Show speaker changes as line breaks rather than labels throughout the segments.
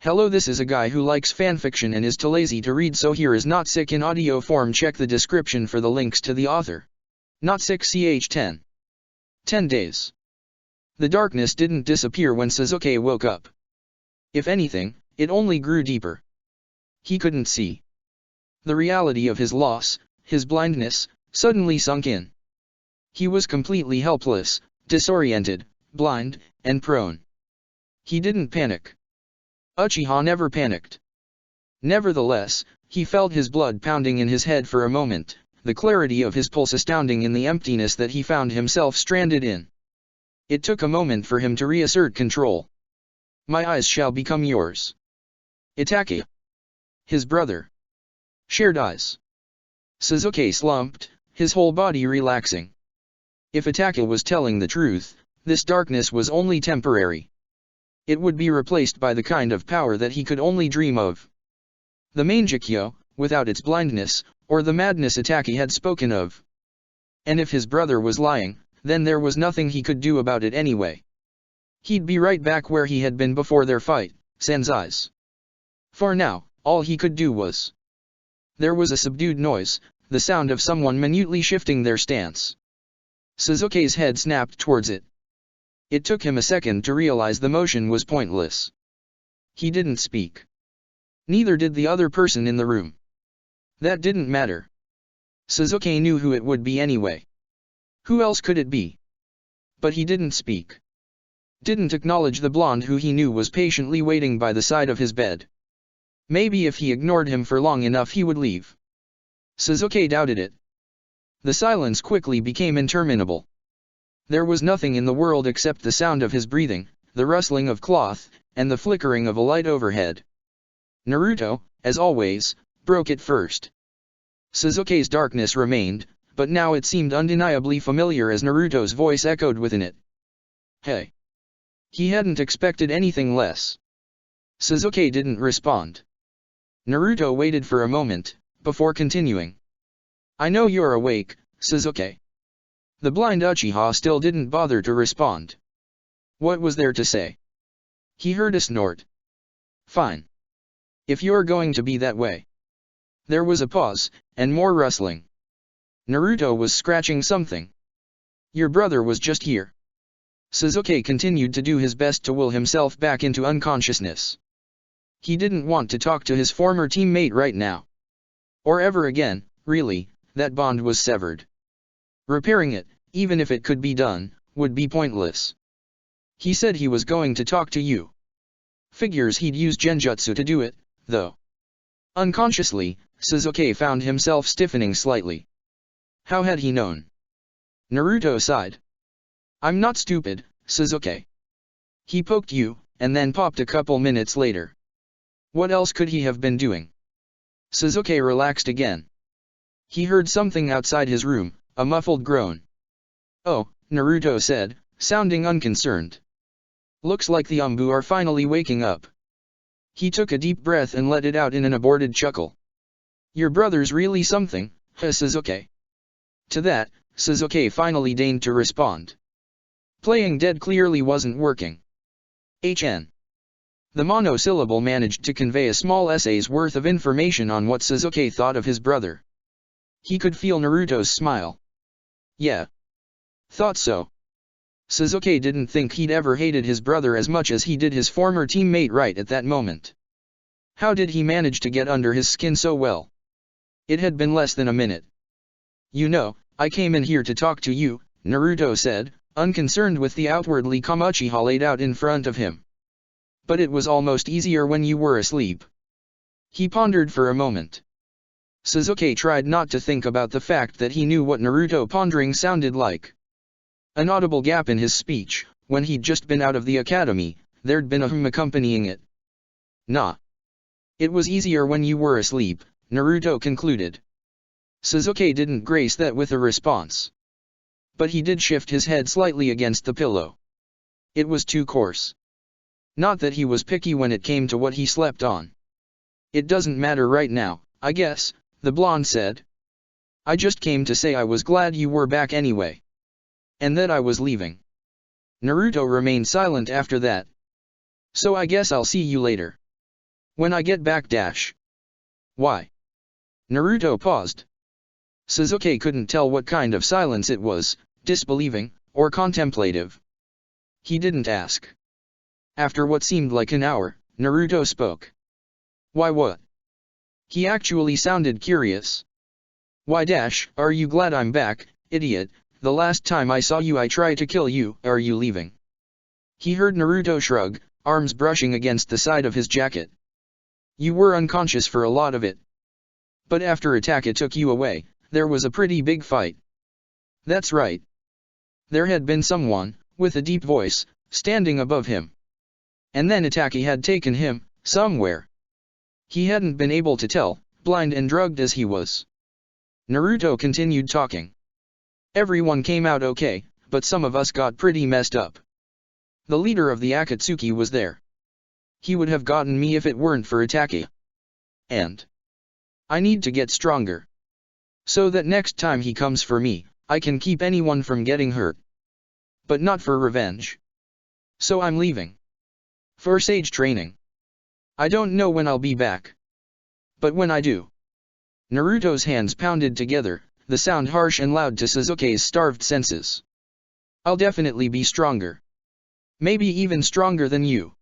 Hello, this is a guy who likes fanfiction and is too lazy to read, so here is Not Sick in audio form. Check the description for the links to the author. Not Sick ch 10. 10 days. The darkness didn't disappear when Sasuke woke up. If anything, it only grew deeper. He couldn't see. The reality of his loss, his blindness, suddenly sunk in. He was completely helpless, disoriented, blind, and prone. He didn't panic. Uchiha never panicked. Nevertheless, he felt his blood pounding in his head for a moment, the clarity of his pulse astounding in the emptiness that he found himself stranded in. It took a moment for him to reassert control. My eyes shall become yours. Itachi. His brother. Shared eyes. Sasuke slumped, his whole body relaxing. If Itachi was telling the truth, this darkness was only temporary. It would be replaced by the kind of power that he could only dream of. The Mangekyo, without its blindness, or the madness Itachi had spoken of. And if his brother was lying, then there was nothing he could do about it anyway. He'd be right back where he had been before their fight, sans eyes. For now, all he could do was. There was a subdued noise, the sound of someone minutely shifting their stance. Sasuke's head snapped towards it. It took him a second to realize the motion was pointless. He didn't speak. Neither did the other person in the room. That didn't matter. Sasuke knew who it would be anyway. Who else could it be? But he didn't speak. Didn't acknowledge the blonde who he knew was patiently waiting by the side of his bed. Maybe if he ignored him for long enough he would leave. Sasuke doubted it. The silence quickly became interminable. There was nothing in the world except the sound of his breathing, the rustling of cloth, and the flickering of a light overhead. Naruto, as always, broke it first. Sasuke's darkness remained, but now it seemed undeniably familiar as Naruto's voice echoed within it. Hey. He hadn't expected anything less. Sasuke didn't respond. Naruto waited for a moment, before continuing. I know you're awake, Sasuke. The blind Uchiha still didn't bother to respond. What was there to say? He heard a snort. Fine. If you're going to be that way. There was a pause, and more rustling. Naruto was scratching something. Your brother was just here. Sasuke continued to do his best to will himself back into unconsciousness. He didn't want to talk to his former teammate right now. Or ever again, really, that bond was severed. Repairing it, even if it could be done, would be pointless. He said he was going to talk to you. Figures he'd use genjutsu to do it, though. Unconsciously, Sasuke found himself stiffening slightly. How had he known? Naruto sighed. I'm not stupid, Sasuke. He poked you, and then popped a couple minutes later. What else could he have been doing? Sasuke relaxed again. He heard something outside his room, a muffled groan. Oh, Naruto said, sounding unconcerned. Looks like the Umbu are finally waking up. He took a deep breath and let it out in an aborted chuckle. Your brother's really something, huh, Sasuke? To that, Sasuke finally deigned to respond. Playing dead clearly wasn't working. HN. The monosyllable managed to convey a small essay's worth of information on what Sasuke thought of his brother. He could feel Naruto's smile. Yeah. Thought so. Sasuke didn't think he'd ever hated his brother as much as he did his former teammate right at that moment. How did he manage to get under his skin so well? It had been less than a minute. You know, I came in here to talk to you, Naruto said, unconcerned with the outwardly calm Uchiha laid out in front of him. But it was almost easier when you were asleep. He pondered for a moment. Sasuke tried not to think about the fact that he knew what Naruto pondering sounded like. An audible gap in his speech, when he'd just been out of the academy, there'd been a hum accompanying it. Nah. It was easier when you were asleep, Naruto concluded. Sasuke didn't grace that with a response. But he did shift his head slightly against the pillow. It was too coarse. Not that he was picky when it came to what he slept on. It doesn't matter right now, I guess, the blonde said. I just came to say I was glad you were back anyway. And that I was leaving. Naruto remained silent after that. So I guess I'll see you later. When I get back dash. Why? Naruto paused. Sasuke couldn't tell what kind of silence it was, disbelieving, or contemplative. He didn't ask. After what seemed like an hour, Naruto spoke. Why what? He actually sounded curious. Why dash, are you glad I'm back, idiot? The last time I saw you I tried to kill you. Are you leaving? He heard Naruto shrug, arms brushing against the side of his jacket. You were unconscious for a lot of it. But after Itachi took you away, there was a pretty big fight. That's right. There had been someone, with a deep voice, standing above him. And then Itachi had taken him, somewhere. He hadn't been able to tell, blind and drugged as he was. Naruto continued talking. Everyone came out okay, but some of us got pretty messed up. The leader of the Akatsuki was there. He would have gotten me if it weren't for Itachi. And I need to get stronger. So that next time he comes for me, I can keep anyone from getting hurt. But not for revenge. So I'm leaving. For sage training. I don't know when I'll be back. But when I do. Naruto's hands pounded together, the sound harsh and loud to Sasuke's starved senses. I'll definitely be stronger. Maybe even stronger than you.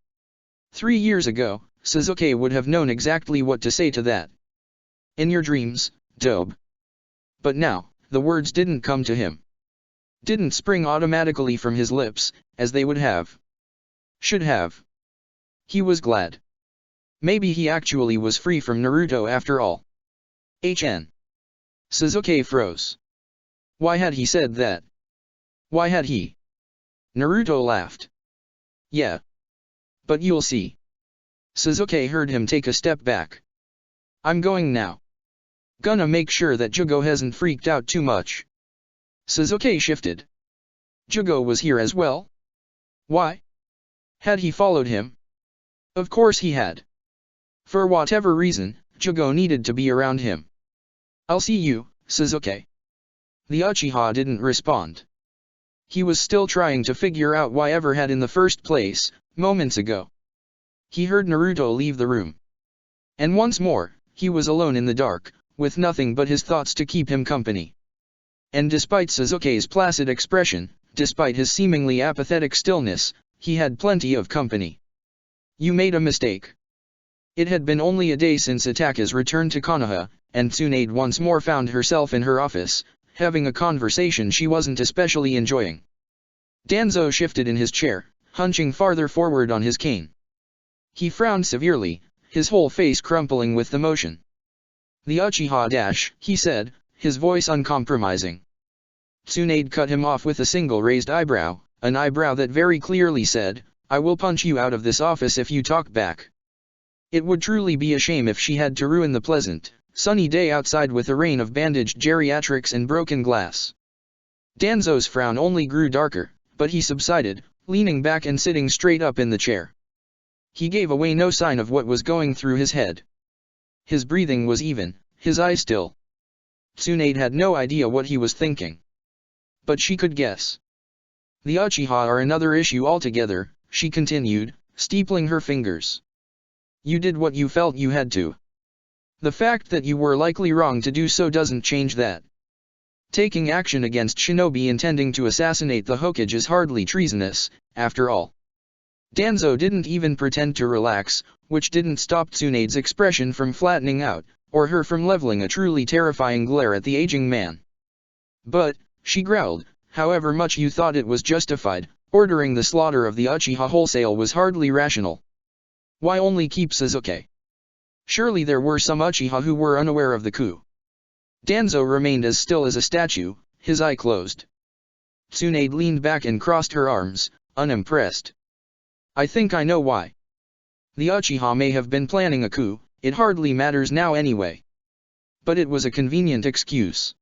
3 years ago, Sasuke would have known exactly what to say to that. In your dreams, dope. But now, the words didn't come to him. Didn't spring automatically from his lips, as they would have. Should have. He was glad. Maybe he actually was free from Naruto after all. Sasuke froze. Why had he said that? Why had he? Naruto laughed. Yeah. But you'll see. Sasuke heard him take a step back. I'm going now. Gonna make sure that Jugo hasn't freaked out too much. Sasuke shifted. Jugo was here as well? Why? Had he followed him? Of course he had. For whatever reason, Jugo needed to be around him. I'll see you, Sasuke. The Uchiha didn't respond. He was still trying to figure out why Ever had in the first place, moments ago. He heard Naruto leave the room. And once more, he was alone in the dark, with nothing but his thoughts to keep him company. And despite Sasuke's placid expression, despite his seemingly apathetic stillness, he had plenty of company. You made a mistake. It had been only a day since Itachi's return to Konoha, and Tsunade once more found herself in her office, having a conversation she wasn't especially enjoying. Danzo shifted in his chair, hunching farther forward on his cane. He frowned severely, his whole face crumpling with emotion. The Uchiha dash, he said, his voice uncompromising. Tsunade cut him off with a single raised eyebrow, an eyebrow that very clearly said, I will punch you out of this office if you talk back. It would truly be a shame if she had to ruin the pleasant, sunny day outside with a rain of bandaged geriatrics and broken glass. Danzo's frown only grew darker, but he subsided, leaning back and sitting straight up in the chair. He gave away no sign of what was going through his head. His breathing was even, his eyes still. Tsunade had no idea what he was thinking. But she could guess. The Uchiha are another issue altogether, she continued, steepling her fingers. You did what you felt you had to. The fact that you were likely wrong to do so doesn't change that. Taking action against shinobi intending to assassinate the Hokage is hardly treasonous, after all. Danzo didn't even pretend to relax, which didn't stop Tsunade's expression from flattening out, or her from leveling a truly terrifying glare at the aging man. But, she growled, however much you thought it was justified, ordering the slaughter of the Uchiha wholesale was hardly rational. Why only keep Sasuke? Surely there were some Uchiha who were unaware of the coup. Danzo remained as still as a statue, his eye closed. Tsunade leaned back and crossed her arms, unimpressed. I think I know why. The Uchiha may have been planning a coup, it hardly matters now anyway. But it was a convenient excuse.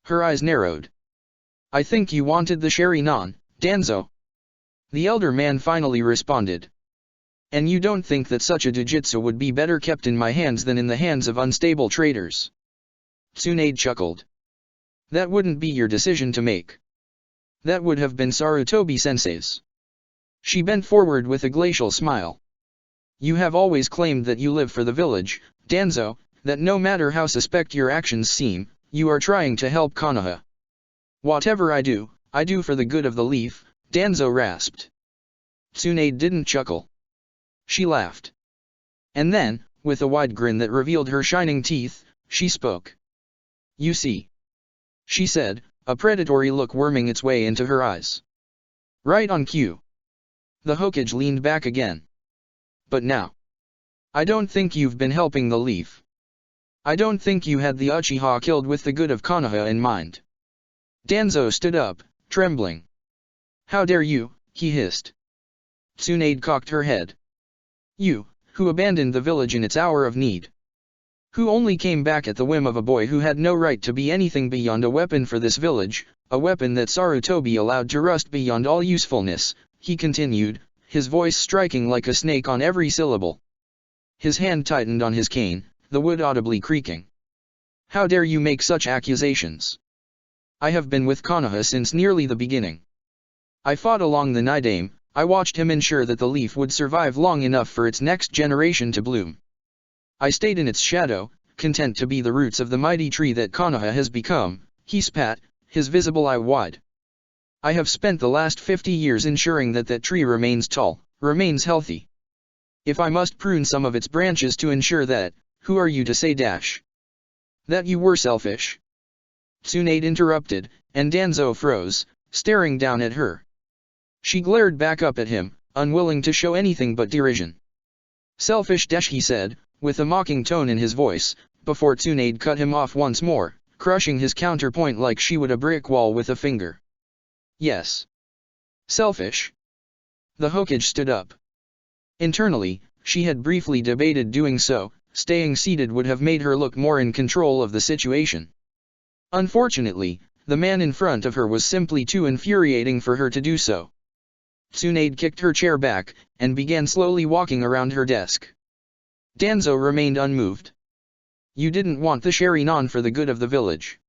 Her eyes narrowed. I think you wanted the Sharingan, Danzo. The elder man finally responded. And you don't think that such a Jujutsu would be better kept in my hands than in the hands of unstable traders? Tsunade chuckled. That wouldn't be your decision to make. That would have been Sarutobi-sensei's. She bent forward with a glacial smile. You have always claimed that you live for the village, Danzo, that no matter how suspect your actions seem, you are trying to help Konoha. Whatever I do for the good of the leaf, Danzo rasped. Tsunade didn't chuckle. She laughed. And then, with a wide grin that revealed her shining teeth, she spoke. You see, she said, a predatory look worming its way into her eyes. Right on cue. The Hokage leaned back again. But now, I don't think you've been helping the leaf. I don't think you had the Uchiha killed with the good of Konoha in mind. Danzo stood up, trembling. How dare you, he hissed. Tsunade cocked her head. You, who abandoned the village in its hour of need. Who only came back at the whim of a boy who had no right to be anything beyond a weapon for this village, a weapon that Sarutobi allowed to rust beyond all usefulness, he continued, his voice striking like a snake on every syllable. His hand tightened on his cane, the wood audibly creaking. How dare you make such accusations? I have been with Konoha since nearly the beginning. I fought along the Nidaime, I watched him ensure that the leaf would survive long enough for its next generation to bloom. I stayed in its shadow, content to be the roots of the mighty tree that Konoha has become, he spat, his visible eye wide. I have spent the last 50 years ensuring that that tree remains tall, remains healthy. If I must prune some of its branches to ensure that, who are you to say that you were selfish? Tsunade interrupted, and Danzo froze, staring down at her. She glared back up at him, unwilling to show anything but derision. Selfish, he said, with a mocking tone in his voice, before Tsunade cut him off once more, crushing his counterpoint like she would a brick wall with a finger. Yes. Selfish. The Hokage stood up. Internally, she had briefly debated doing so, staying seated would have made her look more in control of the situation. Unfortunately, the man in front of her was simply too infuriating for her to do so. Tsunade kicked her chair back, and began slowly walking around her desk. Danzo remained unmoved. You didn't want the Sharingan for the good of the village.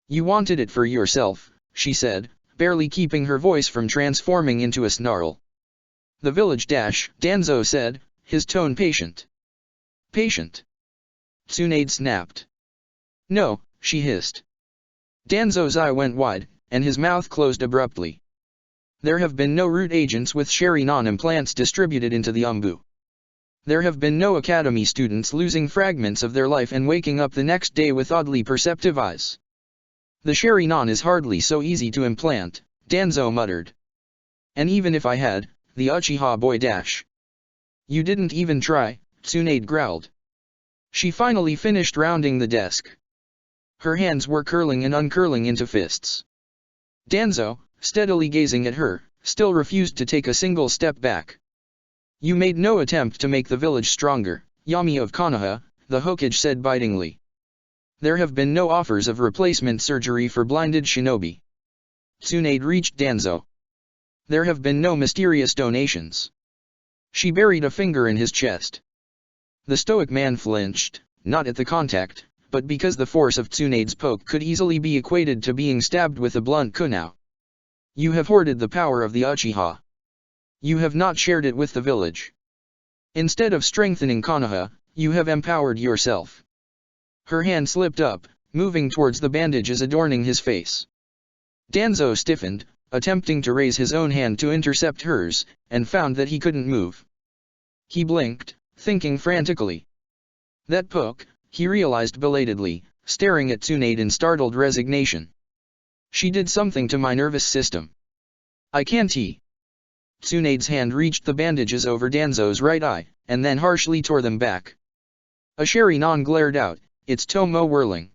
You wanted it for yourself, she said, barely keeping her voice from transforming into a snarl. The village Danzo said, his tone patient. Patient? Tsunade snapped. No, she hissed. Danzo's eye went wide, and his mouth closed abruptly. There have been no root agents with Sharingan implants distributed into the Umbu. There have been no academy students losing fragments of their life and waking up the next day with oddly perceptive eyes. The Sharingan is hardly so easy to implant, Danzo muttered. And even if I had, the Uchiha boy You didn't even try, Tsunade growled. She finally finished rounding the desk. Her hands were curling and uncurling into fists. Danzo, steadily gazing at her, still refused to take a single step back. You made no attempt to make the village stronger, Yami of Konoha, the Hokage said bitingly. There have been no offers of replacement surgery for blinded shinobi. Tsunade reached Danzo. There have been no mysterious donations. She buried a finger in his chest. The stoic man flinched, not at the contact, but because the force of Tsunade's poke could easily be equated to being stabbed with a blunt kunai. You have hoarded the power of the Uchiha. You have not shared it with the village. Instead of strengthening Konoha, you have empowered yourself. Her hand slipped up, moving towards the bandages adorning his face. Danzo stiffened, attempting to raise his own hand to intercept hers, and found that he couldn't move. He blinked, thinking frantically. That poke, he realized belatedly, staring at Tsunade in startled resignation. She did something to my nervous system. I can't. Tsunade's hand reached the bandages over Danzo's right eye, and then harshly tore them back. A Sharingan glared out, its tomo whirling.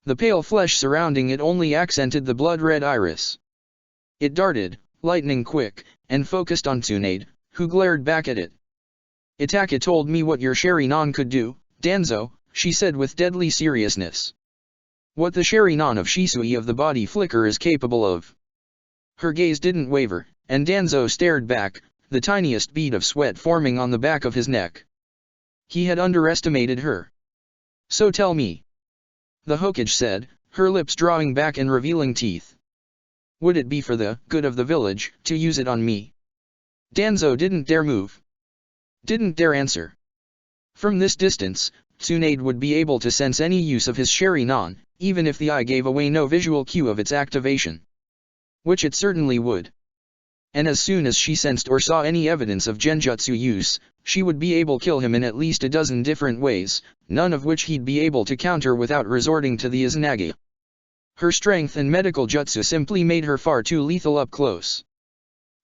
The pale flesh surrounding it only accented the blood-red iris. It darted, lightning quick, and focused on Tsunade, who glared back at it. Itaka told me what your Sharingan could do, Danzo, she said with deadly seriousness. What the Sharingan of Shisui of the body flicker is capable of. Her gaze didn't waver, and Danzo stared back, the tiniest bead of sweat forming on the back of his neck. He had underestimated her. So tell me. The Hokage said, her lips drawing back and revealing teeth. Would it be for the good of the village to use it on me? Danzo didn't dare move. didn't dare answer. From this distance, Tsunade would be able to sense any use of his Sharingan, even if the eye gave away no visual cue of its activation. Which it certainly would. And as soon as she sensed or saw any evidence of Genjutsu use, she would be able to kill him in at least a dozen different ways, none of which he'd be able to counter without resorting to the Izanagi. Her strength and medical jutsu simply made her far too lethal up close.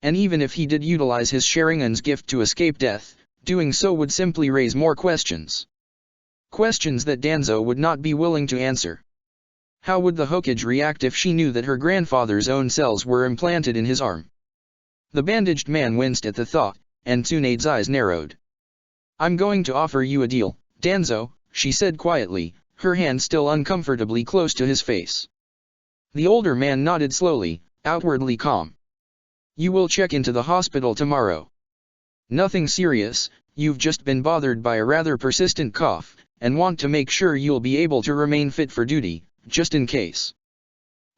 And even if he did utilize his Sharingan's gift to escape death, doing so would simply raise more questions. Questions that Danzo would not be willing to answer. How would the Hokage react if she knew that her grandfather's own cells were implanted in his arm? The bandaged man winced at the thought, and Tsunade's eyes narrowed. I'm going to offer you a deal, Danzo, she said quietly, her hand still uncomfortably close to his face. The older man nodded slowly, outwardly calm. You will check into the hospital tomorrow. Nothing serious, you've just been bothered by a rather persistent cough, and want to make sure you'll be able to remain fit for duty, just in case.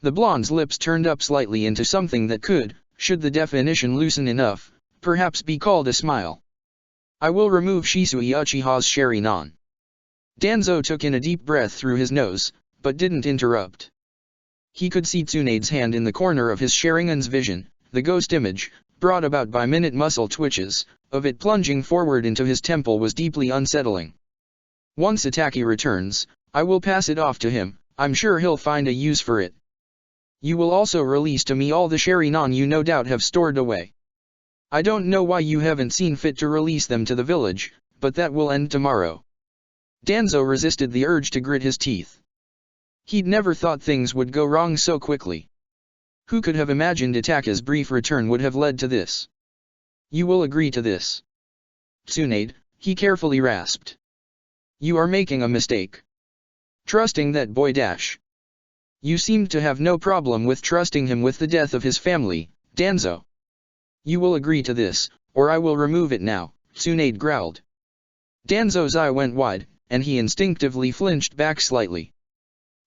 The blonde's lips turned up slightly into something that could, should the definition loosen enough, perhaps be called a smile. I will remove Shisui Uchiha's Sharingan. Danzo took in a deep breath through his nose, but didn't interrupt. He could see Tsunade's hand in the corner of his Sharingan's vision, the ghost image, brought about by minute muscle twitches, of it plunging forward into his temple was deeply unsettling. Once Itaki returns, I will pass it off to him, I'm sure he'll find a use for it. You will also release to me all the Sharingan you no doubt have stored away. I don't know why you haven't seen fit to release them to the village, but that will end tomorrow. Danzo resisted the urge to grit his teeth. He'd never thought things would go wrong so quickly. Who could have imagined Itaka's brief return would have led to this? You will agree to this. Tsunade, he carefully rasped. You are making a mistake. Trusting that boy dash. You seemed to have no problem with trusting him with the death of his family, Danzo. You will agree to this, or I will remove it now, Tsunade growled. Danzo's eye went wide, and he instinctively flinched back slightly.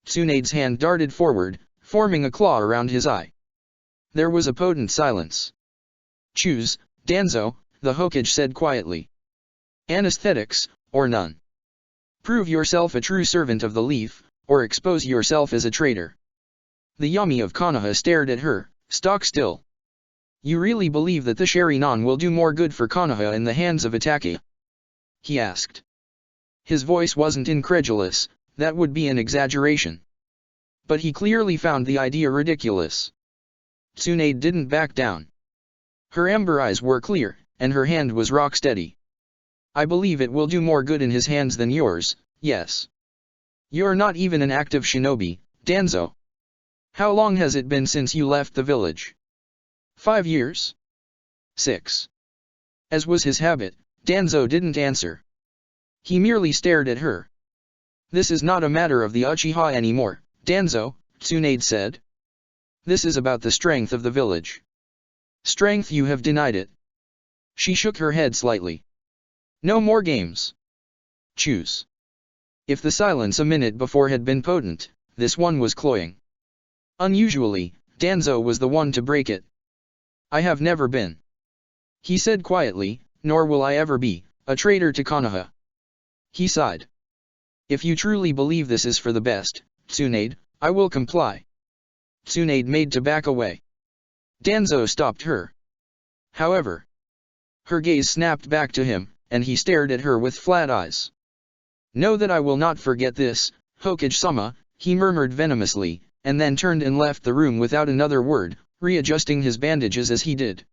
Tsunade's hand darted forward, forming a claw around his eye. There was a potent silence. Choose, Danzo, the Hokage said quietly. Anesthetics, or none. Prove yourself a true servant of the leaf, or expose yourself as a traitor. The Yami of Konoha stared at her, stock still. You really believe that the Sharingan will do more good for Konoha in the hands of Itaki? He asked. His voice wasn't incredulous, that would be an exaggeration. But he clearly found the idea ridiculous. Tsunade didn't back down. Her amber eyes were clear, and her hand was rock steady. I believe it will do more good in his hands than yours, yes. You're not even an active shinobi, Danzo. How long has it been since you left the village? 5 years? 6. As was his habit, Danzo didn't answer. He merely stared at her. This is not a matter of the Uchiha anymore, Danzo, Tsunade said. This is about the strength of the village. Strength, you have denied it. She shook her head slightly. No more games. Choose. If the silence a minute before had been potent, this one was cloying. Unusually, Danzo was the one to break it. I have never been. He said quietly, nor will I ever be, a traitor to Konoha. He sighed. If you truly believe this is for the best, Tsunade, I will comply. Tsunade made to back away. Danzo stopped her. However, her gaze snapped back to him, and he stared at her with flat eyes. Know that I will not forget this, Hokage-sama, he murmured venomously, and then turned and left the room without another word, readjusting his bandages as he did.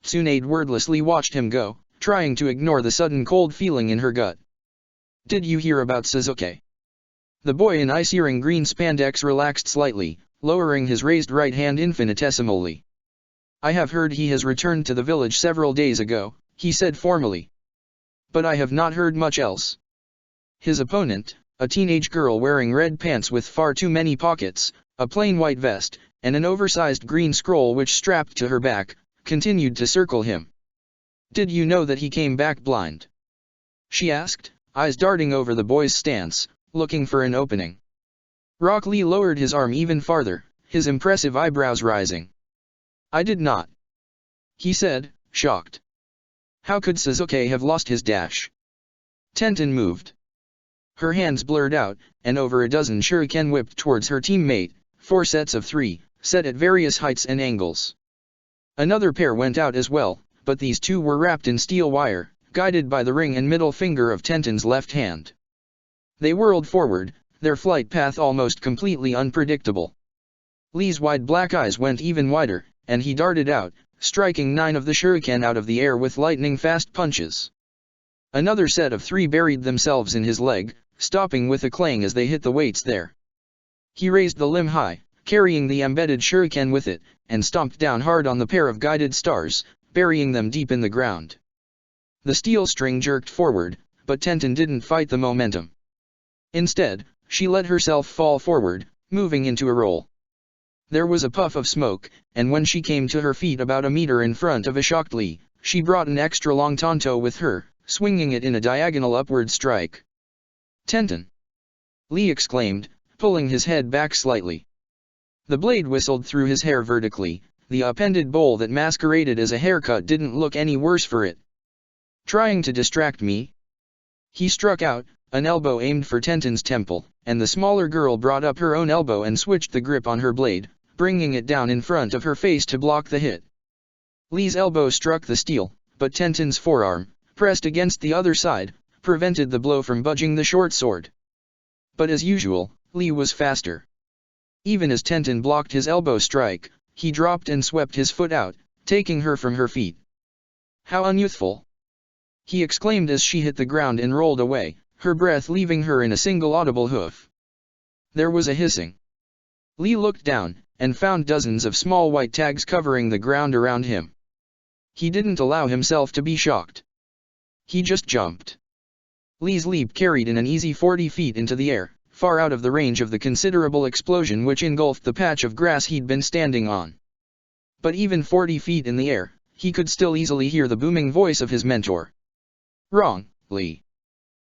Tsunade wordlessly watched him go, trying to ignore the sudden cold feeling in her gut. Did you hear about Sasuke? The boy in ice-earring green spandex relaxed slightly, lowering his raised right hand infinitesimally. I have heard he has returned to the village several days ago, he said formally. But I have not heard much else. His opponent, a teenage girl wearing red pants with far too many pockets, a plain white vest, and an oversized green scroll which strapped to her back, continued to circle him. Did you know that he came back blind? She asked, eyes darting over the boy's stance, looking for an opening. Rock Lee lowered his arm even farther, his impressive eyebrows rising. I did not. He said, shocked. How could Sasuke have lost his dash? Tenten moved. Her hands blurred out, and over a dozen shuriken whipped towards her teammate, 4 sets of 3, set at various heights and angles. Another pair went out as well, but these two were wrapped in steel wire, guided by the ring and middle finger of Tenten's left hand. They whirled forward, their flight path almost completely unpredictable. Lee's wide black eyes went even wider, and he darted out, striking 9 of the shuriken out of the air with lightning-fast punches. Another set of 3 buried themselves in his leg, stopping with a clang as they hit the weights there. He raised the limb high, carrying the embedded shuriken with it, and stomped down hard on the pair of guided stars, burying them deep in the ground. The steel string jerked forward, but Tenten didn't fight the momentum. Instead, she let herself fall forward, moving into a roll. There was a puff of smoke, and when she came to her feet about a meter in front of a shocked Lee, she brought an extra long tanto with her, swinging it in a diagonal upward strike. "Tenten!" Lee exclaimed, pulling his head back slightly. The blade whistled through his hair vertically. The appended bowl that masqueraded as a haircut didn't look any worse for it. "Trying to distract me?" He struck out, an elbow aimed for Tenten's temple, and the smaller girl brought up her own elbow and switched the grip on her blade, bringing it down in front of her face to block the hit. Lee's elbow struck the steel, but Tenten's forearm, pressed against the other side, prevented the blow from budging the short sword. But as usual, Lee was faster. Even as Tenten blocked his elbow strike, he dropped and swept his foot out, taking her from her feet. "How unyouthful!" he exclaimed as she hit the ground and rolled away, her breath leaving her in a single audible hoof. There was a hissing. Lee looked down, and found dozens of small white tags covering the ground around him. He didn't allow himself to be shocked. He just jumped. Lee's leap carried in an easy 40 feet into the air, far out of the range of the considerable explosion which engulfed the patch of grass he'd been standing on. But even 40 feet in the air, he could still easily hear the booming voice of his mentor. "Wrong, Lee!"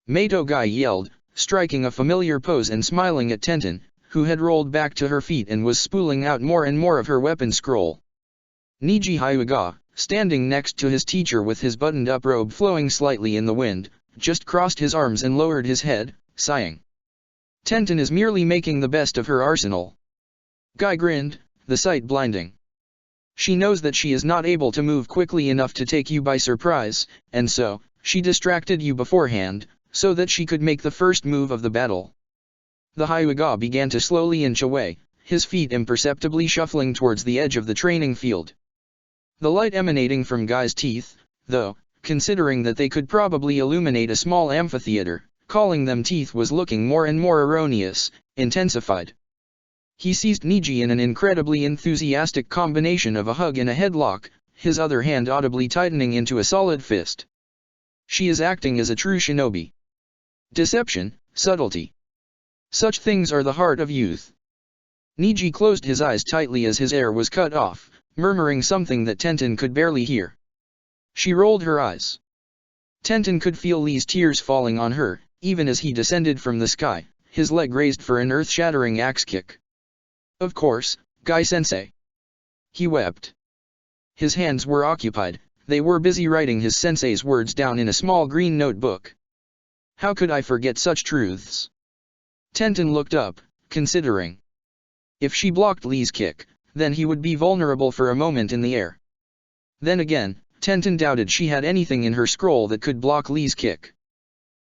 Mato Guy yelled, striking a familiar pose and smiling at Tenten, who had rolled back to her feet and was spooling out more and more of her weapon scroll. Niji Hyuga, standing next to his teacher with his buttoned-up robe flowing slightly in the wind, just crossed his arms and lowered his head, sighing. "Tenten is merely making the best of her arsenal." Guy grinned, the sight blinding. "She knows that she is not able to move quickly enough to take you by surprise, and so, she distracted you beforehand, so that she could make the first move of the battle." The Hyuga began to slowly inch away, his feet imperceptibly shuffling towards the edge of the training field. The light emanating from Guy's teeth, though, considering that they could probably illuminate a small amphitheater, calling them teeth was looking more and more erroneous, intensified. He seized Niji in an incredibly enthusiastic combination of a hug and a headlock, his other hand audibly tightening into a solid fist. "She is acting as a true shinobi. Deception, subtlety. Such things are the heart of youth." Niji closed his eyes tightly as his air was cut off, murmuring something that Tenten could barely hear. She rolled her eyes. Tenten could feel Lee's tears falling on her, even as he descended from the sky, his leg raised for an earth-shattering axe kick. "Of course, Guy-sensei." He wept. His hands were occupied, they were busy writing his sensei's words down in a small green notebook. "How could I forget such truths?" Tenten looked up, considering. If she blocked Lee's kick, then he would be vulnerable for a moment in the air. Then again, Tenten doubted she had anything in her scroll that could block Lee's kick.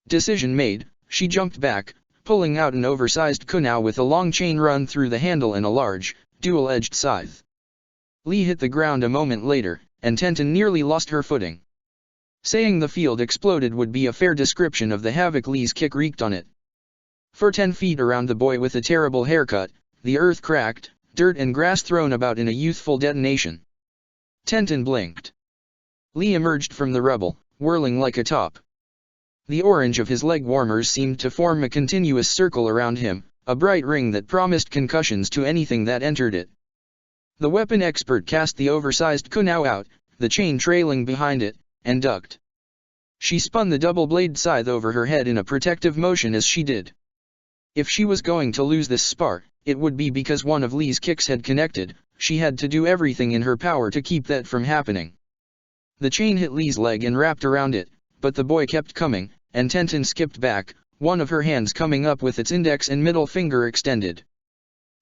Decision made, she jumped back, pulling out an oversized kunai with a long chain run through the handle and a large, dual-edged scythe. Lee hit the ground a moment later, and Tenten nearly lost her footing. Saying the field exploded would be a fair description of the havoc Lee's kick wreaked on it. For 10 feet around the boy with a terrible haircut, the earth cracked, dirt and grass thrown about in a youthful detonation. Tenten blinked. Lee emerged from the rubble, whirling like a top. The orange of his leg warmers seemed to form a continuous circle around him, a bright ring that promised concussions to anything that entered it. The weapon expert cast the oversized kunai out, the chain trailing behind it, and ducked. She spun the double-blade scythe over her head in a protective motion as she did. If she was going to lose this spar, it would be because one of Lee's kicks had connected. She had to do everything in her power to keep that from happening. The chain hit Lee's leg and wrapped around it, but the boy kept coming, and Tenten skipped back, one of her hands coming up with its index and middle finger extended.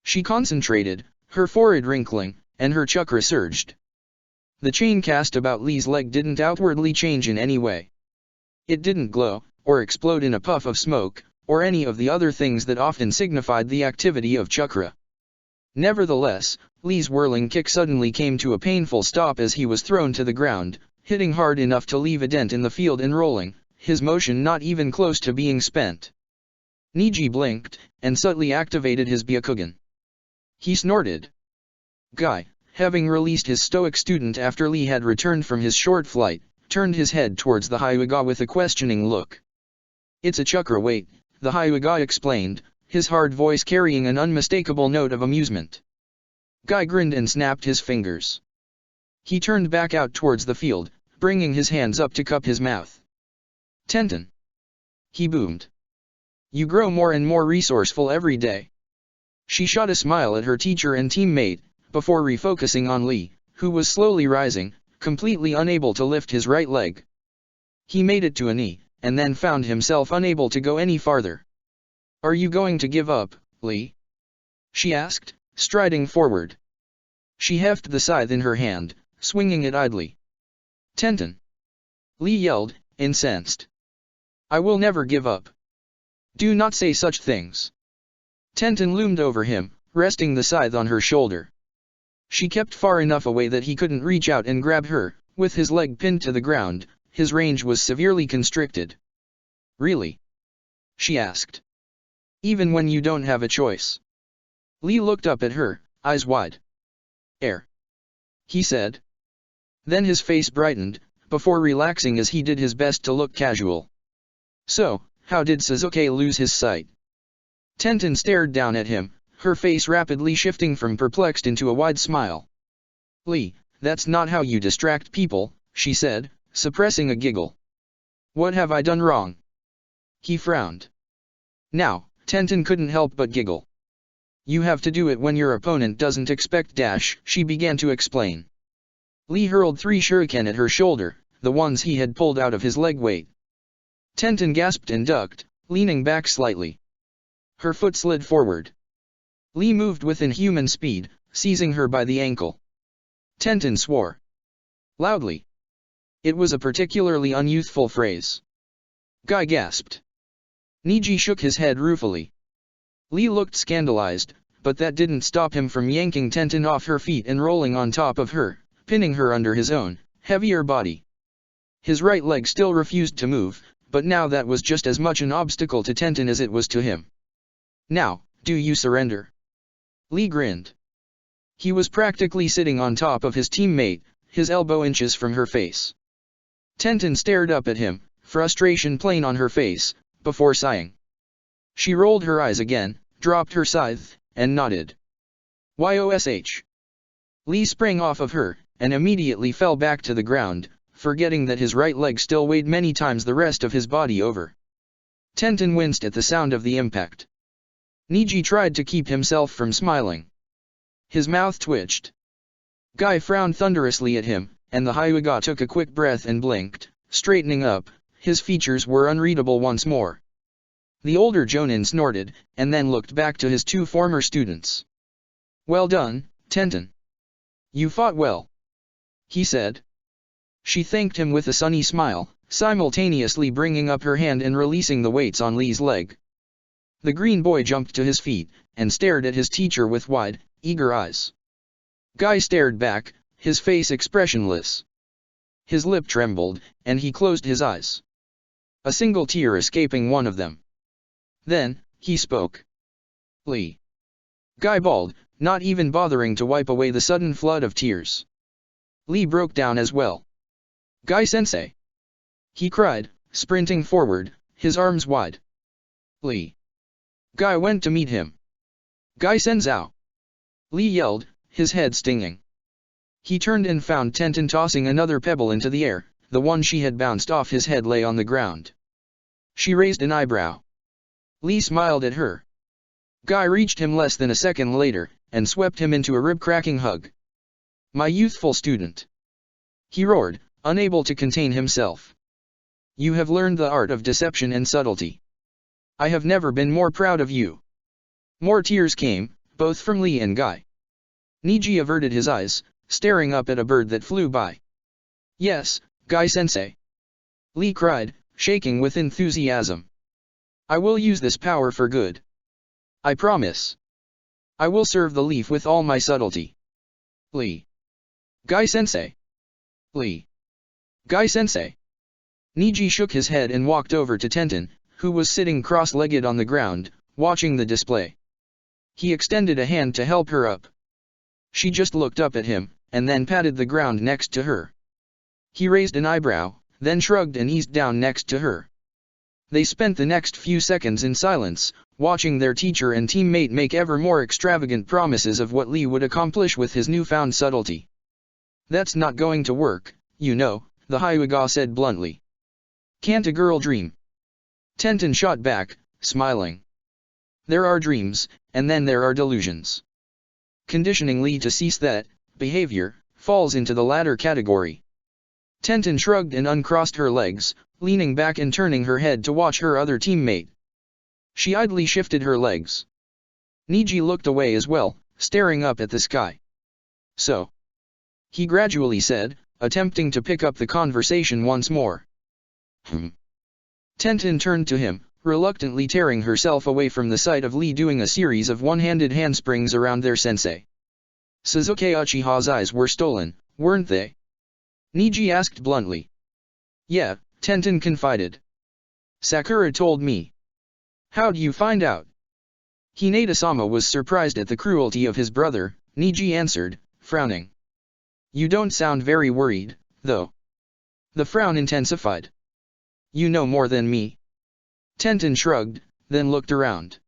She concentrated, her forehead wrinkling, and her chakra surged. The chain cast about Lee's leg didn't outwardly change in any way. It didn't glow, or explode in a puff of smoke, or any of the other things that often signified the activity of chakra. Nevertheless, Lee's whirling kick suddenly came to a painful stop as he was thrown to the ground, hitting hard enough to leave a dent in the field and rolling, his motion not even close to being spent. Niji blinked, and subtly activated his Byakugan. He snorted. Guy, having released his stoic student after Lee had returned from his short flight, turned his head towards the Hyuga with a questioning look. It's a chakra weight, the Hyuga explained, his hard voice carrying an unmistakable note of amusement. Guy grinned and snapped his fingers. He turned back out towards the field, bringing his hands up to cup his mouth. Tenten. He boomed. You grow more and more resourceful every day. She shot a smile at her teacher and teammate, before refocusing on Lee, who was slowly rising, completely unable to lift his right leg. He made it to a knee, and then found himself unable to go any farther. Are you going to give up, Lee? She asked, striding forward. She heft the scythe in her hand, swinging it idly. Tenten. Lee yelled, incensed. I will never give up. Do not say such things. Tenten loomed over him, resting the scythe on her shoulder. She kept far enough away that he couldn't reach out and grab her, with his leg pinned to the ground, his range was severely constricted. Really? She asked. Even when you don't have a choice. Lee looked up at her, eyes wide. He said. Then his face brightened, before relaxing as he did his best to look casual. So, how did Sasuke lose his sight? Tenten stared down at him, her face rapidly shifting from perplexed into a wide smile. Lee, that's not how you distract people, she said, suppressing a giggle. What have I done wrong? He frowned. Now, Tenten couldn't help but giggle. You have to do it when your opponent doesn't expect dash, she began to explain. Lee hurled 3 shuriken at her shoulder, the ones he had pulled out of his leg weight. Tenten gasped and ducked, leaning back slightly. Her foot slid forward. Lee moved with inhuman speed, seizing her by the ankle. Tenten swore. Loudly. It was a particularly unyouthful phrase. Guy gasped. Niji shook his head ruefully. Lee looked scandalized, but that didn't stop him from yanking Tenten off her feet and rolling on top of her, pinning her under his own, heavier body. His right leg still refused to move, but now that was just as much an obstacle to Tenten as it was to him. Now, do you surrender? Lee grinned. He was practically sitting on top of his teammate, his elbow inches from her face. Tenten stared up at him, frustration plain on her face, before sighing. She rolled her eyes again, dropped her scythe, and nodded. Yosh. Lee sprang off of her, and immediately fell back to the ground, forgetting that his right leg still weighed many times the rest of his body over. Tenten winced at the sound of the impact. Niji tried to keep himself from smiling. His mouth twitched. Guy frowned thunderously at him, and the Hyuga took a quick breath and blinked, straightening up, his features were unreadable once more. The older Jonin snorted, and then looked back to his 2 former students. Well done, Tenten. You fought well. He said. She thanked him with a sunny smile, simultaneously bringing up her hand and releasing the weights on Lee's leg. The green boy jumped to his feet, and stared at his teacher with wide, eager eyes. Guy stared back, his face expressionless. His lip trembled, and he closed his eyes. A single tear escaping one of them. Then, he spoke. Lee. Guy bawled, not even bothering to wipe away the sudden flood of tears. Lee broke down as well. Guy-sensei! He cried, sprinting forward, his arms wide. Lee. Guy went to meet him. Guy-sensei! Lee yelled, his head stinging. He turned and found Tenten tossing another pebble into the air, the one she had bounced off his head lay on the ground. She raised an eyebrow. Lee smiled at her. Guy reached him less than a second later, and swept him into a rib-cracking hug. My youthful student! He roared, unable to contain himself. You have learned the art of deception and subtlety. I have never been more proud of you. More tears came, both from Lee and Guy. Niji averted his eyes, staring up at a bird that flew by. Yes, Guy-sensei. Lee cried, shaking with enthusiasm. I will use this power for good. I promise. I will serve the leaf with all my subtlety. Lee. Guy-sensei. Lee. Guy-sensei. Niji shook his head and walked over to Tenten, who was sitting cross-legged on the ground, watching the display. He extended a hand to help her up. She just looked up at him, and then patted the ground next to her. He raised an eyebrow, then shrugged and eased down next to her. They spent the next few seconds in silence, watching their teacher and teammate make ever more extravagant promises of what Lee would accomplish with his newfound subtlety. That's not going to work, you know, the Hyuga said bluntly. Can't a girl dream? Tenten shot back, smiling. There are dreams, and then there are delusions. Conditioning Lee to cease that behavior falls into the latter category. Tenten shrugged and uncrossed her legs, leaning back and turning her head to watch her other teammate. She idly shifted her legs. Niji looked away as well, staring up at the sky. So? He gradually said, attempting to pick up the conversation once more. Tenten turned to him, reluctantly tearing herself away from the sight of Lee doing a series of one-handed handsprings around their sensei. Sasuke Uchiha's eyes were stolen, weren't they? Niji asked bluntly. Yeah, Tenten confided. Sakura told me. How'd you find out? Hinata-sama was surprised at the cruelty of his brother, Niji answered, frowning. You don't sound very worried, though. The frown intensified. You know more than me. Tenten shrugged, then looked around.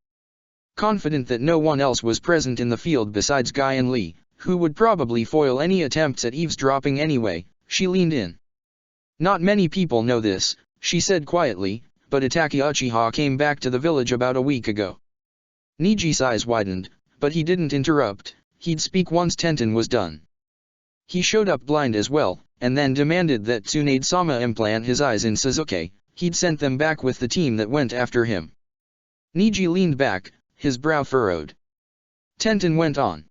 Confident that no one else was present in the field besides Guy and Lee, who would probably foil any attempts at eavesdropping anyway, she leaned in. Not many people know this, she said quietly, but Itachi Uchiha came back to the village about a week ago. Niji's eyes widened, but he didn't interrupt, he'd speak once Tenten was done. He showed up blind as well, and then demanded that Tsunade-sama implant his eyes in Sasuke. He'd sent them back with the team that went after him. Niji leaned back, his brow furrowed. Tenten went on.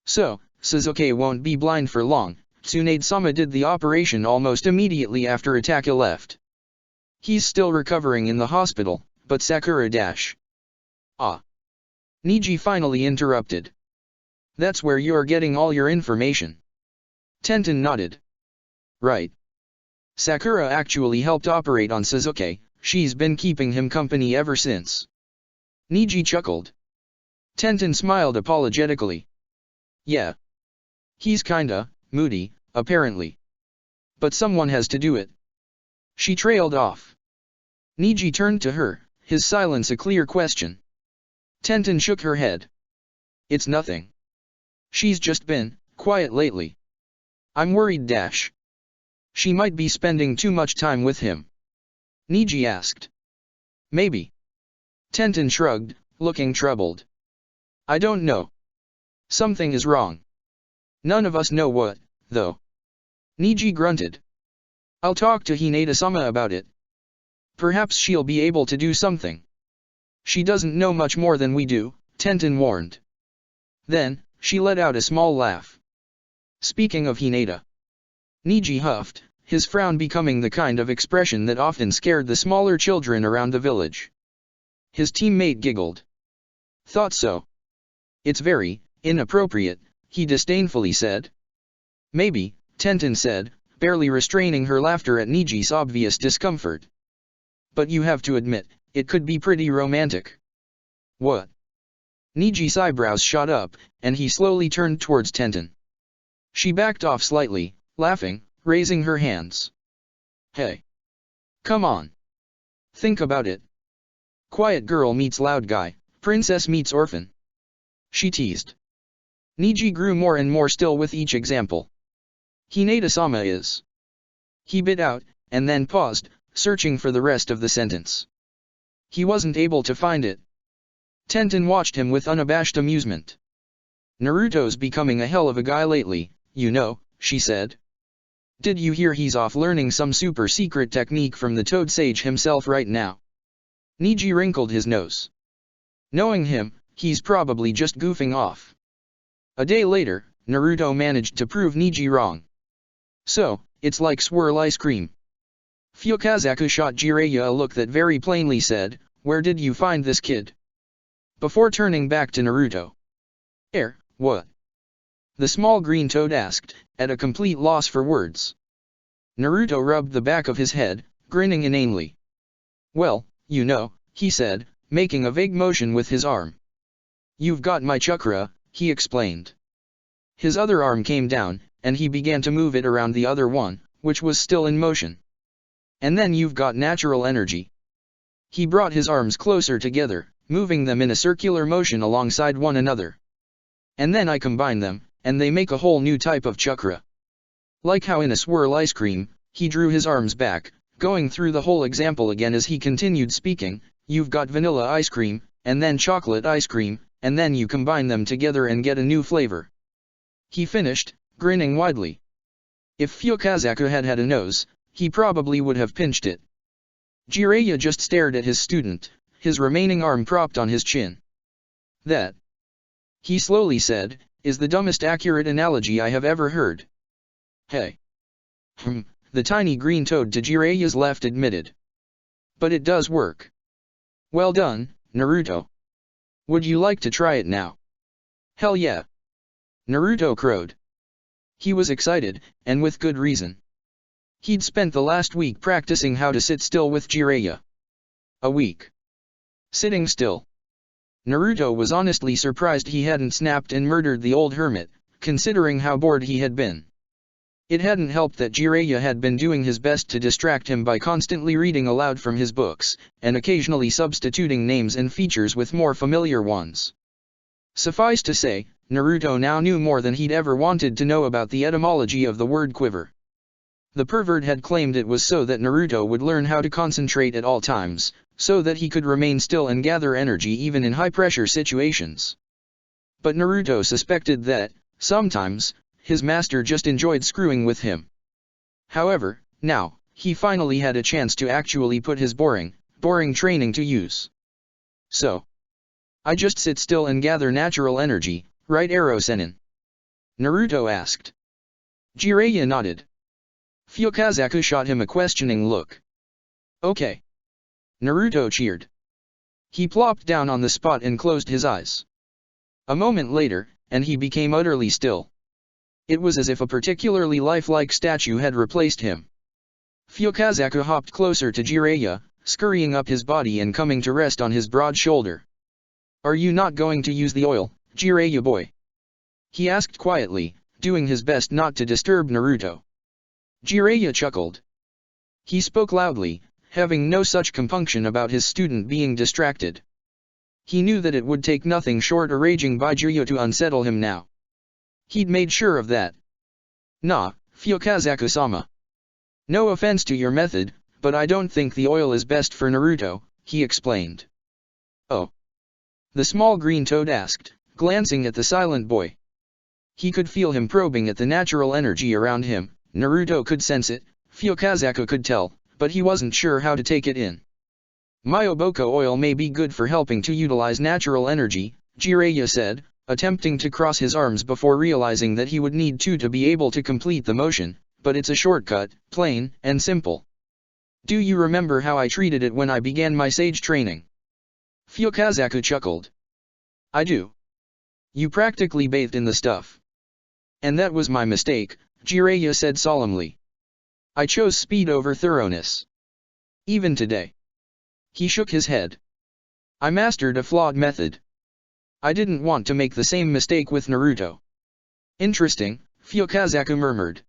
So, Sasuke won't be blind for long. Tsunade-sama did the operation almost immediately after Itachi left. He's still recovering in the hospital, but Sakura dash. Ah. Niji finally interrupted. That's where you're getting all your information. Tenten nodded. Right. Sakura actually helped operate on Sasuke, she's been keeping him company ever since. Niji chuckled. Tenten smiled apologetically. Yeah. He's kinda moody, apparently. But someone has to do it. She trailed off. Niji turned to her, his silence a clear question. Tenten shook her head. It's nothing. She's just been quiet lately. I'm worried dash. She might be spending too much time with him. Niji asked. Maybe. Tenten shrugged, looking troubled. I don't know. Something is wrong. None of us know what, though. Niji grunted. I'll talk to Hinata-sama about it. Perhaps she'll be able to do something. She doesn't know much more than we do, Tenten warned. Then, she let out a small laugh. Speaking of Hinata. Niji huffed, his frown becoming the kind of expression that often scared the smaller children around the village. His teammate giggled. Thought so. It's very inappropriate, he disdainfully said. Maybe, Tenten said, barely restraining her laughter at Niji's obvious discomfort. But you have to admit, it could be pretty romantic. What? Niji's eyebrows shot up, and he slowly turned towards Tenten. She backed off slightly, laughing, raising her hands. Hey. Come on. Think about it. Quiet girl meets loud guy, princess meets orphan. She teased. Niji grew more and more still with each example. Hinata-sama is. He bit out, and then paused, searching for the rest of the sentence. He wasn't able to find it. Tenten watched him with unabashed amusement. Naruto's becoming a hell of a guy lately, you know, she said. Did you hear he's off learning some super secret technique from the Toad Sage himself right now? Neji wrinkled his nose. Knowing him, he's probably just goofing off. A day later, Naruto managed to prove Neji wrong. So, it's like swirl ice cream. Fukazaku shot Jiraiya a look that very plainly said, "Where did you find this kid?" Before turning back to Naruto. What? The small green toad asked, at a complete loss for words. Naruto rubbed the back of his head, grinning inanely. "Well, you know," he said, making a vague motion with his arm. "You've got my chakra," he explained. His other arm came down, and he began to move it around the other one, which was still in motion. "And then you've got natural energy." He brought his arms closer together, moving them in a circular motion alongside one another. "And then I combine them, and they make a whole new type of chakra." Like how in a swirl ice cream, he drew his arms back, going through the whole example again as he continued speaking. "You've got vanilla ice cream, and then chocolate ice cream, and then you combine them together and get a new flavor." He finished, grinning widely. If Fukazaku had had a nose, he probably would have pinched it. Jiraiya just stared at his student, his remaining arm propped on his chin. "That," he slowly said, "is the dumbest accurate analogy I have ever heard." "Hey." The tiny green toad to Jiraiya's left admitted. "But it does work." "Well done, Naruto. Would you like to try it now?" "Hell yeah." Naruto crowed. He was excited, and with good reason. He'd spent the last week practicing how to sit still with Jiraiya. A week. Sitting still. Naruto was honestly surprised he hadn't snapped and murdered the old hermit, considering how bored he had been. It hadn't helped that Jiraiya had been doing his best to distract him by constantly reading aloud from his books, and occasionally substituting names and features with more familiar ones. Suffice to say, Naruto now knew more than he'd ever wanted to know about the etymology of the word quiver. The pervert had claimed it was so that Naruto would learn how to concentrate at all times, so that he could remain still and gather energy even in high-pressure situations. But Naruto suspected that, sometimes, his master just enjoyed screwing with him. However, now, he finally had a chance to actually put his boring training to use. "So, I just sit still and gather natural energy, right, Ero-sennin?" Naruto asked. Jiraiya nodded. Fukazaku shot him a questioning look. "Okay." Naruto cheered. He plopped down on the spot and closed his eyes. A moment later, and he became utterly still. It was as if a particularly lifelike statue had replaced him. Fukazaku hopped closer to Jiraiya, scurrying up his body and coming to rest on his broad shoulder. "Are you not going to use the oil, Jiraiya boy?" he asked quietly, doing his best not to disturb Naruto. Jiraiya chuckled. He spoke loudly, having no such compunction about his student being distracted. He knew that it would take nothing short a raging Byakuya to unsettle him now. He'd made sure of that. "Nah, Fukazaku-sama. No offense to your method, but I don't think the oil is best for Naruto," he explained. "Oh?" the small green toad asked, glancing at the silent boy. He could feel him probing at the natural energy around him. Naruto could sense it, Fukazaku could tell, but he wasn't sure how to take it in. "Myoboko oil may be good for helping to utilize natural energy," Jiraiya said, attempting to cross his arms before realizing that he would need two to be able to complete the motion, "but it's a shortcut, plain and simple. Do you remember how I treated it when I began my sage training?" Fukazaku chuckled. "I do. You practically bathed in the stuff." "And that was my mistake," Jiraiya said solemnly. "I chose speed over thoroughness. Even today." He shook his head. "I mastered a flawed method. I didn't want to make the same mistake with Naruto." "Interesting," Fukazaku murmured.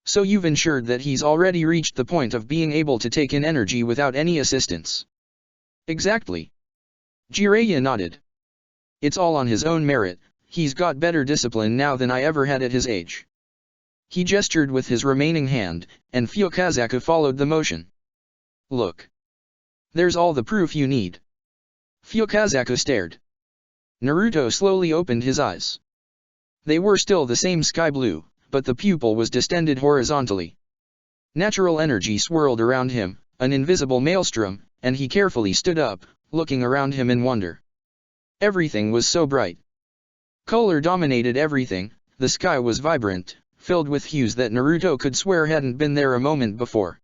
"So you've ensured that he's already reached the point of being able to take in energy without any assistance?" "Exactly." Jiraiya nodded. "It's all on his own merit. He's got better discipline now than I ever had at his age." He gestured with his remaining hand, and Fukazaku followed the motion. "Look. There's all the proof you need." Fukazaku stared. Naruto slowly opened his eyes. They were still the same sky blue, but the pupil was distended horizontally. Natural energy swirled around him, an invisible maelstrom, and he carefully stood up, looking around him in wonder. Everything was so bright. Color dominated everything. The sky was vibrant, filled with hues that Naruto could swear hadn't been there a moment before.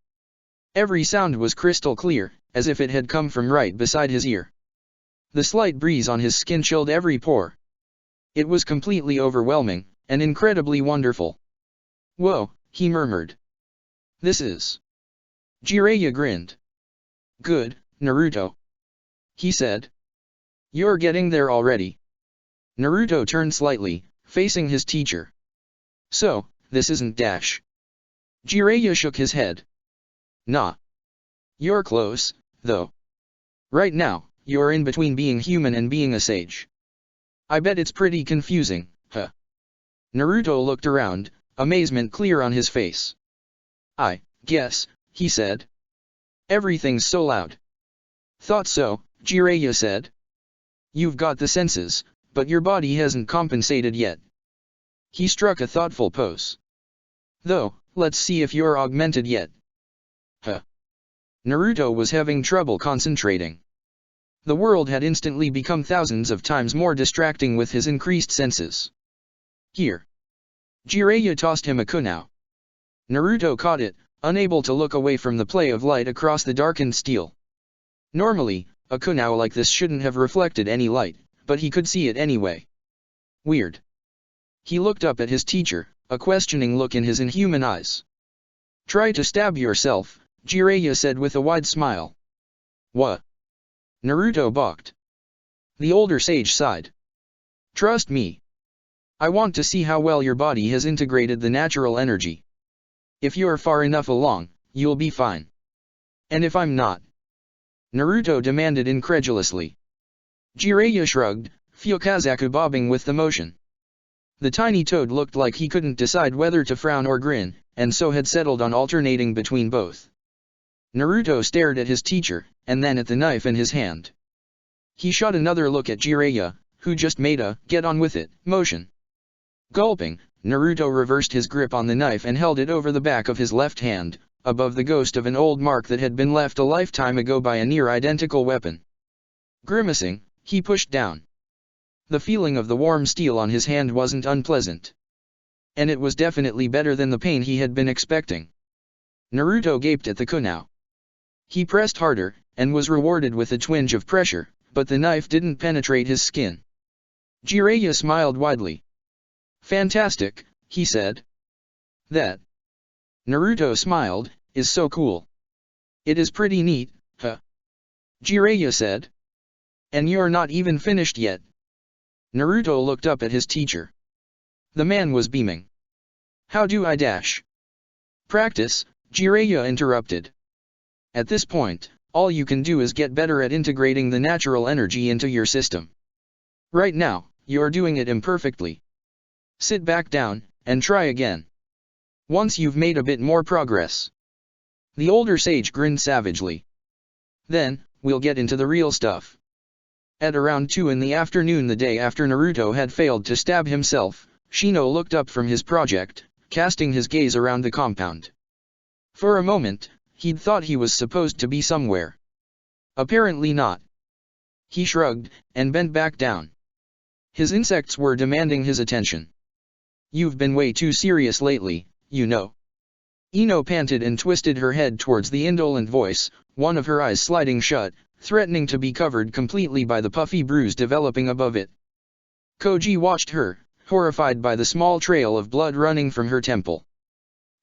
Every sound was crystal clear, as if it had come from right beside his ear. The slight breeze on his skin chilled every pore. It was completely overwhelming, and incredibly wonderful. "Whoa," he murmured. "This is..." Jiraiya grinned. "Good, Naruto," he said. "You're getting there already." Naruto turned slightly, facing his teacher. "So, this isn't Dash?" Jiraiya shook his head. "Nah. You're close, though. Right now, you're in between being human and being a sage. I bet it's pretty confusing, huh?" Naruto looked around, amazement clear on his face. "I guess," he said. "Everything's so loud." "Thought so," Jiraiya said. "You've got the senses, but your body hasn't compensated yet." He struck a thoughtful pose. "Though, let's see if you're augmented yet." Huh? Naruto was having trouble concentrating. The world had instantly become thousands of times more distracting with his increased senses. "Here." Jiraiya tossed him a kunai. Naruto caught it, unable to look away from the play of light across the darkened steel. Normally, a kunai like this shouldn't have reflected any light, but he could see it anyway. Weird. He looked up at his teacher, a questioning look in his inhuman eyes. "Try to stab yourself," Jiraiya said with a wide smile. "What?" Naruto balked. The older sage sighed. "Trust me. I want to see how well your body has integrated the natural energy. If you're far enough along, you'll be fine. And if I'm not?" Naruto demanded incredulously. Jiraiya shrugged, Fyokazaku bobbing with the motion. The tiny toad looked like he couldn't decide whether to frown or grin, and so had settled on alternating between both. Naruto stared at his teacher, and then at the knife in his hand. He shot another look at Jiraiya, who just made a "get on with it" motion. Gulping, Naruto reversed his grip on the knife and held it over the back of his left hand, above the ghost of an old mark that had been left a lifetime ago by a near-identical weapon. Grimacing, he pushed down. The feeling of the warm steel on his hand wasn't unpleasant. And it was definitely better than the pain he had been expecting. Naruto gaped at the kunai. He pressed harder, and was rewarded with a twinge of pressure, but the knife didn't penetrate his skin. Jiraiya smiled widely. "Fantastic," he said. "That," Naruto smiled, "is so cool." "It is pretty neat, huh?" Jiraiya said. "And you're not even finished yet." Naruto looked up at his teacher. The man was beaming. "How do I dash?" "Practice," Jiraiya interrupted. "At this point, all you can do is get better at integrating the natural energy into your system. Right now, you're doing it imperfectly. Sit back down, and try again. Once you've made a bit more progress." The older sage grinned savagely. "Then, we'll get into the real stuff." At around 2 in the afternoon the day after Naruto had failed to stab himself, Shino looked up from his project, casting his gaze around the compound. For a moment, he'd thought he was supposed to be somewhere. Apparently not. He shrugged, and bent back down. His insects were demanding his attention. "You've been way too serious lately, you know." Ino panted and twisted her head towards the indolent voice, one of her eyes sliding shut, threatening to be covered completely by the puffy bruise developing above it. Koji watched her, horrified by the small trail of blood running from her temple.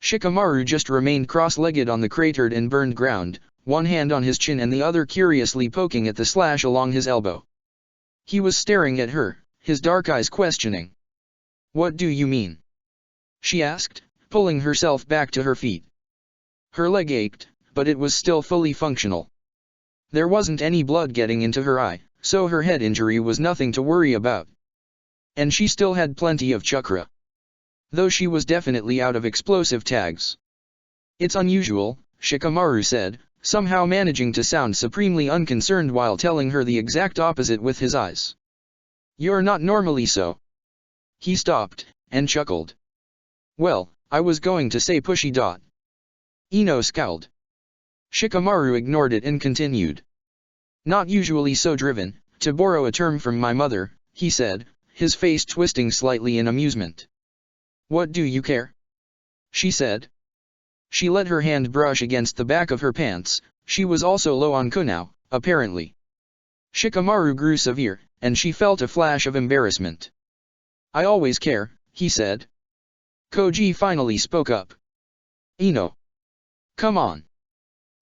Shikamaru just remained cross-legged on the cratered and burned ground, one hand on his chin and the other curiously poking at the slash along his elbow. He was staring at her, his dark eyes questioning. "What do you mean?" she asked, pulling herself back to her feet. Her leg ached, but it was still fully functional. There wasn't any blood getting into her eye, so her head injury was nothing to worry about. And she still had plenty of chakra. Though she was definitely out of explosive tags. "It's unusual," Shikamaru said, somehow managing to sound supremely unconcerned while telling her the exact opposite with his eyes. "You're not normally so." He stopped, and chuckled. Well, I was going to say pushy dot. Ino scowled. Shikamaru ignored it and continued. Not usually so driven, to borrow a term from my mother, he said, his face twisting slightly in amusement. What do you care? She said. She let her hand brush against the back of her pants. She was also low on kunao, apparently. Shikamaru grew severe, and she felt a flash of embarrassment. I always care, he said. Koji finally spoke up. Ino. Come on.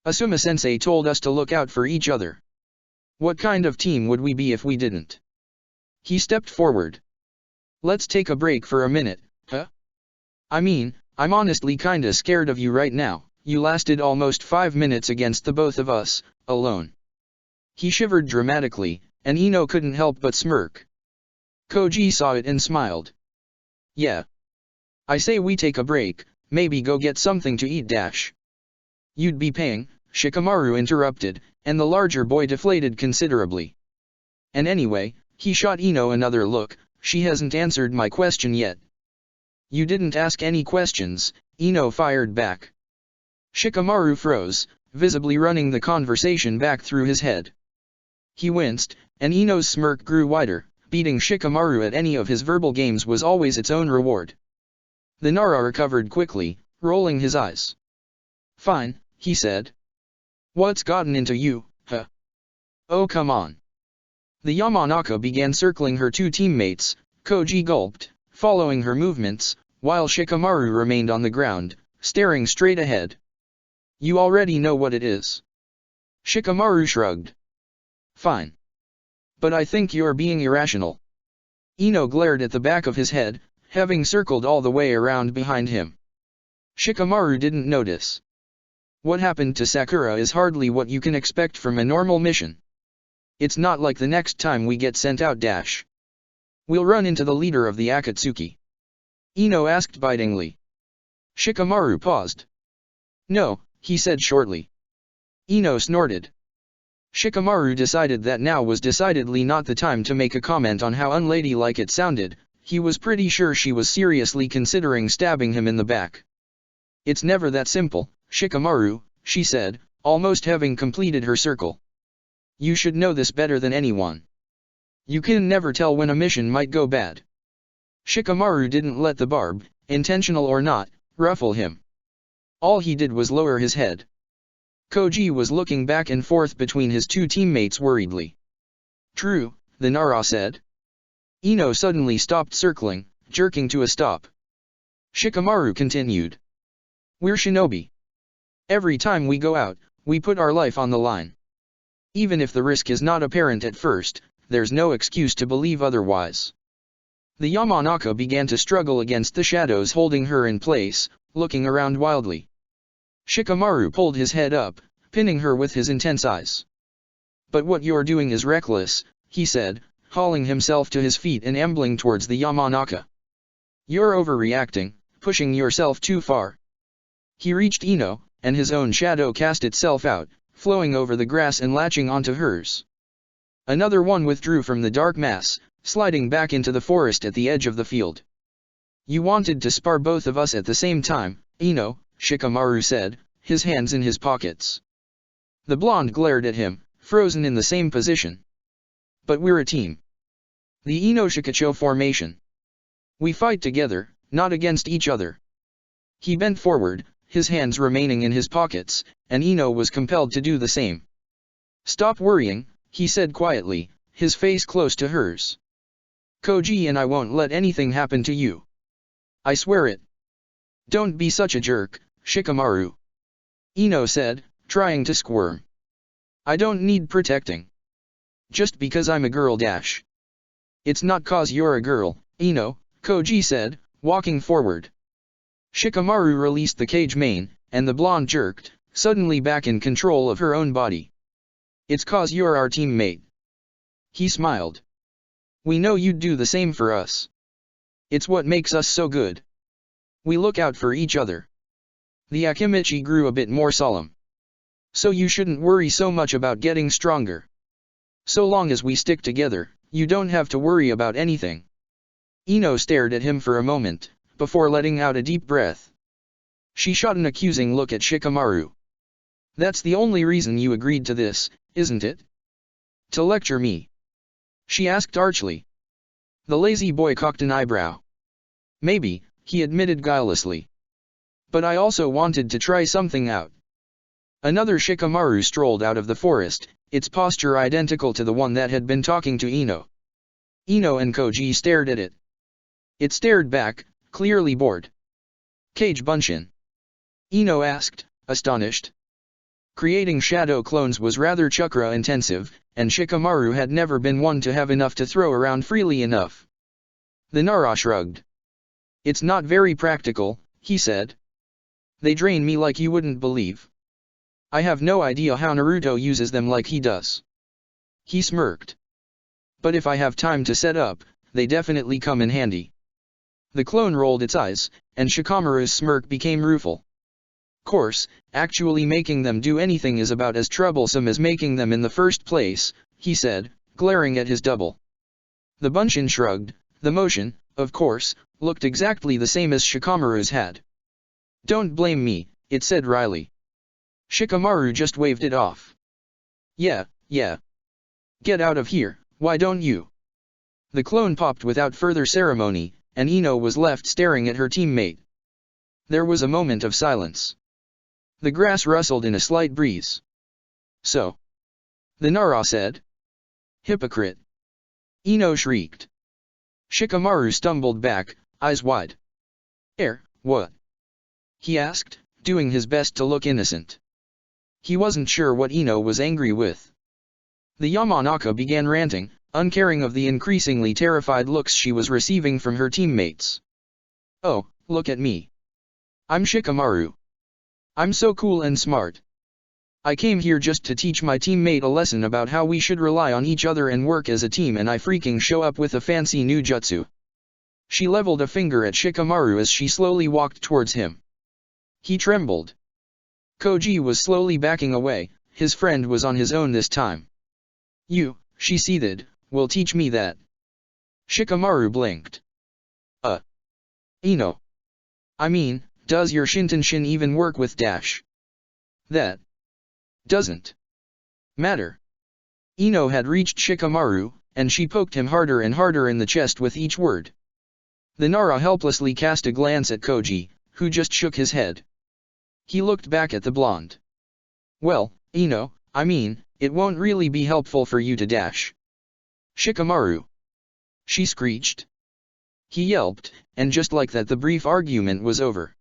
Asuma-sensei told us to look out for each other. What kind of team would we be if we didn't? He stepped forward. Let's take a break for a minute, huh? I mean, I'm honestly kinda scared of you right now. You lasted almost 5 minutes against the both of us, alone. He shivered dramatically, and Ino couldn't help but smirk. Koji saw it and smiled. Yeah. I say we take a break, maybe go get something to eat dash. You'd be paying, Shikamaru interrupted, and the larger boy deflated considerably. And anyway, he shot Ino another look, she hasn't answered my question yet. You didn't ask any questions, Ino fired back. Shikamaru froze, visibly running the conversation back through his head. He winced, and Ino's smirk grew wider. Beating Shikamaru at any of his verbal games was always its own reward. The Nara recovered quickly, rolling his eyes. Fine, he said. What's gotten into you, huh? Oh come on. The Yamanaka began circling her two teammates. Koji gulped, following her movements, while Shikamaru remained on the ground, staring straight ahead. You already know what it is. Shikamaru shrugged. Fine. But I think you're being irrational. Ino glared at the back of his head, having circled all the way around behind him. Shikamaru didn't notice. What happened to Sakura is hardly what you can expect from a normal mission. It's not like the next time we get sent out dash. We'll run into the leader of the Akatsuki. Ino asked bitingly. Shikamaru paused. No, he said shortly. Ino snorted. Shikamaru decided that now was decidedly not the time to make a comment on how unladylike it sounded. He was pretty sure she was seriously considering stabbing him in the back. It's never that simple, Shikamaru, she said, almost having completed her circle. You should know this better than anyone. You can never tell when a mission might go bad. Shikamaru didn't let the barb, intentional or not, ruffle him. All he did was lower his head. Koji was looking back and forth between his two teammates worriedly. True, the Nara said. Ino suddenly stopped circling, jerking to a stop. Shikamaru continued. We're shinobi. Every time we go out, we put our life on the line. Even if the risk is not apparent at first, there's no excuse to believe otherwise. The Yamanaka began to struggle against the shadows holding her in place, looking around wildly. Shikamaru pulled his head up, pinning her with his intense eyes. But what you're doing is reckless, he said, hauling himself to his feet and ambling towards the Yamanaka. You're overreacting, pushing yourself too far. He reached Ino, and his own shadow cast itself out, flowing over the grass and latching onto hers. Another one withdrew from the dark mass, sliding back into the forest at the edge of the field. You wanted to spar both of us at the same time, Ino, Shikamaru said, his hands in his pockets. The blonde glared at him, frozen in the same position. But we're a team. The Ino Shikacho formation. We fight together, not against each other. He bent forward, his hands remaining in his pockets, and Ino was compelled to do the same. Stop worrying, he said quietly, his face close to hers. Koji and I won't let anything happen to you. I swear it. Don't be such a jerk, Shikamaru. Ino said, trying to squirm. I don't need protecting. Just because I'm a girl dash. It's not cause you're a girl, Ino, Koji said, walking forward. Shikamaru released the cage mane, and the blonde jerked, suddenly back in control of her own body. It's cause you're our teammate. He smiled. We know you'd do the same for us. It's what makes us so good. We look out for each other. The Akimichi grew a bit more solemn. So you shouldn't worry so much about getting stronger. So long as we stick together, you don't have to worry about anything. Ino stared at him for a moment, before letting out a deep breath. She shot an accusing look at Shikamaru. That's the only reason you agreed to this, isn't it? To lecture me? She asked archly. The lazy boy cocked an eyebrow. Maybe, he admitted guilelessly. But I also wanted to try something out. Another Shikamaru strolled out of the forest, its posture identical to the one that had been talking to Ino. Ino and Koji stared at it. It stared back, clearly bored. Kage Bunshin? Ino asked, astonished. Creating shadow clones was rather chakra intensive, and Shikamaru had never been one to have enough to throw around freely enough. The Nara shrugged. It's not very practical, he said. They drain me like you wouldn't believe. I have no idea how Naruto uses them like he does. He smirked. But if I have time to set up, they definitely come in handy. The clone rolled its eyes, and Shikamaru's smirk became rueful. Course, actually making them do anything is about as troublesome as making them in the first place, he said, glaring at his double. The Bunshin shrugged. The motion, of course, looked exactly the same as Shikamaru's had. Don't blame me, it said wryly. Shikamaru just waved it off. Yeah. Get out of here, why don't you? The clone popped without further ceremony, and Ino was left staring at her teammate. There was a moment of silence. The grass rustled in a slight breeze. So? The Nara said. Hypocrite. Ino shrieked. Shikamaru stumbled back, eyes wide. What? He asked, doing his best to look innocent. He wasn't sure what Ino was angry with. The Yamanaka began ranting, uncaring of the increasingly terrified looks she was receiving from her teammates. Oh, look at me. I'm Shikamaru. I'm so cool and smart. I came here just to teach my teammate a lesson about how we should rely on each other and work as a team, and I freaking show up with a fancy new jutsu. She leveled a finger at Shikamaru as she slowly walked towards him. He trembled. Koji was slowly backing away, his friend was on his own this time. You, she seethed, will teach me that. Shikamaru blinked. Ino. I mean, does your Shintenshin even work with dash? That doesn't matter. Ino had reached Shikamaru, and she poked him harder and harder in the chest with each word. The Nara helplessly cast a glance at Koji, who just shook his head. He looked back at the blonde. Well, Ino, I mean, it won't really be helpful for you to dash. Shikamaru. She screeched. He yelped, and just like that the brief argument was over.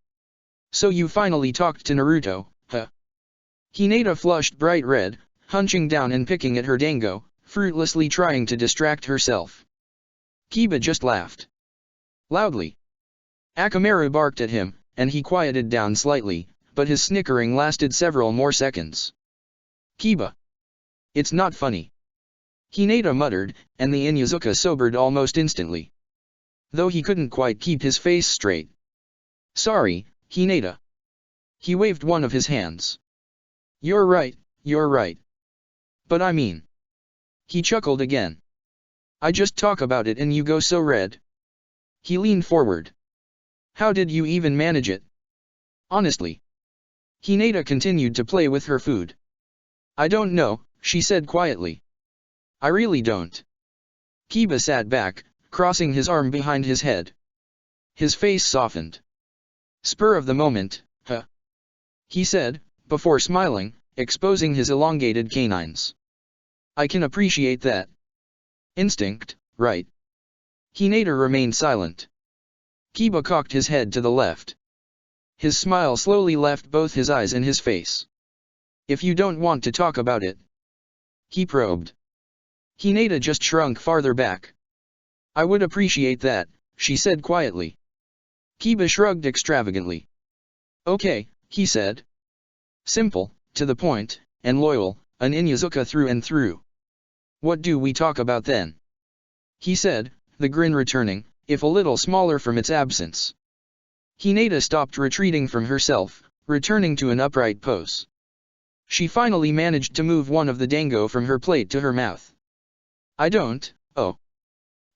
So you finally talked to Naruto, huh? Hinata flushed bright red, hunching down and picking at her dango, fruitlessly trying to distract herself. Kiba just laughed. Loudly. Akamaru barked at him, and he quieted down slightly, but his snickering lasted several more seconds. Kiba. It's not funny. Hinata muttered, and the Inuzuka sobered almost instantly. Though he couldn't quite keep his face straight. Sorry, Hinata. He waved one of his hands. You're right. But I mean. He chuckled again. I just talk about it and you go so red. He leaned forward. How did you even manage it? Honestly. Hinata continued to play with her food. I don't know, she said quietly. I really don't. Kiba sat back, crossing his arm behind his head. His face softened. Spur of the moment, huh? He said, before smiling, exposing his elongated canines. I can appreciate that. Instinct, right? Hinata remained silent. Kiba cocked his head to the left. His smile slowly left both his eyes and his face. If you don't want to talk about it. He probed. Hinata just shrunk farther back. I would appreciate that, she said quietly. Kiba shrugged extravagantly. Okay, he said. Simple, to the point, and loyal, an Inuzuka through and through. What do we talk about then? He said, the grin returning, if a little smaller from its absence. Hinata stopped retreating from herself, returning to an upright pose. She finally managed to move one of the dango from her plate to her mouth. I don't, oh.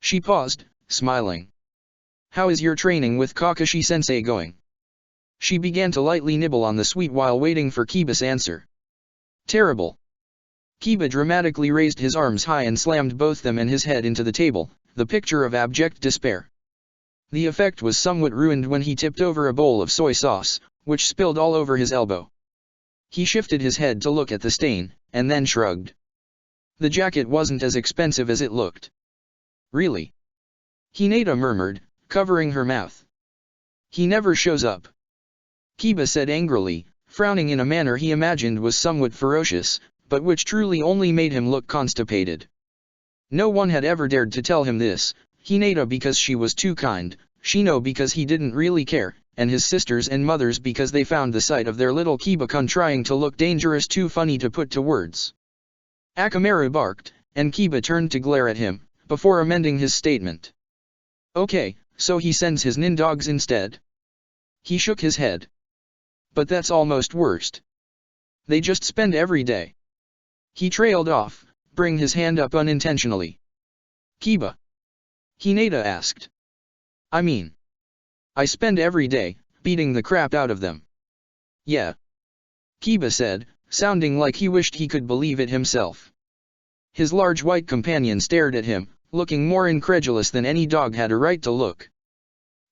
She paused, smiling. How is your training with Kakashi-sensei going? She began to lightly nibble on the sweet while waiting for Kiba's answer. Terrible. Kiba dramatically raised his arms high and slammed both them and his head into the table, the picture of abject despair. The effect was somewhat ruined when he tipped over a bowl of soy sauce, which spilled all over his elbow. He shifted his head to look at the stain, and then shrugged. The jacket wasn't as expensive as it looked. Really? Hinata murmured, covering her mouth. He never shows up. Kiba said angrily, frowning in a manner he imagined was somewhat ferocious, but which truly only made him look constipated. No one had ever dared to tell him this, Hinata because she was too kind, Shino because he didn't really care, and his sisters and mothers because they found the sight of their little Kiba-kun trying to look dangerous too funny to put to words. Akamaru barked, and Kiba turned to glare at him, before amending his statement. Okay, so he sends his nindogs instead? He shook his head. But that's almost worst. They just spend every day. He trailed off, bringing his hand up unintentionally. Kiba? Hinata asked. I mean, I spend every day, beating the crap out of them. Yeah. Kiba said, sounding like he wished he could believe it himself. His large white companion stared at him, looking more incredulous than any dog had a right to look.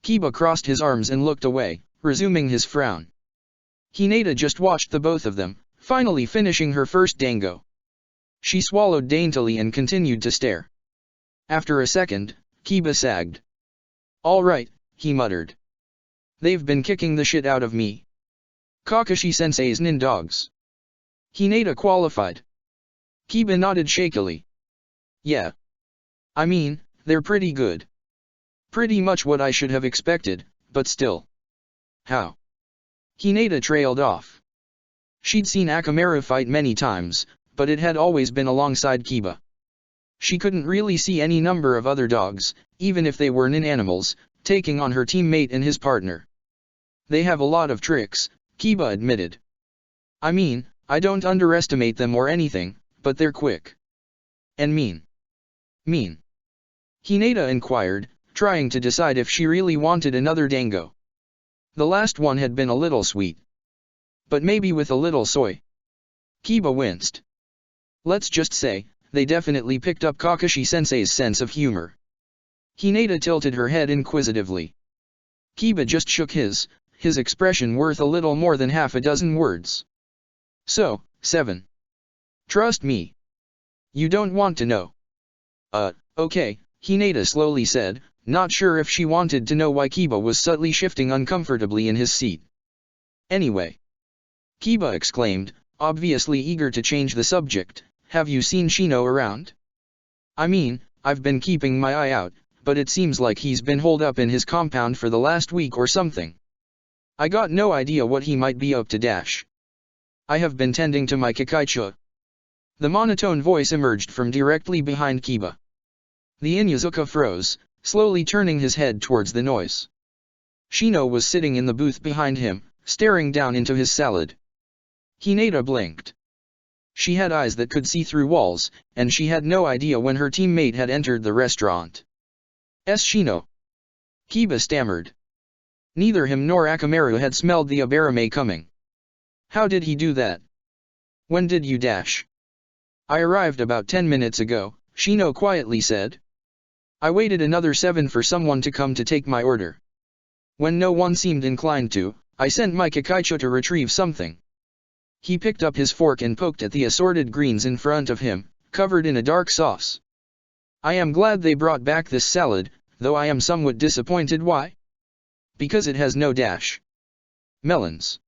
Kiba crossed his arms and looked away, resuming his frown. Hinata just watched the both of them, finally finishing her first dango. She swallowed daintily and continued to stare. After a second, Kiba sagged. All right, he muttered. They've been kicking the shit out of me. Kakashi-sensei's nindogs. Hinata qualified. Kiba nodded shakily. Yeah. I mean, they're pretty good. Pretty much what I should have expected, but still. How? Hinata trailed off. She'd seen Akamaru fight many times, but it had always been alongside Kiba. She couldn't really see any number of other dogs, even if they were nin animals, taking on her teammate and his partner. They have a lot of tricks, Kiba admitted. I mean, I don't underestimate them or anything, but they're quick. And mean. Mean? Hinata inquired, trying to decide if she really wanted another dango. The last one had been a little sweet. But maybe with a little soy. Kiba winced. Let's just say, they definitely picked up Kakashi-sensei's sense of humor. Hinata tilted her head inquisitively. Kiba just shook his expression worth a little more than half a dozen words. So, 7. Trust me. You don't want to know. Okay, Hinata slowly said, not sure if she wanted to know why Kiba was subtly shifting uncomfortably in his seat. Anyway. Kiba exclaimed, obviously eager to change the subject, have you seen Shino around? I mean, I've been keeping my eye out, but it seems like he's been holed up in his compound for the last week or something. I got no idea what he might be up to dash. I have been tending to my Kakaicha. The monotone voice emerged from directly behind Kiba. The Inyazuka froze, slowly turning his head towards the noise. Shino was sitting in the booth behind him, staring down into his salad. Hinata blinked. She had eyes that could see through walls, and she had no idea when her teammate had entered the restaurant. Shino. Kiba stammered. Neither him nor Akamaru had smelled the Abarame coming. How did he do that? When did you dash? I arrived about 10 minutes ago, Shino quietly said. I waited another 7 for someone to come to take my order. When no one seemed inclined to, I sent my Kakaicha to retrieve something. He picked up his fork and poked at the assorted greens in front of him, covered in a dark sauce. I am glad they brought back this salad, though I am somewhat disappointed. Why? Because it has no dash. Melons.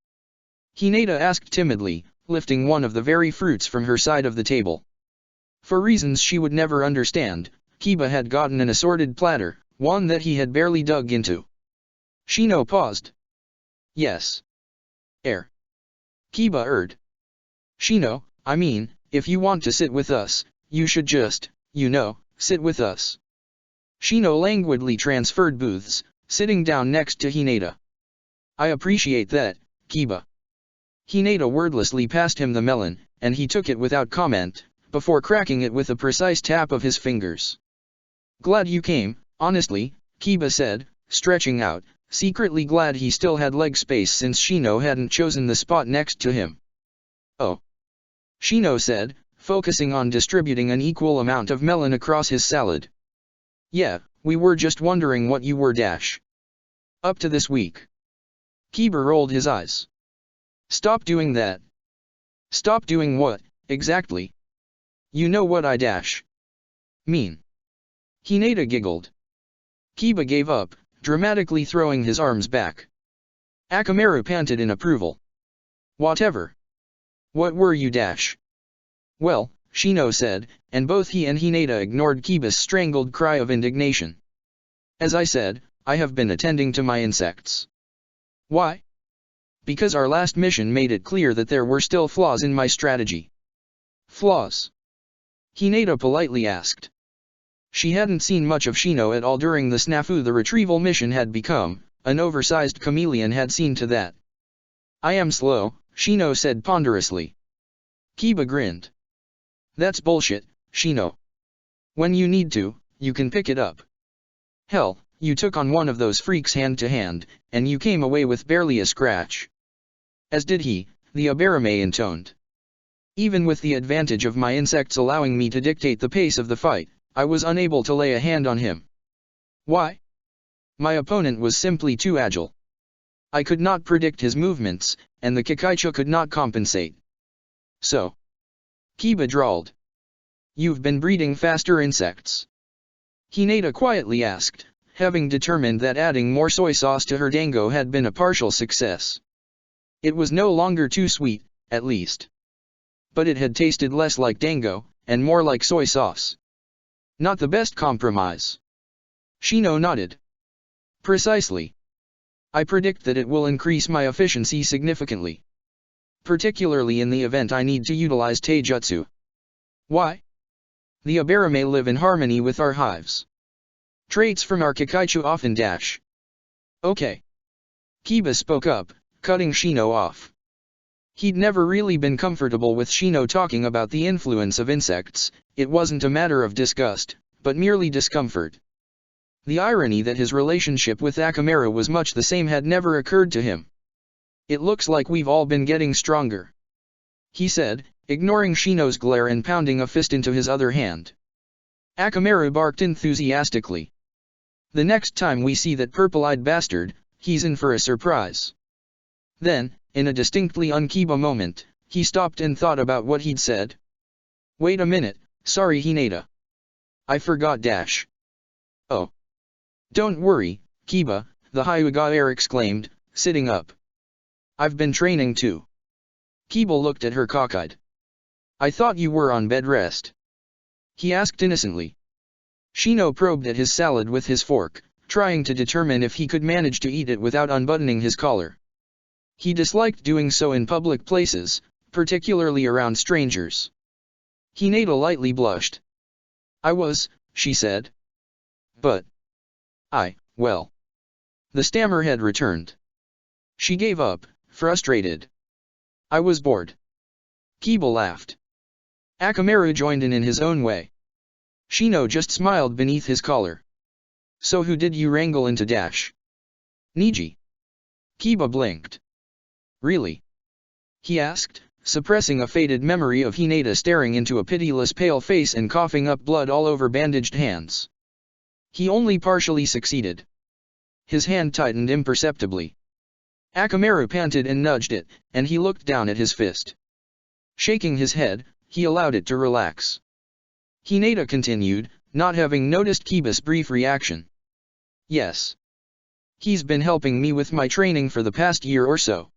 Hinata asked timidly, lifting one of the very fruits from her side of the table. For reasons she would never understand, Kiba had gotten an assorted platter, one that he had barely dug into. Shino paused. Yes. Kiba erred. Shino, I mean, if you want to sit with us, you should just, sit with us. Shino languidly transferred booths, sitting down next to Hinata. I appreciate that, Kiba. Hinata wordlessly passed him the melon, and he took it without comment, before cracking it with a precise tap of his fingers. Glad you came, honestly, Kiba said, stretching out, secretly glad he still had leg space since Shino hadn't chosen the spot next to him. "Oh," Shino said, focusing on distributing an equal amount of melon across his salad. "Yeah, we were just wondering what you were dash. Up to this week." Kiba rolled his eyes. "Stop doing that." "Stop doing what, exactly?" "You know what I dash mean." Hinata giggled. Kiba gave up, dramatically throwing his arms back. Akamaru panted in approval. "Whatever. What were you dash?" "Well," Shino said, and both he and Hinata ignored Kiba's strangled cry of indignation. "As I said, I have been attending to my insects." "Why?" "Because our last mission made it clear that there were still flaws in my strategy." "Flaws?" Hinata politely asked. She hadn't seen much of Shino at all during the snafu the retrieval mission had become. An oversized chameleon had seen to that. "I am slow," Shino said ponderously. Kiba grinned. "That's bullshit, Shino. When you need to, you can pick it up. Hell, you took on one of those freaks hand to hand, and you came away with barely a scratch." "As did he," the Abarame intoned. "Even with the advantage of my insects allowing me to dictate the pace of the fight, I was unable to lay a hand on him." "Why?" "My opponent was simply too agile. I could not predict his movements, and the Kikaicha could not compensate." "So?" Kiba drawled. "You've been breeding faster insects?" Hinata quietly asked, having determined that adding more soy sauce to her dango had been a partial success. It was no longer too sweet, at least. But it had tasted less like dango, and more like soy sauce. Not the best compromise. Shino nodded. "Precisely. I predict that it will increase my efficiency significantly. Particularly in the event I need to utilize taijutsu." "Why?" "The Abarame live in harmony with our hives. Traits from our Kikaichu often dash." "Okay." Kiba spoke up, cutting Shino off. He'd never really been comfortable with Shino talking about the influence of insects. It wasn't a matter of disgust, but merely discomfort. The irony that his relationship with Akamaru was much the same had never occurred to him. "It looks like we've all been getting stronger," he said, ignoring Shino's glare and pounding a fist into his other hand. Akamaru barked enthusiastically. "The next time we see that purple-eyed bastard, he's in for a surprise." Then, in a distinctly un-Kiba moment, he stopped and thought about what he'd said. "Wait a minute, sorry Hinata. I forgot dash." "Oh. Don't worry, Kiba," the Hyuga exclaimed, sitting up. "I've been training too." Kiba looked at her cockeyed. "I thought you were on bed rest," he asked innocently. Shino probed at his salad with his fork, trying to determine if he could manage to eat it without unbuttoning his collar. He disliked doing so in public places, particularly around strangers. Hinata lightly blushed. "I was," she said. "But well." The stammer had returned. She gave up, frustrated. "I was bored." Kiba laughed. Akamaru joined in his own way. Shino just smiled beneath his collar. "So who did you wrangle into dash?" "Niji." Kiba blinked. "Really?" he asked, suppressing a faded memory of Hinata staring into a pitiless pale face and coughing up blood all over bandaged hands. He only partially succeeded. His hand tightened imperceptibly. Akamaru panted and nudged it, and he looked down at his fist. Shaking his head, he allowed it to relax. Hinata continued, not having noticed Kiba's brief reaction. "Yes. He's been helping me with my training for the past year or so.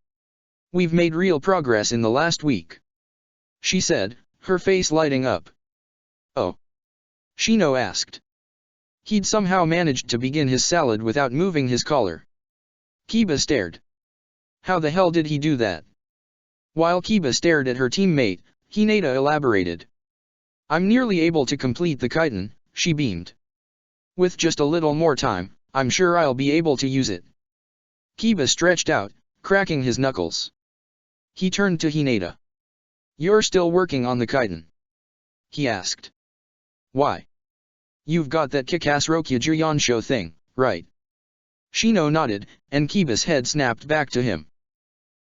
We've made real progress in the last week," she said, her face lighting up. "Oh?" Shino asked. He'd somehow managed to begin his salad without moving his collar. Kiba stared. How the hell did he do that? While Kiba stared at her teammate, Hinata elaborated. "I'm nearly able to complete the chitin," she beamed. "With just a little more time, I'm sure I'll be able to use it." Kiba stretched out, cracking his knuckles. He turned to Hinata. "You're still working on the chitin?" he asked. "Why? You've got that kick-ass Rokugyo Yansho thing, right?" Shino nodded, and Kiba's head snapped back to him.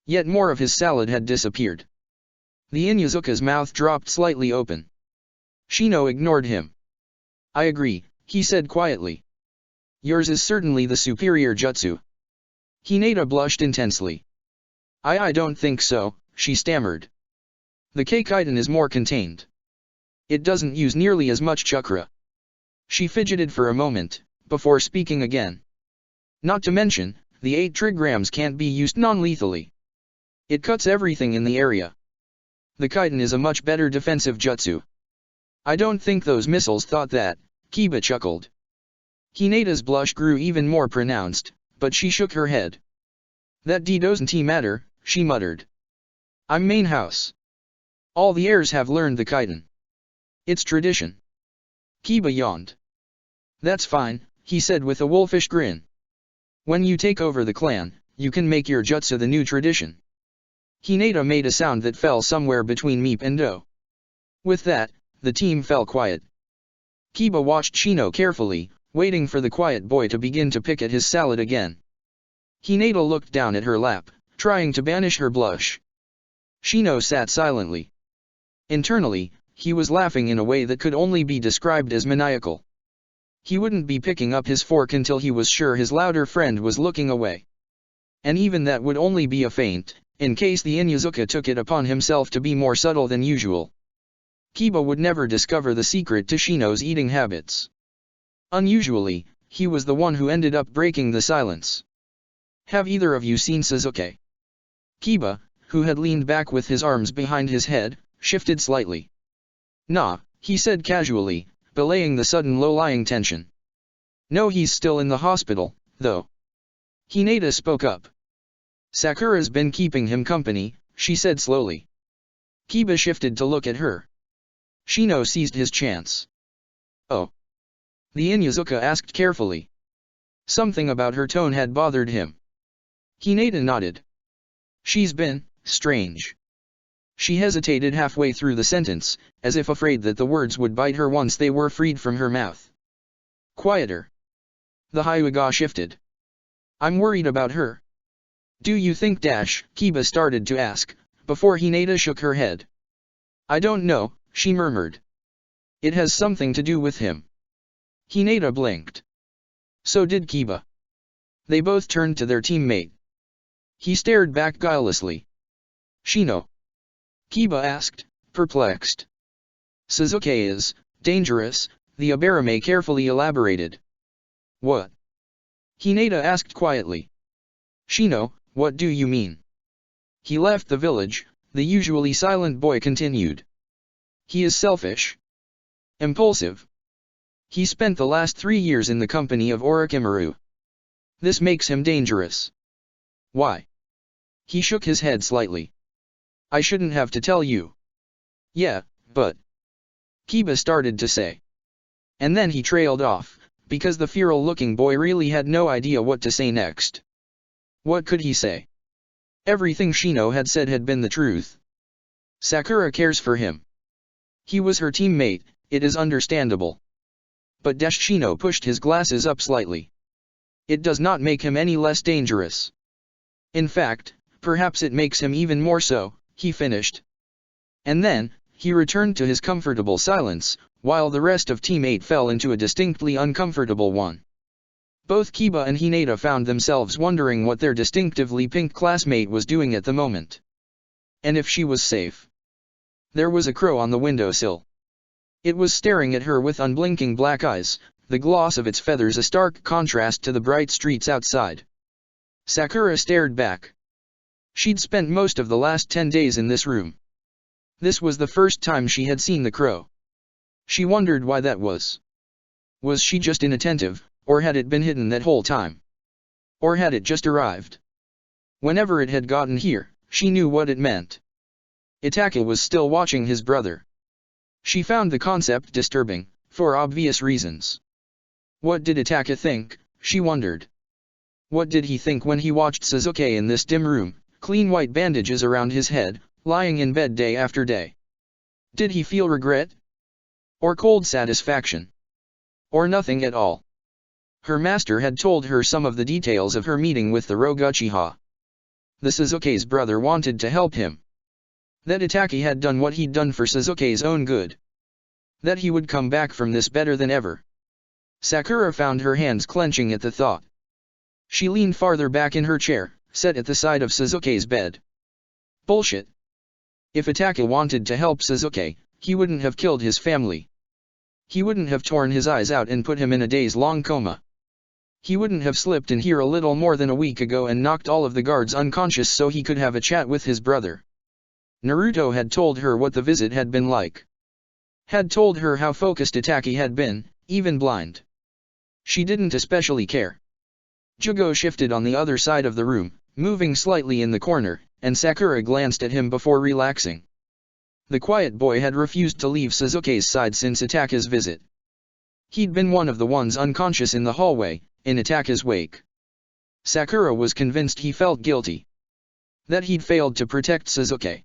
Yet more of his salad had disappeared. The Inuzuka's mouth dropped slightly open. Shino ignored him. I agree, he said quietly. Yours is certainly the superior jutsu. Hinata blushed intensely. I don't think so, she stammered. The Kekkaidan is more contained. It doesn't use nearly as much chakra. She fidgeted for a moment, before speaking again. Not to mention, the 8 trigrams can't be used non-lethally. It cuts everything in the area. The Kaidan is a much better defensive jutsu. I don't think those missiles thought that, Kiba chuckled. Hinata's blush grew even more pronounced, but she shook her head. That doesn't matter, she muttered. I'm main house. All the heirs have learned the Kaidan. It's tradition. Kiba yawned. That's fine, he said with a wolfish grin. When you take over the clan, you can make your jutsu the new tradition. Hinata made a sound that fell somewhere between meep and do. With that, the team fell quiet. Kiba watched Shino carefully, waiting for the quiet boy to begin to pick at his salad again. Hinata looked down at her lap, trying to banish her blush. Shino sat silently. Internally, he was laughing in a way that could only be described as maniacal. He wouldn't be picking up his fork until he was sure his louder friend was looking away. And even that would only be a feint, in case the Inuzuka took it upon himself to be more subtle than usual. Kiba would never discover the secret to Shino's eating habits. Unusually, he was the one who ended up breaking the silence. Have either of you seen Sasuke? Kiba, who had leaned back with his arms behind his head, shifted slightly. Nah, he said casually, belaying the sudden low-lying tension. No, he's still in the hospital, though. Hinata spoke up. Sakura's been keeping him company, she said slowly. Kiba shifted to look at her. Shino seized his chance. Oh. The Inuzuka asked carefully. Something about her tone had bothered him. Hinata nodded. She's been strange. She hesitated halfway through the sentence, as if afraid that the words would bite her once they were freed from her mouth. Quieter. The Hyuga shifted. I'm worried about her. Do you think Kiba started to ask, before Hinata shook her head. I don't know, she murmured. It has something to do with him. Hinata blinked. So did Kiba. They both turned to their teammate. He stared back guilelessly. Shino? Kiba asked, perplexed. Sasuke is dangerous, the Abarame carefully elaborated. What? Hinata asked quietly. Shino, what do you mean? He left the village, the usually silent boy continued. He is selfish. Impulsive. He spent the last 3 years in the company of Orochimaru. This makes him dangerous. Why? He shook his head slightly. I shouldn't have to tell you. Yeah, but... Kiba started to say. And then he trailed off, because the feral-looking boy really had no idea what to say next. What could he say? Everything Shino had said had been the truth. Sakura cares for him. He was her teammate, it is understandable. But Shino pushed his glasses up slightly. It does not make him any less dangerous. In fact, perhaps it makes him even more so, he finished. And then, he returned to his comfortable silence, while the rest of Team 8 fell into a distinctly uncomfortable one. Both Kiba and Hinata found themselves wondering what their distinctively pink classmate was doing at the moment. And if she was safe. There was a crow on the windowsill. It was staring at her with unblinking black eyes, the gloss of its feathers a stark contrast to the bright streets outside. Sakura stared back. She'd spent most of the last 10 days in this room. This was the first time she had seen the crow. She wondered why that was. Was she just inattentive, or had it been hidden that whole time? Or had it just arrived? Whenever it had gotten here, she knew what it meant. Itaka was still watching his brother. She found the concept disturbing, for obvious reasons. What did Itaka think, she wondered. What did he think when he watched Sasuke in this dim room, clean white bandages around his head, lying in bed day after day? Did he feel regret? Or cold satisfaction? Or nothing at all? Her master had told her some of the details of her meeting with the rogue Uchiha. The Sasuke's brother wanted to help him. That Itachi had done what he'd done for Sasuke's own good. That he would come back from this better than ever. Sakura found her hands clenching at the thought. She leaned farther back in her chair, set at the side of Sasuke's bed. Bullshit. If Itachi wanted to help Sasuke, he wouldn't have killed his family. He wouldn't have torn his eyes out and put him in a days-long coma. He wouldn't have slipped in here a little more than a week ago and knocked all of the guards unconscious so he could have a chat with his brother. Naruto had told her what the visit had been like. Had told her how focused Itachi had been, even blind. She didn't especially care. Jugo shifted on the other side of the room, moving slightly in the corner, and Sakura glanced at him before relaxing. The quiet boy had refused to leave Sasuke's side since Itachi's visit. He'd been one of the ones unconscious in the hallway, in Itachi's wake. Sakura was convinced he felt guilty. That he'd failed to protect Sasuke.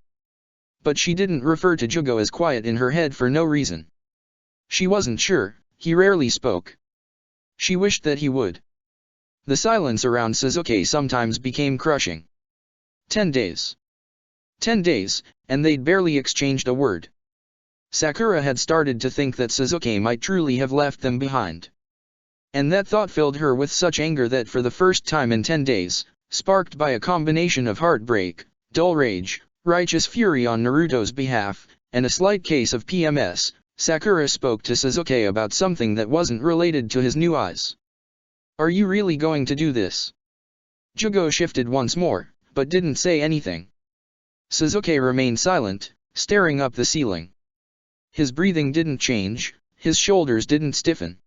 But she didn't refer to Jugo as quiet in her head for no reason. She wasn't sure, he rarely spoke. She wished that he would. The silence around Sasuke sometimes became crushing. 10 days. 10 days, and they'd barely exchanged a word. Sakura had started to think that Sasuke might truly have left them behind. And that thought filled her with such anger that for the first time in 10 days, sparked by a combination of heartbreak, dull rage, righteous fury on Naruto's behalf, and a slight case of PMS, Sakura spoke to Sasuke about something that wasn't related to his new eyes. Are you really going to do this? Jugo shifted once more, but didn't say anything. Sasuke remained silent, staring up the ceiling. His breathing didn't change, his shoulders didn't stiffen.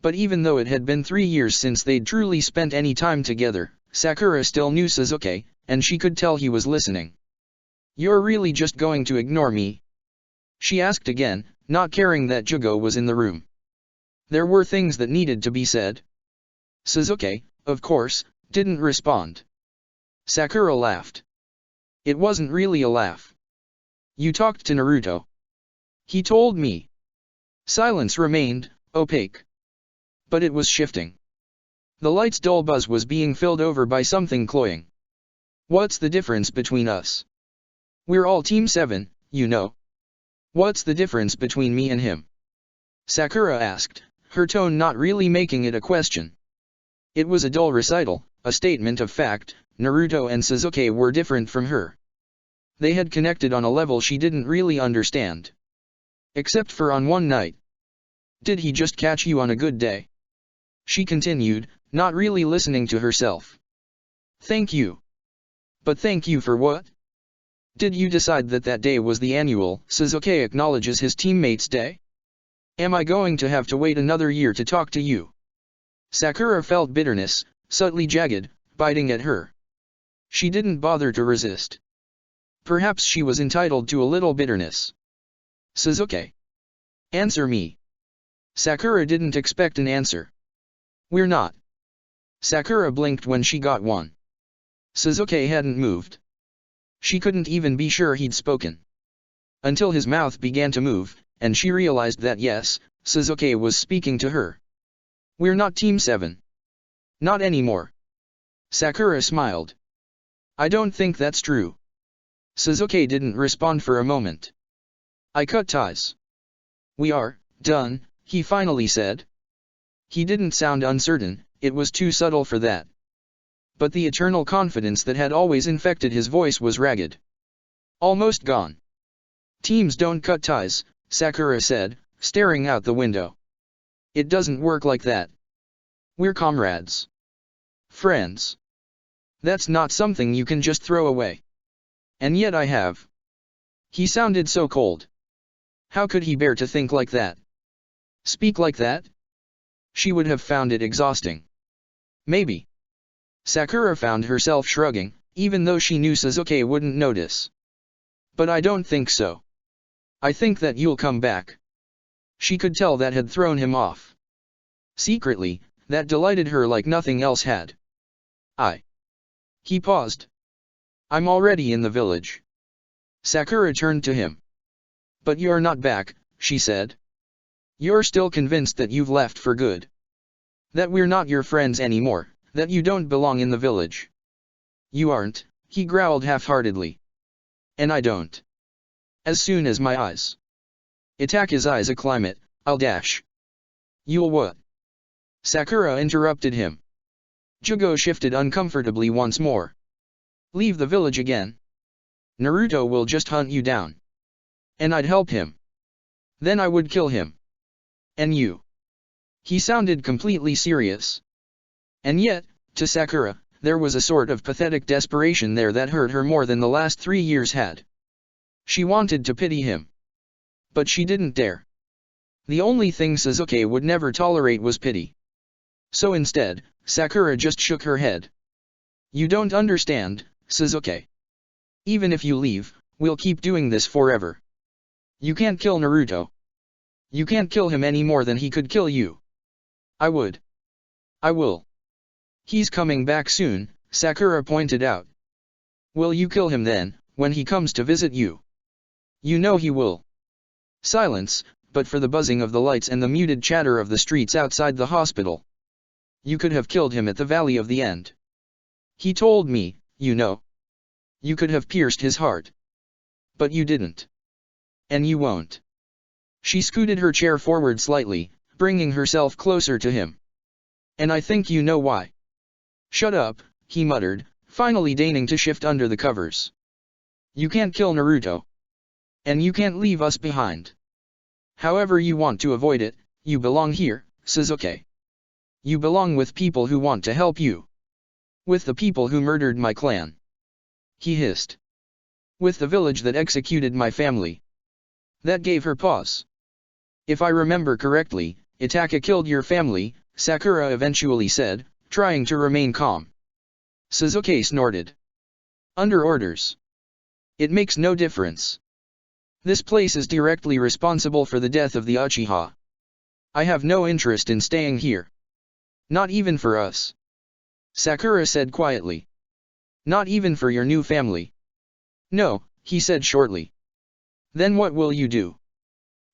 But even though it had been 3 years since they'd truly spent any time together, Sakura still knew Sasuke, and she could tell he was listening. You're really just going to ignore me? She asked again, not caring that Jugo was in the room. There were things that needed to be said. Sasuke, of course, didn't respond. Sakura laughed. It wasn't really a laugh. You talked to Naruto. He told me. Silence remained, opaque. But it was shifting. The light's dull buzz was being filled over by something cloying. What's the difference between us? We're all Team 7, you know. What's the difference between me and him? Sakura asked, her tone not really making it a question. It was a dull recital, a statement of fact. Naruto and Sasuke were different from her. They had connected on a level she didn't really understand. Except for on one night. Did he just catch you on a good day? She continued, not really listening to herself. Thank you. But thank you for what? Did you decide that that day was the annual Sasuke acknowledges his teammates' day? Am I going to have to wait another year to talk to you? Sakura felt bitterness, subtly jagged, biting at her. She didn't bother to resist. Perhaps she was entitled to a little bitterness. Sasuke. Answer me. Sakura didn't expect an answer. We're not. Sakura blinked when she got one. Sasuke hadn't moved. She couldn't even be sure he'd spoken. Until his mouth began to move, and she realized that yes, Sasuke was speaking to her. We're not Team 7. Not anymore. Sakura smiled. I don't think that's true. Sasuke didn't respond for a moment. I cut ties. We are done, he finally said. He didn't sound uncertain, it was too subtle for that. But the eternal confidence that had always infected his voice was ragged. Almost gone. Teams don't cut ties, Sakura said, staring out the window. It doesn't work like that. We're comrades. Friends. That's not something you can just throw away. And yet I have. He sounded so cold. How could he bear to think like that? Speak like that? She would have found it exhausting. Maybe. Sakura found herself shrugging, even though she knew Sasuke wouldn't notice. But I don't think so. I think that you'll come back. She could tell that had thrown him off. Secretly, that delighted her like nothing else had. He paused. I'm already in the village. Sakura turned to him. But you're not back, she said. You're still convinced that you've left for good. That we're not your friends anymore, that you don't belong in the village. You aren't, he growled half-heartedly. And I don't. As soon as my eyes attack his eyes a climate, I'll dash. You'll what? Sakura interrupted him. Jugo shifted uncomfortably once more. Leave the village again. Naruto will just hunt you down. And I'd help him. Then I would kill him. And you. He sounded completely serious. And yet, to Sakura, there was a sort of pathetic desperation there that hurt her more than the last 3 years had. She wanted to pity him. But she didn't dare. The only thing Sasuke would never tolerate was pity. So instead, Sakura just shook her head. You don't understand, Sasuke. Even if you leave, we'll keep doing this forever. You can't kill Naruto. You can't kill him any more than he could kill you. I would. I will. He's coming back soon, Sakura pointed out. Will you kill him then, when he comes to visit you? You know he will. Silence, but for the buzzing of the lights and the muted chatter of the streets outside the hospital. You could have killed him at the Valley of the End. He told me, you know. You could have pierced his heart. But you didn't. And you won't. She scooted her chair forward slightly, bringing herself closer to him. And I think you know why. Shut up, he muttered, finally deigning to shift under the covers. You can't kill Naruto. And you can't leave us behind. However you want to avoid it, you belong here, Sasuke. You belong with people who want to help you. With the people who murdered my clan. He hissed. With the village that executed my family. That gave her pause. If I remember correctly, Itaka killed your family, Sakura eventually said, trying to remain calm. Sasuke snorted. Under orders. It makes no difference. This place is directly responsible for the death of the Uchiha. I have no interest in staying here. Not even for us. Sakura said quietly. Not even for your new family. No, he said shortly. Then what will you do?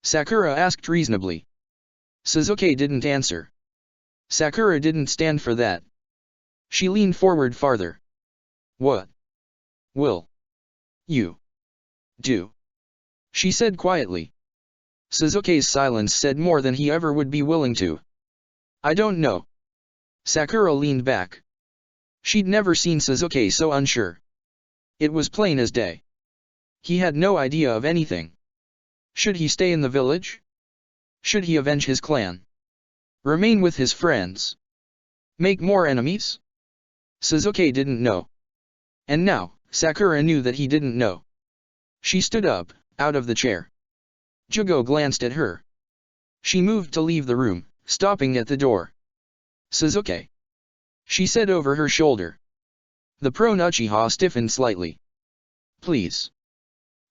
Sakura asked reasonably. Sasuke didn't answer. Sakura didn't stand for that. She leaned forward farther. What will you do? She said quietly. Sasuke's silence said more than he ever would be willing to. I don't know. Sakura leaned back. She'd never seen Sasuke so unsure. It was plain as day. He had no idea of anything. Should he stay in the village? Should he avenge his clan? Remain with his friends? Make more enemies? Sasuke didn't know. And now, Sakura knew that he didn't know. She stood up, out of the chair. Jugo glanced at her. She moved to leave the room, stopping at the door. Sasuke, she said over her shoulder. The prone Uchiha stiffened slightly. Please.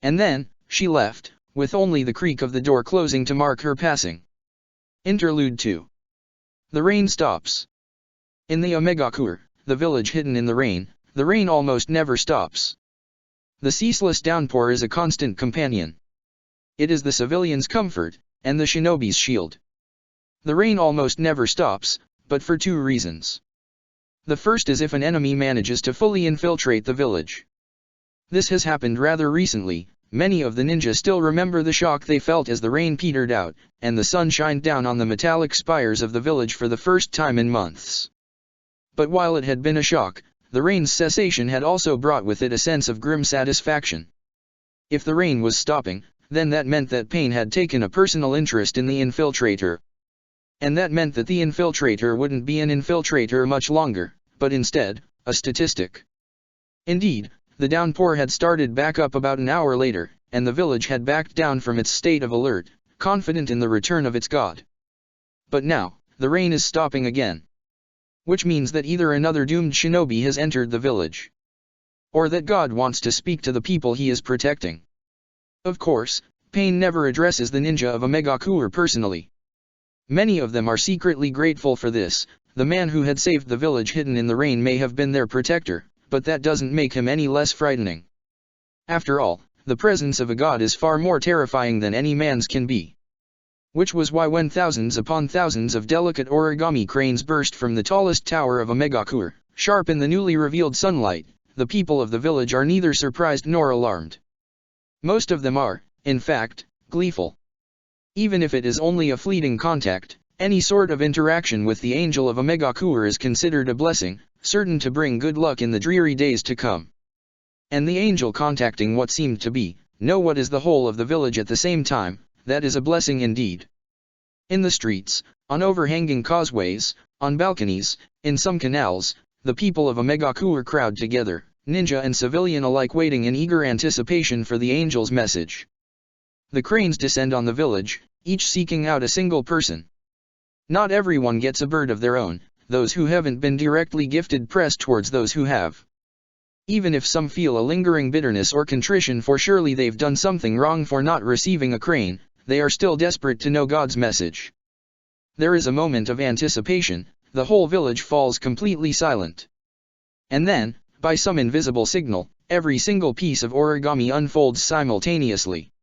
And then, she left, with only the creak of the door closing to mark her passing. Interlude 2. The rain stops. In the Omegakure, the village hidden in the rain almost never stops. The ceaseless downpour is a constant companion. It is the civilians' comfort, and the shinobi's shield. The rain almost never stops, but for 2 reasons. The first is if an enemy manages to fully infiltrate the village. This has happened rather recently. Many of the ninja still remember the shock they felt as the rain petered out, and the sun shined down on the metallic spires of the village for the first time in months. But while it had been a shock, the rain's cessation had also brought with it a sense of grim satisfaction. If the rain was stopping, then that meant that Pain had taken a personal interest in the infiltrator. And that meant that the infiltrator wouldn't be an infiltrator much longer, but instead, a statistic. Indeed, the downpour had started back up about an hour later, and the village had backed down from its state of alert, confident in the return of its god. But now, the rain is stopping again. Which means that either another doomed shinobi has entered the village, or that God wants to speak to the people he is protecting. Of course, Pain never addresses the ninja of Omegakure personally. Many of them are secretly grateful for this. The man who had saved the village hidden in the rain may have been their protector, but that doesn't make him any less frightening. After all, the presence of a god is far more terrifying than any man's can be. Which was why when thousands upon thousands of delicate origami cranes burst from the tallest tower of Omegakur, sharp in the newly revealed sunlight, the people of the village are neither surprised nor alarmed. Most of them are, in fact, gleeful. Even if it is only a fleeting contact, any sort of interaction with the angel of Omegakur is considered a blessing, certain to bring good luck in the dreary days to come. And the angel contacting what seemed to be, what is the whole of the village at the same time, that is a blessing indeed. In the streets, on overhanging causeways, on balconies, in some canals, the people of Omegakur crowd together, ninja and civilian alike waiting in eager anticipation for the angel's message. The cranes descend on the village, each seeking out a single person. Not everyone gets a bird of their own, those who haven't been directly gifted press towards those who have. Even if some feel a lingering bitterness or contrition for surely they've done something wrong for not receiving a crane, they are still desperate to know God's message. There is a moment of anticipation, the whole village falls completely silent. And then, by some invisible signal, every single piece of origami unfolds simultaneously.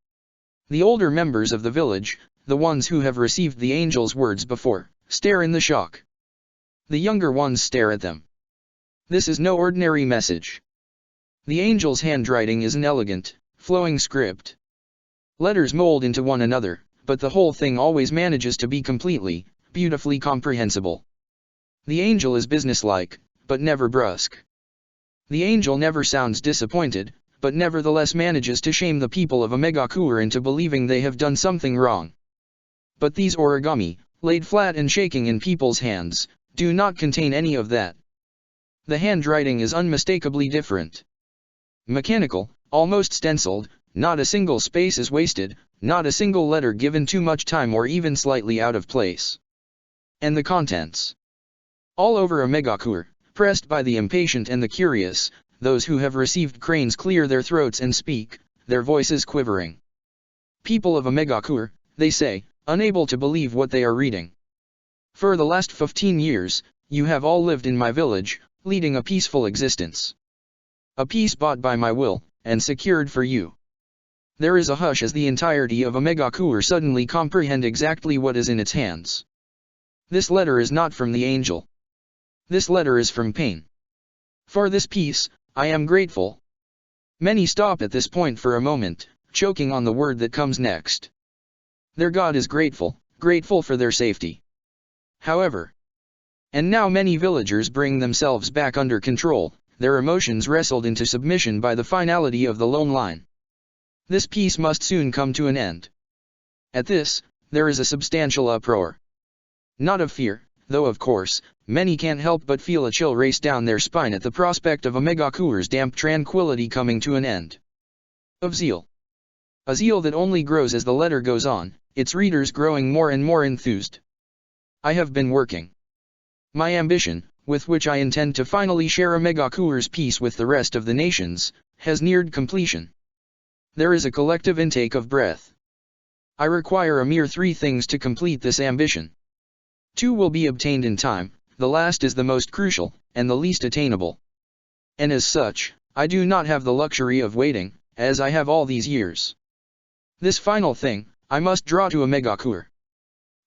The older members of the village, the ones who have received the angel's words before, stare in the shock. The younger ones stare at them. This is no ordinary message. The angel's handwriting is an elegant, flowing script. Letters mold into one another, but the whole thing always manages to be completely, beautifully comprehensible. The angel is businesslike, but never brusque. The angel never sounds disappointed, but nevertheless manages to shame the people of Omegakur into believing they have done something wrong. But these origami, laid flat and shaking in people's hands, do not contain any of that. The handwriting is unmistakably different. Mechanical, almost stenciled, not a single space is wasted, not a single letter given too much time or even slightly out of place. And the contents. All over Omegakur, pressed by the impatient and the curious, those who have received cranes clear their throats and speak, their voices quivering. People of Omegakur, they say, unable to believe what they are reading. For the last 15 years, you have all lived in my village, leading a peaceful existence. A peace bought by my will, and secured for you. There is a hush as the entirety of Omegakur suddenly comprehend exactly what is in its hands. This letter is not from the angel. This letter is from pain. For this peace, I am grateful. Many stop at this point for a moment, choking on the word that comes next. Their God is grateful, grateful for their safety. However, and now many villagers bring themselves back under control, their emotions wrestled into submission by the finality of the loan line. This peace must soon come to an end. At this, there is a substantial uproar. Not of fear, though of course, many can't help but feel a chill race down their spine at the prospect of Omegakur's damp tranquility coming to an end. Of zeal. A zeal that only grows as the letter goes on, its readers growing more and more enthused. I have been working. My ambition, with which I intend to finally share Omegakur's peace with the rest of the nations, has neared completion. There is a collective intake of breath. I require a mere 3 things to complete this ambition. 2 will be obtained in time, the last is the most crucial, and the least attainable. And as such, I do not have the luxury of waiting, as I have all these years. This final thing, I must draw to Omegakur.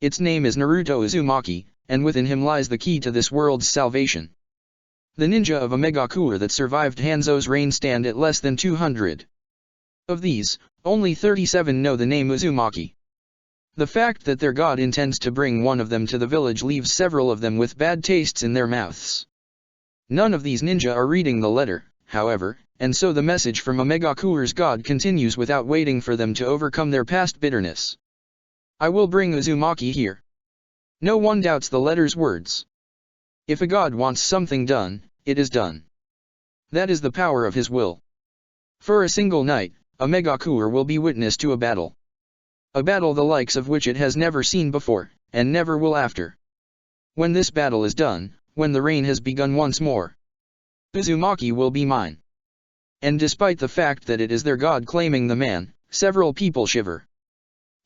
Its name is Naruto Uzumaki, and within him lies the key to this world's salvation. The ninja of Omegakur that survived Hanzo's reign stand at less than 200. Of these, only 37 know the name Uzumaki. The fact that their god intends to bring one of them to the village leaves several of them with bad tastes in their mouths. None of these ninja are reading the letter, however, and so the message from Omegakur's god continues without waiting for them to overcome their past bitterness. I will bring Uzumaki here. No one doubts the letter's words. If a god wants something done, it is done. That is the power of his will. For a single night, Omegakur will be witness to a battle. A battle the likes of which it has never seen before, and never will after. When this battle is done, when the reign has begun once more, Uzumaki will be mine. And despite the fact that it is their god claiming the man, several people shiver.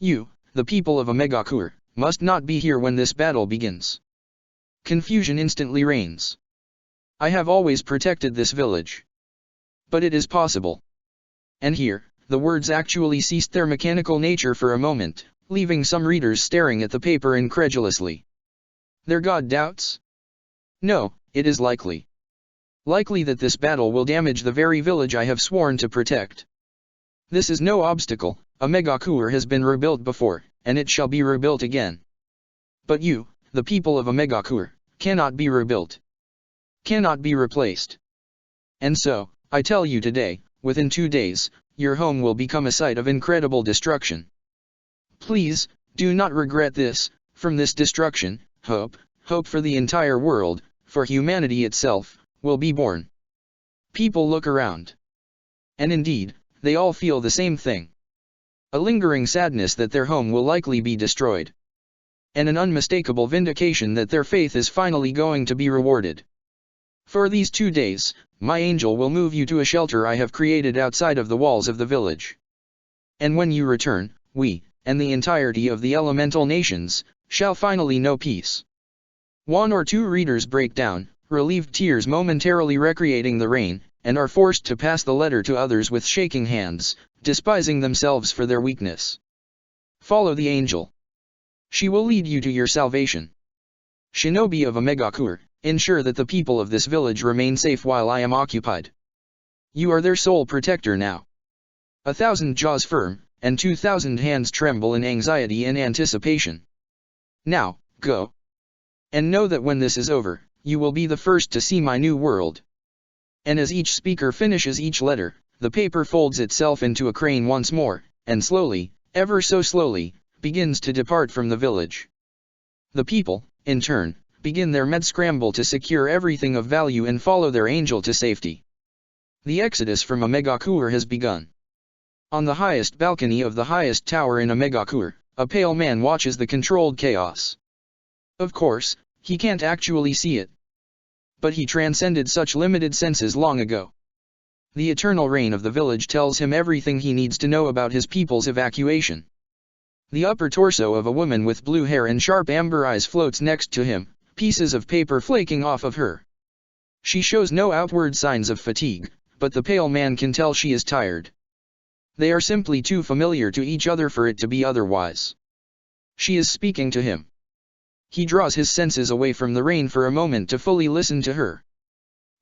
You, the people of Omegakur, must not be here when this battle begins. Confusion instantly reigns. I have always protected this village. But it is possible. And here, the words actually ceased their mechanical nature for a moment, leaving some readers staring at the paper incredulously. Their god doubts? No, it is likely. Likely that this battle will damage the very village I have sworn to protect. This is no obstacle, a Megakur has been rebuilt before, and it shall be rebuilt again. But you, the people of a Megakur, cannot be rebuilt. Cannot be replaced. And so, I tell you today, within 2 days, your home will become a site of incredible destruction. Please, do not regret this. From this destruction, hope for the entire world, for humanity itself, will be born. People look around. And indeed, they all feel the same thing. A lingering sadness that their home will likely be destroyed. And an unmistakable vindication that their faith is finally going to be rewarded. For these 2 days, my angel will move you to a shelter I have created outside of the walls of the village. And when you return, we, and the entirety of the elemental nations, shall finally know peace. 1 or 2 readers break down, relieved tears momentarily recreating the rain, and are forced to pass the letter to others with shaking hands, despising themselves for their weakness. Follow the angel. She will lead you to your salvation. Shinobi of a Megakur, ensure that the people of this village remain safe while I am occupied. You are their sole protector now. 1,000 jaws firm, and 2,000 hands tremble in anxiety and anticipation. Now, go. And know that when this is over, you will be the first to see my new world. And as each speaker finishes each letter, the paper folds itself into a crane once more, and slowly, ever so slowly, begins to depart from the village. The people, in turn, begin their mad scramble to secure everything of value and follow their angel to safety. The exodus from a Megakur has begun. On the highest balcony of the highest tower in a Megakur, a pale man watches the controlled chaos. Of course, he can't actually see it. But he transcended such limited senses long ago. The eternal rain of the village tells him everything he needs to know about his people's evacuation. The upper torso of a woman with blue hair and sharp amber eyes floats next to him, pieces of paper flaking off of her. She shows no outward signs of fatigue, but the pale man can tell she is tired. They are simply too familiar to each other for it to be otherwise. She is speaking to him. He draws his senses away from the rain for a moment to fully listen to her.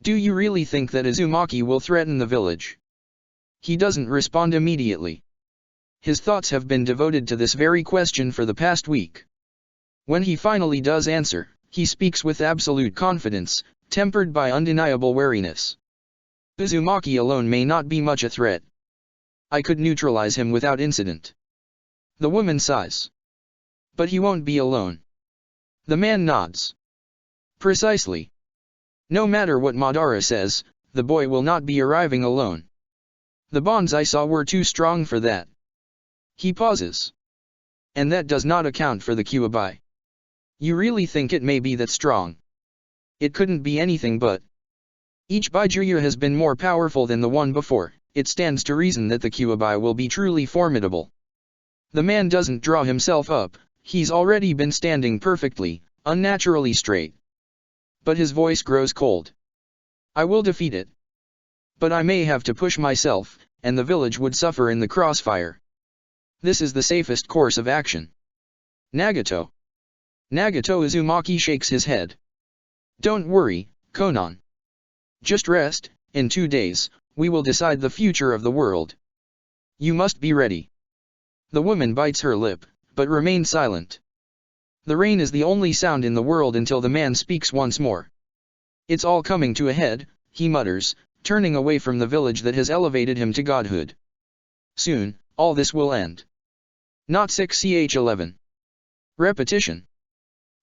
Do you really think that Uzumaki will threaten the village? He doesn't respond immediately. His thoughts have been devoted to this very question for the past week. When he finally does answer, he speaks with absolute confidence, tempered by undeniable wariness. Uzumaki alone may not be much a threat. I could neutralize him without incident. The woman sighs. But he won't be alone. The man nods. Precisely. No matter what Madara says, the boy will not be arriving alone. The bonds I saw were too strong for that. He pauses. And that does not account for the Kyuubi. You really think it may be that strong? It couldn't be anything but. Each Baijuya has been more powerful than the one before, it stands to reason that the Kyuubi will be truly formidable. The man doesn't draw himself up, he's already been standing perfectly, unnaturally straight. But his voice grows cold. I will defeat it. But I may have to push myself, and the village would suffer in the crossfire. This is the safest course of action. Nagato. Nagato Uzumaki shakes his head. Don't worry, Konan. Just rest, in 2 days, we will decide the future of the world. You must be ready. The woman bites her lip, but remains silent. The rain is the only sound in the world until the man speaks once more. It's all coming to a head, he mutters, turning away from the village that has elevated him to godhood. Soon, all this will end. Not 6ch11. Repetition.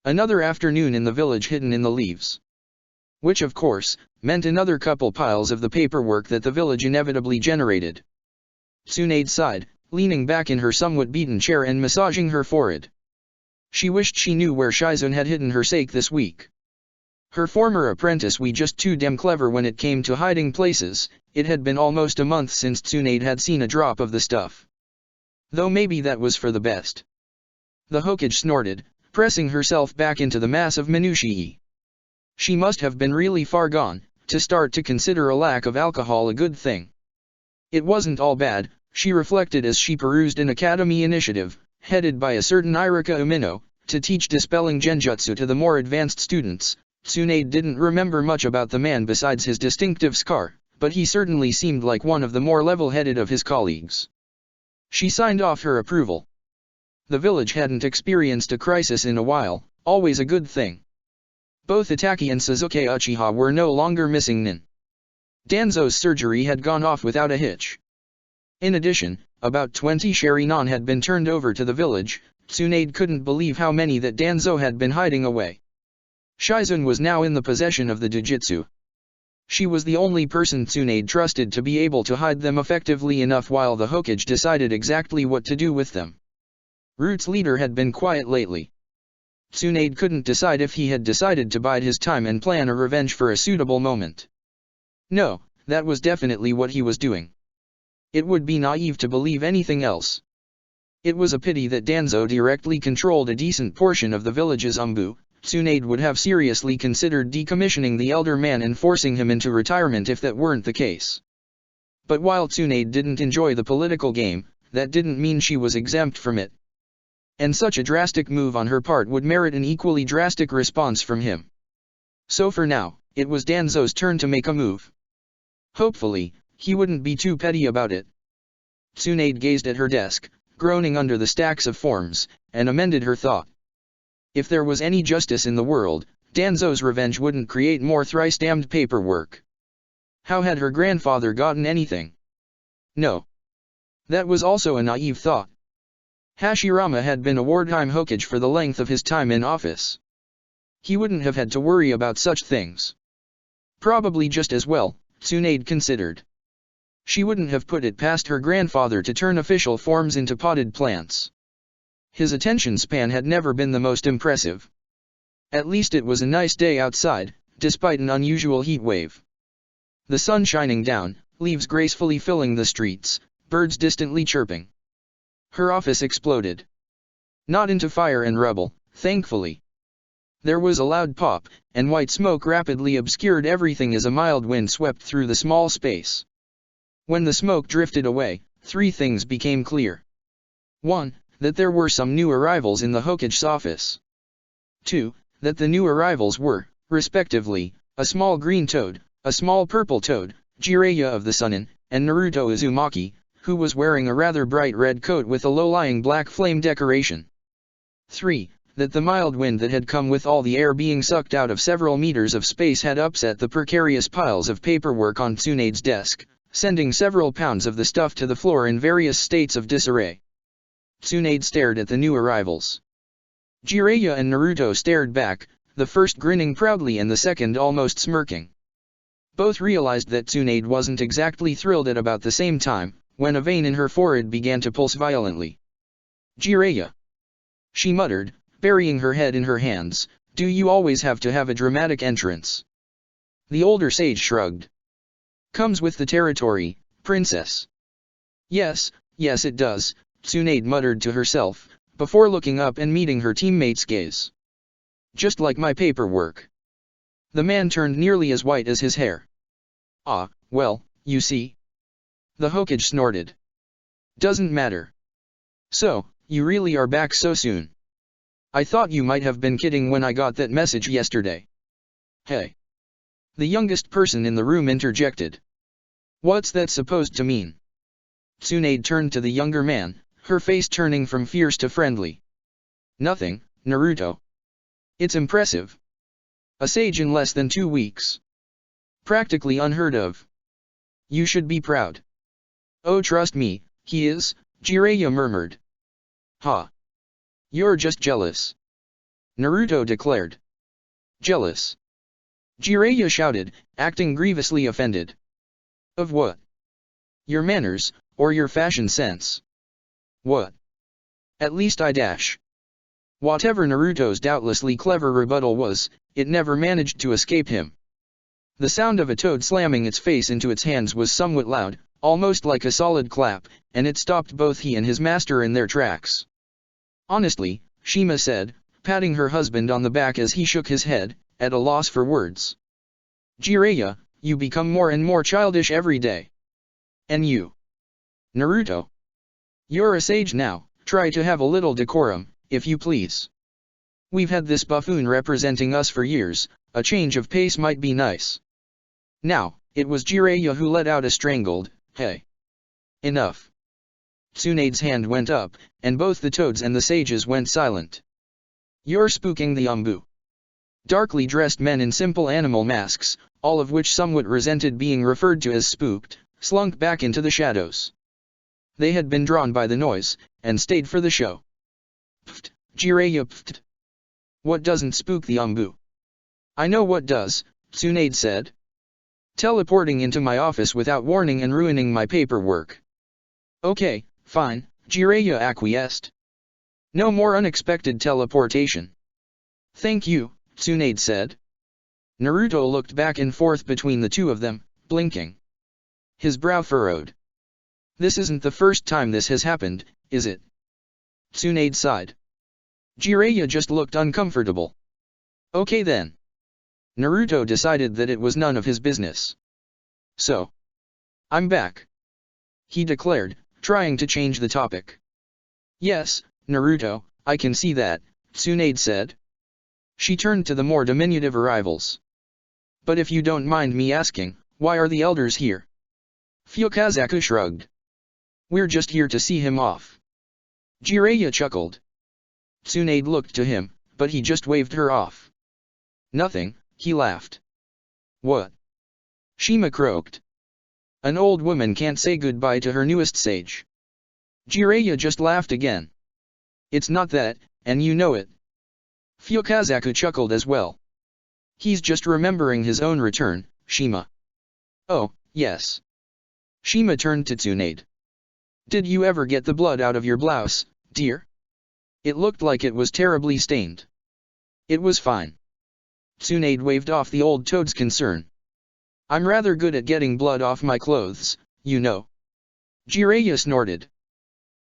Another afternoon in the village hidden in the leaves. Which of course, meant another couple piles of the paperwork that the village inevitably generated. Tsunade sighed, leaning back in her somewhat beaten chair and massaging her forehead. She wished she knew where Shizune had hidden her sake this week. Her former apprentice was just too damn clever when it came to hiding places. It had been almost a month since Tsunade had seen a drop of the stuff. Though maybe that was for the best. The Hokage snorted, pressing herself back into the mass of minutiae. She must have been really far gone, to start to consider a lack of alcohol a good thing. It wasn't all bad, she reflected as she perused an academy initiative, headed by a certain Irika Umino, to teach dispelling genjutsu to the more advanced students. Tsunade didn't remember much about the man besides his distinctive scar, but he certainly seemed like one of the more level-headed of his colleagues. She signed off her approval. The village hadn't experienced a crisis in a while, always a good thing. Both Itaki and Suzuki Uchiha were no longer missing nin. Danzo's surgery had gone off without a hitch. In addition, about 20 Sharinon had been turned over to the village. Tsunade couldn't believe how many that Danzo had been hiding away. Shizun was now in the possession of the Jujutsu. She was the only person Tsunade trusted to be able to hide them effectively enough while the Hokage decided exactly what to do with them. Root's leader had been quiet lately. Tsunade couldn't decide if he had decided to bide his time and plan a revenge for a suitable moment. No, that was definitely what he was doing. It would be naive to believe anything else. It was a pity that Danzo directly controlled a decent portion of the village's umbu. Tsunade would have seriously considered decommissioning the elder man and forcing him into retirement if that weren't the case. But while Tsunade didn't enjoy the political game, that didn't mean she was exempt from it. And such a drastic move on her part would merit an equally drastic response from him. So for now, it was Danzo's turn to make a move. Hopefully, he wouldn't be too petty about it. Tsunade gazed at her desk, groaning under the stacks of forms, and amended her thought. If there was any justice in the world, Danzo's revenge wouldn't create more thrice-damned paperwork. How had her grandfather gotten anything? No. That was also a naive thought. Hashirama had been a wartime Hokage for the length of his time in office. He wouldn't have had to worry about such things. Probably just as well, Tsunade considered. She wouldn't have put it past her grandfather to turn official forms into potted plants. His attention span had never been the most impressive. At least it was a nice day outside, despite an unusual heat wave. The sun shining down, leaves gracefully filling the streets, birds distantly chirping. Her office exploded. Not into fire and rubble, thankfully. There was a loud pop, and white smoke rapidly obscured everything as a mild wind swept through the small space. When the smoke drifted away, three things became clear. 1. That there were some new arrivals in the Hokage's office. 2. That the new arrivals were, respectively, a small green toad, a small purple toad, Jiraiya of the Sunin, and Naruto Uzumaki, who was wearing a rather bright red coat with a low-lying black flame decoration. 3. That the mild wind that had come with all the air being sucked out of several meters of space had upset the precarious piles of paperwork on Tsunade's desk, sending several pounds of the stuff to the floor in various states of disarray. Tsunade stared at the new arrivals. Jiraiya and Naruto stared back, the first grinning proudly and the second almost smirking. Both realized that Tsunade wasn't exactly thrilled at about the same time, when a vein in her forehead began to pulse violently. Jiraiya, she muttered, burying her head in her hands, do you always have to have a dramatic entrance? The older sage shrugged. Comes with the territory, princess. Yes, yes it does, Tsunade muttered to herself, before looking up and meeting her teammate's gaze. Just like my paperwork. The man turned nearly as white as his hair. Ah, well, you see. The Hokage snorted. Doesn't matter. So, you really are back so soon. I thought you might have been kidding when I got that message yesterday. Hey. The youngest person in the room interjected. What's that supposed to mean? Tsunade turned to the younger man, her face turning from fierce to friendly. Nothing, Naruto. It's impressive. A sage in less than 2 weeks. Practically unheard of. You should be proud. Oh, trust me, he is, Jiraiya murmured. Ha. You're just jealous. Naruto declared. Jealous? Jiraiya shouted, acting grievously offended. Of what? Your manners, or your fashion sense? What? At least I dash. Whatever Naruto's doubtlessly clever rebuttal was, it never managed to escape him. The sound of a toad slamming its face into its hands was somewhat loud, almost like a solid clap, and it stopped both he and his master in their tracks. Honestly, Shima said, patting her husband on the back as he shook his head, at a loss for words. Jiraiya, you become more and more childish every day. And you? Naruto? You're a sage now, Try to have a little decorum, if you please. We've had this buffoon representing us for years, a change of pace might be nice. Now, it was Jiraiya who let out a strangled, "Hey! Enough." Tsunade's hand went up, and both the toads and the sages went silent. "You're spooking the Umbu." Darkly dressed men in simple animal masks, all of which somewhat resented being referred to as spooked, slunk back into the shadows. They had been drawn by the noise, and stayed for the show. "Pfft, Jiraiya, pfft. What doesn't spook the Umbu?" "I know what does," Tsunade said. "Teleporting into my office without warning and ruining my paperwork." "Okay, fine," Jiraiya acquiesced. "No more unexpected teleportation." "Thank you," Tsunade said. Naruto looked back and forth between the two of them, blinking. His brow furrowed. "This isn't the first time this has happened, is it?" Tsunade sighed. Jiraiya just looked uncomfortable. "Okay then." Naruto decided that it was none of his business. "So, I'm back," he declared, trying to change the topic. "Yes, Naruto, I can see that," Tsunade said. She turned to the more diminutive arrivals. "But if you don't mind me asking, why are the elders here?" Fukakazaku shrugged. "We're just here to see him off." Jiraiya chuckled. Tsunade looked to him, but he just waved her off. "Nothing," he laughed. "What?" Shima croaked. "An old woman can't say goodbye to her newest sage." Jiraiya just laughed again. "It's not that, and you know it." Fukakazaku chuckled as well. "He's just remembering his own return, Shima." "Oh, yes." Shima turned to Tsunade. "Did you ever get the blood out of your blouse, dear? It looked like it was terribly stained." "It was fine." Tsunade waved off the old toad's concern. "I'm rather good at getting blood off my clothes, you know." Jiraiya snorted.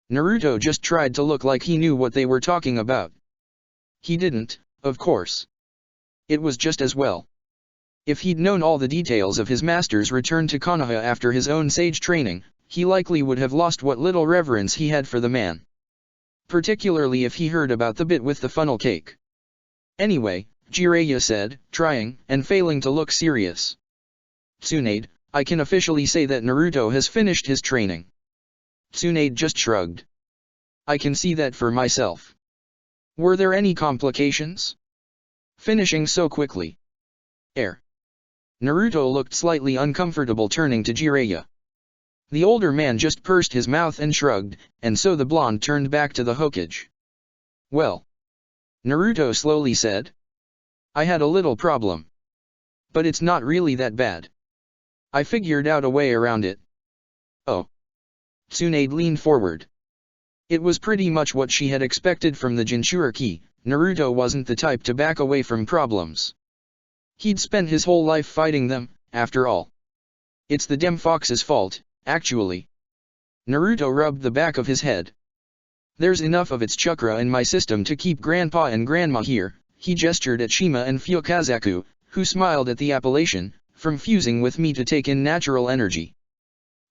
Naruto just tried to look like he knew what they were talking about. He didn't, of course. It was just as well. If he'd known all the details of his master's return to Konoha after his own sage training, he likely would have lost what little reverence he had for the man. Particularly if he heard about the bit with the funnel cake. "Anyway," Jiraiya said, trying and failing to look serious. "Tsunade, I can officially say that Naruto has finished his training." Tsunade just shrugged. "I can see that for myself." "Were there any complications?" "Finishing so quickly." Naruto looked slightly uncomfortable, turning to Jiraiya. The older man just pursed his mouth and shrugged, and so the blonde turned back to the Hokage. "Well," Naruto slowly said, "I had a little problem. But it's not really that bad. I figured out a way around it." "Oh." Tsunade leaned forward. It was pretty much what she had expected from the Jinchuriki. Naruto wasn't the type to back away from problems. He'd spent his whole life fighting them, after all. "It's the Dem Fox's fault, actually." Naruto rubbed the back of his head. "There's enough of its chakra in my system to keep Grandpa and Grandma here." He gestured at Shima and Fukakazaku, who smiled at the appellation, "from fusing with me to take in natural energy."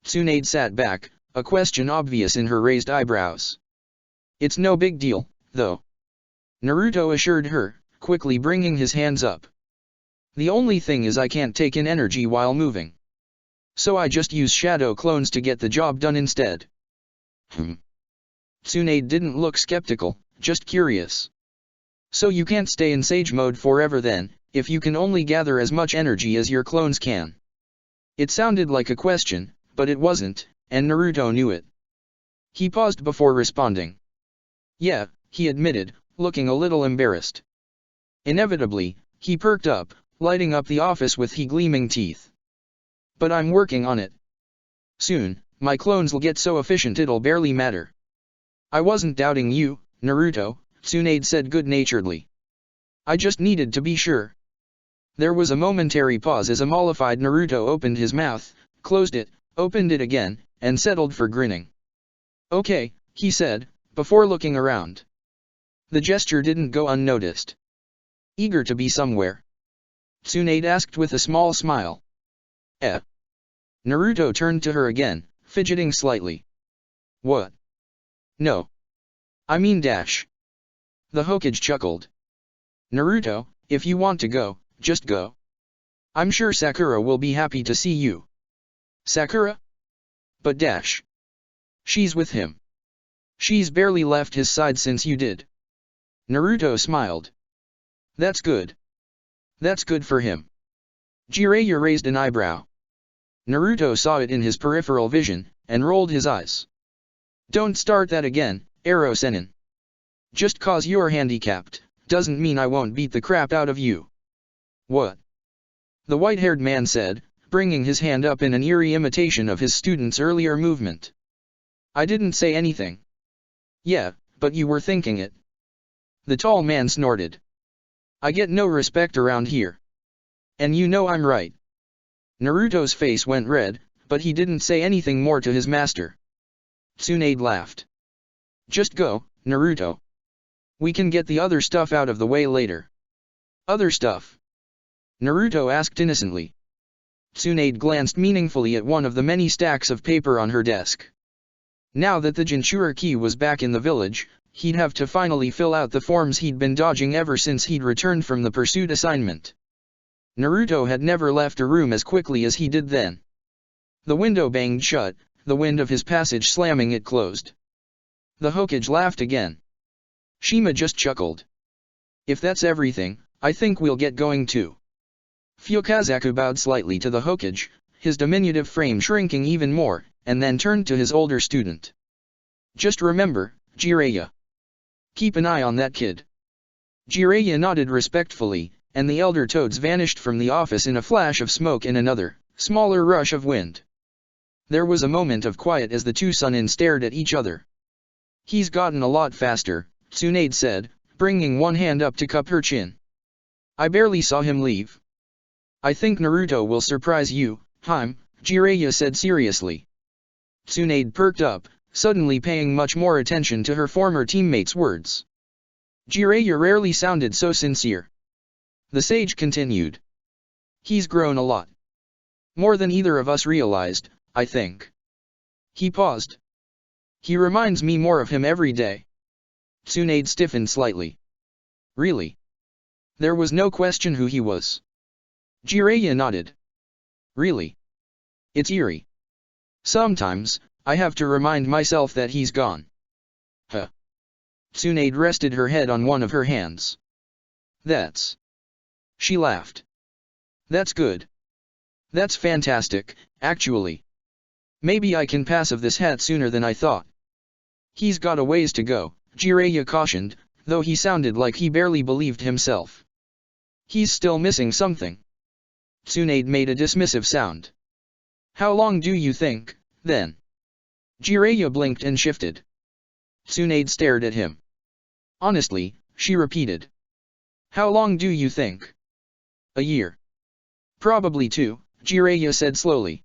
Tsunade sat back, a question obvious in her raised eyebrows. "It's no big deal, though," Naruto assured her, quickly bringing his hands up. "The only thing is I can't take in energy while moving. So I just use shadow clones to get the job done instead." Tsunade didn't look skeptical, just curious. "So you can't stay in sage mode forever then, if you can only gather as much energy as your clones can?" It sounded like a question, but it wasn't, and Naruto knew it. He paused before responding. "Yeah," he admitted, looking a little embarrassed. Inevitably, he perked up, lighting up the office with gleaming teeth. "But I'm working on it. Soon, my clones'll get so efficient it'll barely matter." "I wasn't doubting you, Naruto," Tsunade said good-naturedly. "I just needed to be sure." There was a momentary pause as a mollified Naruto opened his mouth, closed it, opened it again, and settled for grinning. "Okay," he said, before looking around. The gesture didn't go unnoticed. "Eager to be somewhere?" Tsunade asked with a small smile. Naruto turned to her again, fidgeting slightly. "What?" "No. I mean dash. The Hokage chuckled. Naruto, if you want to go, just go. I'm sure Sakura will be happy to see you. Sakura? But dash. She's with him. She's barely left his side since you did. Naruto smiled. That's good. That's good for him. Jiraiya raised an eyebrow. Naruto saw it in his peripheral vision, and rolled his eyes. Don't start that again, Ero Sennin. Just cause you're handicapped, doesn't mean I won't beat the crap out of you. What? The white-haired man said, bringing his hand up in an eerie imitation of his student's earlier movement. I didn't say anything. Yeah, but you were thinking it. The tall man snorted. I get no respect around here. And you know I'm right. Naruto's face went red, but he didn't say anything more to his master. Tsunade laughed. Just go, Naruto. We can get the other stuff out of the way later. Other stuff? Naruto asked innocently. Tsunade glanced meaningfully at one of the many stacks of paper on her desk. Now that the Jinchuriki was back in the village, he'd have to finally fill out the forms he'd been dodging ever since he'd returned from the pursuit assignment. Naruto had never left a room as quickly as he did then. The window banged shut, the wind of his passage slamming it closed. The Hokage laughed again. Shima just chuckled. If that's everything, I think we'll get going too. Fukazaku bowed slightly to the Hokage, his diminutive frame shrinking even more, and then turned to his older student. Just remember, Jiraiya. Keep an eye on that kid. Jiraiya nodded respectfully, and the elder toads vanished from the office in a flash of smoke and another, smaller rush of wind. There was a moment of quiet as the two Chunin stared at each other. He's gotten a lot faster, Tsunade said, bringing one hand up to cup her chin. I barely saw him leave. I think Naruto will surprise you, Haim, Jiraiya said seriously. Tsunade perked up, suddenly paying much more attention to her former teammate's words. Jiraiya rarely sounded so sincere. The sage continued. He's grown a lot. More than either of us realized, I think. He paused. He reminds me more of him every day. Tsunade stiffened slightly. Really? There was no question who he was. Jiraiya nodded. Really? It's eerie. Sometimes, I have to remind myself that he's gone. Huh. Tsunade rested her head on one of her hands. That's... She laughed. That's good. That's fantastic, actually. Maybe I can pass of this hat sooner than I thought. He's got a ways to go, Jiraiya cautioned, though he sounded like he barely believed himself. He's still missing something. Tsunade made a dismissive sound. How long do you think, then? Jiraiya blinked and shifted. Tsunade stared at him. Honestly, she repeated. How long do you think? A year. Probably 2, Jiraiya said slowly.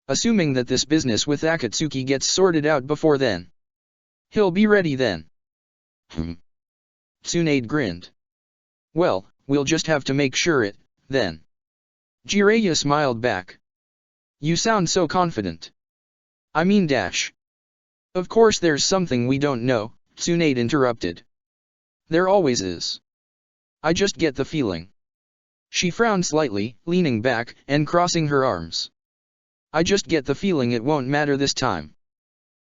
Assuming that this business with Akatsuki gets sorted out before then. He'll be ready then. Tsunade grinned. Well, we'll just have to make sure it, then. Jiraiya smiled back. You sound so confident. I mean dash. Of course there's something we don't know, Tsunade interrupted. There always is. I just get the feeling. She frowned slightly, leaning back, and crossing her arms. I just get the feeling it won't matter this time.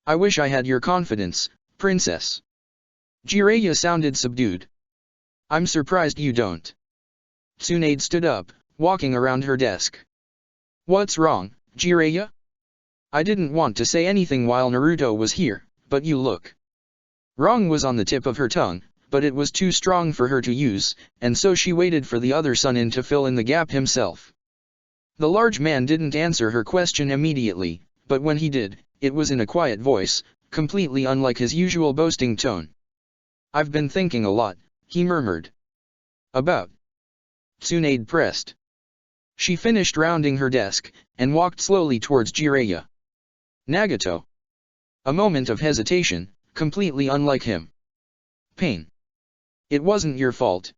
I wish I had your confidence, princess. Jiraiya sounded subdued. I'm surprised you don't. Tsunade stood up, walking around her desk. What's wrong, Jiraiya? I didn't want to say anything while Naruto was here, but you look. Wrong was on the tip of her tongue, but it was too strong for her to use, and so she waited for the other Chunin to fill in the gap himself. The large man didn't answer her question immediately, but when he did, it was in a quiet voice, completely unlike his usual boasting tone. I've been thinking a lot, he murmured. About? Tsunade pressed. She finished rounding her desk, and walked slowly towards Jiraiya. Nagato. A moment of hesitation, completely unlike him. Pain. It wasn't your fault.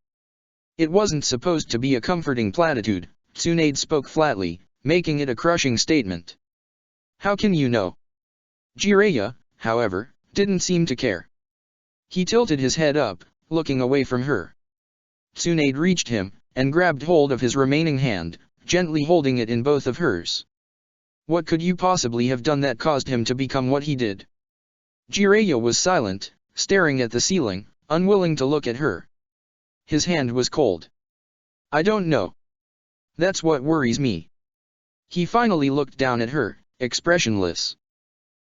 It wasn't supposed to be a comforting platitude, Tsunade spoke flatly, making it a crushing statement. How can you know? Jiraiya, however, didn't seem to care. He tilted his head up, looking away from her. Tsunade reached him, and grabbed hold of his remaining hand, gently holding it in both of hers. What could you possibly have done that caused him to become what he did? Jiraiya was silent, staring at the ceiling, unwilling to look at her. His hand was cold. I don't know. That's what worries me. He finally looked down at her, expressionless.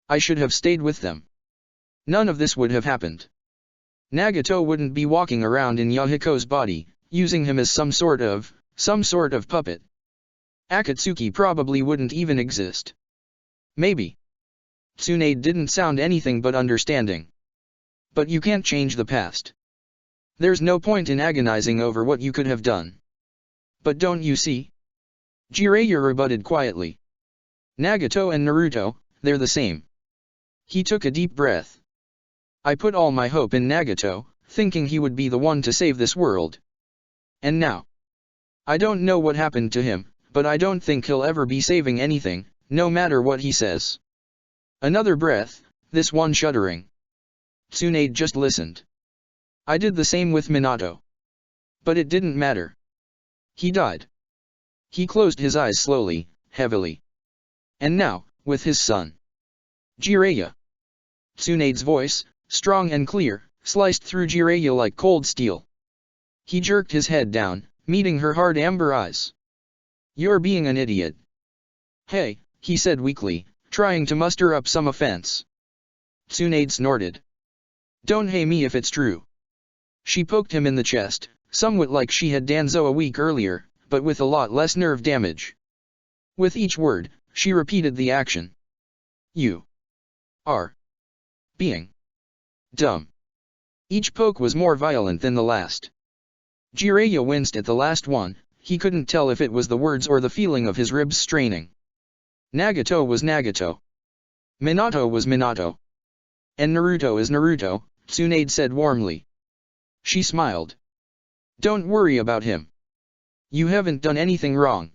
I should have stayed with them. None of this would have happened. Nagato wouldn't be walking around in Yahiko's body, using him as some sort of puppet. Akatsuki probably wouldn't even exist. Maybe. Tsunade didn't sound anything but understanding. But you can't change the past. There's no point in agonizing over what you could have done. But don't you see? Jiraiya rebutted quietly. Nagato and Naruto, they're the same. He took a deep breath. I put all my hope in Nagato, thinking he would be the one to save this world. And now? I don't know what happened to him, but I don't think he'll ever be saving anything, no matter what he says. Another breath, this one shuddering. Tsunade just listened. I did the same with Minato. But it didn't matter. He died. He closed his eyes slowly, heavily. And now, with his son. Jiraiya. Tsunade's voice, strong and clear, sliced through Jiraiya like cold steel. He jerked his head down, meeting her hard amber eyes. You're being an idiot. Hey, he said weakly, trying to muster up some offense. Tsunade snorted. Don't hey me if it's true. She poked him in the chest, somewhat like she had Danzo a week earlier, but with a lot less nerve damage. With each word, she repeated the action. You are being dumb. Each poke was more violent than the last. Jiraiya winced at the last one. He couldn't tell if it was the words or the feeling of his ribs straining. Nagato was Nagato. Minato was Minato. And Naruto is Naruto, Tsunade said warmly. She smiled. Don't worry about him. You haven't done anything wrong.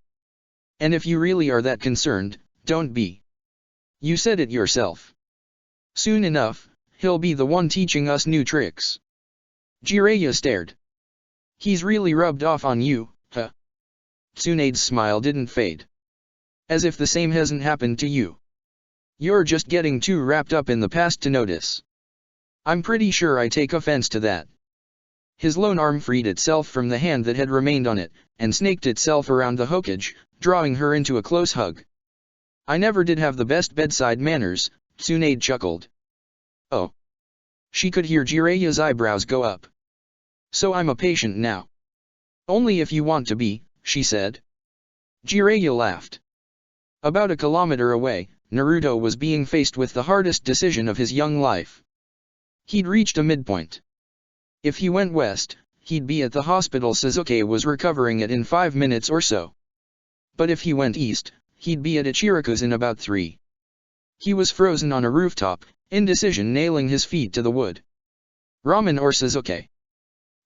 And if you really are that concerned, don't be. You said it yourself. Soon enough, he'll be the one teaching us new tricks. Jiraiya stared. He's really rubbed off on you, huh? Tsunade's smile didn't fade. As if the same hasn't happened to you. You're just getting too wrapped up in the past to notice. I'm pretty sure I take offense to that. His lone arm freed itself from the hand that had remained on it, and snaked itself around the Hokage, drawing her into a close hug. I never did have the best bedside manners, Tsunade chuckled. Oh. She could hear Jiraiya's eyebrows go up. So I'm a patient now. Only if you want to be, she said. Jiraiya laughed. About a kilometer away, Naruto was being faced with the hardest decision of his young life. He'd reached a midpoint. If he went west, he'd be at the hospital Sasuke was recovering at in 5 minutes or so. But if he went east, he'd be at Ichiraku's in about 3. He was frozen on a rooftop, indecision nailing his feet to the wood. Ramen or Sasuke?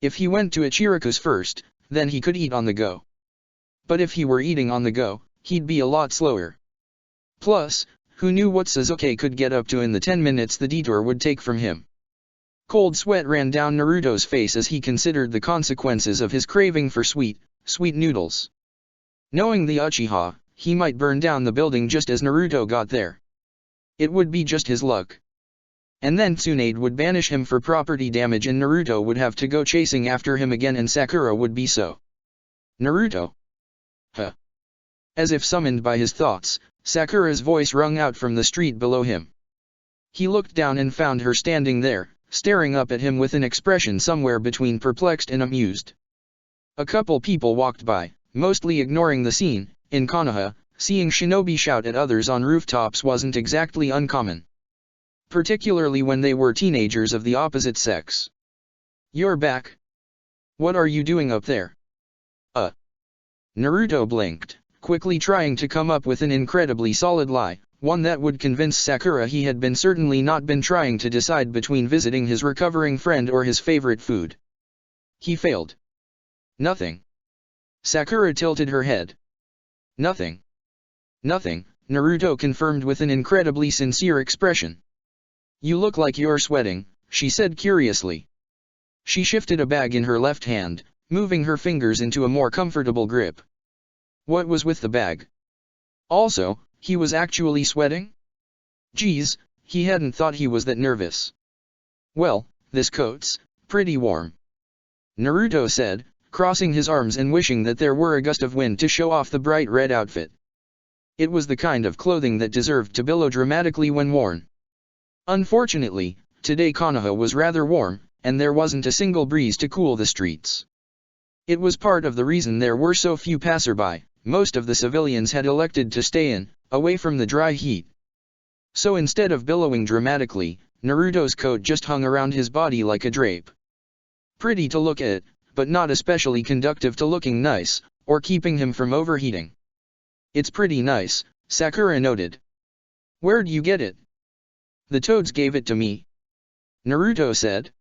If he went to Ichiraku's first, then he could eat on the go. But if he were eating on the go, he'd be a lot slower. Plus, who knew what Sasuke could get up to in the 10 minutes the detour would take from him? Cold sweat ran down Naruto's face as he considered the consequences of his craving for sweet noodles. Knowing the Uchiha, he might burn down the building just as Naruto got there. It would be just his luck. And then Tsunade would banish him for property damage and Naruto would have to go chasing after him again and Sakura would be so. Naruto. Huh. As if summoned by his thoughts, Sakura's voice rung out from the street below him. He looked down and found her standing there, staring up at him with an expression somewhere between perplexed and amused. A couple people walked by, mostly ignoring the scene. In Konoha, seeing shinobi shout at others on rooftops wasn't exactly uncommon. Particularly when they were teenagers of the opposite sex. You're back. What are you doing up there? Naruto blinked, quickly trying to come up with an incredibly solid lie, one that would convince Sakura he had certainly not been trying to decide between visiting his recovering friend or his favorite food. He failed. Nothing. Sakura tilted her head. Nothing. Nothing, Naruto confirmed with an incredibly sincere expression. You look like you're sweating, she said curiously. She shifted a bag in her left hand, moving her fingers into a more comfortable grip. What was with the bag? Also, he was actually sweating? Geez, he hadn't thought he was that nervous. Well, this coat's pretty warm, Naruto said, crossing his arms and wishing that there were a gust of wind to show off the bright red outfit. It was the kind of clothing that deserved to billow dramatically when worn. Unfortunately, today Konoha was rather warm, and there wasn't a single breeze to cool the streets. It was part of the reason there were so few passerby. Most of the civilians had elected to stay in, away from the dry heat. So instead of billowing dramatically, Naruto's coat just hung around his body like a drape. Pretty to look at, but not especially conducive to looking nice, or keeping him from overheating. It's pretty nice, Sakura noted. Where'd you get it? The Toads gave it to me, Naruto said.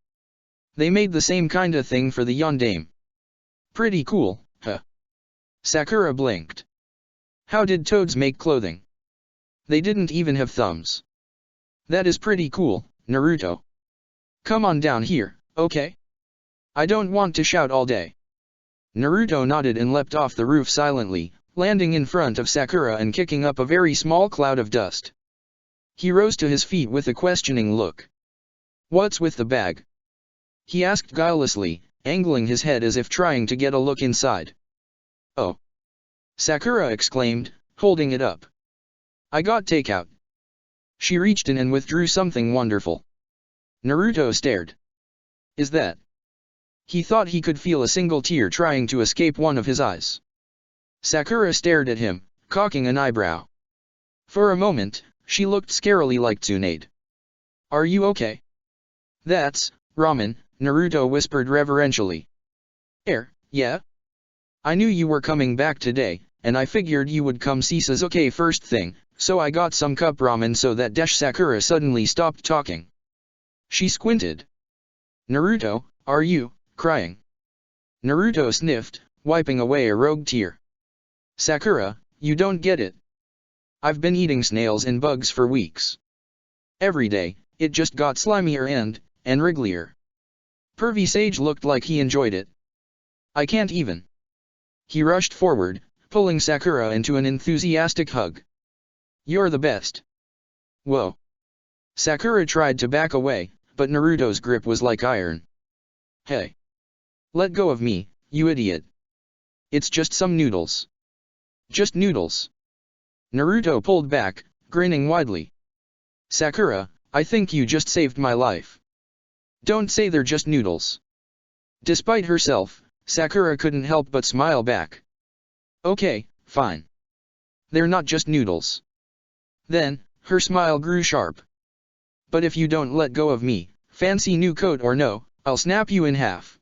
They made the same kinda thing for the Yondaime. Pretty cool, huh? Sakura blinked. How did toads make clothing? They didn't even have thumbs. That is pretty cool, Naruto. Come on down here, okay? I don't want to shout all day. Naruto nodded and leapt off the roof silently, landing in front of Sakura and kicking up a very small cloud of dust. He rose to his feet with a questioning look. What's with the bag? He asked guilelessly, angling his head as if trying to get a look inside. Oh! Sakura exclaimed, holding it up. I got takeout. She reached in and withdrew something wonderful. Naruto stared. Is that? He thought he could feel a single tear trying to escape one of his eyes. Sakura stared at him, cocking an eyebrow. For a moment, she looked scarily like Tsunade. Are you okay? That's ramen, Naruto whispered reverentially. Yeah? I knew you were coming back today, and I figured you would come see Sasuke first thing, so I got some cup ramen so that Sakura suddenly stopped talking. She squinted. Naruto, are you crying? Naruto sniffed, wiping away a rogue tear. Sakura, you don't get it. I've been eating snails and bugs for weeks. Every day, it just got slimier and wrigglier. Pervy Sage looked like he enjoyed it. I can't even. He rushed forward, pulling Sakura into an enthusiastic hug. You're the best. Whoa. Sakura tried to back away, but Naruto's grip was like iron. Hey. Let go of me, you idiot. It's just some noodles. Just noodles. Naruto pulled back, grinning widely. Sakura, I think you just saved my life. Don't say they're just noodles. Despite herself, Sakura couldn't help but smile back. Okay, fine. They're not just noodles. Then, her smile grew sharp. But if you don't let go of me, fancy new coat or no, I'll snap you in half.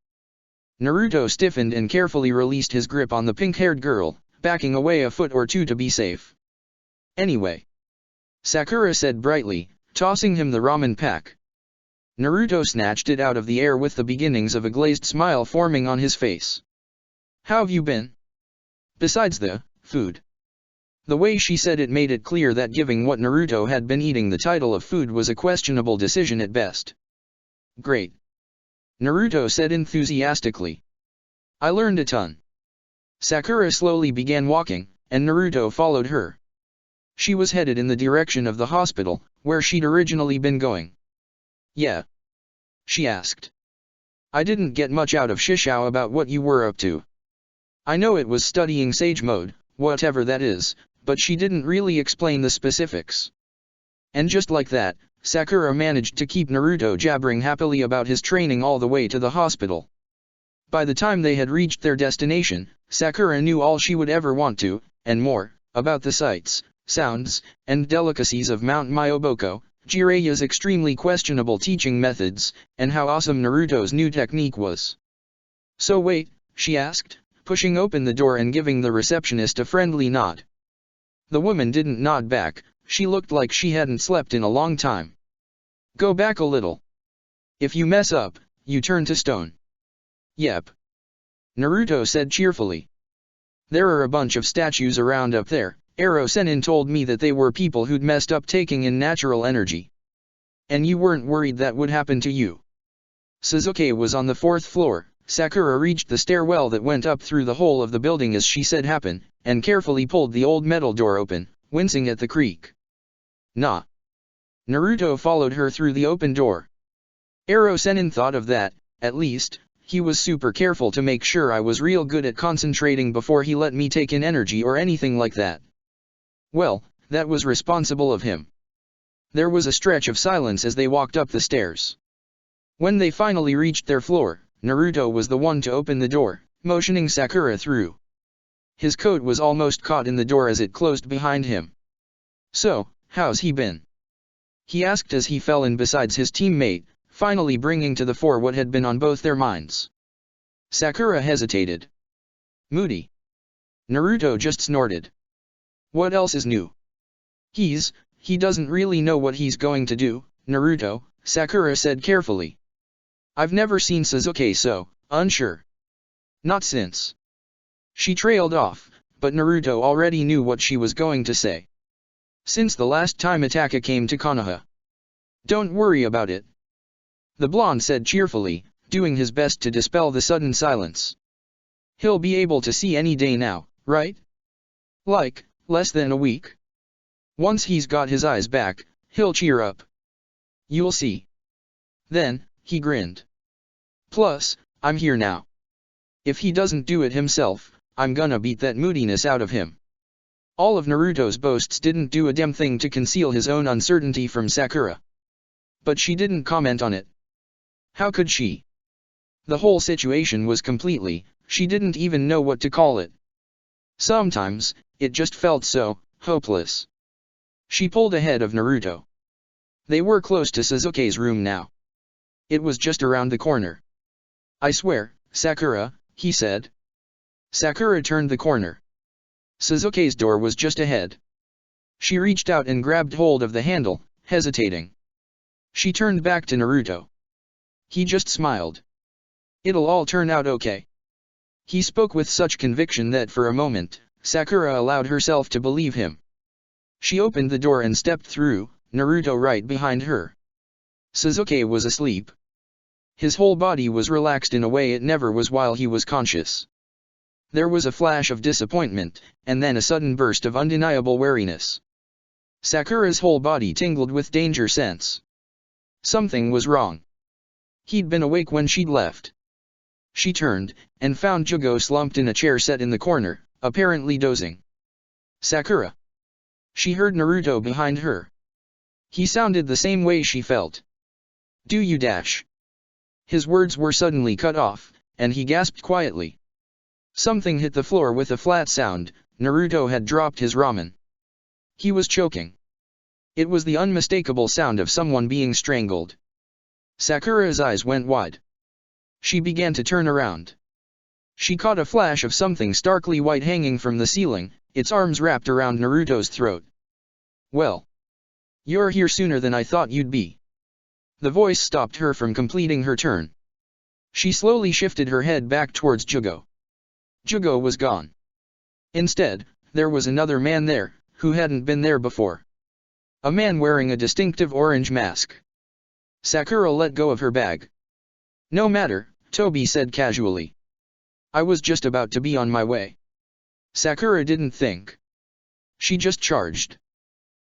Naruto stiffened and carefully released his grip on the pink-haired girl, backing away a foot or two to be safe. Anyway, Sakura said brightly, tossing him the ramen pack. Naruto snatched it out of the air with the beginnings of a glazed smile forming on his face. How've you been? Besides the food. The way she said it made it clear that giving what Naruto had been eating the title of food was a questionable decision at best. Great. Naruto said enthusiastically. I learned a ton. Sakura slowly began walking, and Naruto followed her. She was headed in the direction of the hospital, where she'd originally been going. Yeah? She asked. I didn't get much out of Shishao about what you were up to. I know it was studying Sage Mode, whatever that is, but she didn't really explain the specifics. And just like that, Sakura managed to keep Naruto jabbering happily about his training all the way to the hospital. By the time they had reached their destination, Sakura knew all she would ever want to, and more, about the sights, sounds, and delicacies of Mount Myoboko, Jiraiya's extremely questionable teaching methods, and how awesome Naruto's new technique was. So wait, she asked, pushing open the door and giving the receptionist a friendly nod. The woman didn't nod back, she looked like she hadn't slept in a long time. Go back a little. If you mess up, you turn to stone. Yep. Naruto said cheerfully. There are a bunch of statues around up there. Ero Sennin told me that they were people who'd messed up taking in natural energy. And you weren't worried that would happen to you. Sasuke was on the 4th floor. Sakura reached the stairwell that went up through the whole of the building as she said happen, and carefully pulled the old metal door open, wincing at the creak. Nah. Naruto followed her through the open door. Ero Sennin thought of that, at least, he was super careful to make sure I was real good at concentrating before he let me take in energy or anything like that. Well, that was responsible of him. There was a stretch of silence as they walked up the stairs. When they finally reached their floor, Naruto was the one to open the door, motioning Sakura through. His coat was almost caught in the door as it closed behind him. So, how's he been? He asked as he fell in beside his teammate, finally bringing to the fore what had been on both their minds. Sakura hesitated. Moody. Naruto just snorted. What else is new? He doesn't really know what he's going to do, Naruto, Sakura said carefully. I've never seen Sasuke so unsure. Not since. She trailed off, but Naruto already knew what she was going to say. Since the last time Itaka came to Konoha. Don't worry about it. The blonde said cheerfully, doing his best to dispel the sudden silence. He'll be able to see any day now, right? Like, less than a week? Once he's got his eyes back, he'll cheer up. You'll see. Then, he grinned. Plus, I'm here now. If he doesn't do it himself, I'm gonna beat that moodiness out of him. All of Naruto's boasts didn't do a damn thing to conceal his own uncertainty from Sakura. But she didn't comment on it. How could she? The whole situation was she didn't even know what to call it. Sometimes, it just felt so hopeless. She pulled ahead of Naruto. They were close to Sasuke's room now. It was just around the corner. I swear, Sakura, he said. Sakura turned the corner. Sasuke's door was just ahead. She reached out and grabbed hold of the handle, hesitating. She turned back to Naruto. He just smiled. It'll all turn out okay. He spoke with such conviction that for a moment, Sakura allowed herself to believe him. She opened the door and stepped through, Naruto right behind her. Sasuke was asleep. His whole body was relaxed in a way it never was while he was conscious. There was a flash of disappointment, and then a sudden burst of undeniable wariness. Sakura's whole body tingled with danger sense. Something was wrong. He'd been awake when she'd left. She turned, and found Jugo slumped in a chair set in the corner, apparently dozing. Sakura. She heard Naruto behind her. He sounded the same way she felt. Do you dash? His words were suddenly cut off, and he gasped quietly. Something hit the floor with a flat sound. Naruto had dropped his ramen. He was choking. It was the unmistakable sound of someone being strangled. Sakura's eyes went wide. She began to turn around. She caught a flash of something starkly white hanging from the ceiling, its arms wrapped around Naruto's throat. Well. You're here sooner than I thought you'd be. The voice stopped her from completing her turn. She slowly shifted her head back towards Jugo. Jugo was gone. Instead, there was another man there, who hadn't been there before. A man wearing a distinctive orange mask. Sakura let go of her bag. No matter, Toby said casually. I was just about to be on my way. Sakura didn't think. She just charged.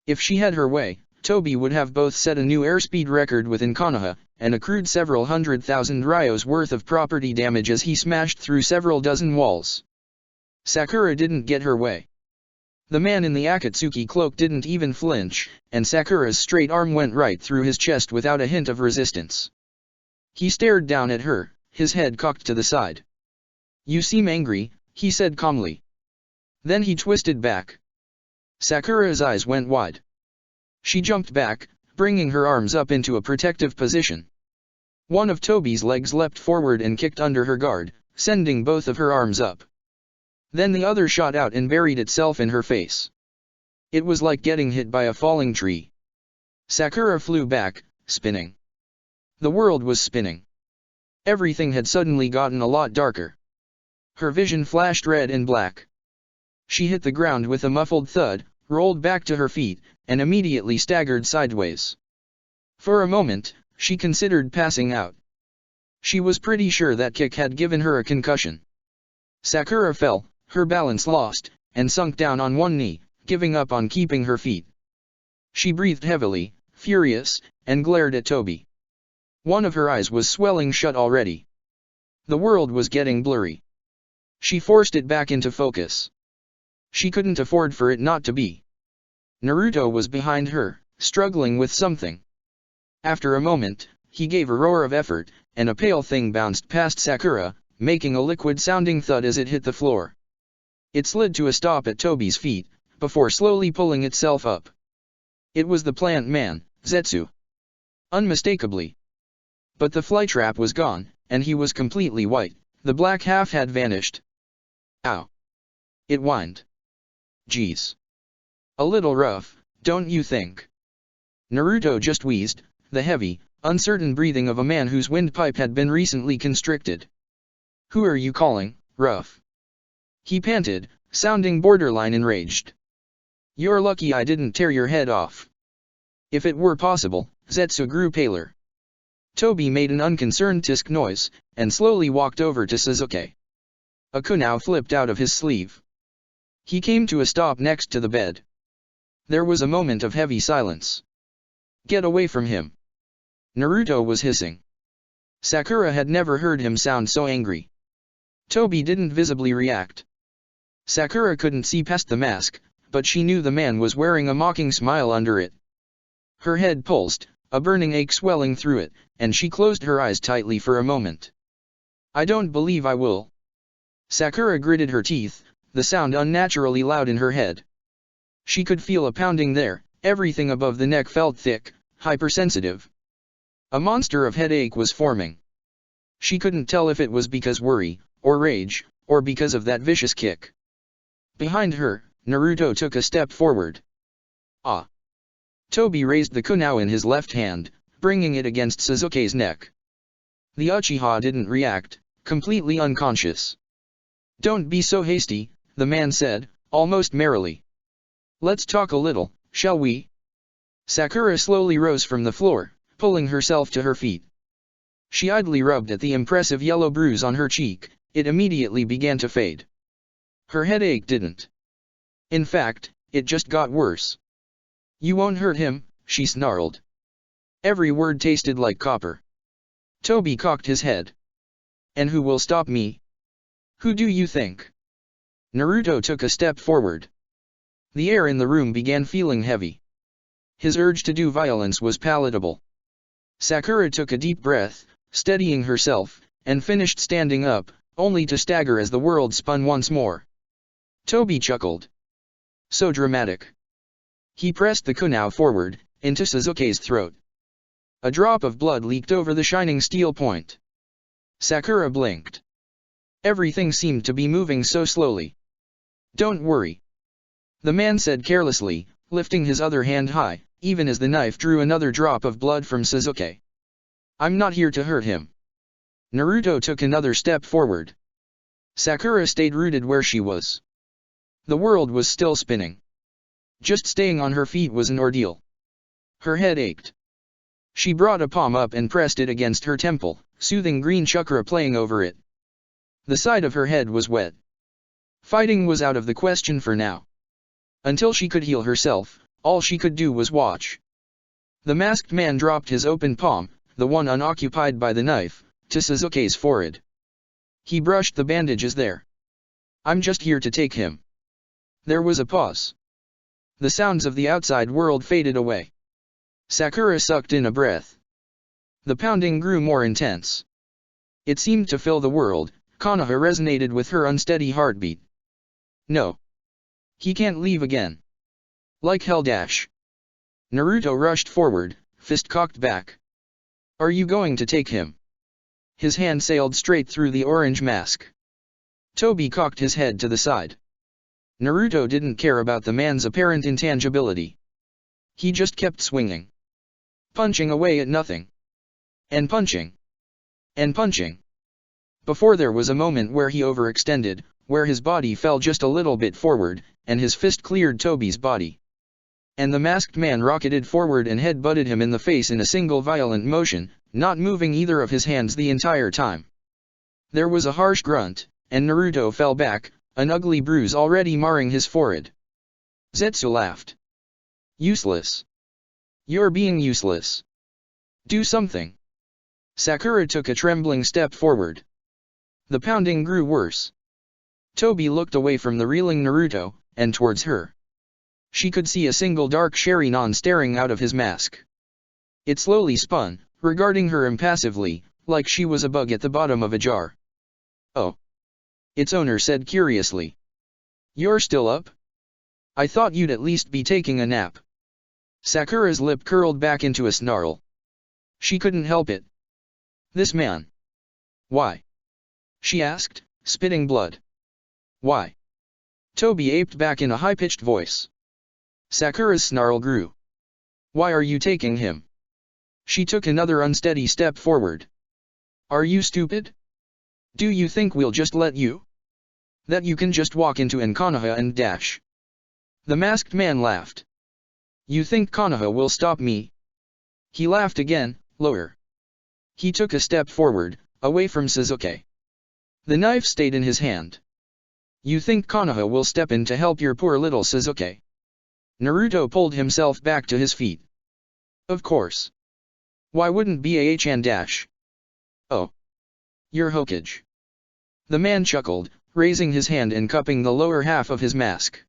If she had her way, Toby would have both set a new airspeed record within Konoha, and accrued several 100,000 ryos worth of property damage as he smashed through several dozen walls. Sakura didn't get her way. The man in the Akatsuki cloak didn't even flinch, and Sakura's straight arm went right through his chest without a hint of resistance. He stared down at her, his head cocked to the side. You seem angry, he said calmly. Then he twisted back. Sakura's eyes went wide. She jumped back, bringing her arms up into a protective position. One of Toby's legs leapt forward and kicked under her guard, sending both of her arms up. Then the other shot out and buried itself in her face. It was like getting hit by a falling tree. Sakura flew back, spinning. The world was spinning. Everything had suddenly gotten a lot darker. Her vision flashed red and black. She hit the ground with a muffled thud, rolled back to her feet, and immediately staggered sideways. For a moment, she considered passing out. She was pretty sure that kick had given her a concussion. Sakura fell, her balance lost, and sunk down on one knee, giving up on keeping her feet. She breathed heavily, furious, and glared at Toby. One of her eyes was swelling shut already. The world was getting blurry. She forced it back into focus. She couldn't afford for it not to be. Naruto was behind her, struggling with something. After a moment, he gave a roar of effort, and a pale thing bounced past Sakura, making a liquid-sounding thud as it hit the floor. It slid to a stop at Toby's feet, before slowly pulling itself up. It was the plant man, Zetsu. Unmistakably. But the flytrap was gone, and he was completely white. The black half had vanished. Ow. It whined. Geez. A little rough, don't you think? Naruto just wheezed, the heavy, uncertain breathing of a man whose windpipe had been recently constricted. Who are you calling, rough? He panted, sounding borderline enraged. You're lucky I didn't tear your head off. If it were possible, Zetsu grew paler. Toby made an unconcerned tisk noise, and slowly walked over to Sasuke. A kunai flipped out of his sleeve. He came to a stop next to the bed. There was a moment of heavy silence. Get away from him. Naruto was hissing. Sakura had never heard him sound so angry. Toby didn't visibly react. Sakura couldn't see past the mask, but she knew the man was wearing a mocking smile under it. Her head pulsed, a burning ache swelling through it, and she closed her eyes tightly for a moment. I don't believe I will. Sakura gritted her teeth, the sound unnaturally loud in her head. She could feel a pounding there, everything above the neck felt thick, hypersensitive. A monster of headache was forming. She couldn't tell if it was because worry, or rage, or because of that vicious kick. Behind her, Naruto took a step forward. Ah! Toby raised the kunai in his left hand, bringing it against Sasuke's neck. The Uchiha didn't react, completely unconscious. Don't be so hasty, the man said, almost merrily. Let's talk a little, shall we? Sakura slowly rose from the floor, pulling herself to her feet. She idly rubbed at the impressive yellow bruise on her cheek. It immediately began to fade. Her headache didn't. In fact, it just got worse. You won't hurt him, she snarled. Every word tasted like copper. Toby cocked his head. And who will stop me? Who do you think? Naruto took a step forward. The air in the room began feeling heavy. His urge to do violence was palatable. Sakura took a deep breath, steadying herself, and finished standing up, only to stagger as the world spun once more. Toby chuckled. So dramatic. He pressed the kunai forward, into Sasuke's throat. A drop of blood leaked over the shining steel point. Sakura blinked. Everything seemed to be moving so slowly. Don't worry. The man said carelessly, lifting his other hand high, even as the knife drew another drop of blood from Sasuke. I'm not here to hurt him. Naruto took another step forward. Sakura stayed rooted where she was. The world was still spinning. Just staying on her feet was an ordeal. Her head ached. She brought a palm up and pressed it against her temple, soothing green chakra playing over it. The side of her head was wet. Fighting was out of the question for now. Until she could heal herself, all she could do was watch. The masked man dropped his open palm, the one unoccupied by the knife, to Sasuke's forehead. He brushed the bandages there. I'm just here to take him. There was a pause. The sounds of the outside world faded away. Sakura sucked in a breath. The pounding grew more intense. It seemed to fill the world. Konoha resonated with her unsteady heartbeat. No. He can't leave again. Like hell dash. Naruto rushed forward, fist cocked back. Are you going to take him? His hand sailed straight through the orange mask. Toby cocked his head to the side. Naruto didn't care about the man's apparent intangibility. He just kept swinging. Punching away at nothing. And punching. And punching. Before there was a moment where he overextended, where his body fell just a little bit forward, and his fist cleared Toby's body. and the masked man rocketed forward and head-butted him in the face in a single violent motion, not moving either of his hands the entire time. There was a harsh grunt, and Naruto fell back, an ugly bruise already marring his forehead. Zetsu laughed. Useless. You're being useless. Do something. Sakura took a trembling step forward. The pounding grew worse. Toby looked away from the reeling Naruto, and towards her. She could see a single dark Sharingan staring out of his mask. It slowly spun, regarding her impassively, like she was a bug at the bottom of a jar. Oh. Its owner said curiously. You're still up? I thought you'd at least be taking a nap. Sakura's lip curled back into a snarl. She couldn't help it. This man. Why? She asked, spitting blood. Why? Toby aped back in a high-pitched voice. Sakura's snarl grew. Why are you taking him? She took another unsteady step forward. Are you stupid? Do you think we'll just let you? That you can just walk into Konoha and dash? The masked man laughed. You think Konoha will stop me? He laughed again, lower. He took a step forward, away from Sasuke. The knife stayed in his hand. You think Konoha will step in to help your poor little Sasuke? Naruto pulled himself back to his feet. Of course. Why wouldn't Bah dash? Oh. You're Hokage. The man chuckled, raising his hand and cupping the lower half of his mask.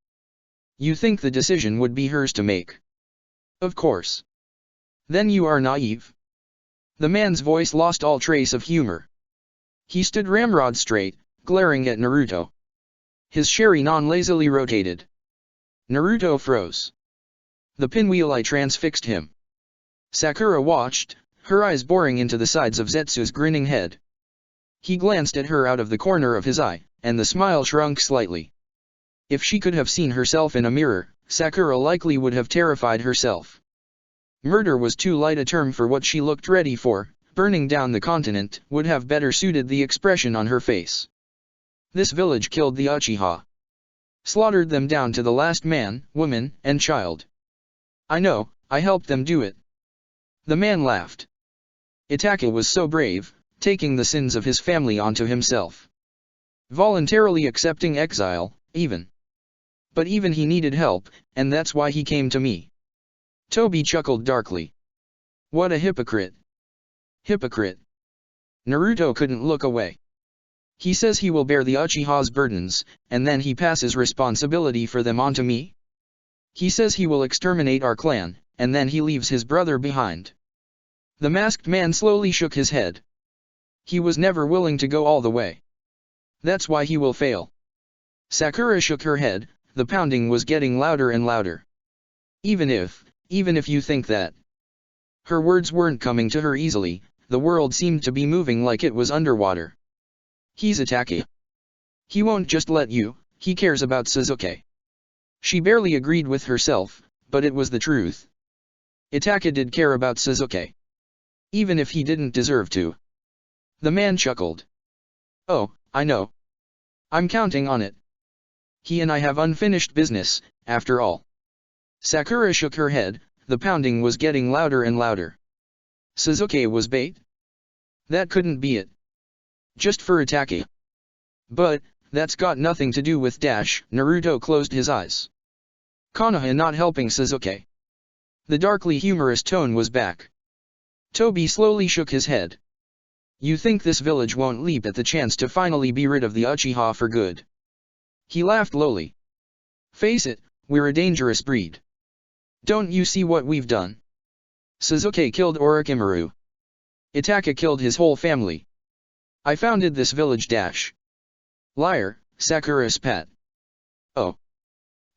You think the decision would be hers to make? Of course. Then you are naive. The man's voice lost all trace of humor. He stood ramrod straight, glaring at Naruto. His Sharingan lazily rotated. Naruto froze. The pinwheel eye transfixed him. Sakura watched, her eyes boring into the sides of Zetsu's grinning head. He glanced at her out of the corner of his eye, and the smile shrunk slightly. If she could have seen herself in a mirror, Sakura likely would have terrified herself. Murder was too light a term for what she looked ready for. Burning down the continent would have better suited the expression on her face. This village killed the Uchiha. Slaughtered them down to the last man, woman, and child. I know, I helped them do it. The man laughed. Itachi was so brave, taking the sins of his family onto himself. Voluntarily accepting exile, even. But even he needed help, and that's why he came to me. Toby chuckled darkly. What a hypocrite. Hypocrite. Naruto couldn't look away. He says he will bear the Uchiha's burdens, and then he passes responsibility for them onto me? He says he will exterminate our clan, and then he leaves his brother behind. The masked man slowly shook his head. He was never willing to go all the way. That's why he will fail. Sakura shook her head, the pounding was getting louder and louder. Even if you think that. Her words weren't coming to her easily, the world seemed to be moving like it was underwater. He's Itachi. He won't just let you, he cares about Sasuke. She barely agreed with herself, but it was the truth. Itachi did care about Sasuke. Even if he didn't deserve to. The man chuckled. Oh, I know. I'm counting on it. He and I have unfinished business, after all. Sakura shook her head, the pounding was getting louder and louder. Sasuke was bait? That couldn't be it. Just for Itachi. But, that's got nothing to do with Dash. Naruto closed his eyes. Konoha not helping Sasuke. The darkly humorous tone was back. Toby slowly shook his head. You think this village won't leap at the chance to finally be rid of the Uchiha for good? He laughed lowly. Face it, we're a dangerous breed. Don't you see what we've done? Sasuke killed Orochimaru. Itachi killed his whole family. I founded this village dash. Liar, Sakura spat. Oh.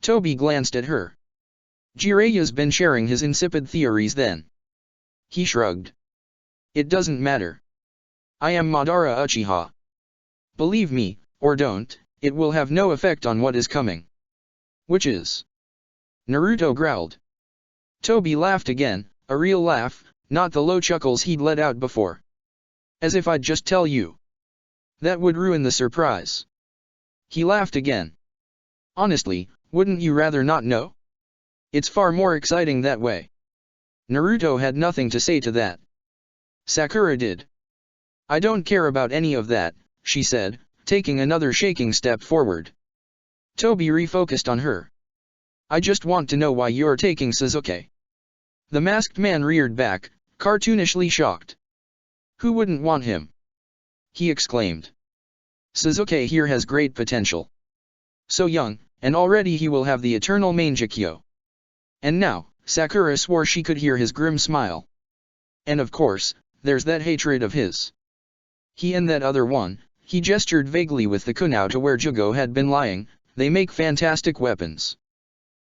Toby glanced at her. Jiraiya's been sharing his insipid theories then. He shrugged. It doesn't matter. I am Madara Uchiha. Believe me, or don't, it will have no effect on what is coming. Which is? Naruto growled. Toby laughed again, a real laugh, not the low chuckles he'd let out before. As if I'd just tell you. That would ruin the surprise. He laughed again. Honestly, wouldn't you rather not know? It's far more exciting that way. Naruto had nothing to say to that. Sakura did. I don't care about any of that, she said, taking another shaking step forward. Toby refocused on her. I just want to know why you're taking Sasuke. The masked man reared back, cartoonishly shocked. Who wouldn't want him? He exclaimed. Sasuke here has great potential. So young, and already he will have the eternal Mangekyo. And now, Sakura swore she could hear his grim smile. And of course, there's that hatred of his. He and that other one, he gestured vaguely with the kunai to where Jugo had been lying, they make fantastic weapons.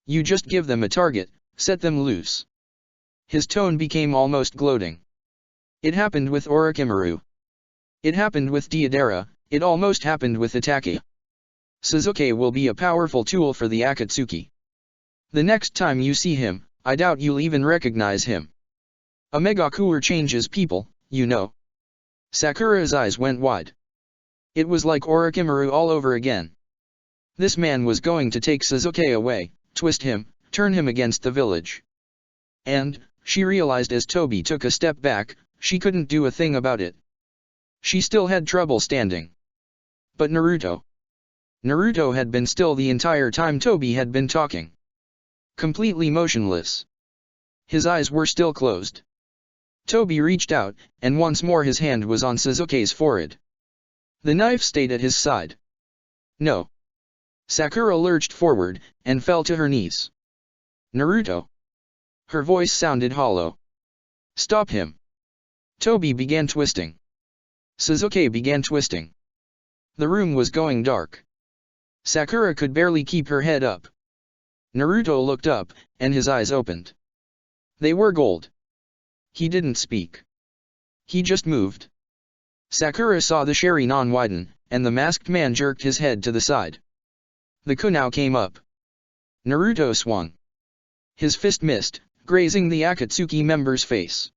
You just give them a target, set them loose. His tone became almost gloating. It happened with Orochimaru. It happened with Deidara, it almost happened with Itachi. Sasuke will be a powerful tool for the Akatsuki. The next time you see him, I doubt you'll even recognize him. A Megakure changes people, you know. Sakura's eyes went wide. It was like Orochimaru all over again. This man was going to take Sasuke away, twist him, turn him against the village. And, she realized as Toby took a step back, she couldn't do a thing about it. She still had trouble standing. But Naruto. Naruto had been still the entire time Toby had been talking. Completely motionless. His eyes were still closed. Toby reached out, and once more his hand was on Sasuke's forehead. The knife stayed at his side. No. Sakura lurched forward, and fell to her knees. Naruto. Her voice sounded hollow. Stop him. Toby began twisting. Sasuke began twisting. The room was going dark. Sakura could barely keep her head up. Naruto looked up, and his eyes opened. They were gold. He didn't speak. He just moved. Sakura saw the Sharingan widen, and the masked man jerked his head to the side. The kunai came up. Naruto swung. His fist missed, grazing the Akatsuki member's face.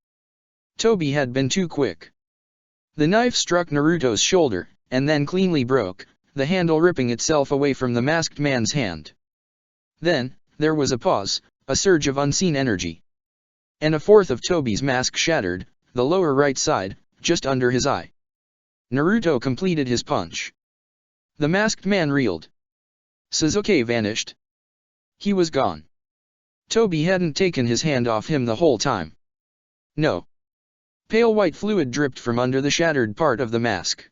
Toby had been too quick. The knife struck Naruto's shoulder, and then cleanly broke, the handle ripping itself away from the masked man's hand. Then, there was a pause, a surge of unseen energy. And a fourth of Toby's mask shattered, the lower right side, just under his eye. Naruto completed his punch. The masked man reeled. Sasuke vanished. He was gone. Toby hadn't taken his hand off him the whole time. No. Pale white fluid dripped from under the shattered part of the mask.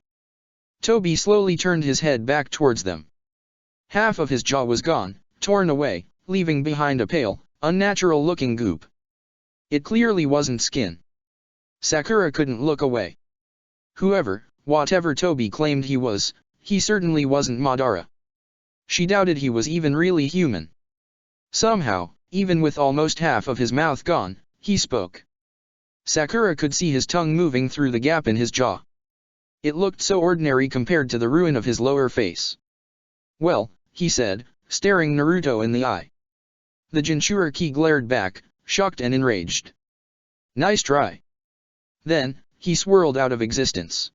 Toby slowly turned his head back towards them. Half of his jaw was gone, torn away, leaving behind a pale, unnatural-looking goop. It clearly wasn't skin. Sakura couldn't look away. Whatever Toby claimed he was, he certainly wasn't Madara. She doubted he was even really human. Somehow, even with almost half of his mouth gone, he spoke. Sakura could see his tongue moving through the gap in his jaw. It looked so ordinary compared to the ruin of his lower face. Well, he said, staring Naruto in the eye. The Jinchuriki glared back, shocked and enraged. Nice try. Then, he swirled out of existence.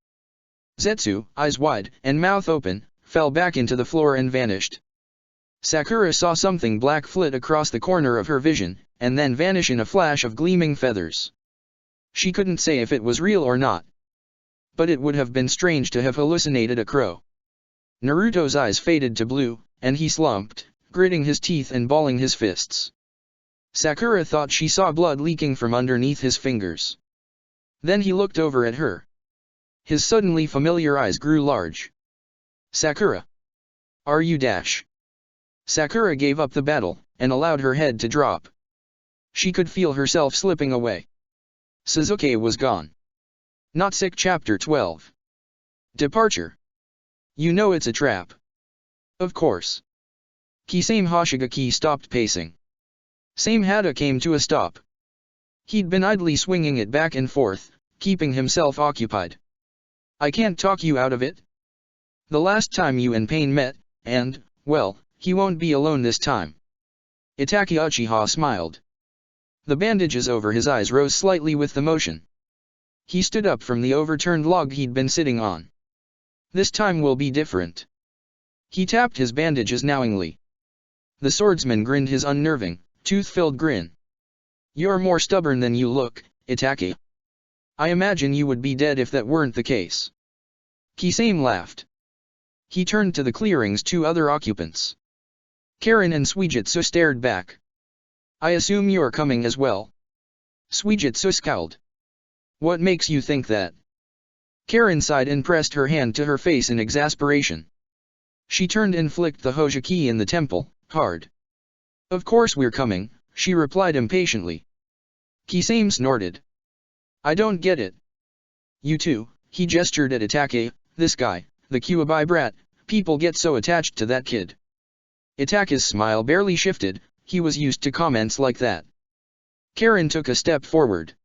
Zetsu, eyes wide and mouth open, fell back into the floor and vanished. Sakura saw something black flit across the corner of her vision, and then vanish in a flash of gleaming feathers. She couldn't say if it was real or not. But it would have been strange to have hallucinated a crow. Naruto's eyes faded to blue, and he slumped, gritting his teeth and balling his fists. Sakura thought she saw blood leaking from underneath his fingers. Then he looked over at her. His suddenly familiar eyes grew large. Sakura. Are you dash? Sakura gave up the battle, and allowed her head to drop. She could feel herself slipping away. Sasuke was gone. Not sick. Chapter 12. Departure. You know it's a trap. Of course. Kisame Hoshigaki stopped pacing. Same Hada came to a stop. He'd been idly swinging it back and forth, keeping himself occupied. I can't talk you out of it. The last time you and Pain met, and, well, he won't be alone this time. Itachi Uchiha smiled. The bandages over his eyes rose slightly with the motion. He stood up from the overturned log he'd been sitting on. This time will be different. He tapped his bandages knowingly. The swordsman grinned his unnerving, Tooth-filled grin. You're more stubborn than you look, Itake. I imagine you would be dead if that weren't the case. Kisame laughed. He turned to the clearing's two other occupants. Karen and Suijitsu stared back. I assume you're coming as well. Suijitsu scowled. What makes you think that? Karen sighed and pressed her hand to her face in exasperation. She turned and flicked the Hoja key in the temple, hard. Of course we're coming, she replied impatiently. Kisame snorted. I don't get it. You too, he gestured at Itake, this guy, the Kyuubi brat, people get so attached to that kid. Itake's smile barely shifted, he was used to comments like that. Karen took a step forward.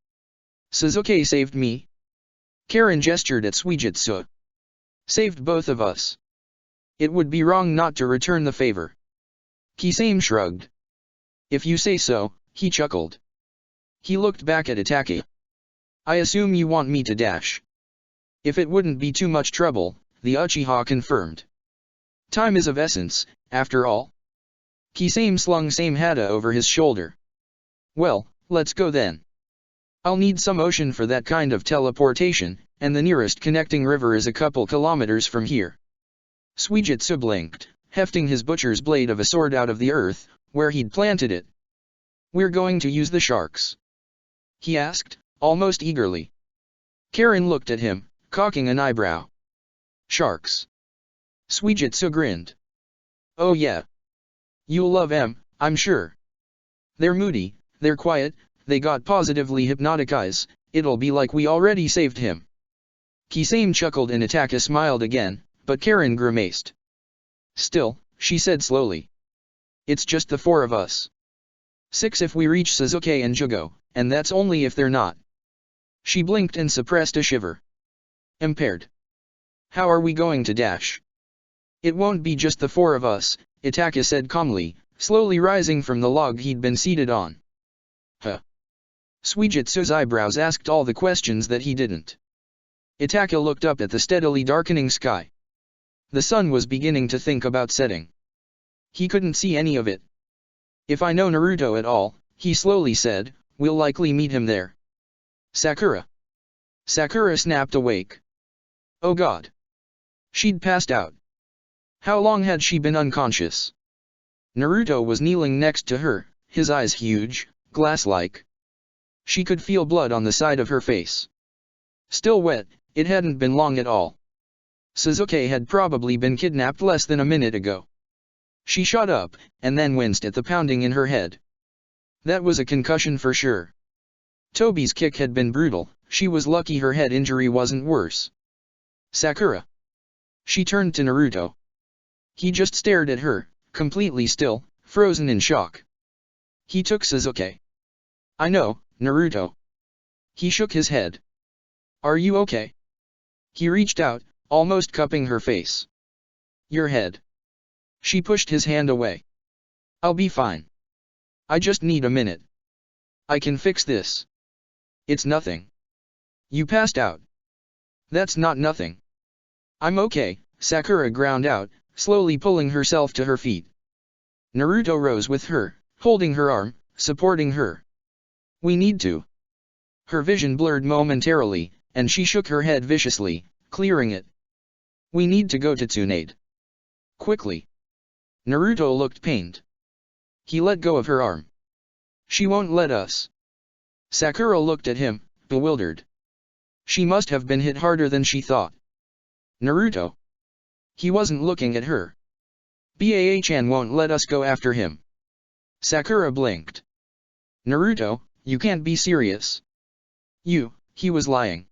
Suzuki saved me. Karen gestured at Suijitsu. Saved both of us. It would be wrong not to return the favor. Kisame shrugged. If you say so, he chuckled. He looked back at Itake. I assume you want me to dash. If it wouldn't be too much trouble, the Uchiha confirmed. Time is of essence, after all. Kisame slung Samehada over his shoulder. Well, let's go then. I'll need some ocean for that kind of teleportation, and the nearest connecting river is a couple kilometers from here. Suijitsu blinked, hefting his butcher's blade of a sword out of the earth, where he'd planted it. We're going to use the sharks? He asked, almost eagerly. Karen looked at him, cocking an eyebrow. Sharks. Suijitsu grinned. Oh yeah. You'll love 'em, I'm sure. They're moody, they're quiet, they got positively hypnotic eyes, it'll be like we already saved him. Kisame chuckled and Itake smiled again, but Karen grimaced. Still, she said slowly. It's just the four of us. 6 if we reach Suzuki and Jugo, and that's only if they're not. She blinked and suppressed a shiver. Impaired. How are we going to dash? It won't be just the four of us, Itake said calmly, slowly rising from the log he'd been seated on. Huh? Suijitsu's eyebrows asked all the questions that he didn't. Itake looked up at the steadily darkening sky. The sun was beginning to think about setting. He couldn't see any of it. If I know Naruto at all, he slowly said, we'll likely meet him there. Sakura. Sakura snapped awake. Oh God. She'd passed out. How long had she been unconscious? Naruto was kneeling next to her, his eyes huge, glass-like. She could feel blood on the side of her face. Still wet, it hadn't been long at all. Suzuki had probably been kidnapped less than a minute ago. She shot up, and then winced at the pounding in her head. That was a concussion for sure. Tobi's kick had been brutal, she was lucky her head injury wasn't worse. Sakura. She turned to Naruto. He just stared at her, completely still, frozen in shock. He took Suzuki. I know, Naruto. He shook his head. Are you okay? He reached out, almost cupping her face. Your head. She pushed his hand away. I'll be fine. I just need a minute. I can fix this. It's nothing. You passed out. That's not nothing. I'm okay, Sakura ground out, slowly pulling herself to her feet. Naruto rose with her, holding her arm, supporting her. We need to. Her vision blurred momentarily, and she shook her head viciously, clearing it. We need to go to Tsunade. Quickly. Naruto looked pained. He let go of her arm. She won't let us. Sakura looked at him, bewildered. She must have been hit harder than she thought. Naruto. He wasn't looking at her. Baa-chan won't let us go after him. Sakura blinked. Naruto, you can't be serious. He was lying.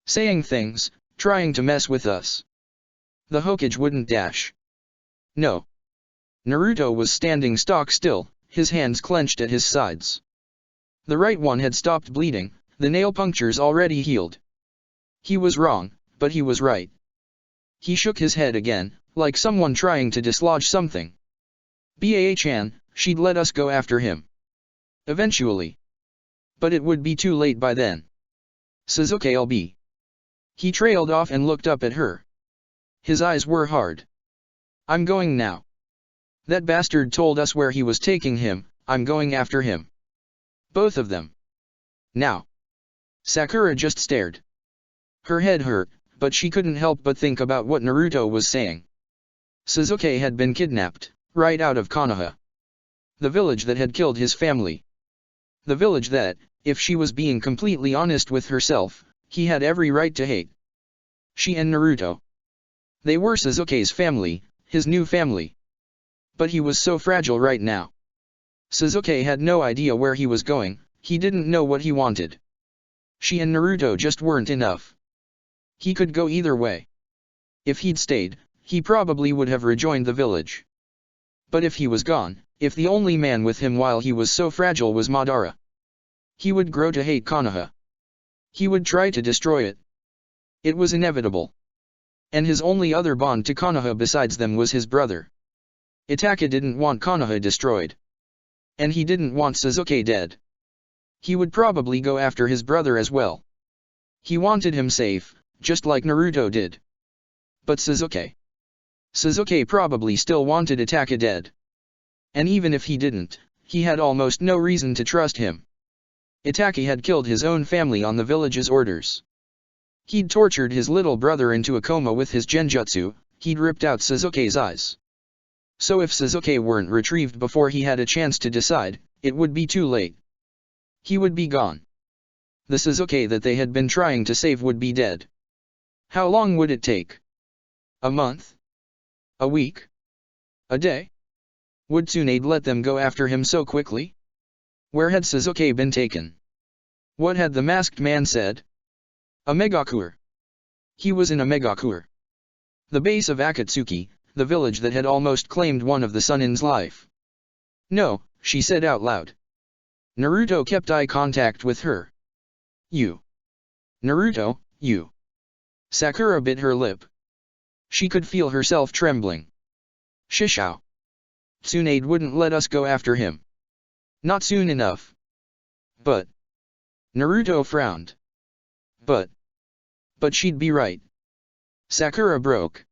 Saying things, trying to mess with us. The Hokage wouldn't dash. No. Naruto was standing stock still, his hands clenched at his sides. The right one had stopped bleeding, the nail punctures already healed. He was wrong, but he was right. He shook his head again, like someone trying to dislodge something. Baa-chan, she'd let us go after him. Eventually. But it would be too late by then. Suzuki'll be. He trailed off and looked up at her. His eyes were hard. I'm going now. That bastard told us where he was taking him, I'm going after him. Both of them. Now. Sakura just stared. Her head hurt, but she couldn't help but think about what Naruto was saying. Sasuke had been kidnapped, right out of Konoha. The village that had killed his family. The village that, if she was being completely honest with herself, he had every right to hate. She and Naruto. They were Sasuke's family, his new family. But he was so fragile right now. Sasuke had no idea where he was going, he didn't know what he wanted. She and Naruto just weren't enough. He could go either way. If he'd stayed, he probably would have rejoined the village. But if he was gone, if the only man with him while he was so fragile was Madara, he would grow to hate Konoha. He would try to destroy it. It was inevitable. And his only other bond to Konoha besides them was his brother. Itachi didn't want Konoha destroyed. And he didn't want Sasuke dead. He would probably go after his brother as well. He wanted him safe, just like Naruto did. But Sasuke probably still wanted Itachi dead. And even if he didn't, he had almost no reason to trust him. Itachi had killed his own family on the village's orders. He'd tortured his little brother into a coma with his genjutsu, he'd ripped out Sasuke's eyes. So if Sasuke weren't retrieved before he had a chance to decide, it would be too late. He would be gone. The Sasuke that they had been trying to save would be dead. How long would it take? A month? A week? A day? Would Tsunade let them go after him so quickly? Where had Sasuke been taken? What had the masked man said? A Megakure. He was in a Megakure. The base of Akatsuki, the village that had almost claimed one of the Sanin's life. No, she said out loud. Naruto kept eye contact with her. You. Naruto, you. Sakura bit her lip. She could feel herself trembling. Shishao. Tsunade wouldn't let us go after him. Not soon enough. But. Naruto frowned. But she'd be right. Sakura broke.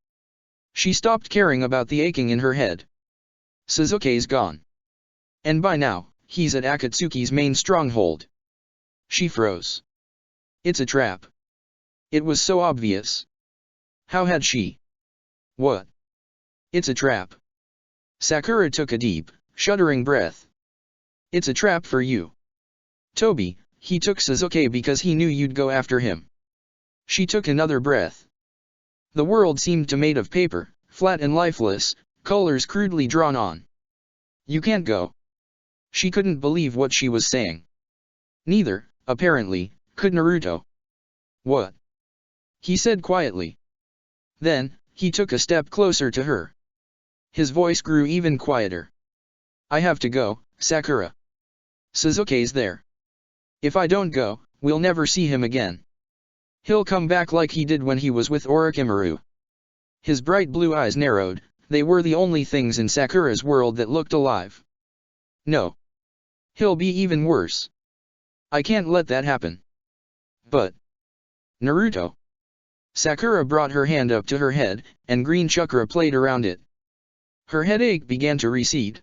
She stopped caring about the aching in her head. Sasuke's gone. And by now, he's at Akatsuki's main stronghold. She froze. It's a trap. It was so obvious. How had she? What? It's a trap. Sakura took a deep, shuddering breath. It's a trap for you. Toby, he took Sasuke because he knew you'd go after him. She took another breath. The world seemed to made of paper, flat and lifeless, colors crudely drawn on. You can't go. She couldn't believe what she was saying. Neither, apparently, could Naruto. What? He said quietly. Then, he took a step closer to her. His voice grew even quieter. I have to go, Sakura. Sasuke's there. If I don't go, we'll never see him again. He'll come back like he did when he was with Orochimaru. His bright blue eyes narrowed, they were the only things in Sakura's world that looked alive. No. He'll be even worse. I can't let that happen. But. Naruto. Sakura brought her hand up to her head, and green chakra played around it. Her headache began to recede.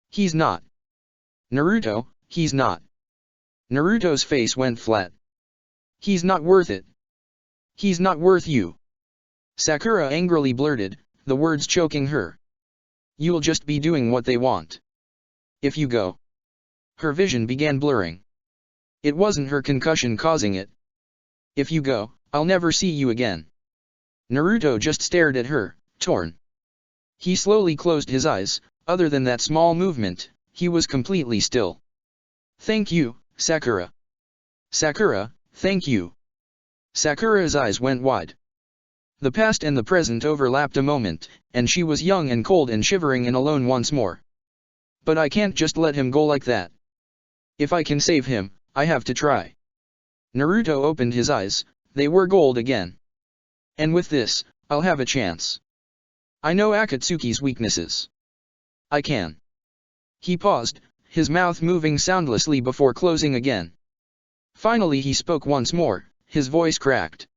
He's not. Naruto, he's not. Naruto's face went flat. He's not worth it. He's not worth you. Sakura angrily blurted, the words choking her. You'll just be doing what they want. If you go. Her vision began blurring. It wasn't her concussion causing it. If you go, I'll never see you again. Naruto just stared at her, torn. He slowly closed his eyes, other than that small movement, he was completely still. Thank you, Sakura. Sakura, thank you. Sakura's eyes went wide. The past and the present overlapped a moment, and she was young and cold and shivering and alone once more. But I can't just let him go like that. If I can save him, I have to try. Naruto opened his eyes, they were gold again. And with this, I'll have a chance. I know Akatsuki's weaknesses. I can. He paused, his mouth moving soundlessly before closing again. Finally he spoke once more, his voice cracked.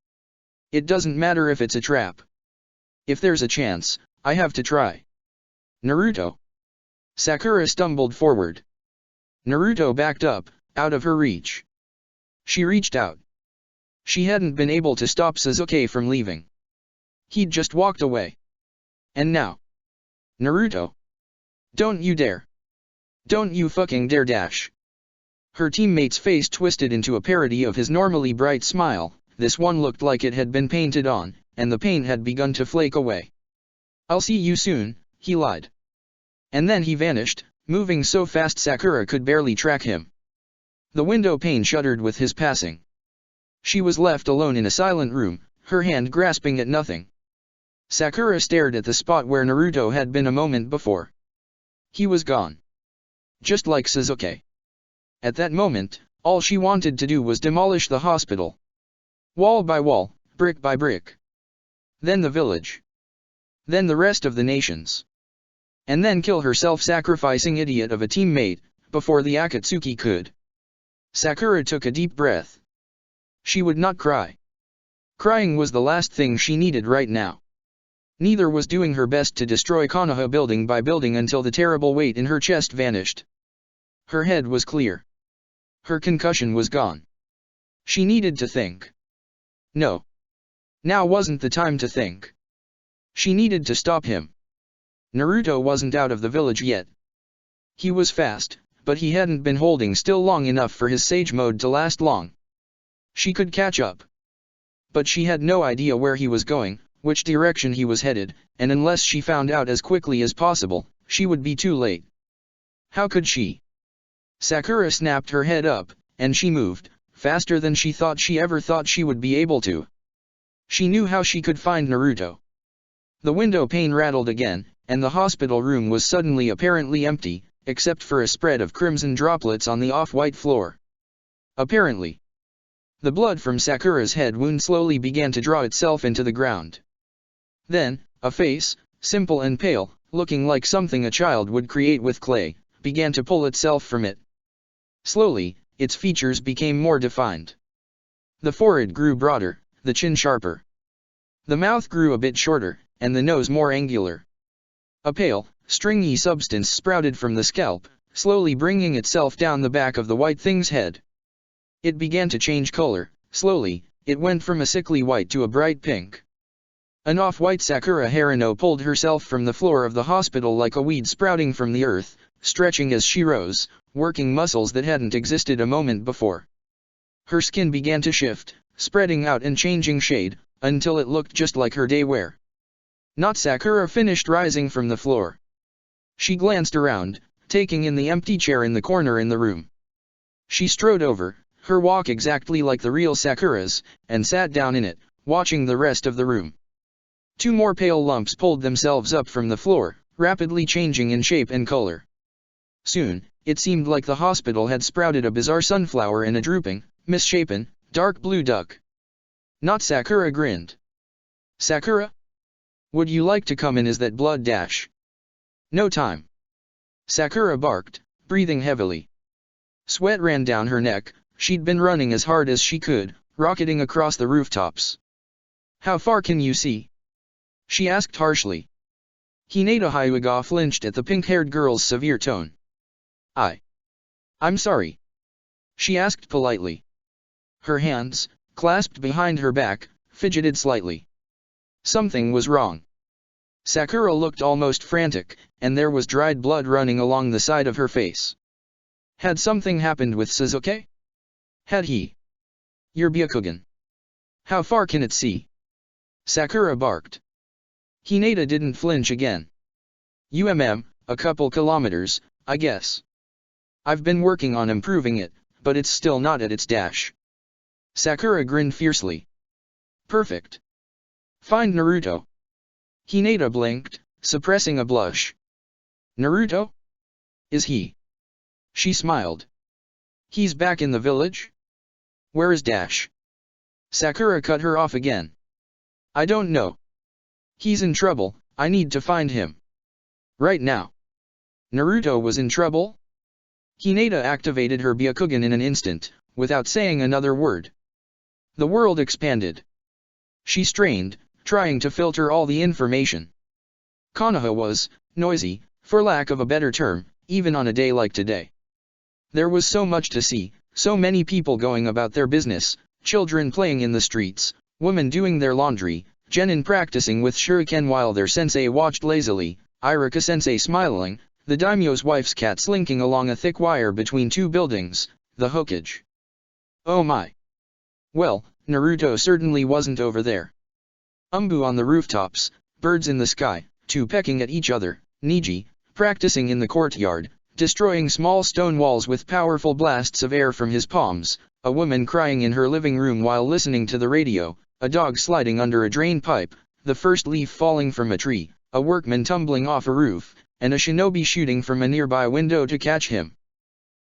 It doesn't matter if it's a trap. If there's a chance, I have to try. Naruto. Sakura stumbled forward. Naruto backed up, out of her reach. She reached out. She hadn't been able to stop Sasuke from leaving. He'd just walked away. And now. Naruto. Don't you dare. Don't you fucking dare dash. Her teammate's face twisted into a parody of his normally bright smile. This one looked like it had been painted on, and the paint had begun to flake away. I'll see you soon, he lied. And then he vanished, moving so fast Sakura could barely track him. The window pane shuddered with his passing. She was left alone in a silent room, her hand grasping at nothing. Sakura stared at the spot where Naruto had been a moment before. He was gone. Just like Sasuke. At that moment, all she wanted to do was demolish the hospital. Wall by wall, brick by brick. Then the village. Then the rest of the nations. And then kill her self-sacrificing idiot of a teammate, before the Akatsuki could. Sakura took a deep breath. She would not cry. Crying was the last thing she needed right now. Neither was doing her best to destroy Konoha building by building until the terrible weight in her chest vanished. Her head was clear. Her concussion was gone. She needed to think. No. Now wasn't the time to think. She needed to stop him. Naruto wasn't out of the village yet. He was fast, but he hadn't been holding still long enough for his Sage Mode to last long. She could catch up. But she had no idea where he was going, which direction he was headed, and unless she found out as quickly as possible, she would be too late. How could she? Sakura snapped her head up, and she moved, faster than she ever thought she would be able to. She knew how she could find Naruto. The window pane rattled again, and the hospital room was suddenly apparently empty, except for a spread of crimson droplets on the off-white floor. Apparently. The blood from Sakura's head wound slowly began to draw itself into the ground. Then, a face, simple and pale, looking like something a child would create with clay, began to pull itself from it. Slowly, its features became more defined. The forehead grew broader, the chin sharper. The mouth grew a bit shorter, and the nose more angular. A pale, stringy substance sprouted from the scalp, slowly bringing itself down the back of the white thing's head. It began to change color. Slowly, it went from a sickly white to a bright pink. An off-white Sakura Haruno pulled herself from the floor of the hospital like a weed sprouting from the earth, stretching as she rose, working muscles that hadn't existed a moment before. Her skin began to shift, spreading out and changing shade, until it looked just like her day wear. Not Sakura finished rising from the floor. She glanced around, taking in the empty chair in the corner in the room. She strode over, her walk exactly like the real Sakura's, and sat down in it, watching the rest of the room. Two more pale lumps pulled themselves up from the floor, rapidly changing in shape and color. Soon, it seemed like the hospital had sprouted a bizarre sunflower and a drooping, misshapen, dark blue duck. Not Sakura grinned. Sakura? Would you like to come in? Is that blood dash? No time. Sakura barked, breathing heavily. Sweat ran down her neck. She'd been running as hard as she could, rocketing across the rooftops. How far can you see? She asked harshly. Hinata Hyuga flinched at the pink-haired girl's severe tone. I'm sorry. She asked politely. Her hands, clasped behind her back, fidgeted slightly. Something was wrong. Sakura looked almost frantic, and there was dried blood running along the side of her face. Had something happened with Sasuke? Had he? Your Byakugan. How far can it see? Sakura barked. Hinata didn't flinch again. A couple kilometers, I guess. I've been working on improving it, but it's still not at its dash. Sakura grinned fiercely. Perfect. Find Naruto. Hinata blinked, suppressing a blush. Naruto? Is he? She smiled. He's back in the village? Where is Dash? Sakura cut her off again. I don't know. He's in trouble, I need to find him. Right now. Naruto was in trouble? Hinata activated her Byakugan in an instant, without saying another word. The world expanded. She strained, trying to filter all the information. Konoha was noisy, for lack of a better term, even on a day like today. There was so much to see, so many people going about their business, children playing in the streets, women doing their laundry, genin practicing with shuriken while their sensei watched lazily, Iruka sensei smiling, the daimyo's wife's cat slinking along a thick wire between two buildings, the Hokage. Oh my! Well, Naruto certainly wasn't over there. Umbu on the rooftops, birds in the sky, two pecking at each other, Niji, practicing in the courtyard, destroying small stone walls with powerful blasts of air from his palms, a woman crying in her living room while listening to the radio, a dog sliding under a drain pipe, the first leaf falling from a tree, a workman tumbling off a roof, and a shinobi shooting from a nearby window to catch him.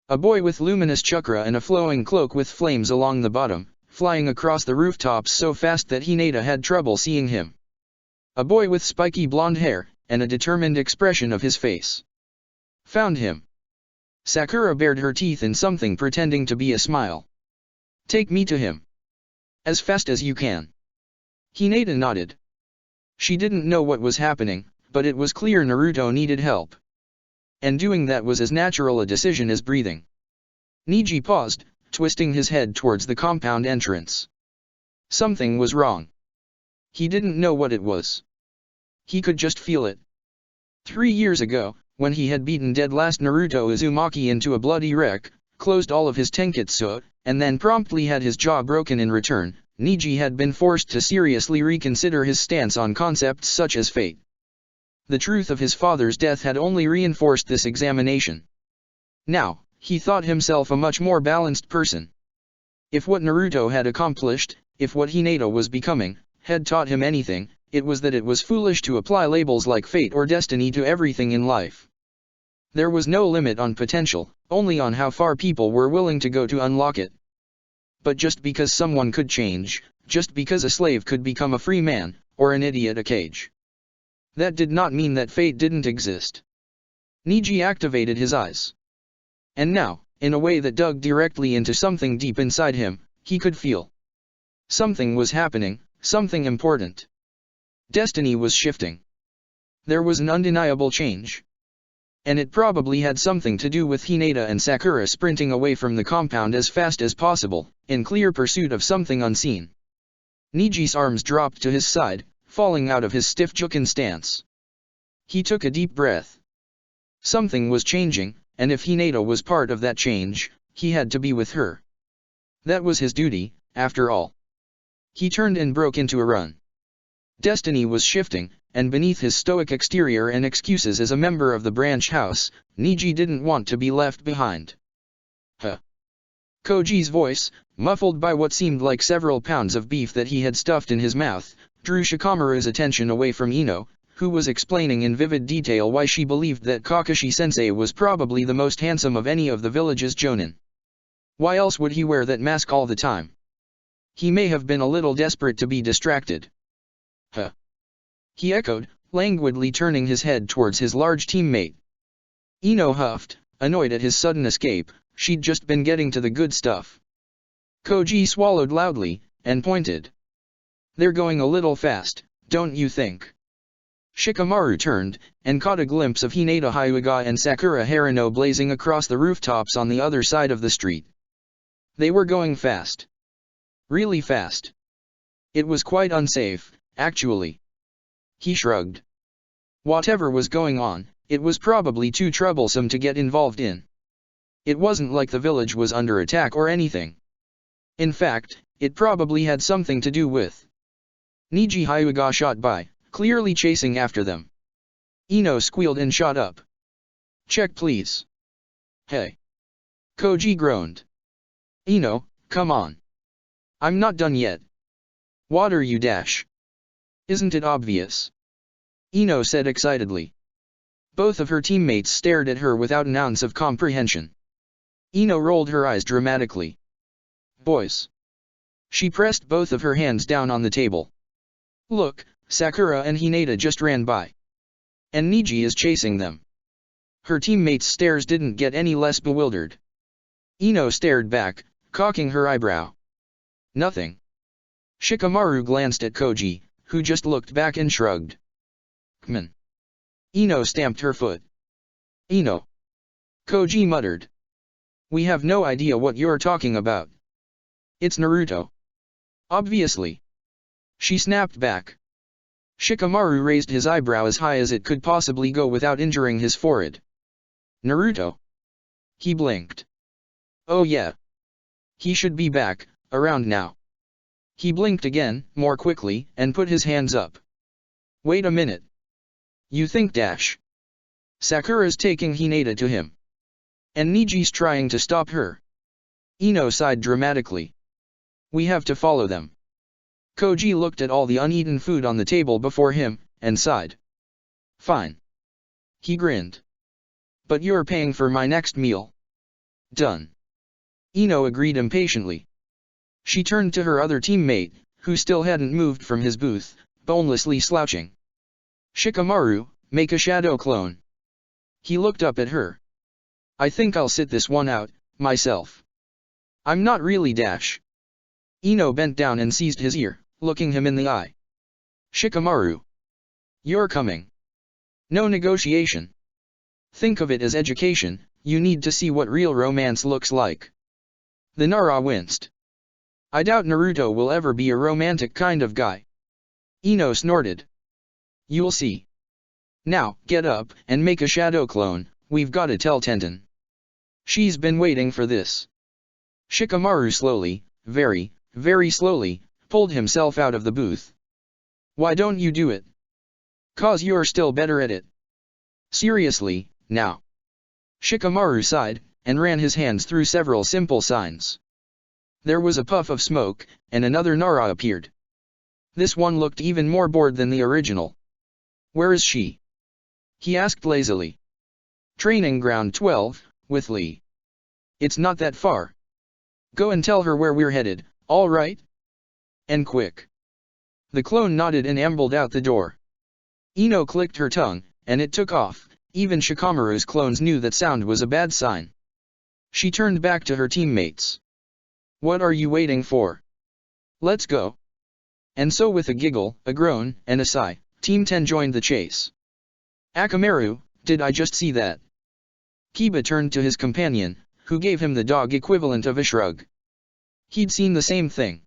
A boy with luminous chakra and a flowing cloak with flames along the bottom, flying across the rooftops so fast that Hinata had trouble seeing him. A boy with spiky blonde hair, and a determined expression of his face. Found him. Sakura bared her teeth in something pretending to be a smile. Take me to him. As fast as you can. Hinata nodded. She didn't know what was happening, but it was clear Naruto needed help. And doing that was as natural a decision as breathing. Niji paused, twisting his head towards the compound entrance. Something was wrong. He didn't know what it was. He could just feel it. 3 years ago, when he had beaten dead last Naruto Uzumaki into a bloody wreck, closed all of his tenketsu, and then promptly had his jaw broken in return, Niji had been forced to seriously reconsider his stance on concepts such as fate. The truth of his father's death had only reinforced this examination. Now, he thought himself a much more balanced person. If what Naruto had accomplished, if what Hinata was becoming, had taught him anything, it was that it was foolish to apply labels like fate or destiny to everything in life. There was no limit on potential, only on how far people were willing to go to unlock it. But just because someone could change, just because a slave could become a free man, or an idiot a cage, that did not mean that fate didn't exist. Niji activated his eyes. And now, in a way that dug directly into something deep inside him, he could feel. Something was happening, something important. Destiny was shifting. There was an undeniable change. And it probably had something to do with Hinata and Sakura sprinting away from the compound as fast as possible, in clear pursuit of something unseen. Niji's arms dropped to his side, falling out of his stiff juken stance. He took a deep breath. Something was changing, and if Hinata was part of that change, he had to be with her. That was his duty, after all. He turned and broke into a run. Destiny was shifting, and beneath his stoic exterior and excuses as a member of the branch house, Niji didn't want to be left behind. Huh. Koji's voice, muffled by what seemed like several pounds of beef that he had stuffed in his mouth, drew Shikamaru's attention away from Ino, who was explaining in vivid detail why she believed that Kakashi-sensei was probably the most handsome of any of the village's jonin. Why else would he wear that mask all the time? He may have been a little desperate to be distracted. Huh. He echoed, languidly turning his head towards his large teammate. Ino huffed, annoyed at his sudden escape. She'd just been getting to the good stuff. Koji swallowed loudly, and pointed. They're going a little fast, don't you think? Shikamaru turned, and caught a glimpse of Hinata Hyuga and Sakura Haruno blazing across the rooftops on the other side of the street. They were going fast. Really fast. It was quite unsafe, actually. He shrugged. Whatever was going on, it was probably too troublesome to get involved in. It wasn't like the village was under attack or anything. In fact, it probably had something to do with. Niji Hyuga shot by, clearly chasing after them. Ino squealed and shot up. Check please. Hey. Koji groaned. Ino, come on. I'm not done yet. Water you dash. Isn't it obvious? Ino said excitedly. Both of her teammates stared at her without an ounce of comprehension. Ino rolled her eyes dramatically. Boys. She pressed both of her hands down on the table. Look, Sakura and Hinata just ran by. And Niji is chasing them. Her teammates' stares didn't get any less bewildered. Ino stared back, cocking her eyebrow. Nothing. Shikamaru glanced at Koji, who just looked back and shrugged. Kman. Ino stamped her foot. Ino. Koji muttered. We have no idea what you're talking about. It's Naruto. Obviously. She snapped back. Shikamaru raised his eyebrow as high as it could possibly go without injuring his forehead. Naruto. He blinked. Oh yeah. He should be back, around now. He blinked again, more quickly, and put his hands up. Wait a minute. You think dash. Sakura's taking Hinata to him. And Niji's trying to stop her. Ino sighed dramatically. We have to follow them. Koji looked at all the uneaten food on the table before him, and sighed. Fine. He grinned. But you're paying for my next meal. Done. Ino agreed impatiently. She turned to her other teammate, who still hadn't moved from his booth, bonelessly slouching. Shikamaru, make a shadow clone. He looked up at her. I think I'll sit this one out, myself. I'm not really dash. Ino bent down and seized his ear, looking him in the eye. Shikamaru. You're coming. No negotiation. Think of it as education, you need to see what real romance looks like. The Nara winced. I doubt Naruto will ever be a romantic kind of guy. Ino snorted. You'll see. Now, get up, and make a shadow clone, we've gotta tell Tenten. She's been waiting for this. Shikamaru slowly, very, very slowly, pulled himself out of the booth. Why don't you do it? 'Cause you're still better at it. Seriously, now. Shikamaru sighed, and ran his hands through several simple signs. There was a puff of smoke, and another Nara appeared. This one looked even more bored than the original. Where is she? He asked lazily. Training ground 12, with Lee. It's not that far. Go and tell her where we're headed, all right? And quick. The clone nodded and ambled out the door. Ino clicked her tongue, and it took off. Even Shikamaru's clones knew that sound was a bad sign. She turned back to her teammates. What are you waiting for? Let's go. And so with a giggle, a groan, and a sigh, Team 10 joined the chase. Akamaru, did I just see that? Kiba turned to his companion, who gave him the dog equivalent of a shrug. He'd seen the same thing.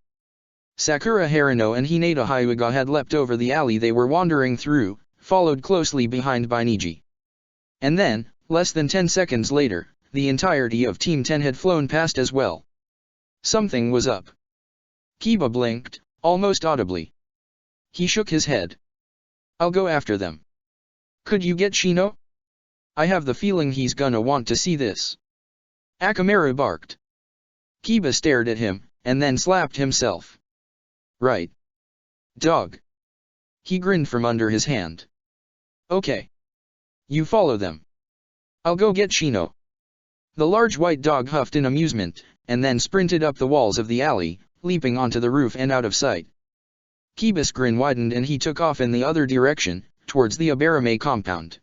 Sakura Haruno and Hinata Hyuga had leapt over the alley they were wandering through, followed closely behind by Niji. And then, less than 10 seconds later, the entirety of Team 10 had flown past as well. Something was up. Kiba blinked, almost audibly. He shook his head. I'll go after them. Could you get Shino? I have the feeling he's gonna want to see this. Akamaru barked. Kiba stared at him, and then slapped himself. Right. Dog. He grinned from under his hand. Okay. You follow them. I'll go get Shino. The large white dog huffed in amusement, and then sprinted up the walls of the alley, leaping onto the roof and out of sight. Kiba's grin widened and he took off in the other direction, towards the Abarame compound.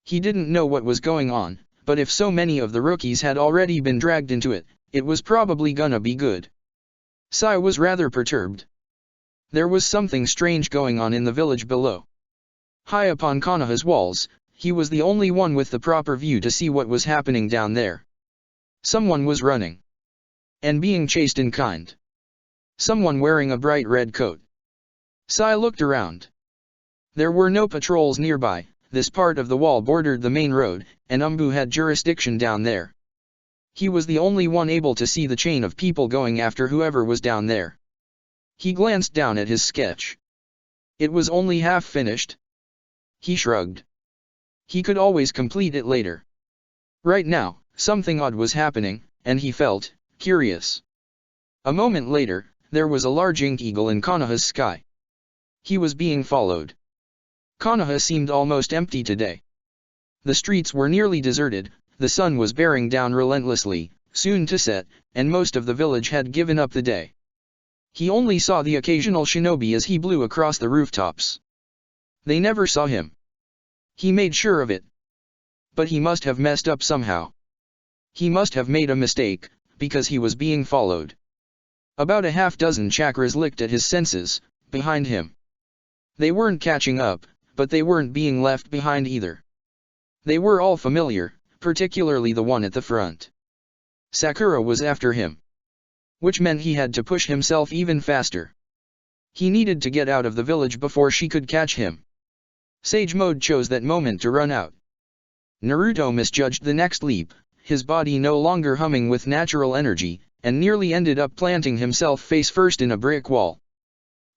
He didn't know what was going on, but if so many of the rookies had already been dragged into it, it was probably gonna be good. Sai was rather perturbed. There was something strange going on in the village below. High upon Konoha's walls, he was the only one with the proper view to see what was happening down there. Someone was running. And being chased in kind. Someone wearing a bright red coat. Sai looked around. There were no patrols nearby, this part of the wall bordered the main road, and Umbu had jurisdiction down there. He was the only one able to see the chain of people going after whoever was down there. He glanced down at his sketch. It was only half finished. He shrugged. He could always complete it later. Right now, something odd was happening, and he felt curious. A moment later, there was a large ink eagle in Konoha's sky. He was being followed. Konoha seemed almost empty today. The streets were nearly deserted, the sun was bearing down relentlessly, soon to set, and most of the village had given up the day. He only saw the occasional shinobi as he blew across the rooftops. They never saw him. He made sure of it. But he must have messed up somehow. He must have made a mistake, because he was being followed. About a half-dozen chakras licked at his senses, behind him. They weren't catching up, but they weren't being left behind either. They were all familiar, particularly the one at the front. Sakura was after him, which meant he had to push himself even faster. He needed to get out of the village before she could catch him. Sage Mode chose that moment to run out. Naruto misjudged the next leap, his body no longer humming with natural energy, and nearly ended up planting himself face first in a brick wall.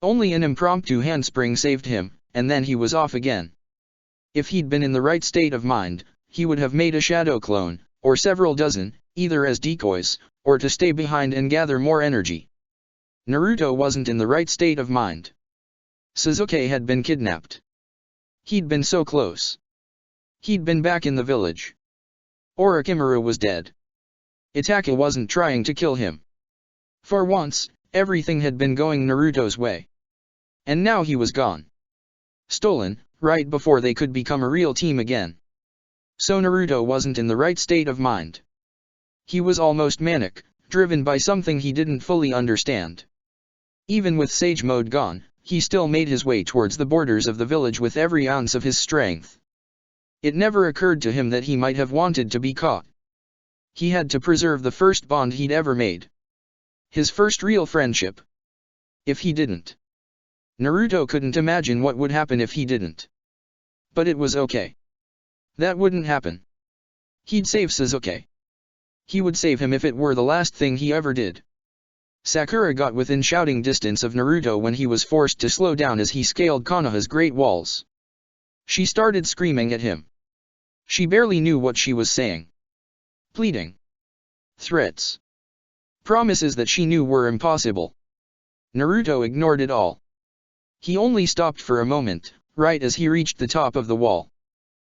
Only an impromptu handspring saved him, and then he was off again. If he'd been in the right state of mind, he would have made a shadow clone, or several dozen, either as decoys, or to stay behind and gather more energy. Naruto wasn't in the right state of mind. Sasuke had been kidnapped. He'd been so close. He'd been back in the village. Orochimaru was dead. Itachi wasn't trying to kill him. For once, everything had been going Naruto's way. And now he was gone. Stolen, right before they could become a real team again. So Naruto wasn't in the right state of mind. He was almost manic, driven by something he didn't fully understand. Even with Sage Mode gone, he still made his way towards the borders of the village with every ounce of his strength. It never occurred to him that he might have wanted to be caught. He had to preserve the first bond he'd ever made. His first real friendship. If he didn't. Naruto couldn't imagine what would happen if he didn't. But it was okay. That wouldn't happen. He'd save Sasuke. He would save him if it were the last thing he ever did. Sakura got within shouting distance of Naruto when he was forced to slow down as he scaled Konoha's great walls. She started screaming at him. She barely knew what she was saying. Pleading. Threats. Promises that she knew were impossible. Naruto ignored it all. He only stopped for a moment, right as he reached the top of the wall.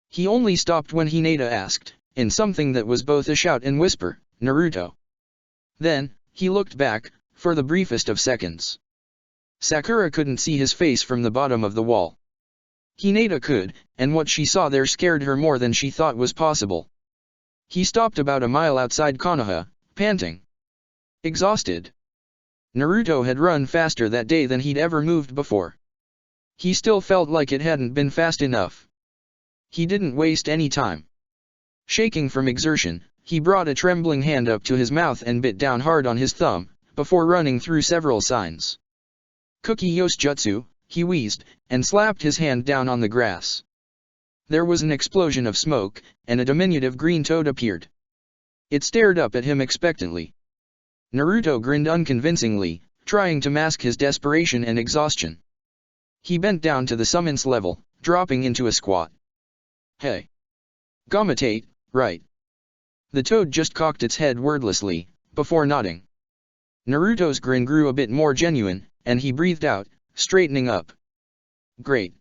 He only stopped when Hinata asked, in something that was both a shout and whisper, "Naruto." Then, he looked back, for the briefest of seconds. Sakura couldn't see his face from the bottom of the wall. Hinata could, and what she saw there scared her more than she thought was possible. He stopped about a mile outside Konoha, panting. Exhausted. Naruto had run faster that day than he'd ever moved before. He still felt like it hadn't been fast enough. He didn't waste any time. Shaking from exertion, he brought a trembling hand up to his mouth and bit down hard on his thumb, before running through several signs. Cookie Yosjutsu, he wheezed, and slapped his hand down on the grass. There was an explosion of smoke, and a diminutive green toad appeared. It stared up at him expectantly. Naruto grinned unconvincingly, trying to mask his desperation and exhaustion. He bent down to the summon's level, dropping into a squat. "Hey. Gamatate, right?" The toad just cocked its head wordlessly, before nodding. Naruto's grin grew a bit more genuine, and he breathed out, straightening up. "Great.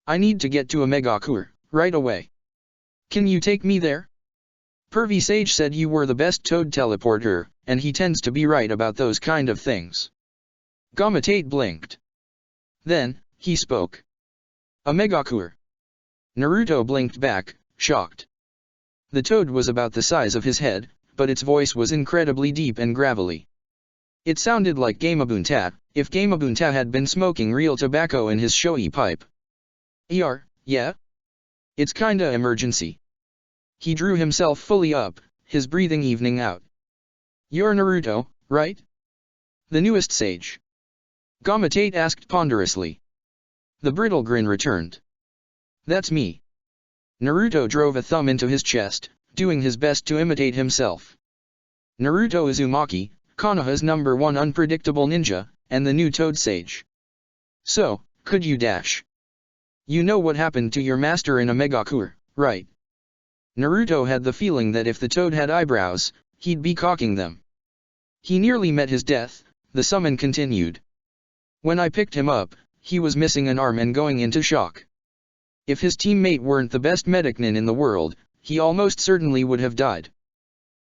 I need to get to Omegakure, right away. Can you take me there? Pervy Sage said you were the best toad teleporter, and he tends to be right about those kind of things." Gamatate blinked. Then, he spoke. "Omegakure." Naruto blinked back, shocked. The toad was about the size of his head, but its voice was incredibly deep and gravelly. It sounded like Gamabunta, if Gamabunta had been smoking real tobacco in his showy pipe. Yeah? It's kinda emergency." He drew himself fully up, his breathing evening out. "You're Naruto, right? The newest sage?" Gamatate asked ponderously. The brittle grin returned. "That's me." Naruto drove a thumb into his chest, doing his best to imitate himself. "Naruto Uzumaki, Konoha's #1 unpredictable ninja, and the new Toad Sage. So, could you dash? You know what happened to your master in Omegakure, right?" Naruto had the feeling that if the toad had eyebrows, he'd be cocking them. "He nearly met his death," the summon continued. "When I picked him up, he was missing an arm and going into shock. If his teammate weren't the best medicnin in the world, he almost certainly would have died."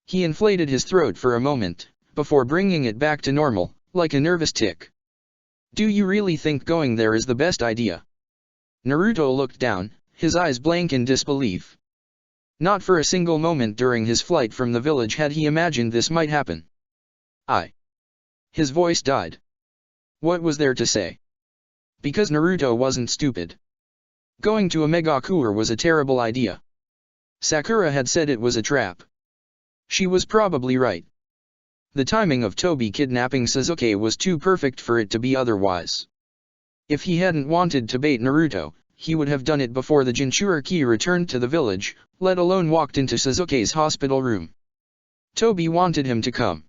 He inflated his throat for a moment, before bringing it back to normal, like a nervous tick. "Do you really think going there is the best idea?" Naruto looked down, his eyes blank in disbelief. Not for a single moment during his flight from the village had he imagined this might happen. His voice died. What was there to say? Because Naruto wasn't stupid. Going to Omegakure was a terrible idea. Sakura had said it was a trap. She was probably right. The timing of Toby kidnapping Sasuke was too perfect for it to be otherwise. If he hadn't wanted to bait Naruto, he would have done it before the Jinchuriki returned to the village, let alone walked into Sasuke's hospital room. Toby wanted him to come.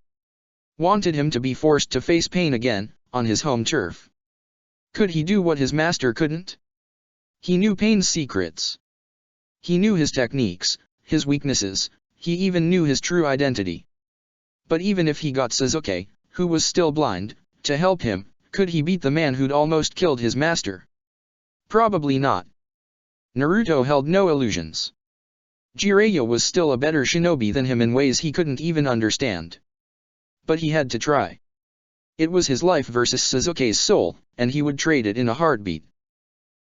Wanted him to be forced to face pain again, on his home turf. Could he do what his master couldn't? He knew Pain's secrets. He knew his techniques, his weaknesses, he even knew his true identity. But even if he got Sasuke, who was still blind, to help him, could he beat the man who'd almost killed his master? Probably not. Naruto held no illusions. Jiraiya was still a better shinobi than him in ways he couldn't even understand. But he had to try. It was his life versus Sasuke's soul, and he would trade it in a heartbeat.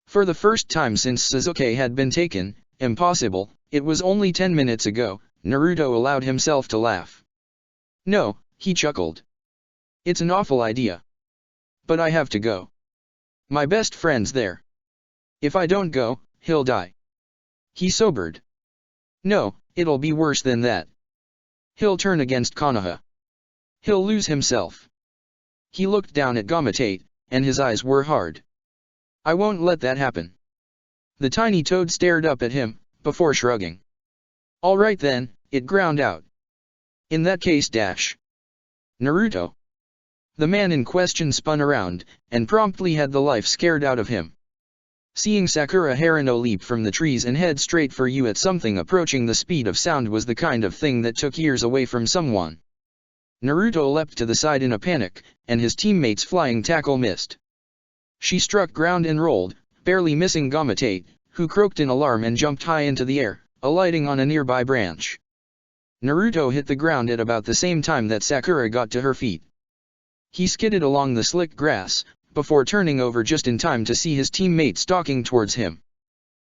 For the first time since Sasuke had been taken, impossible, it was only 10 minutes ago, Naruto allowed himself to laugh. No, he chuckled. It's an awful idea. But I have to go. My best friend's there. If I don't go, he'll die. He sobered. No, it'll be worse than that. He'll turn against Konoha. He'll lose himself. He looked down at Gomate, and his eyes were hard. I won't let that happen. The tiny toad stared up at him, before shrugging. All right then, it ground out. In that case dash. Naruto. The man in question spun around, and promptly had the life scared out of him. Seeing Sakura Haruno leap from the trees and head straight for you at something approaching the speed of sound was the kind of thing that took years away from someone. Naruto leapt to the side in a panic, and his teammate's flying tackle missed. She struck ground and rolled, barely missing Gomate, who croaked in alarm and jumped high into the air, alighting on a nearby branch. Naruto hit the ground at about the same time that Sakura got to her feet. He skidded along the slick grass, before turning over just in time to see his teammate stalking towards him.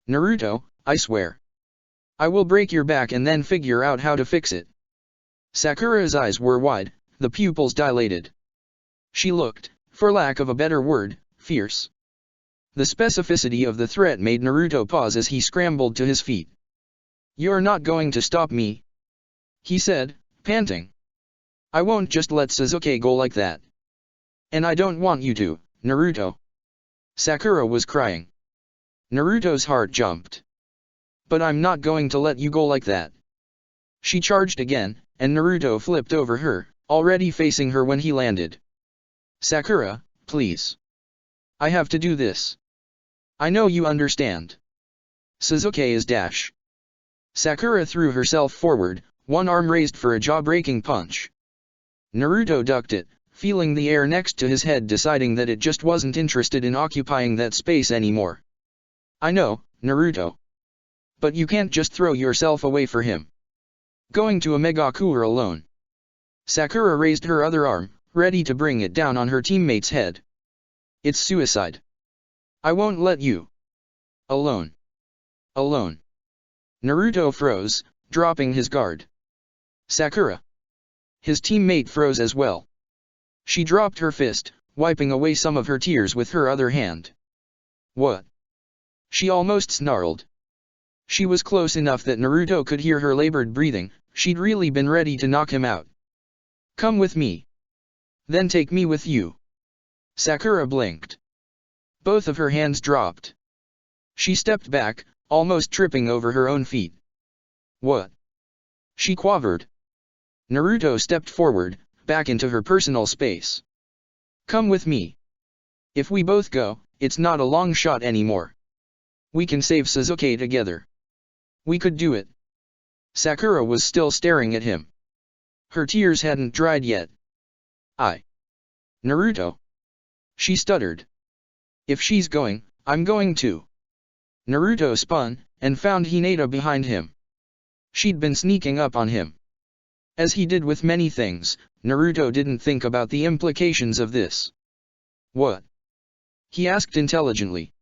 Naruto, I swear. I will break your back and then figure out how to fix it. Sakura's eyes were wide, the pupils dilated. She looked, for lack of a better word, fierce. The specificity of the threat made Naruto pause as he scrambled to his feet. You're not going to stop me? He said, panting. I won't just let Sasuke go like that. And I don't want you to, Naruto. Sakura was crying. Naruto's heart jumped. But I'm not going to let you go like that. She charged again, and Naruto flipped over her, already facing her when he landed. Sakura, please. I have to do this. I know you understand. Sasuke is dash. Sakura threw herself forward, one arm raised for a jaw-breaking punch. Naruto ducked it, feeling the air next to his head, deciding that it just wasn't interested in occupying that space anymore. I know, Naruto. But you can't just throw yourself away for him. Going to a Megakure alone. Sakura raised her other arm, ready to bring it down on her teammate's head. It's suicide. I won't let you. Alone. Alone. Naruto froze, dropping his guard. Sakura. His teammate froze as well. She dropped her fist, wiping away some of her tears with her other hand. What? She almost snarled. She was close enough that Naruto could hear her labored breathing. She'd really been ready to knock him out. Come with me. Then take me with you. Sakura blinked. Both of her hands dropped. She stepped back, almost tripping over her own feet. What? She quavered. Naruto stepped forward, back into her personal space. Come with me. If we both go, it's not a long shot anymore. We can save Sasuke together. We could do it. Sakura was still staring at him. Her tears hadn't dried yet. Naruto. She stuttered. If she's going, I'm going too. Naruto spun, and found Hinata behind him. She'd been sneaking up on him. As he did with many things, Naruto didn't think about the implications of this. What? He asked intelligently.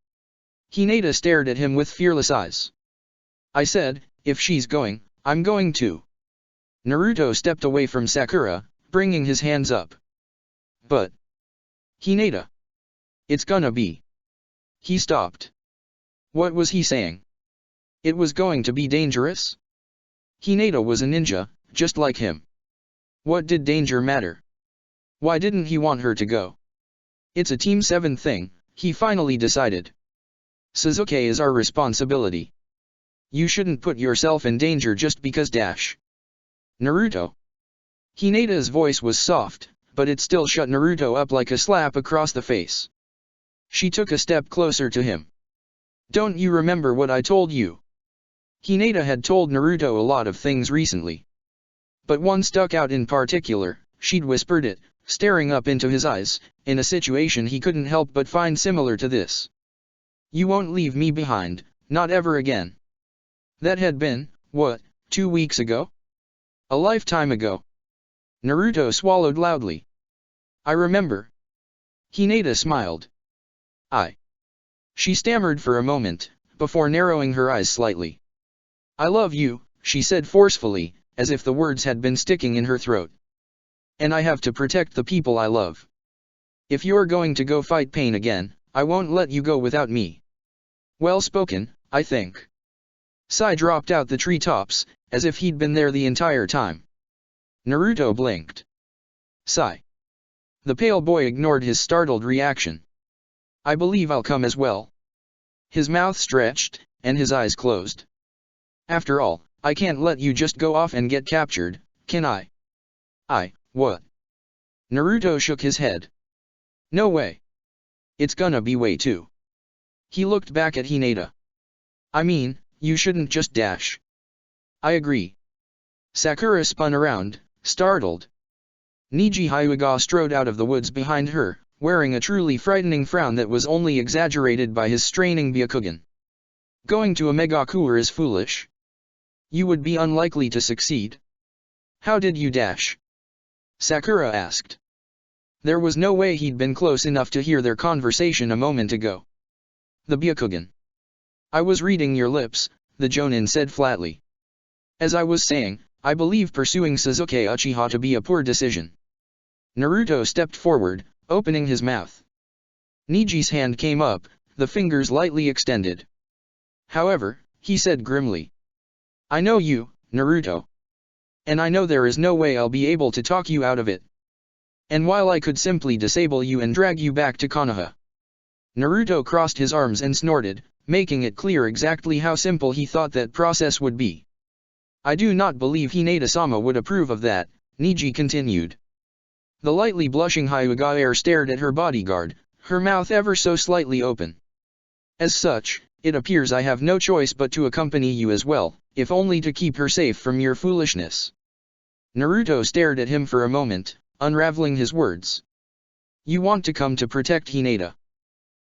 Hinata stared at him with fearless eyes. I said, if she's going, I'm going too. Naruto stepped away from Sakura, bringing his hands up. But. Hinata. It's gonna be. He stopped. What was he saying? It was going to be dangerous? Hinata was a ninja, just like him. What did danger matter? Why didn't he want her to go? It's a Team 7 thing, he finally decided. Sasuke is our responsibility. You shouldn't put yourself in danger just because dash. Naruto. Hinata's voice was soft, but it still shut Naruto up like a slap across the face. She took a step closer to him. Don't you remember what I told you? Hinata had told Naruto a lot of things recently. But one stuck out in particular. She'd whispered it, staring up into his eyes, in a situation he couldn't help but find similar to this. You won't leave me behind, not ever again. That had been, what, 2 weeks ago? A lifetime ago. Naruto swallowed loudly. I remember. Hinata smiled. She stammered for a moment, before narrowing her eyes slightly. I love you, she said forcefully, as if the words had been sticking in her throat. And I have to protect the people I love. If you're going to go fight pain again, I won't let you go without me. Well spoken, I think. Sai dropped out the treetops, as if he'd been there the entire time. Naruto blinked. Sai. The pale boy ignored his startled reaction. I believe I'll come as well. His mouth stretched, and his eyes closed. After all, I can't let you just go off and get captured, can I? What? Naruto shook his head. No way. It's gonna be way too. He looked back at Hinata. I mean, you shouldn't just dash. I agree. Sakura spun around, startled. Niji Hyuga strode out of the woods behind her, wearing a truly frightening frown that was only exaggerated by his straining Byakugan. Going to a Megakure is foolish. You would be unlikely to succeed. How did you dash? Sakura asked. There was no way he'd been close enough to hear their conversation a moment ago. The Byakugan. I was reading your lips, the Jonin said flatly. As I was saying, I believe pursuing Sasuke Uchiha to be a poor decision. Naruto stepped forward, opening his mouth. Niji's hand came up, the fingers lightly extended. However, he said grimly. I know you, Naruto. And I know there is no way I'll be able to talk you out of it. And while I could simply disable you and drag you back to Konoha. Naruto crossed his arms and snorted, making it clear exactly how simple he thought that process would be. I do not believe Hinata-sama would approve of that, Niji continued. The lightly blushing Hyuga heir stared at her bodyguard, her mouth ever so slightly open. As such, it appears I have no choice but to accompany you as well, if only to keep her safe from your foolishness. Naruto stared at him for a moment, unraveling his words. You want to come to protect Hinata?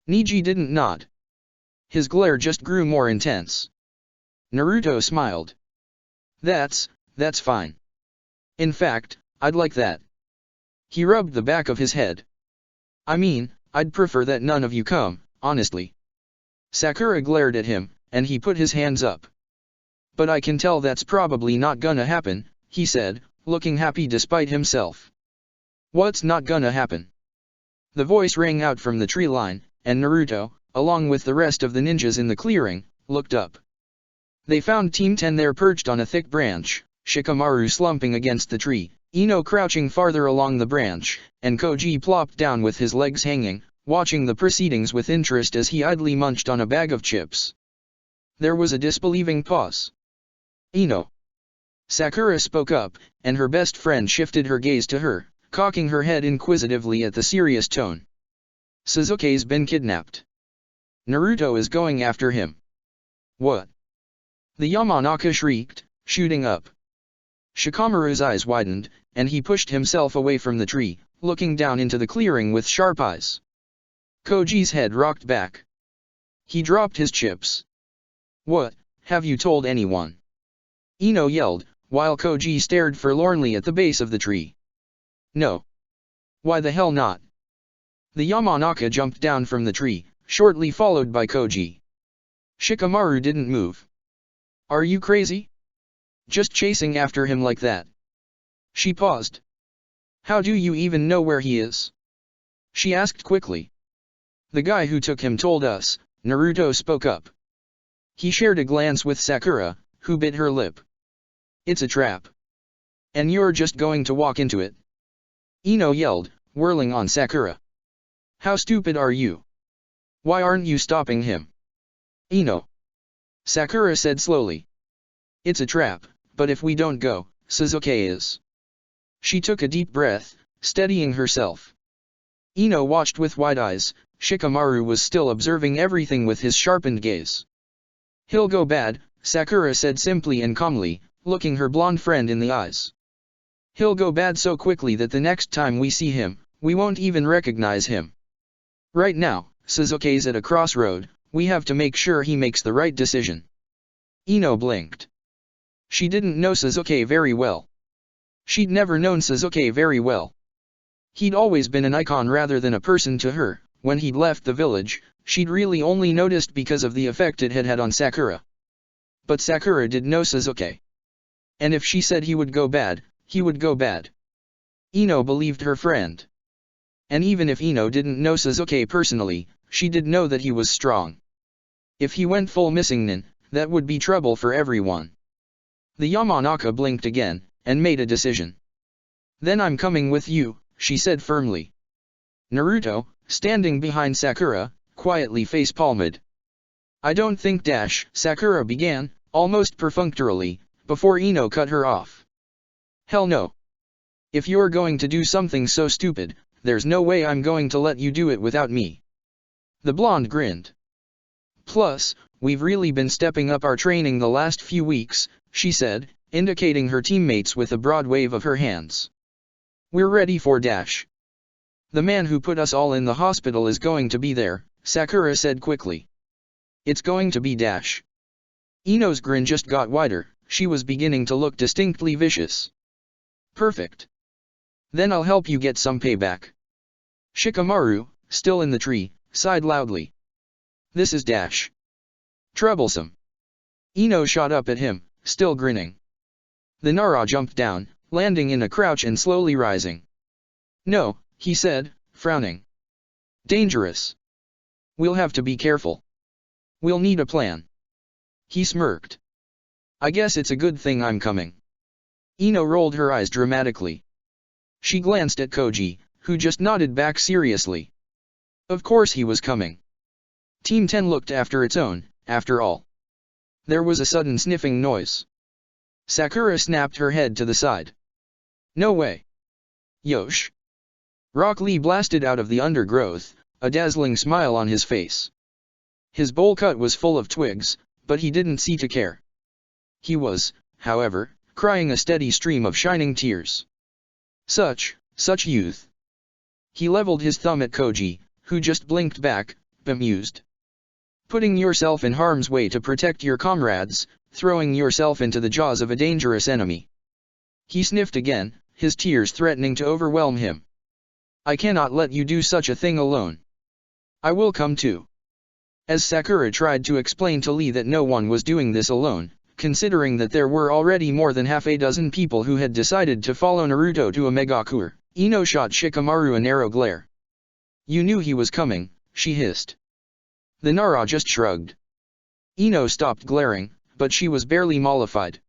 Niji didn't nod. His glare just grew more intense. Naruto smiled. That's fine. In fact, I'd like that. He rubbed the back of his head. I mean, I'd prefer that none of you come, honestly. Sakura glared at him, and he put his hands up. But I can tell that's probably not gonna happen, he said, looking happy despite himself. What's not gonna happen? The voice rang out from the tree line, and Naruto, along with the rest of the ninjas in the clearing, looked up. They found Team 10 there perched on a thick branch, Shikamaru slumping against the tree, Ino crouching farther along the branch, and Koji plopped down with his legs hanging, watching the proceedings with interest as he idly munched on a bag of chips. There was a disbelieving pause. Ino. Sakura spoke up, and her best friend shifted her gaze to her, cocking her head inquisitively at the serious tone. Sasuke's been kidnapped. Naruto is going after him. What? The Yamanaka shrieked, shooting up. Shikamaru's eyes widened, and he pushed himself away from the tree, looking down into the clearing with sharp eyes. Koji's head rocked back. He dropped his chips. What, have you told anyone? Ino yelled, while Koji stared forlornly at the base of the tree. No. Why the hell not? The Yamanaka jumped down from the tree, shortly followed by Koji. Shikamaru didn't move. Are you crazy? Just chasing after him like that? She paused. How do you even know where he is? She asked quickly. The guy who took him told us, Naruto spoke up. He shared a glance with Sakura, who bit her lip. It's a trap. And you're just going to walk into it? Ino yelled, whirling on Sakura. How stupid are you? Why aren't you stopping him? Ino. Sakura said slowly. It's a trap, but if we don't go, Sasuke is. She took a deep breath, steadying herself. Ino watched with wide eyes. Shikamaru was still observing everything with his sharpened gaze. He'll go bad, Sakura said simply and calmly, looking her blonde friend in the eyes. He'll go bad so quickly that the next time we see him, we won't even recognize him. Right now, Sasuke's at a crossroad, we have to make sure he makes the right decision. Ino blinked. She didn't know Sasuke very well. She'd never known Sasuke very well. He'd always been an icon rather than a person to her. When he'd left the village, she'd really only noticed because of the effect it had had on Sakura. But Sakura did know Sasuke. And if she said he would go bad, he would go bad. Ino believed her friend. And even if Ino didn't know Sasuke personally, she did know that he was strong. If he went full missing nin, that would be trouble for everyone. The Yamanaka blinked again, and made a decision. Then I'm coming with you, she said firmly. Naruto, standing behind Sakura, quietly face-palmed. I don't think Sakura began, almost perfunctorily, before Ino cut her off. Hell no. If you're going to do something so stupid, there's no way I'm going to let you do it without me. The blonde grinned. Plus, we've really been stepping up our training the last few weeks, she said, indicating her teammates with a broad wave of her hands. We're ready for The man who put us all in the hospital is going to be there, Sakura said quickly. It's going to be Ino's grin just got wider, she was beginning to look distinctly vicious. Perfect. Then I'll help you get some payback. Shikamaru, still in the tree, sighed loudly. This is troublesome. Ino shot up at him, still grinning. The Nara jumped down, landing in a crouch and slowly rising. No, he said, frowning. Dangerous. We'll have to be careful. We'll need a plan. He smirked. I guess it's a good thing I'm coming. Ino rolled her eyes dramatically. She glanced at Koji, who just nodded back seriously. Of course he was coming. Team 10 looked after its own, after all. There was a sudden sniffing noise. Sakura snapped her head to the side. No way. Yosh. Rock Lee blasted out of the undergrowth, a dazzling smile on his face. His bowl cut was full of twigs, but he didn't seem to care. He was, however, crying a steady stream of shining tears. Such youth. He leveled his thumb at Koji, who just blinked back, bemused. Putting yourself in harm's way to protect your comrades, throwing yourself into the jaws of a dangerous enemy. He sniffed again, his tears threatening to overwhelm him. I cannot let you do such a thing alone. I will come too. As Sakura tried to explain to Lee that no one was doing this alone, considering that there were already more than half a dozen people who had decided to follow Naruto to a Megakure, Ino shot Shikamaru a narrow glare. You knew he was coming, she hissed. The Nara just shrugged. Ino stopped glaring, but she was barely mollified.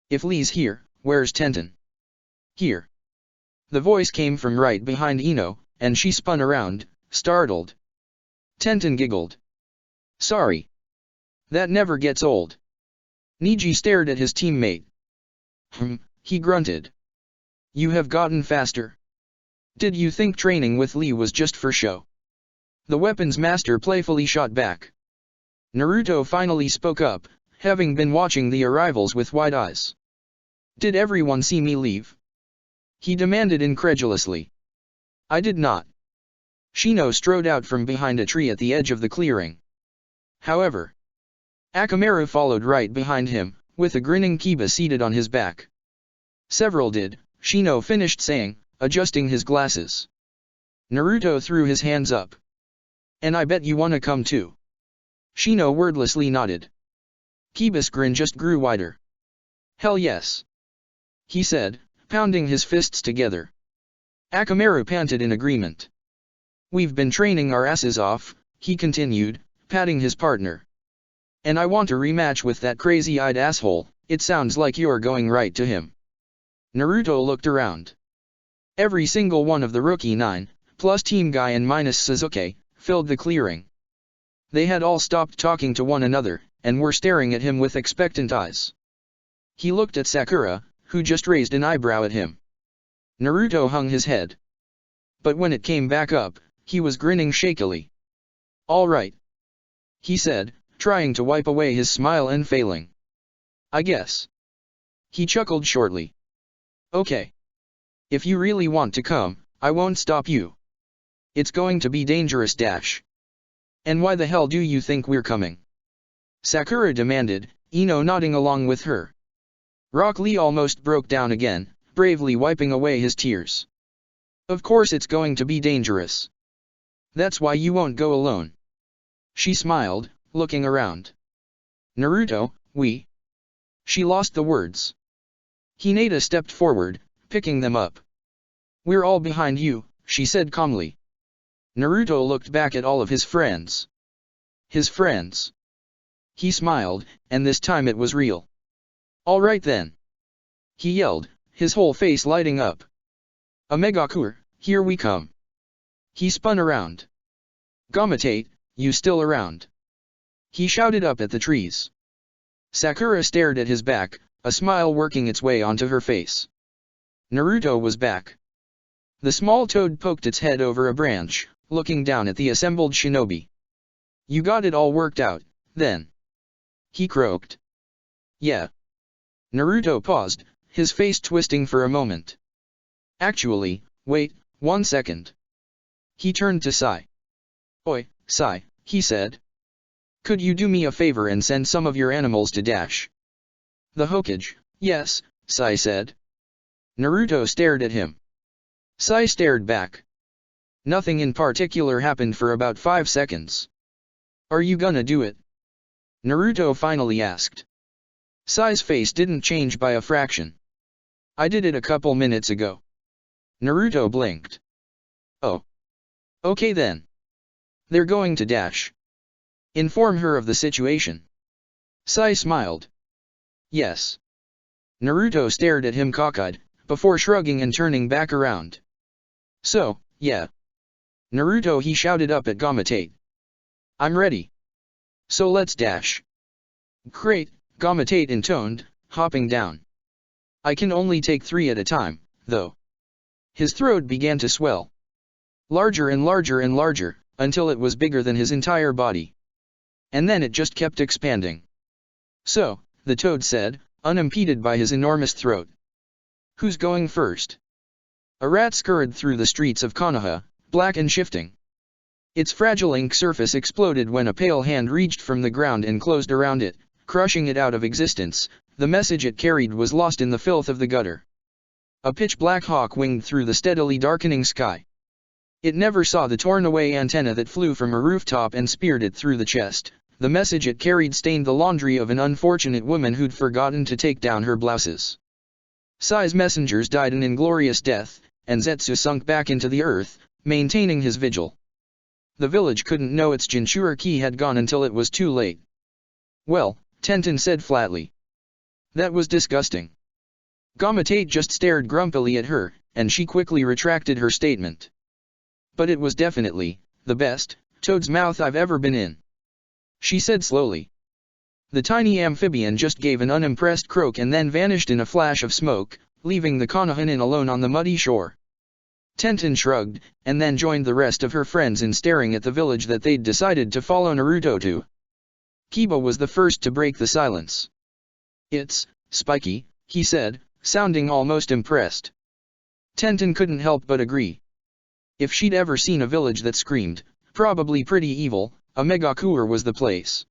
If Lee's here, where's Tenten? Here. The voice came from right behind Ino, and she spun around, startled. Tenten giggled. Sorry. That never gets old. Neji stared at his teammate. He grunted. You have gotten faster. Did you think training with Lee was just for show? The weapons master playfully shot back. Naruto finally spoke up, having been watching the arrivals with wide eyes. Did everyone see me leave? He demanded incredulously. I did not. Shino strode out from behind a tree at the edge of the clearing. However, Akamaru followed right behind him, with a grinning Kiba seated on his back. Several did, Shino finished saying, adjusting his glasses. Naruto threw his hands up. And I bet you wanna come too. Shino wordlessly nodded. Kiba's grin just grew wider. Hell yes. He said, pounding his fists together. Akamaru panted in agreement. We've been training our asses off, he continued, patting his partner. And I want a rematch with that crazy-eyed asshole. It sounds like you're going right to him. Naruto looked around. Every single one of the rookie 9, plus Team Guy and minus Sasuke, filled the clearing. They had all stopped talking to one another, and were staring at him with expectant eyes. He looked at Sakura, who just raised an eyebrow at him. Naruto hung his head. But when it came back up, he was grinning shakily. "All right," he said, trying to wipe away his smile and failing. "I guess." He chuckled shortly. "Okay. If you really want to come, I won't stop you. It's going to be dangerous dash." "And why the hell do you think we're coming?" Sakura demanded, Ino nodding along with her. Rock Lee almost broke down again, bravely wiping away his tears. "Of course it's going to be dangerous. That's why you won't go alone." She smiled, looking around. "Naruto, we..." She lost the words. Hinata stepped forward, picking them up. "We're all behind you," she said calmly. Naruto looked back at all of his friends. His friends. He smiled, and this time it was real. "All right then," he yelled, his whole face lighting up. "Omegacore, here we come." He spun around. "Gamotate, you still around?" he shouted up at the trees. Sakura stared at his back, a smile working its way onto her face. Naruto was back. The small toad poked its head over a branch, looking down at the assembled shinobi. "You got it all worked out, then?" he croaked. "Yeah." Naruto paused, his face twisting for a moment. "Actually, wait, 1 second." He turned to Sai. "Oi, Sai," he said. "Could you do me a favor and send some of your animals to Dash?" "The Hokage, yes," Sai said. Naruto stared at him. Sai stared back. Nothing in particular happened for about 5 seconds. "Are you gonna do it?" Naruto finally asked. Sai's face didn't change by a fraction. "I did it a couple minutes ago." Naruto blinked. "Oh. Okay then. They're going to Dash. Inform her of the situation." Sai smiled. "Yes." Naruto stared at him cockeyed, before shrugging and turning back around. "So, yeah. Naruto," he shouted up at Gamotate. "I'm ready. So let's dash." "Great," Gamotate intoned, hopping down. "I can only take 3 at a time, though." His throat began to swell. Larger and larger and larger, until it was bigger than his entire body. And then it just kept expanding. "So," the toad said, unimpeded by his enormous throat. "Who's going first?" A rat scurried through the streets of Konoha, black and shifting. Its fragile ink surface exploded when a pale hand reached from the ground and closed around it, crushing it out of existence. The message it carried was lost in the filth of the gutter. A pitch-black hawk winged through the steadily darkening sky. It never saw the torn-away antenna that flew from a rooftop and speared it through the chest. The message it carried stained the laundry of an unfortunate woman who'd forgotten to take down her blouses. Sai's messengers died an inglorious death, and Zetsu sunk back into the earth, maintaining his vigil. The village couldn't know its Jinchuriki had gone until it was too late. "Well," Tenten said flatly. "That was disgusting." Gamotate just stared grumpily at her, and she quickly retracted her statement. "But it was definitely the best toad's mouth I've ever been in," she said slowly. The tiny amphibian just gave an unimpressed croak and then vanished in a flash of smoke, leaving the Konohanin alone on the muddy shore. Tenten shrugged, and then joined the rest of her friends in staring at the village that they'd decided to follow Naruto to. Kiba was the first to break the silence. "It's spiky," he said, sounding almost impressed. Tenten couldn't help but agree. If she'd ever seen a village that screamed, probably pretty evil, Omegacore was the place.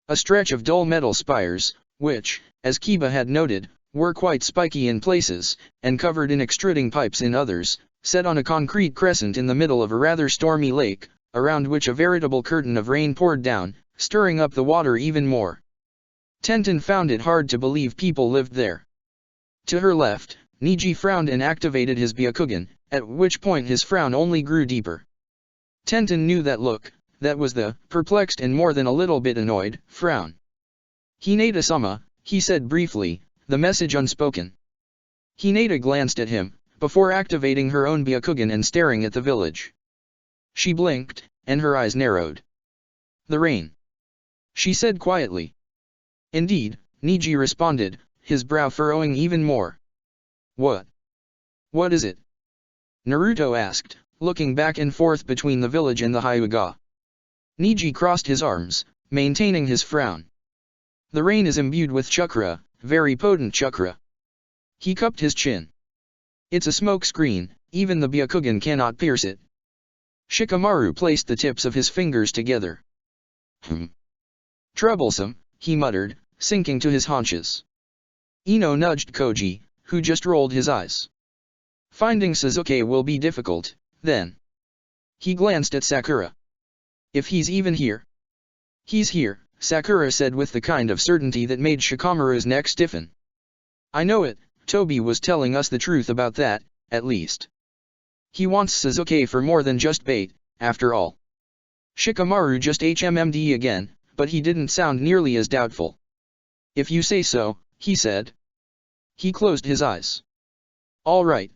A stretch of dull metal spires, which, as Kiba had noted, were quite spiky in places, and covered in extruding pipes in others, set on a concrete crescent in the middle of a rather stormy lake, around which a veritable curtain of rain poured down, stirring up the water even more. Tenten found it hard to believe people lived there. To her left, Niji frowned and activated his Byakugan, at which point his frown only grew deeper. Tenten knew that look. That was the perplexed and more than a little bit annoyed frown. "Hinata-sama," he said briefly, the message unspoken. Hinata glanced at him, before activating her own Byakugan and staring at the village. She blinked, and her eyes narrowed. The rain. She said quietly. Indeed, Niji responded, his brow furrowing even more. What? What is it? Naruto asked, looking back and forth between the village and the Hyuga. Niji crossed his arms, maintaining his frown. The rain is imbued with chakra, very potent chakra. He cupped his chin. It's a smoke screen, even the Byakugan cannot pierce it. Shikamaru placed the tips of his fingers together. Troublesome, he muttered, sinking to his haunches. Ino nudged Koji, who just rolled his eyes. Finding Sasuke will be difficult, then. He glanced at Sakura. If he's even here. He's here, Sakura said with the kind of certainty that made Shikamaru's neck stiffen. I know it, Tobi was telling us the truth about that, at least. He wants Sasuke for more than just bait, after all. Shikamaru just HMMD again, but he didn't sound nearly as doubtful. If you say so, he said. He closed his eyes. All right.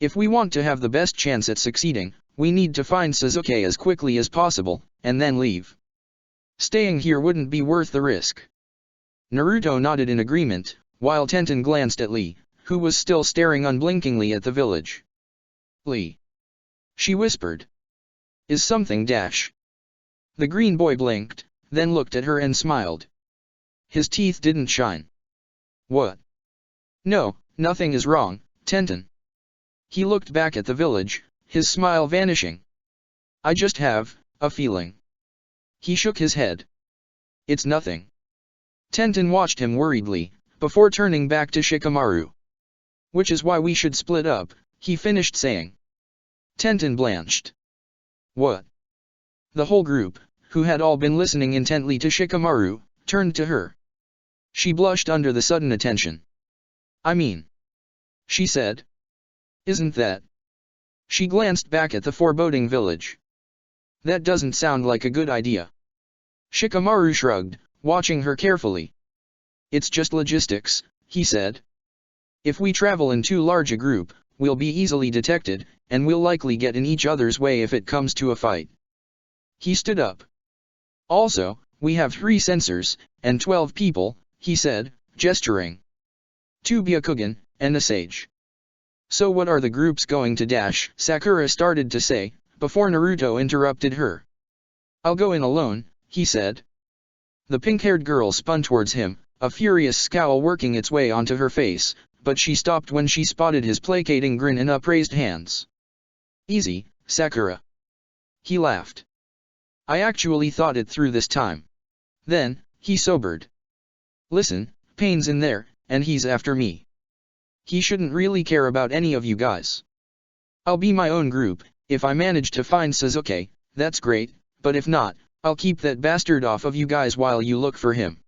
If we want to have the best chance at succeeding, we need to find Sasuke as quickly as possible, and then leave. Staying here wouldn't be worth the risk. Naruto nodded in agreement, while Tenten glanced at Lee, who was still staring unblinkingly at the village. Lee. She whispered. Is something dash? The green boy blinked, then looked at her and smiled. His teeth didn't shine. What? No, nothing is wrong, Tenten. He looked back at the village, his smile vanishing. I just have a feeling. He shook his head. It's nothing. Tenten watched him worriedly, before turning back to Shikamaru. Which is why we should split up, he finished saying. Tenten blanched. What? The whole group, who had all been listening intently to Shikamaru, turned to her. She blushed under the sudden attention. I mean. She said. Isn't that? She glanced back at the foreboding village. That doesn't sound like a good idea. Shikamaru shrugged, watching her carefully. It's just logistics, he said. If we travel in too large a group, we'll be easily detected, and we'll likely get in each other's way if it comes to a fight. He stood up. Also, we have 3 sensors, and 12 people, he said, gesturing. 2 Byakugan, and a sage. So what are the groups going to dash? Sakura started to say, before Naruto interrupted her. I'll go in alone, he said. The pink-haired girl spun towards him, a furious scowl working its way onto her face, but she stopped when she spotted his placating grin and upraised hands. Easy, Sakura. He laughed. I actually thought it through this time. Then, he sobered. Listen, Pain's in there, and he's after me. He shouldn't really care about any of you guys. I'll be my own group. If I manage to find Sasuke, that's great, but if not, I'll keep that bastard off of you guys while you look for him.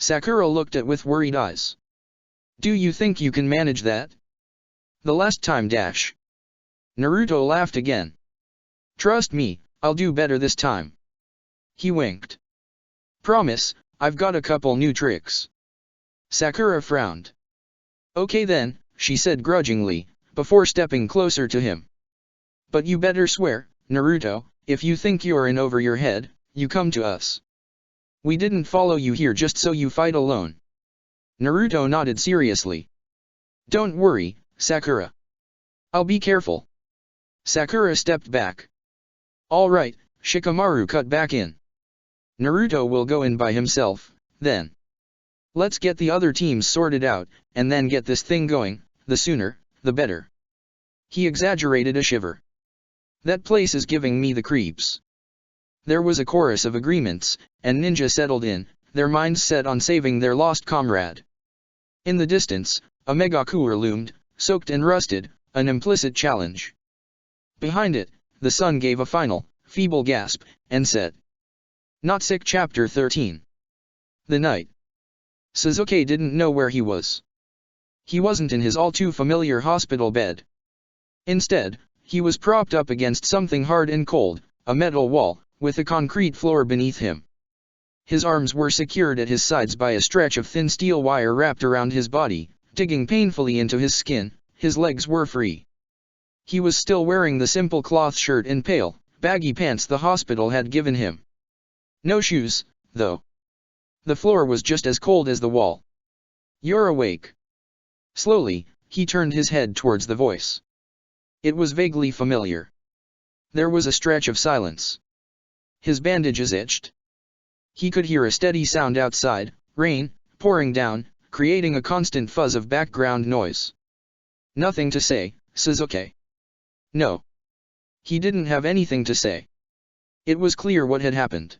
Sakura looked at with worried eyes. Do you think you can manage that? The last time dash. Naruto laughed again. Trust me, I'll do better this time. He winked. Promise, I've got a couple new tricks. Sakura frowned. Okay then, she said grudgingly, before stepping closer to him. But you better swear, Naruto, if you think you're in over your head, you come to us. We didn't follow you here just so you fight alone. Naruto nodded seriously. Don't worry, Sakura. I'll be careful. Sakura stepped back. Alright, Shikamaru cut back in. Naruto will go in by himself, then. Let's get the other teams sorted out, and then get this thing going, the sooner, the better. He exaggerated a shiver. That place is giving me the creeps. There was a chorus of agreements, and Ninja settled in, their minds set on saving their lost comrade. In the distance, a Megakure loomed, soaked and rusted, an implicit challenge. Behind it, the sun gave a final, feeble gasp, and said. Not sick. Chapter 13. The night. Sasuke didn't know where he was. He wasn't in his all-too-familiar hospital bed. Instead, he was propped up against something hard and cold, a metal wall, with a concrete floor beneath him. His arms were secured at his sides by a stretch of thin steel wire wrapped around his body, digging painfully into his skin. His legs were free. He was still wearing the simple cloth shirt and pale, baggy pants the hospital had given him. No shoes, though. The floor was just as cold as the wall. "You're awake." Slowly, he turned his head towards the voice. It was vaguely familiar. There was a stretch of silence. His bandages itched. He could hear a steady sound outside, rain, pouring down, creating a constant fuzz of background noise. "Nothing to say, Sasuke." No. He didn't have anything to say. It was clear what had happened.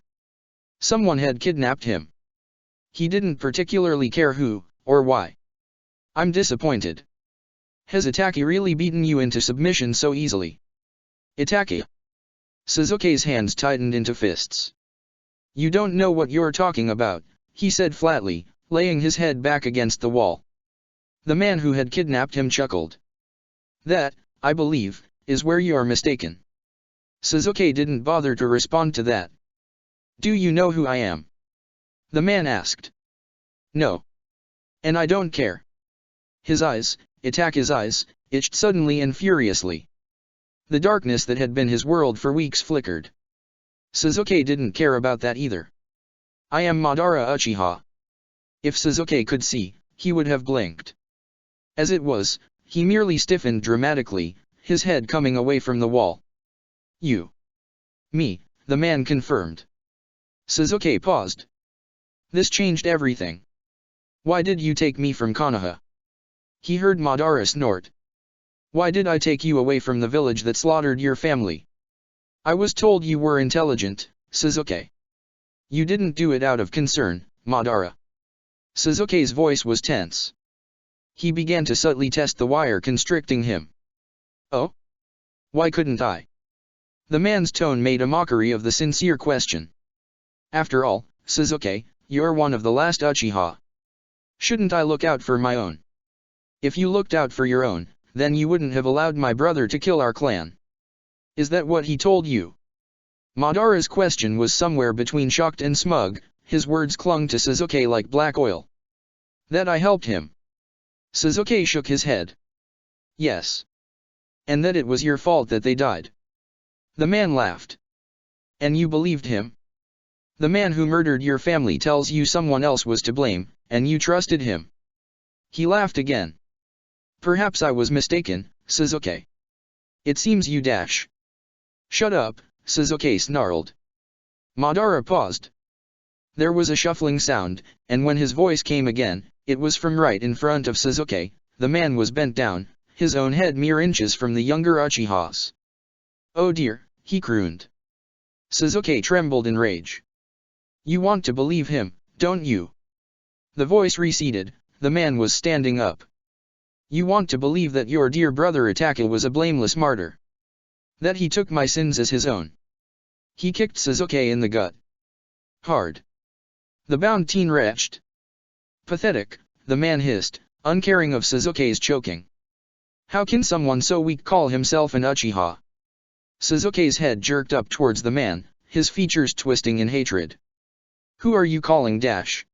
Someone had kidnapped him. He didn't particularly care who, or why. "I'm disappointed. Has Itachi really beaten you into submission so easily?" "Itachi?" Sasuke's hands tightened into fists. "You don't know what you're talking about," he said flatly, laying his head back against the wall. The man who had kidnapped him chuckled. "That, I believe, is where you're mistaken." Sasuke didn't bother to respond to that. "Do you know who I am?" the man asked. "No. And I don't care." His eyes, Itachi's eyes, itched suddenly and furiously. The darkness that had been his world for weeks flickered. Sasuke didn't care about that either. "I am Madara Uchiha." If Sasuke could see, he would have blinked. As it was, he merely stiffened dramatically, his head coming away from the wall. "You?" "Me," the man confirmed. Sasuke paused. This changed everything. "Why did you take me from Konoha?" He heard Madara snort. "Why did I take you away from the village that slaughtered your family?" "I was told you were intelligent, Sasuke." "You didn't do it out of concern, Madara." Sasuke's voice was tense. He began to subtly test the wire constricting him. "Oh? Why couldn't I?" The man's tone made a mockery of the sincere question. "After all, Sasuke, you're one of the last Uchiha. Shouldn't I look out for my own?" "If you looked out for your own, then you wouldn't have allowed my brother to kill our clan." "Is that what he told you?" Madara's question was somewhere between shocked and smug, his words clung to Sasuke like black oil. "That I helped him." Sasuke shook his head. "Yes. And that it was your fault that they died." The man laughed. "And you believed him? The man who murdered your family tells you someone else was to blame, and you trusted him." He laughed again. "Perhaps I was mistaken, Sasuke. It seems you dash." "Shut up," Sasuke snarled. Madara paused. There was a shuffling sound, and when his voice came again, it was from right in front of Sasuke. The man was bent down, his own head mere inches from the younger Uchiha's. "Oh dear," he crooned. Sasuke trembled in rage. "You want to believe him, don't you?" The voice receded, the man was standing up. "You want to believe that your dear brother Itachi was a blameless martyr? That he took my sins as his own?" He kicked Sasuke in the gut. Hard. The bound teen retched. "Pathetic," the man hissed, uncaring of Sasuke's choking. "How can someone so weak call himself an Uchiha?" Sasuke's head jerked up towards the man, his features twisting in hatred. "Who are you calling dash?"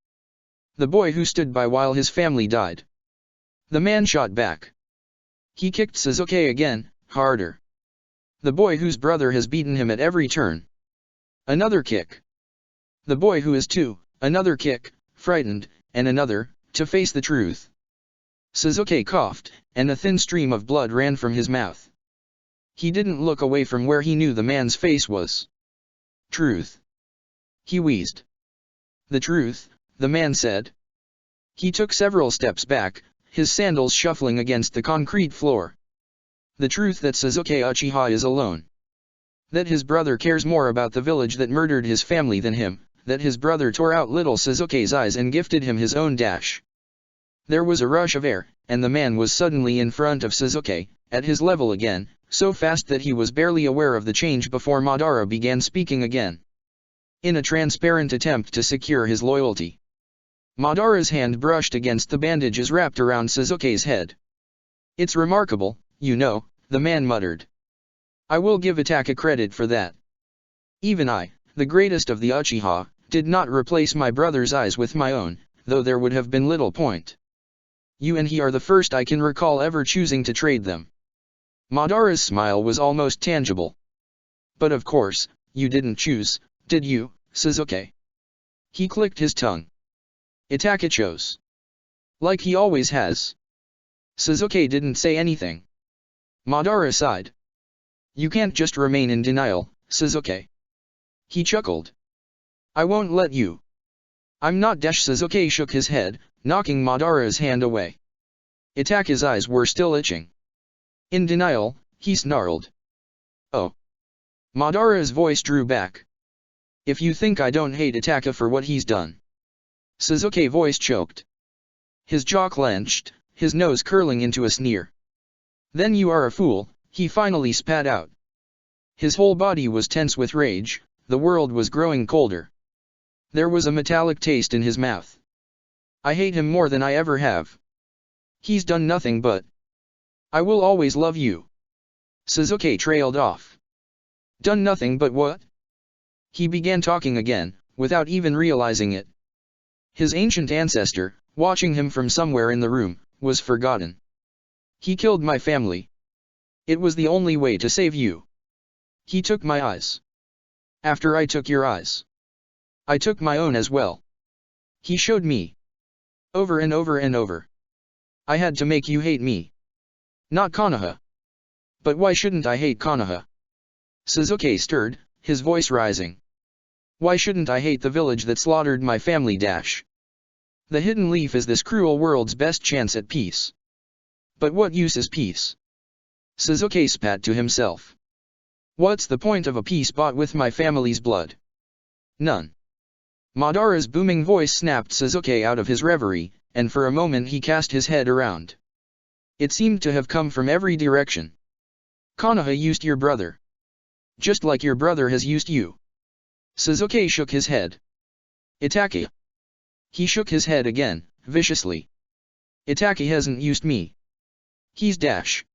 "The boy who stood by while his family died." The man shot back. He kicked Sasuke again, harder. "The boy whose brother has beaten him at every turn." Another kick. "The boy who is too," another kick, frightened, and another, to face the truth. Sasuke coughed, and a thin stream of blood ran from his mouth. He didn't look away from where he knew the man's face was. "Truth." He wheezed. "The truth," the man said. He took several steps back, his sandals shuffling against the concrete floor. "The truth that Sasuke Uchiha is alone. That his brother cares more about the village that murdered his family than him, that his brother tore out little Sasuke's eyes and gifted him his own dash." There was a rush of air, and the man was suddenly in front of Sasuke, at his level again, so fast that he was barely aware of the change before Madara began speaking again. In a transparent attempt to secure his loyalty, Madara's hand brushed against the bandages wrapped around Sasuke's head. "It's remarkable, you know," the man muttered. "I will give Itachi credit for that. Even I, the greatest of the Uchiha, did not replace my brother's eyes with my own, though there would have been little point." You and he are the first I can recall ever choosing to trade them. Madara's smile was almost tangible. But of course, you didn't choose, did you, Sasuke? He clicked his tongue. Itachi chose. Like he always has. Sasuke didn't say anything. Madara sighed. You can't just remain in denial, Sasuke. He chuckled. I won't let you. I'm not Dash. Sasuke shook his head, knocking Madara's hand away. Itachi's eyes were still itching. In denial, he snarled. Oh. Madara's voice drew back. If you think I don't hate Itachi for what he's done. Sasuke's voice choked. His jaw clenched, his nose curling into a sneer. Then you are a fool, he finally spat out. His whole body was tense with rage, the world was growing colder. There was a metallic taste in his mouth. I hate him more than I ever have. He's done nothing but. I will always love you. Sasuke trailed off. Done nothing but what? He began talking again, without even realizing it. His ancient ancestor, watching him from somewhere in the room, was forgotten. He killed my family. It was the only way to save you. He took my eyes. After I took your eyes, I took my own as well. He showed me. Over and over and over. I had to make you hate me. Not Konoha. But why shouldn't I hate Konoha? Sasuke stirred, his voice rising. Why shouldn't I hate the village that slaughtered my family? Dash. The hidden leaf is this cruel world's best chance at peace. But what use is peace? Sasuke spat to himself. What's the point of a peace bought with my family's blood? None. Madara's booming voice snapped Sasuke out of his reverie, and for a moment he cast his head around. It seemed to have come from every direction. Konoha used your brother. Just like your brother has used you. Sasuke shook his head. Itachi. He shook his head again, viciously. Itachi hasn't used me. He's Dash.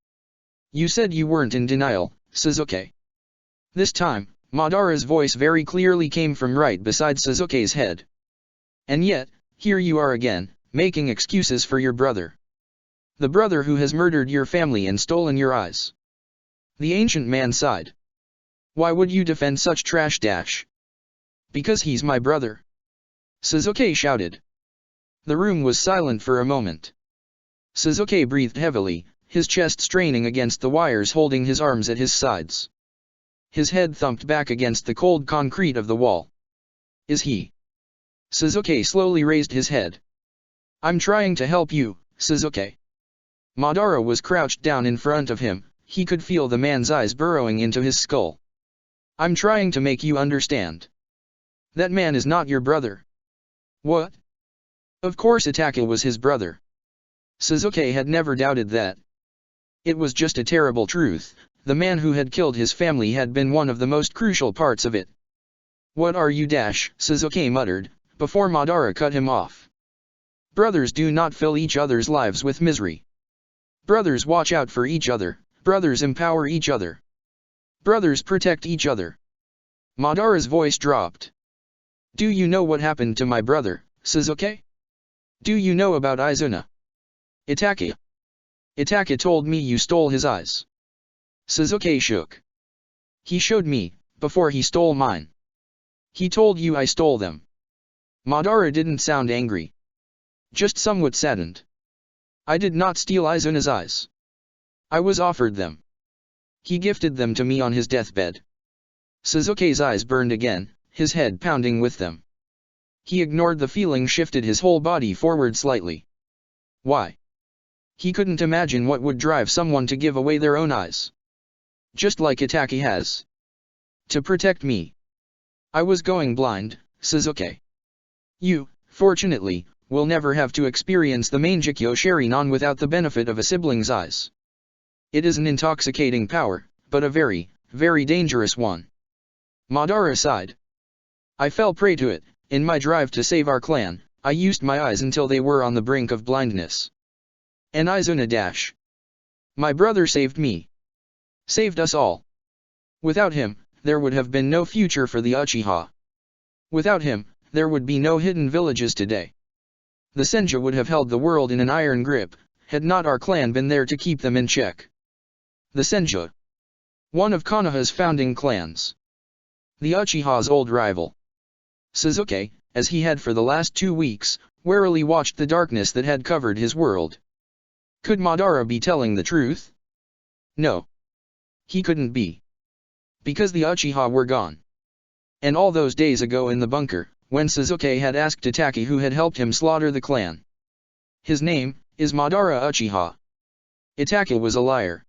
You said you weren't in denial, Sasuke. This time, Madara's voice very clearly came from right beside Sasuke's head. And yet, here you are again, making excuses for your brother. The brother who has murdered your family and stolen your eyes. The ancient man sighed. Why would you defend such trash? Dash? Because he's my brother. Sasuke shouted. The room was silent for a moment. Sasuke breathed heavily, his chest straining against the wires holding his arms at his sides. His head thumped back against the cold concrete of the wall. Is he? Sasuke slowly raised his head. I'm trying to help you, Sasuke. Madara was crouched down in front of him, he could feel the man's eyes burrowing into his skull. I'm trying to make you understand. That man is not your brother. What? Of course Itachi was his brother. Sasuke had never doubted that. It was just a terrible truth, the man who had killed his family had been one of the most crucial parts of it. What are you? Dash? Sasuke muttered, before Madara cut him off. Brothers do not fill each other's lives with misery. Brothers watch out for each other, brothers empower each other. Brothers protect each other. Madara's voice dropped. Do you know what happened to my brother, Sasuke? Do you know about Izuna? Itachi. Itachi told me you stole his eyes. Sasuke shook. He showed me, before he stole mine. He told you I stole them. Madara didn't sound angry. Just somewhat saddened. I did not steal Izuna's eyes. I was offered them. He gifted them to me on his deathbed. Sasuke's eyes burned again, his head pounding with them. He ignored the feeling, shifted his whole body forward slightly. Why? He couldn't imagine what would drive someone to give away their own eyes. Just like Itachi has. To protect me. I was going blind, Sasuke. You, fortunately, will never have to experience the Mangekyo Sharingan without the benefit of a sibling's eyes. It is an intoxicating power, but a very, very dangerous one. Madara sighed. I fell prey to it. In my drive to save our clan, I used my eyes until they were on the brink of blindness. And Izuna Dash. My brother saved me. Saved us all. Without him, there would have been no future for the Uchiha. Without him, there would be no hidden villages today. The Senju would have held the world in an iron grip, had not our clan been there to keep them in check. The Senju, one of Konoha's founding clans. The Uchiha's old rival. Sasuke, as he had for the last 2 weeks, warily watched the darkness that had covered his world. Could Madara be telling the truth? No. He couldn't be. Because the Uchiha were gone. And all those days ago in the bunker, when Sasuke had asked Itachi who had helped him slaughter the clan. His name is Madara Uchiha. Itachi was a liar.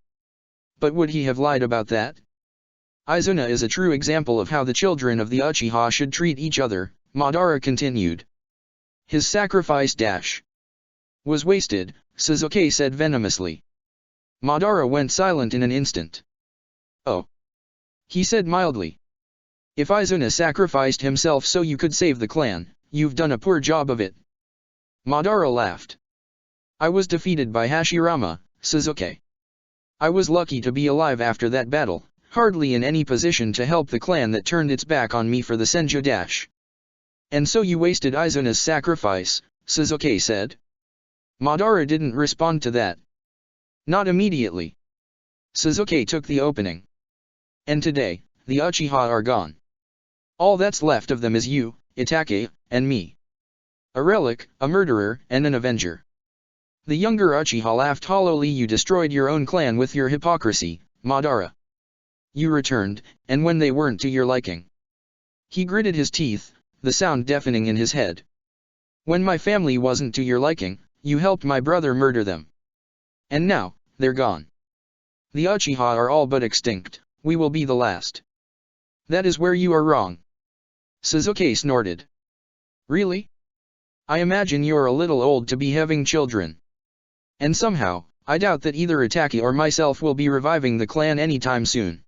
But would he have lied about that? Izuna is a true example of how the children of the Uchiha should treat each other, Madara continued. His sacrifice was wasted, Sasuke said venomously. Madara went silent in an instant. Oh. He said mildly. If Izuna sacrificed himself so you could save the clan, you've done a poor job of it. Madara laughed. I was defeated by Hashirama, Sasuke. I was lucky to be alive after that battle, hardly in any position to help the clan that turned its back on me for the Senju. And so you wasted Izuna's sacrifice, Sasuke said. Madara didn't respond to that. Not immediately. Sasuke took the opening. And today, the Uchiha are gone. All that's left of them is you, Itachi, and me. A relic, a murderer, and an avenger. The younger Uchiha laughed hollowly. You destroyed your own clan with your hypocrisy, Madara. You returned, and when they weren't to your liking. He gritted his teeth, the sound deafening in his head. When my family wasn't to your liking, you helped my brother murder them. And now, they're gone. The Uchiha are all but extinct, we will be the last. That is where you are wrong. Sasuke snorted. Really? I imagine you're a little old to be having children. And somehow, I doubt that either Itachi or myself will be reviving the clan anytime soon.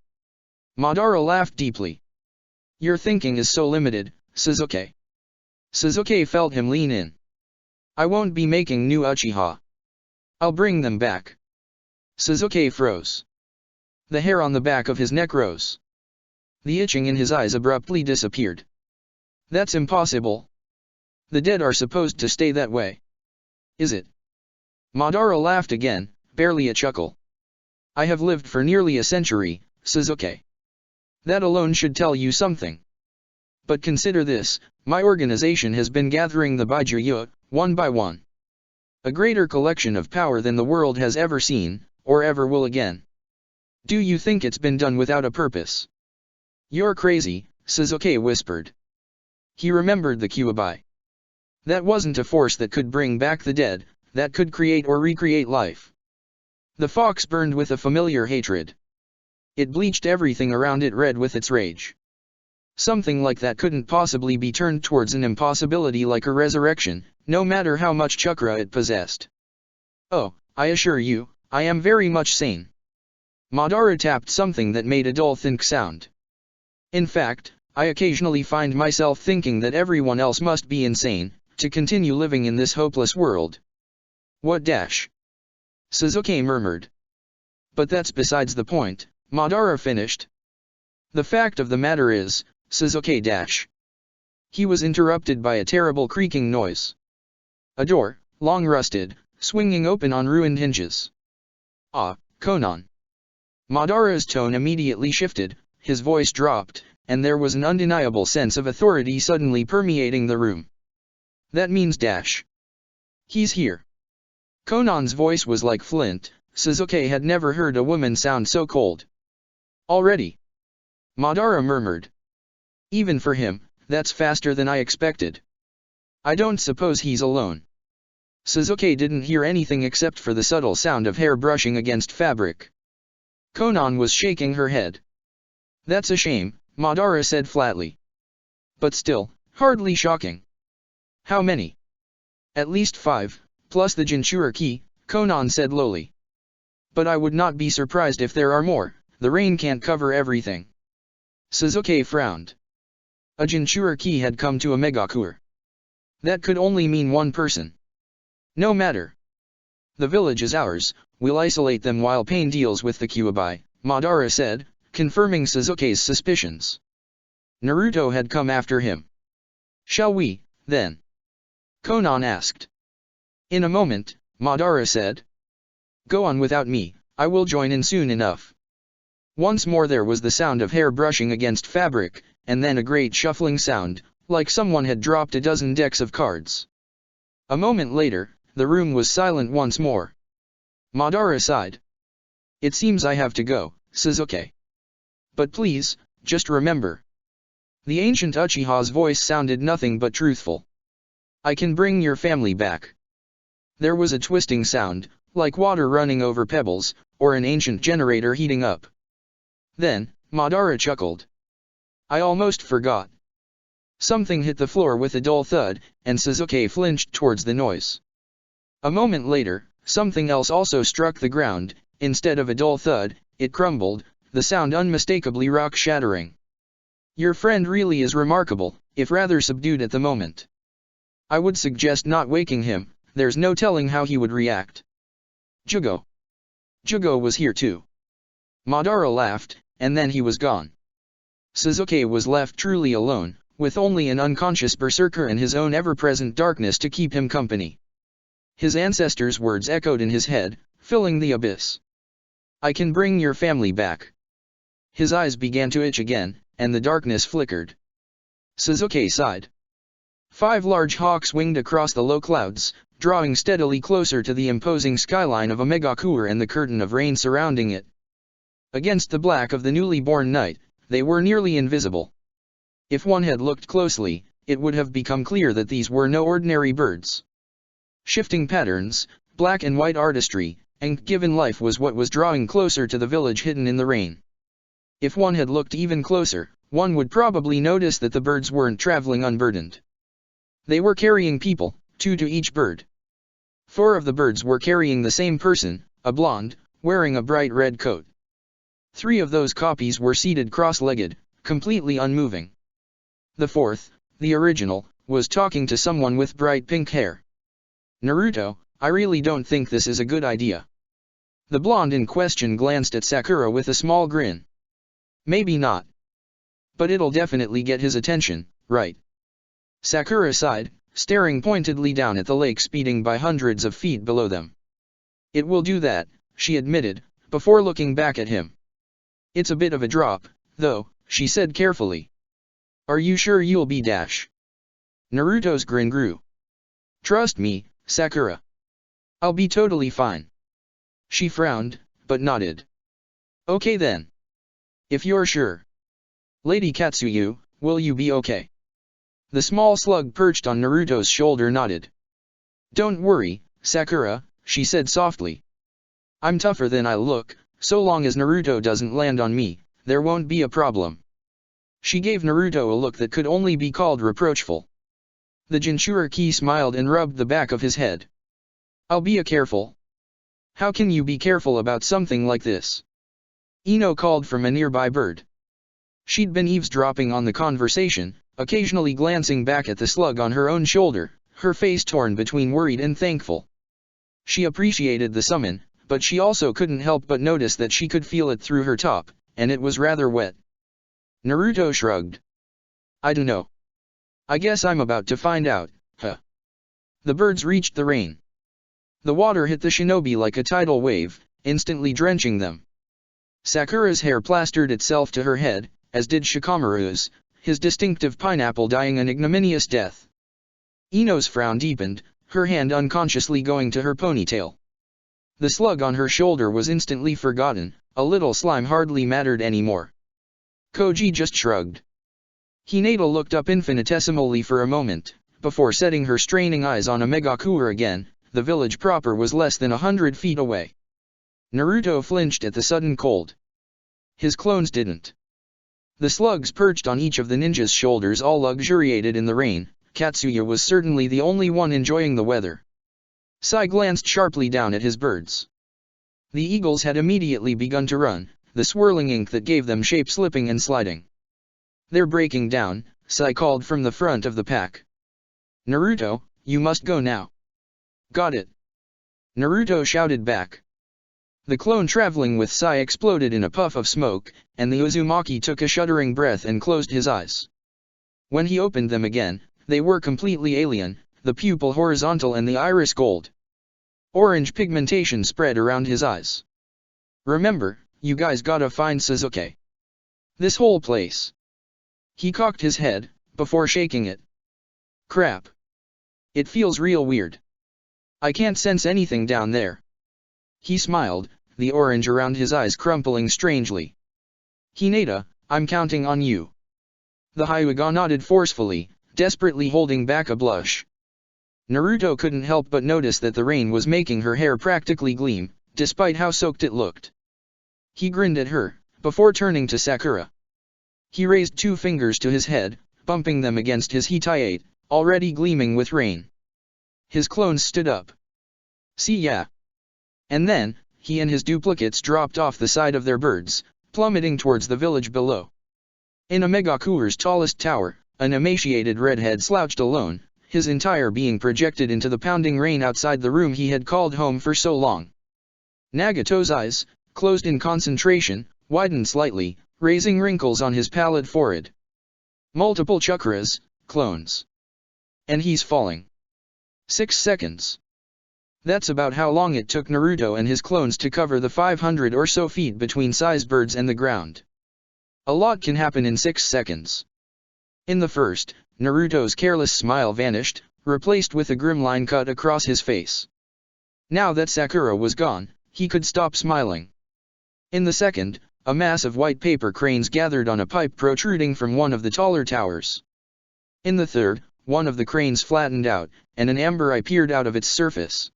Madara laughed deeply. Your thinking is so limited, Sasuke. Sasuke felt him lean in. I won't be making new Uchiha. I'll bring them back. Sasuke froze. The hair on the back of his neck rose. The itching in his eyes abruptly disappeared. That's impossible. The dead are supposed to stay that way. Is it? Madara laughed again, barely a chuckle. I have lived for nearly a century, Sasuke. That alone should tell you something. But consider this, my organization has been gathering the Byakuya, one by one. A greater collection of power than the world has ever seen, or ever will again. Do you think it's been done without a purpose? You're crazy, Sasuke whispered. He remembered the Kyuubi. That wasn't a force that could bring back the dead, that could create or recreate life. The fox burned with a familiar hatred. It bleached everything around it red with its rage. Something like that couldn't possibly be turned towards an impossibility like a resurrection, no matter how much chakra it possessed. Oh, I assure you, I am very much sane. Madara tapped something that made a dull thunk sound. In fact, I occasionally find myself thinking that everyone else must be insane, to continue living in this hopeless world. What dash? Sasuke murmured. But that's besides the point, Madara finished. The fact of the matter is, Sasuke dash. He was interrupted by a terrible creaking noise. A door, long rusted, swinging open on ruined hinges. Ah, Konan. Madara's tone immediately shifted, his voice dropped, and there was an undeniable sense of authority suddenly permeating the room. That means dash. He's here. Konan's voice was like flint. Sasuke had never heard a woman sound so cold. Already? Madara murmured. Even for him, that's faster than I expected. I don't suppose he's alone. Sasuke didn't hear anything except for the subtle sound of hair brushing against fabric. Konan was shaking her head. That's a shame, Madara said flatly. But still, hardly shocking. How many? At least 5, plus the Jinchuriki, Konan said lowly. But I would not be surprised if there are more, the rain can't cover everything. Sasuke frowned. A Jinchuriki had come to a Megakure. That could only mean one person. No matter. The village is ours, we'll isolate them while Pain deals with the Kyuubi, Madara said, confirming Sasuke's suspicions. Naruto had come after him. Shall we, then? Konan asked. In a moment, Madara said. Go on without me, I will join in soon enough. Once more there was the sound of hair brushing against fabric, and then a great shuffling sound, like someone had dropped a dozen decks of cards. A moment later, the room was silent once more. Madara sighed. It seems I have to go, Sasuke. But please, just remember. The ancient Uchiha's voice sounded nothing but truthful. I can bring your family back. There was a twisting sound, like water running over pebbles, or an ancient generator heating up. Then, Madara chuckled. I almost forgot. Something hit the floor with a dull thud, and Sasuke flinched towards the noise. A moment later, something else also struck the ground. Instead of a dull thud, it crumbled, the sound unmistakably rock-shattering. Your friend really is remarkable, if rather subdued at the moment. I would suggest not waking him, there's no telling how he would react. Jugo. Jugo was here too. Madara laughed, and then he was gone. Sasuke was left truly alone, with only an unconscious berserker and his own ever-present darkness to keep him company. His ancestors' words echoed in his head, filling the abyss. I can bring your family back. His eyes began to itch again, and the darkness flickered. Sasuke sighed. 5 large hawks winged across the low clouds, drawing steadily closer to the imposing skyline of Omegakuer and the curtain of rain surrounding it. Against the black of the newly born night, they were nearly invisible. If one had looked closely, it would have become clear that these were no ordinary birds. Shifting patterns, black and white artistry, and given life was what was drawing closer to the village hidden in the rain. If one had looked even closer, one would probably notice that the birds weren't traveling unburdened. They were carrying people, 2 to each bird. 4 of the birds were carrying the same person, a blonde, wearing a bright red coat. 3 of those copies were seated cross-legged, completely unmoving. The 4th, the original, was talking to someone with bright pink hair. Naruto, I really don't think this is a good idea. The blonde in question glanced at Sakura with a small grin. Maybe not. But it'll definitely get his attention, right? Sakura sighed, staring pointedly down at the lake speeding by hundreds of feet below them. It will do that, she admitted, before looking back at him. It's a bit of a drop, though, she said carefully. Are you sure you'll be dash? Naruto's grin grew. Trust me, Sakura. I'll be totally fine. She frowned, but nodded. Okay then. If you're sure. Lady Katsuyu, will you be okay? The small slug perched on Naruto's shoulder nodded. Don't worry, Sakura, she said softly. I'm tougher than I look, so long as Naruto doesn't land on me, there won't be a problem. She gave Naruto a look that could only be called reproachful. The Jinchuriki smiled and rubbed the back of his head. I'll be careful. How can you be careful about something like this? Ino called from a nearby bird. She'd been eavesdropping on the conversation, occasionally glancing back at the slug on her own shoulder, her face torn between worried and thankful. She appreciated the summon, but she also couldn't help but notice that she could feel it through her top, and it was rather wet. Naruto shrugged. I don't know. I guess I'm about to find out, huh? The birds reached the rain. The water hit the shinobi like a tidal wave, instantly drenching them. Sakura's hair plastered itself to her head, as did Shikamaru's, his distinctive pineapple dying an ignominious death. Ino's frown deepened, her hand unconsciously going to her ponytail. The slug on her shoulder was instantly forgotten, a little slime hardly mattered anymore. Koji just shrugged. Hinata looked up infinitesimally for a moment, before setting her straining eyes on Omegakuer again. The village proper was less than 100 feet away. Naruto flinched at the sudden cold. His clones didn't. The slugs perched on each of the ninjas' shoulders all luxuriated in the rain. Katsuya was certainly the only one enjoying the weather. Sai glanced sharply down at his birds. The eagles had immediately begun to run, the swirling ink that gave them shape slipping and sliding. They're breaking down, Sai called from the front of the pack. Naruto, you must go now. Got it. Naruto shouted back. The clone traveling with Sai exploded in a puff of smoke, and the Uzumaki took a shuddering breath and closed his eyes. When he opened them again, they were completely alien, the pupil horizontal and the iris gold. Orange pigmentation spread around his eyes. Remember, you guys gotta find Sasuke. This whole place. He cocked his head, before shaking it. Crap. It feels real weird. I can't sense anything down there. He smiled, the orange around his eyes crumpling strangely. Hinata, I'm counting on you. The Hyuga nodded forcefully, desperately holding back a blush. Naruto couldn't help but notice that the rain was making her hair practically gleam, despite how soaked it looked. He grinned at her, before turning to Sakura. He raised 2 fingers to his head, bumping them against his Hitai, already gleaming with rain. His clones stood up. See ya. And then, he and his duplicates dropped off the side of their birds, plummeting towards the village below. In Omegakure's tallest tower, an emaciated redhead slouched alone, his entire being projected into the pounding rain outside the room he had called home for so long. Nagato's eyes, closed in concentration, widened slightly, raising wrinkles on his pallid forehead. Multiple chakras, clones. And he's falling. 6 seconds. That's about how long it took Naruto and his clones to cover the 500 or so feet between Sizebirds and the ground. A lot can happen in 6 seconds. In the first, Naruto's careless smile vanished, replaced with a grim line cut across his face. Now that Sakura was gone, he could stop smiling. In the second, a mass of white paper cranes gathered on a pipe protruding from one of the taller towers. In the third, one of the cranes flattened out, and an amber eye peered out of its surface.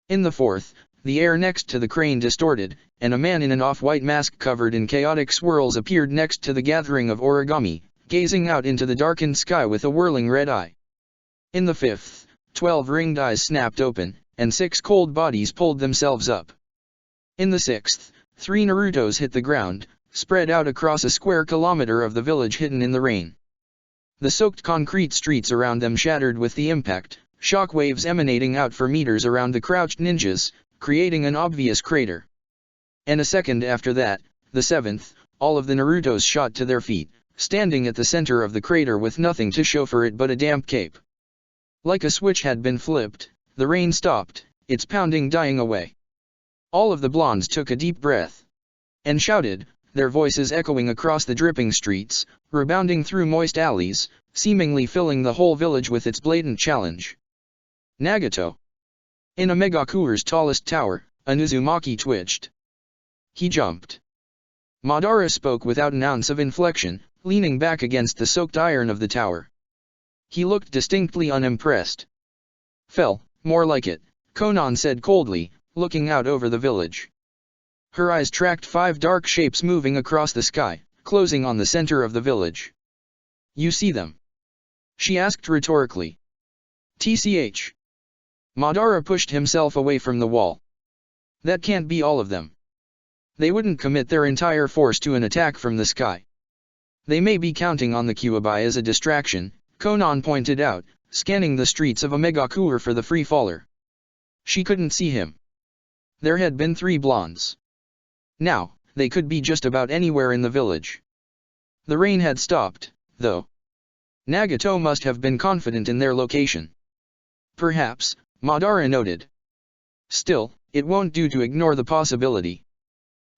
In the fourth, the air next to the crane distorted, and a man in an off-white mask covered in chaotic swirls appeared next to the gathering of origami, gazing out into the darkened sky with a whirling red eye. In the fifth, 12 ringed eyes snapped open, and 6 cold bodies pulled themselves up. In the sixth, 3 Narutos hit the ground, spread out across a square kilometer of the village hidden in the rain. The soaked concrete streets around them shattered with the impact, shock waves emanating out for meters around the crouched ninjas, creating an obvious crater. And a second after that, the seventh, all of the Narutos shot to their feet, standing at the center of the crater with nothing to show for it but a damp cape. Like a switch had been flipped, the rain stopped, its pounding dying away. All of the blondes took a deep breath. And shouted, their voices echoing across the dripping streets, rebounding through moist alleys, seemingly filling the whole village with its blatant challenge. Nagato. In Omegakure's tallest tower, an Uzumaki twitched. He jumped. Madara spoke without an ounce of inflection, leaning back against the soaked iron of the tower. He looked distinctly unimpressed. Fell, more like it, Konan said coldly, looking out over the village. Her eyes tracked 5 dark shapes moving across the sky, closing on the center of the village. You see them? She asked rhetorically. TCH. Madara pushed himself away from the wall. That can't be all of them. They wouldn't commit their entire force to an attack from the sky. They may be counting on the Kyuubi as a distraction, Konan pointed out, scanning the streets of Omegakure for the free faller. She couldn't see him. There had been 3 blondes. Now, they could be just about anywhere in the village. The rain had stopped, though. Nagato must have been confident in their location. Perhaps, Madara noted. Still, it won't do to ignore the possibility.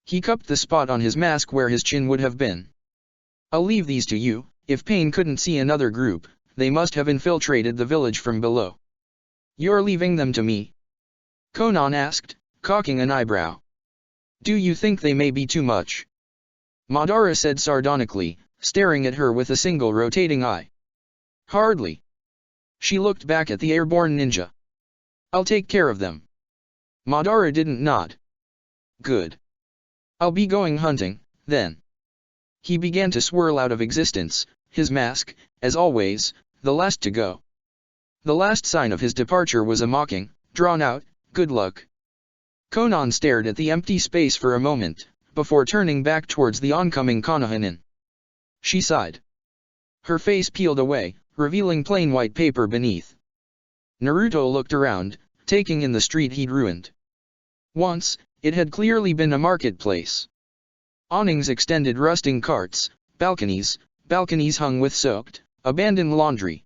He cupped the spot on his mask where his chin would have been. I'll leave these to you. If Pain couldn't see another group, they must have infiltrated the village from below. You're leaving them to me? Konan asked, cocking an eyebrow. Do you think they may be too much? Madara said sardonically, staring at her with a single rotating eye. Hardly. She looked back at the airborne ninja. I'll take care of them. Madara didn't nod. Good. I'll be going hunting, then. He began to swirl out of existence, his mask, as always, the last to go. The last sign of his departure was a mocking, drawn-out, good luck. Konan stared at the empty space for a moment, before turning back towards the oncoming Konohinin. She sighed. Her face peeled away, revealing plain white paper beneath. Naruto looked around, taking in the street he'd ruined. Once, it had clearly been a marketplace. Awnings extended rusting carts, balconies hung with soaked, abandoned laundry.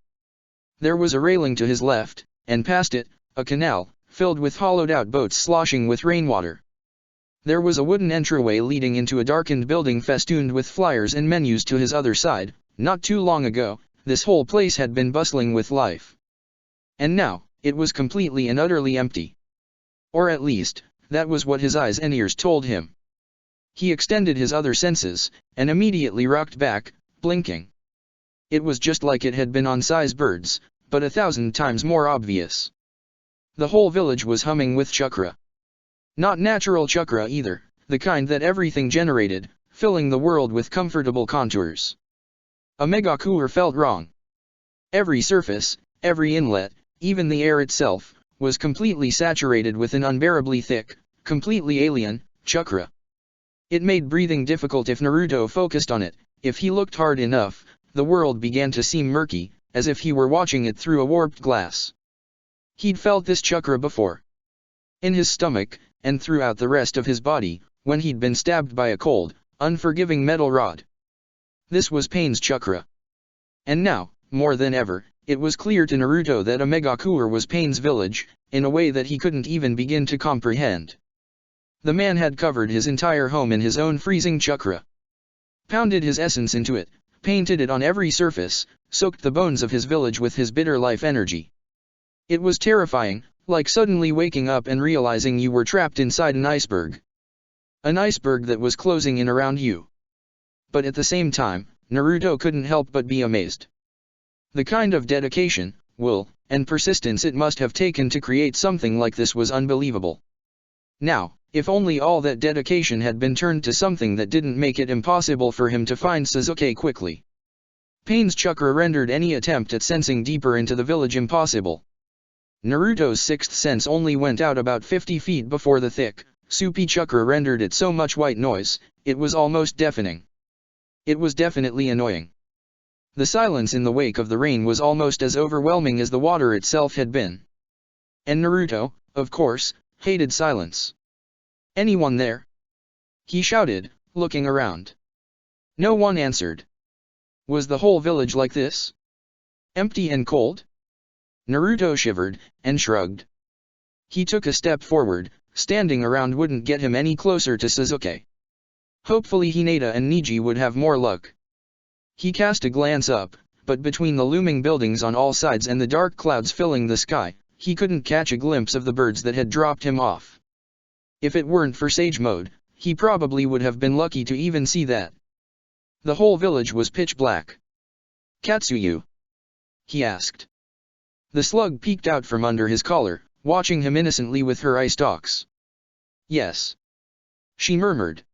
There was a railing to his left, and past it, a canal, filled with hollowed-out boats sloshing with rainwater. There was a wooden entryway leading into a darkened building festooned with flyers and menus to his other side. Not too long ago, this whole place had been bustling with life. And now, it was completely and utterly empty. Or at least, that was what his eyes and ears told him. He extended his other senses, and immediately rocked back, blinking. It was just like it had been on Size Birds, but 1,000 times more obvious. The whole village was humming with chakra. Not natural chakra either, the kind that everything generated, filling the world with comfortable contours. A megacooler felt wrong. Every surface, every inlet, even the air itself, was completely saturated with an unbearably thick, completely alien, chakra. It made breathing difficult if Naruto focused on it. If he looked hard enough, the world began to seem murky, as if he were watching it through a warped glass. He'd felt this chakra before. In his stomach, and throughout the rest of his body, when he'd been stabbed by a cold, unforgiving metal rod. This was Pain's chakra. And now, more than ever, it was clear to Naruto that Megakure was Pain's village, in a way that he couldn't even begin to comprehend. The man had covered his entire home in his own freezing chakra. Pounded his essence into it, painted it on every surface, soaked the bones of his village with his bitter life energy. It was terrifying, like suddenly waking up and realizing you were trapped inside an iceberg. An iceberg that was closing in around you. But at the same time, Naruto couldn't help but be amazed. The kind of dedication, will, and persistence it must have taken to create something like this was unbelievable. Now, if only all that dedication had been turned to something that didn't make it impossible for him to find Sasuke quickly. Pain's chakra rendered any attempt at sensing deeper into the village impossible. Naruto's sixth sense only went out about 50 feet before the thick, soupy chakra rendered it so much white noise, it was almost deafening. It was definitely annoying. The silence in the wake of the rain was almost as overwhelming as the water itself had been. And Naruto, of course, hated silence. "Anyone there?" he shouted, looking around. No one answered. Was the whole village like this? Empty and cold? Naruto shivered, and shrugged. He took a step forward. Standing around wouldn't get him any closer to Sasuke. Hopefully Hinata and Neji would have more luck. He cast a glance up, but between the looming buildings on all sides and the dark clouds filling the sky, he couldn't catch a glimpse of the birds that had dropped him off. If it weren't for Sage Mode, he probably would have been lucky to even see that. The whole village was pitch black. "Katsuyu?" he asked. The slug peeked out from under his collar, watching him innocently with her eye stalks. "Yes," she murmured.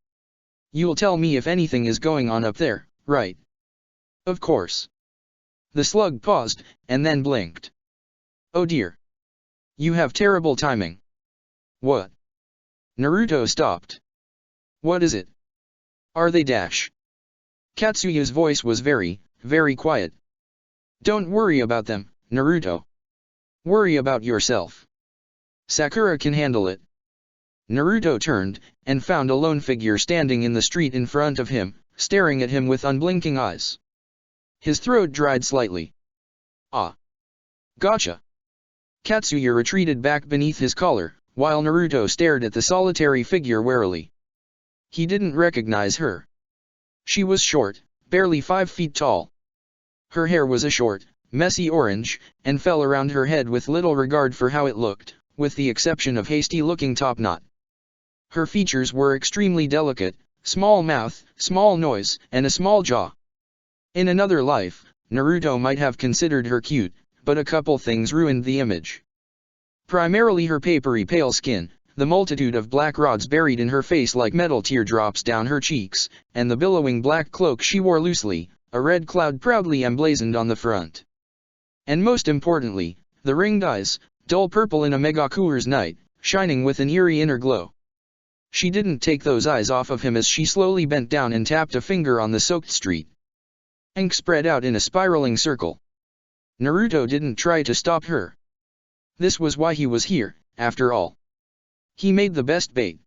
"You'll tell me if anything is going on up there, right?" "Of course." The slug paused, and then blinked. "Oh dear. You have terrible timing." "What?" Naruto stopped. "What is it? Are they dash?" Katsuyu's voice was very, very quiet. "Don't worry about them, Naruto. Worry about yourself. Sakura can handle it." Naruto turned, and found a lone figure standing in the street in front of him, staring at him with unblinking eyes. His throat dried slightly. "Ah. Gotcha." Katsuya retreated back beneath his collar, while Naruto stared at the solitary figure warily. He didn't recognize her. She was short, barely 5 feet tall. Her hair was a short, messy orange, and fell around her head with little regard for how it looked, with the exception of hasty-looking top knot. Her features were extremely delicate, small mouth, small nose, and a small jaw. In another life, Naruto might have considered her cute, but a couple things ruined the image. Primarily her papery pale skin, the multitude of black rods buried in her face like metal teardrops down her cheeks, and the billowing black cloak she wore loosely, a red cloud proudly emblazoned on the front. And most importantly, the ringed eyes, dull purple in a Megakure's night, shining with an eerie inner glow. She didn't take those eyes off of him as she slowly bent down and tapped a finger on the soaked street. Ink spread out in a spiraling circle. Naruto didn't try to stop her. This was why he was here, after all. He made the best bait.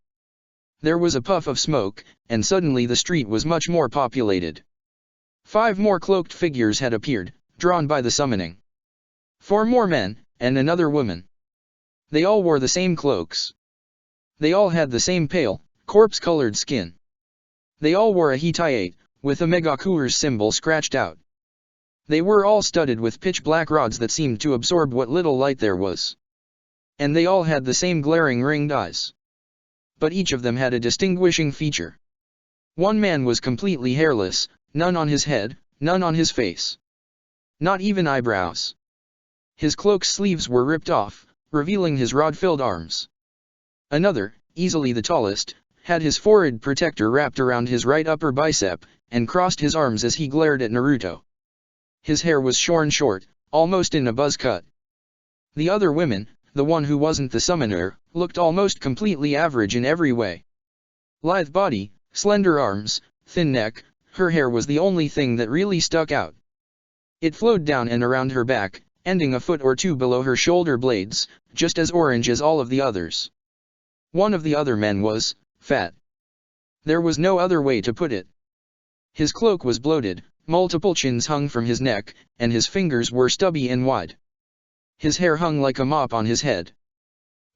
There was a puff of smoke, and suddenly the street was much more populated. 5 more cloaked figures had appeared, drawn by the summoning. 4 more men, and another woman. They all wore the same cloaks. They all had the same pale, corpse-colored skin. They all wore a Hittite, with a Megakuur's symbol scratched out. They were all studded with pitch-black rods that seemed to absorb what little light there was. And they all had the same glaring ringed eyes. But each of them had a distinguishing feature. One man was completely hairless, none on his head, none on his face. Not even eyebrows. His cloak's sleeves were ripped off, revealing his rod-filled arms. Another, easily the tallest, had his forehead protector wrapped around his right upper bicep, and crossed his arms as he glared at Naruto. His hair was shorn short, almost in a buzz cut. The other women, the one who wasn't the summoner, looked almost completely average in every way. Lithe body, slender arms, thin neck, her hair was the only thing that really stuck out. It flowed down and around her back, ending a foot or two below her shoulder blades, just as orange as all of the others. One of the other men was fat. There was no other way to put it. His cloak was bloated, multiple chins hung from his neck, and his fingers were stubby and wide. His hair hung like a mop on his head.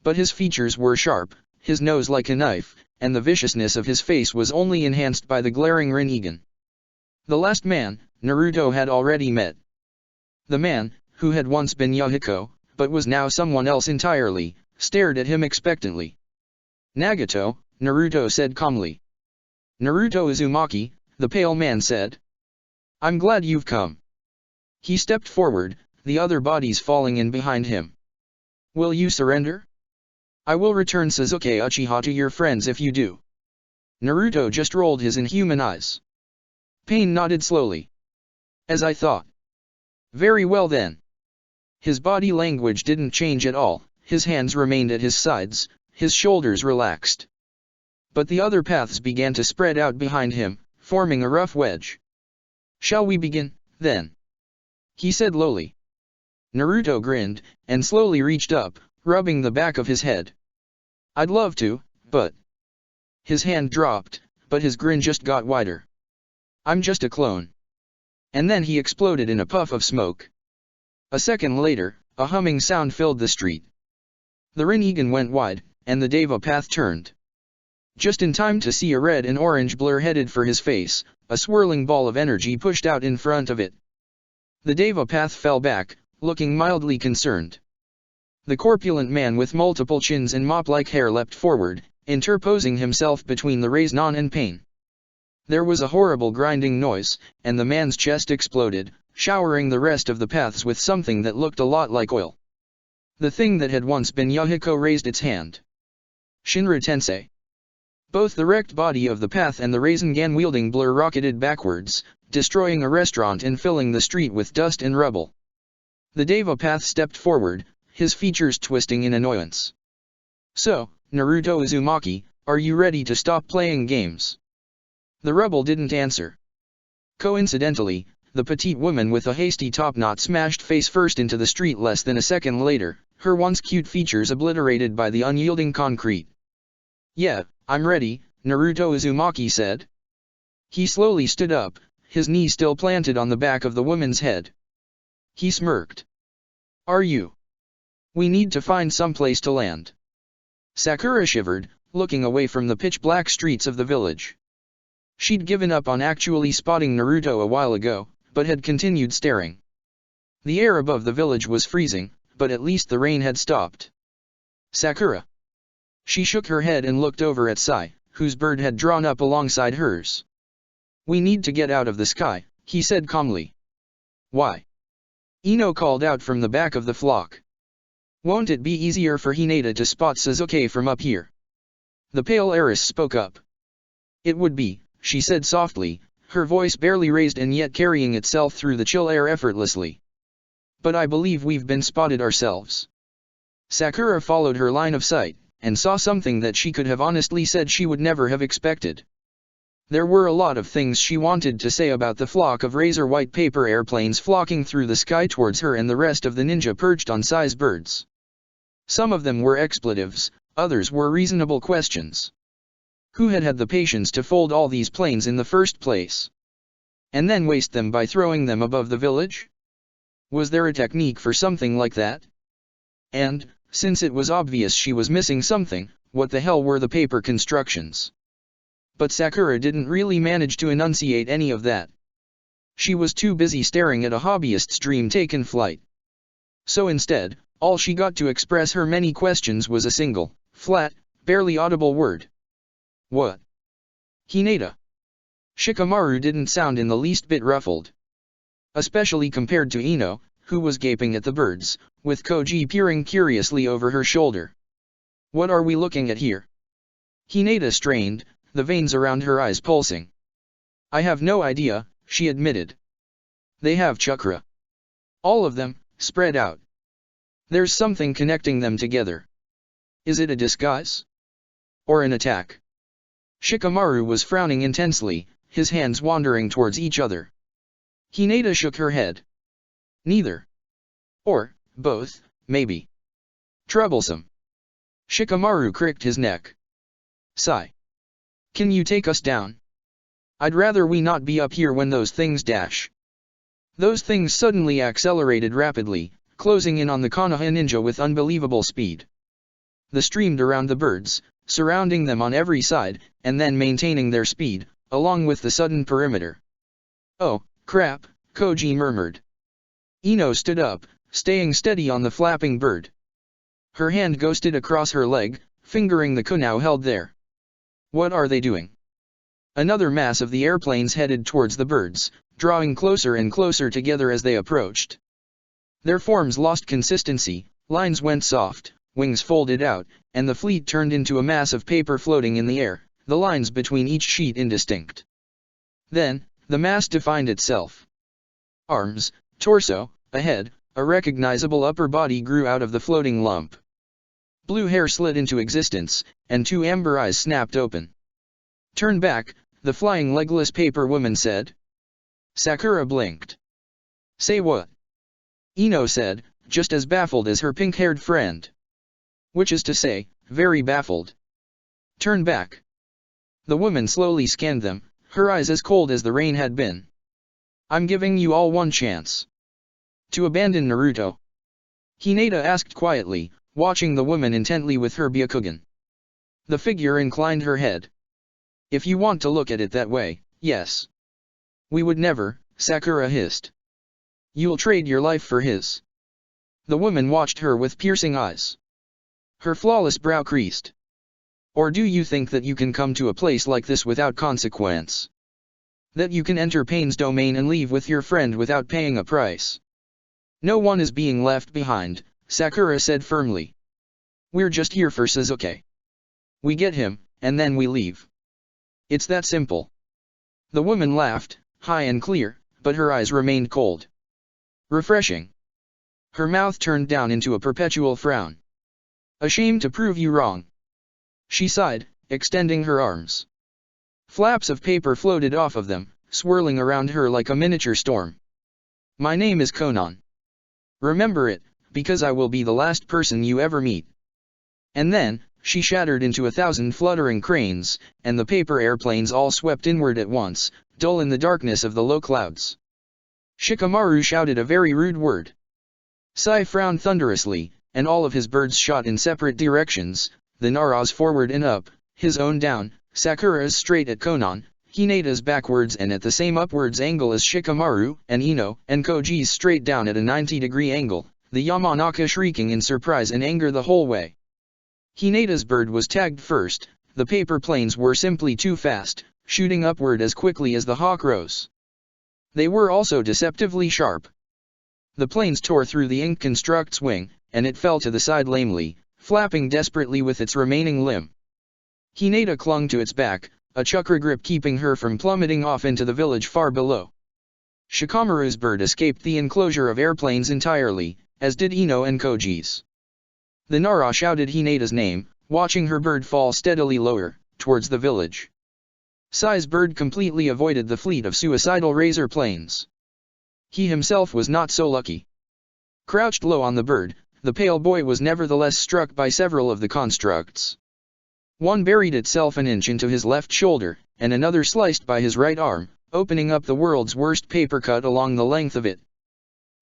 But his features were sharp, his nose like a knife, and the viciousness of his face was only enhanced by the glaring Rinnegan. The last man, Naruto had already met. The man, who had once been Yahiko, but was now someone else entirely, stared at him expectantly. Nagato, Naruto said calmly. Naruto Uzumaki, the pale man said. I'm glad you've come. He stepped forward, the other bodies falling in behind him. Will you surrender? I will return Sasuke Uchiha to your friends if you do. Naruto just rolled his inhuman eyes. Pain nodded slowly. As I thought. Very well then. His body language didn't change at all, his hands remained at his sides, his shoulders relaxed. But the other paths began to spread out behind him, forming a rough wedge. Shall we begin, then? He said lowly. Naruto grinned, and slowly reached up, rubbing the back of his head. I'd love to, but... His hand dropped, but his grin just got wider. I'm just a clone. And then he exploded in a puff of smoke. A second later, a humming sound filled the street. The Rinnegan went wide, and the Deva path turned. Just in time to see a red and orange blur headed for his face, a swirling ball of energy pushed out in front of it. The Deva path fell back, looking mildly concerned. The corpulent man with multiple chins and mop-like hair leapt forward, interposing himself between the Raiznan and Pain. There was a horrible grinding noise, and the man's chest exploded, showering the rest of the paths with something that looked a lot like oil. The thing that had once been Yahiko raised its hand. Shinra Tensei. Both the wrecked body of the path and the Rasengan-wielding blur rocketed backwards, destroying a restaurant and filling the street with dust and rubble. The Deva path stepped forward, his features twisting in annoyance. So, Naruto Uzumaki, are you ready to stop playing games? The rebel didn't answer. Coincidentally, the petite woman with a hasty top-knot smashed face first into the street less than a second later, her once cute features obliterated by the unyielding concrete. Yeah, I'm ready, Naruto Uzumaki said. He slowly stood up, his knee still planted on the back of the woman's head. He smirked. Are you? We need to find some place to land. Sakura shivered, looking away from the pitch-black streets of the village. She'd given up on actually spotting Naruto a while ago, but had continued staring. The air above the village was freezing, but at least the rain had stopped. Sakura. She shook her head and looked over at Sai, whose bird had drawn up alongside hers. We need to get out of the sky, he said calmly. Why? Ino called out from the back of the flock. Won't it be easier for Hinata to spot Sasuke from up here? The pale heiress spoke up. It would be, she said softly, her voice barely raised and yet carrying itself through the chill air effortlessly. But I believe we've been spotted ourselves. Sakura followed her line of sight, and saw something that she could have honestly said she would never have expected. There were a lot of things she wanted to say about the flock of razor-white paper airplanes flocking through the sky towards her and the rest of the ninja perched on Sai's birds. Some of them were expletives, others were reasonable questions. Who had had the patience to fold all these planes in the first place? And then waste them by throwing them above the village? Was there a technique for something like that? And, since it was obvious she was missing something. What the hell were the paper constructions? But Sakura didn't really manage to enunciate any of that. She was too busy staring at a hobbyist's dream taken flight. So instead, all she got to express her many questions was a single, flat, barely audible word. What? Hinata. Shikamaru didn't sound in the least bit ruffled. Especially compared to Ino, who was gaping at the birds, with Koji peering curiously over her shoulder. What are we looking at here? Hinata strained, the veins around her eyes pulsing. I have no idea, she admitted. They have chakra. All of them, spread out. There's something connecting them together. Is it a disguise? Or an attack? Shikamaru was frowning intensely, his hands wandering towards each other. Hinata shook her head. Neither. Or, both, maybe. Troublesome. Shikamaru cricked his neck. Sigh. Can you take us down? I'd rather we not be up here when those things dash. Those things suddenly accelerated rapidly, closing in on the Konoha ninja with unbelievable speed. They streamed around the birds, surrounding them on every side, and then maintaining their speed, along with the sudden perimeter. Oh, crap, Koji murmured. Ino stood up, staying steady on the flapping bird. Her hand ghosted across her leg, fingering the kunai held there. What are they doing? Another mass of the airplanes headed towards the birds, drawing closer and closer together as they approached. Their forms lost consistency, lines went soft, wings folded out, and the fleet turned into a mass of paper floating in the air, the lines between each sheet indistinct. Then, the mass defined itself. Arms, torso, a head, a recognizable upper body grew out of the floating lump. Blue hair slid into existence, and two amber eyes snapped open. Turn back, the flying legless paper woman said. Sakura blinked. Say what? Ino said, just as baffled as her pink-haired friend. Which is to say, very baffled. Turn back. The woman slowly scanned them, her eyes as cold as the rain had been. I'm giving you all one chance. To abandon Naruto? Hinata asked quietly, watching the woman intently with her Byakugan. The figure inclined her head. If you want to look at it that way, yes. We would never, Sakura hissed. You'll trade your life for his. The woman watched her with piercing eyes. Her flawless brow creased. Or do you think that you can come to a place like this without consequence? That you can enter Pain's domain and leave with your friend without paying a price? No one is being left behind, Sakura said firmly. We're just here for Sasuke. We get him, and then we leave. It's that simple. The woman laughed, high and clear, but her eyes remained cold. Refreshing. Her mouth turned down into a perpetual frown. Ashamed to prove you wrong. She sighed, extending her arms. Flaps of paper floated off of them, swirling around her like a miniature storm. My name is Konan. Remember it, because I will be the last person you ever meet. And then, she shattered into 1,000 fluttering cranes, and the paper airplanes all swept inward at once, dull in the darkness of the low clouds. Shikamaru shouted a very rude word. Sai frowned thunderously, and all of his birds shot in separate directions, the Nara's forward and up, his own down, Sakura's straight at Konan, Hinata's backwards and at the same upwards angle as Shikamaru, and Ino, and Koji's straight down at a 90-degree angle, the Yamanaka shrieking in surprise and anger the whole way. Hinata's bird was tagged first, the paper planes were simply too fast, shooting upward as quickly as the hawk rose. They were also deceptively sharp. The planes tore through the ink construct's wing, and it fell to the side lamely, flapping desperately with its remaining limb. Hinata clung to its back, a chakra grip keeping her from plummeting off into the village far below. Shikamaru's bird escaped the enclosure of airplanes entirely, as did Ino and Koji's. The Nara shouted Hinata's name, watching her bird fall steadily lower, towards the village. Sai's bird completely avoided the fleet of suicidal razor planes. He himself was not so lucky. Crouched low on the bird, the pale boy was nevertheless struck by several of the constructs. One buried itself an inch into his left shoulder, and another sliced by his right arm, opening up the world's worst paper cut along the length of it.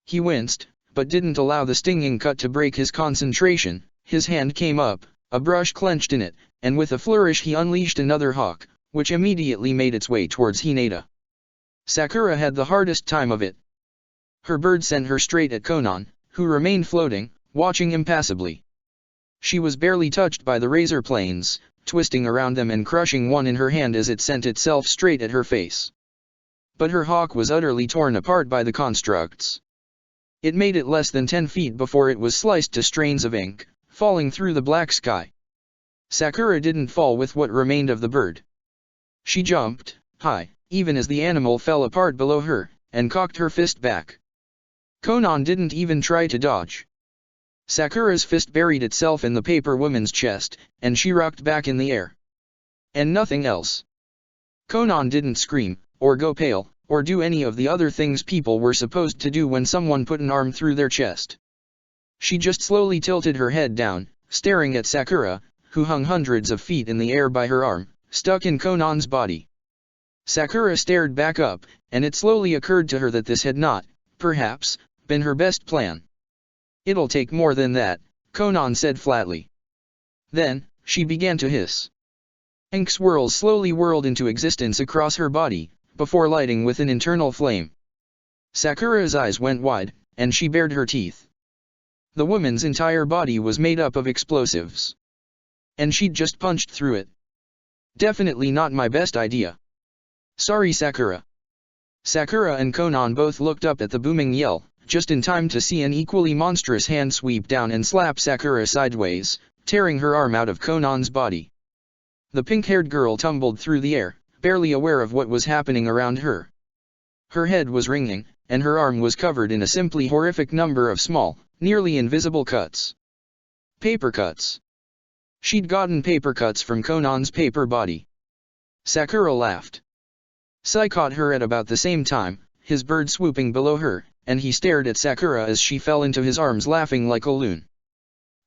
He winced, but didn't allow the stinging cut to break his concentration, his hand came up, a brush clenched in it, and with a flourish he unleashed another hawk, which immediately made its way towards Hinata. Sakura had the hardest time of it. Her bird sent her straight at Konan, who remained floating, watching impassively. She was barely touched by the razor planes, twisting around them and crushing one in her hand as it sent itself straight at her face. But her hawk was utterly torn apart by the constructs. It made it less than 10 feet before it was sliced to strains of ink, falling through the black sky. Sakura didn't fall with what remained of the bird. She jumped high, even as the animal fell apart below her, and cocked her fist back. Konan didn't even try to dodge. Sakura's fist buried itself in the paper woman's chest, and she rocked back in the air. And nothing else. Konan didn't scream, or go pale, or do any of the other things people were supposed to do when someone put an arm through their chest. She just slowly tilted her head down, staring at Sakura, who hung hundreds of feet in the air by her arm, stuck in Konan's body. Sakura stared back up, and it slowly occurred to her that this had not, perhaps, been her best plan. "It'll take more than that," Konan said flatly. Then, she began to hiss. Ink swirls slowly whirled into existence across her body, before lighting with an internal flame. Sakura's eyes went wide, and she bared her teeth. The woman's entire body was made up of explosives. And she'd just punched through it. Definitely not my best idea. Sorry, Sakura. Sakura and Konan both looked up at the booming yell, just in time to see an equally monstrous hand sweep down and slap Sakura sideways, tearing her arm out of Konan's body. The pink-haired girl tumbled through the air, barely aware of what was happening around her. Her head was ringing, and her arm was covered in a simply horrific number of small, nearly invisible cuts. Paper cuts. She'd gotten paper cuts from Konan's paper body. Sakura laughed. Sai caught her at about the same time, his bird swooping below her, and he stared at Sakura as she fell into his arms laughing like a loon.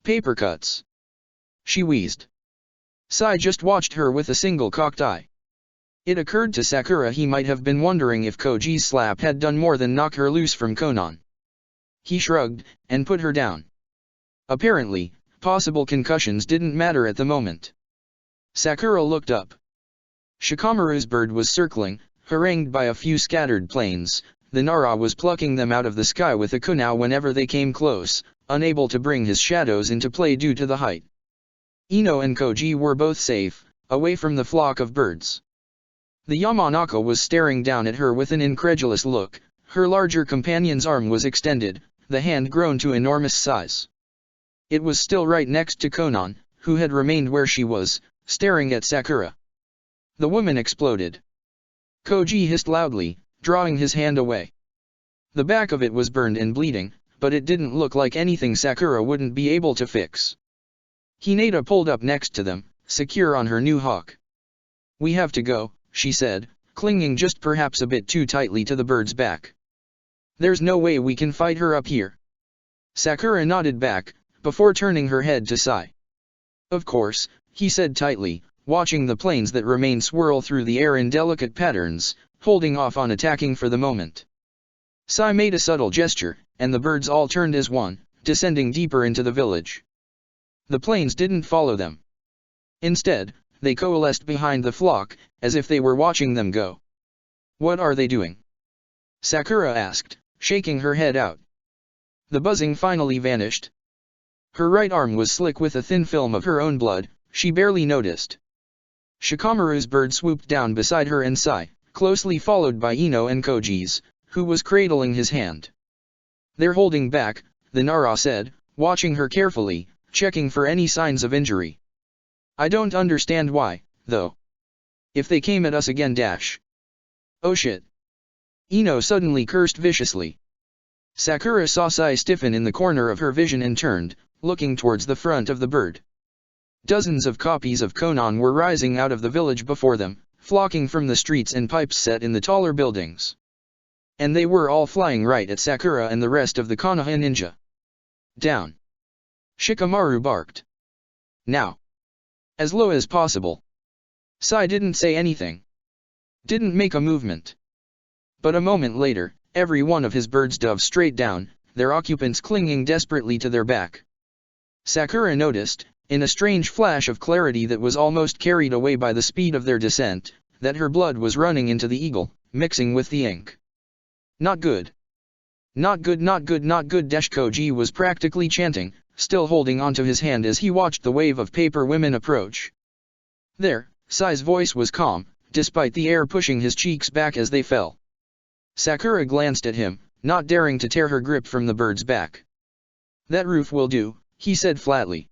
Paper cuts. She wheezed. Sai just watched her with a single cocked eye. It occurred to Sakura he might have been wondering if Koji's slap had done more than knock her loose from Konan. He shrugged, and put her down. Apparently, possible concussions didn't matter at the moment. Sakura looked up. Shikamaru's bird was circling, harangued by a few scattered planes. The Nara was plucking them out of the sky with a kunao whenever they came close, unable to bring his shadows into play due to the height. Ino and Koji were both safe, away from the flock of birds. The Yamanaka was staring down at her with an incredulous look. Her larger companion's arm was extended, the hand grown to enormous size. It was still right next to Konan, who had remained where she was, staring at Sakura. The woman exploded. Koji hissed loudly, drawing his hand away. The back of it was burned and bleeding, but it didn't look like anything Sakura wouldn't be able to fix. Hinata pulled up next to them, secure on her new hawk. "We have to go," she said, clinging just perhaps a bit too tightly to the bird's back. "There's no way we can fight her up here." Sakura nodded back, before turning her head to Sai. "Of course," he said tightly, watching the planes that remained swirl through the air in delicate patterns, holding off on attacking for the moment. Sai made a subtle gesture, and the birds all turned as one, descending deeper into the village. The planes didn't follow them. Instead, they coalesced behind the flock, as if they were watching them go. "What are they doing?" Sakura asked, shaking her head out. The buzzing finally vanished. Her right arm was slick with a thin film of her own blood, she barely noticed. Shikamaru's bird swooped down beside her and Sai, closely followed by Ino and Koji's, who was cradling his hand. "They're holding back," the Nara said, watching her carefully, checking for any signs of injury. "I don't understand why, though. If they came at us again dash. Oh shit." Ino suddenly cursed viciously. Sakura saw Sai stiffen in the corner of her vision and turned, looking towards the front of the bird. Dozens of copies of Konan were rising out of the village before them, flocking from the streets and pipes set in the taller buildings. And they were all flying right at Sakura and the rest of the Konoha ninja. "Down!" Shikamaru barked. "Now!" As low as possible. Sai didn't say anything. Didn't make a movement. But a moment later, every one of his birds dove straight down, their occupants clinging desperately to their back. Sakura noticed, in a strange flash of clarity that was almost carried away by the speed of their descent, that her blood was running into the eagle, mixing with the ink. Not good. Not good, not good, not good. Koji was practically chanting, still holding onto his hand as he watched the wave of paper women approach. There, Sai's voice was calm, despite the air pushing his cheeks back as they fell. Sakura glanced at him, not daring to tear her grip from the bird's back. That roof will do, he said flatly.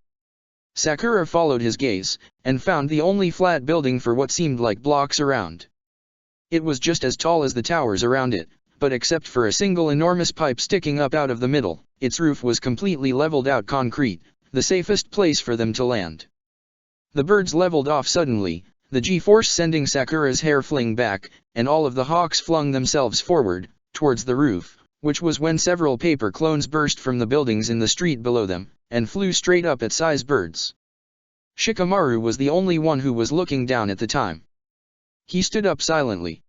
Sakura followed his gaze, and found the only flat building for what seemed like blocks around. It was just as tall as the towers around it, but except for a single enormous pipe sticking up out of the middle, its roof was completely leveled out concrete, the safest place for them to land. The birds leveled off suddenly, the G-force sending Sakura's hair fling back, and all of the hawks flung themselves forward, towards the roof, which was when several paper clones burst from the buildings in the street below them, and flew straight up at Sai's birds. Shikamaru was the only one who was looking down at the time. He stood up silently.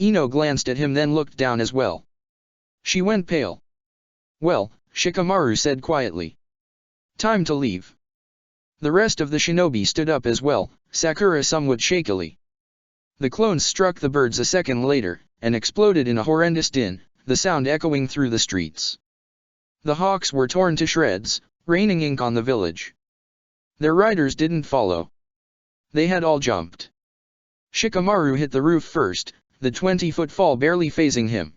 Ino glanced at him, then looked down as well. She went pale. Well, Shikamaru said quietly. Time to leave. The rest of the shinobi stood up as well, Sakura somewhat shakily. The clones struck the birds a second later, and exploded in a horrendous din, the sound echoing through the streets. The hawks were torn to shreds, raining ink on the village. Their riders didn't follow. They had all jumped. Shikamaru hit the roof first, the 20-foot fall barely phasing him.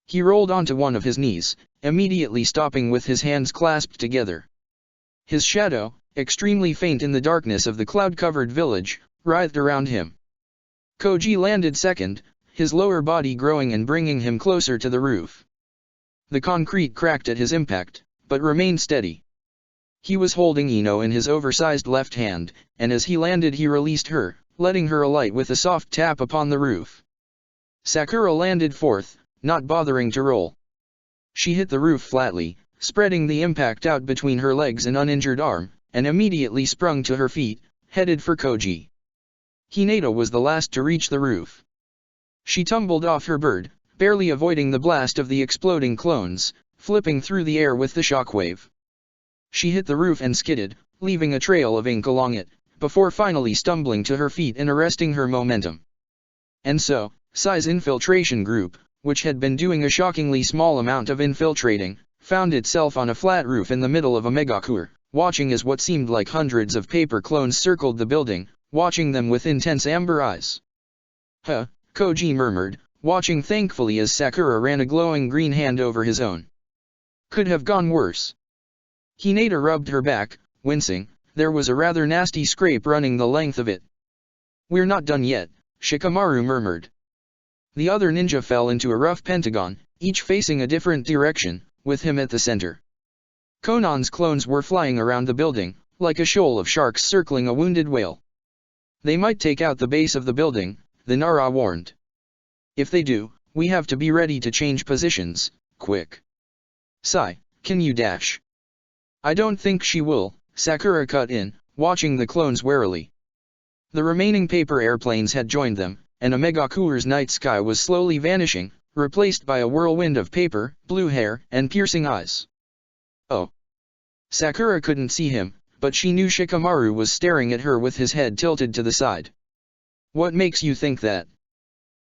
He rolled onto one of his knees, immediately stopping with his hands clasped together. His shadow, extremely faint in the darkness of the cloud-covered village, writhed around him. Koji landed second, his lower body growing and bringing him closer to the roof. The concrete cracked at his impact, but remained steady. He was holding Ino in his oversized left hand, and as he landed he released her, letting her alight with a soft tap upon the roof. Sakura landed fourth, not bothering to roll. She hit the roof flatly, spreading the impact out between her legs and uninjured arm, and immediately sprung to her feet, headed for Koji. Hinata was the last to reach the roof. She tumbled off her bird, barely avoiding the blast of the exploding clones, flipping through the air with the shockwave. She hit the roof and skidded, leaving a trail of ink along it, before finally stumbling to her feet and arresting her momentum. And so, Sai's infiltration group, which had been doing a shockingly small amount of infiltrating, found itself on a flat roof in the middle of a megacour, watching as what seemed like hundreds of paper clones circled the building, watching them with intense amber eyes. Huh, Koji murmured, watching thankfully as Sakura ran a glowing green hand over his own. Could have gone worse. Hinata rubbed her back, wincing. There was a rather nasty scrape running the length of it. We're not done yet, Shikamaru murmured. The other ninja fell into a rough pentagon, each facing a different direction, with him at the center. Conan's clones were flying around the building, like a shoal of sharks circling a wounded whale. They might take out the base of the building, the Nara warned. If they do, we have to be ready to change positions, quick. Sai, can you dash? I don't think she will, Sakura cut in, watching the clones warily. The remaining paper airplanes had joined them, and a megacour's night sky was slowly vanishing, replaced by a whirlwind of paper, blue hair, and piercing eyes. Oh. Sakura couldn't see him, but she knew Shikamaru was staring at her with his head tilted to the side. What makes you think that?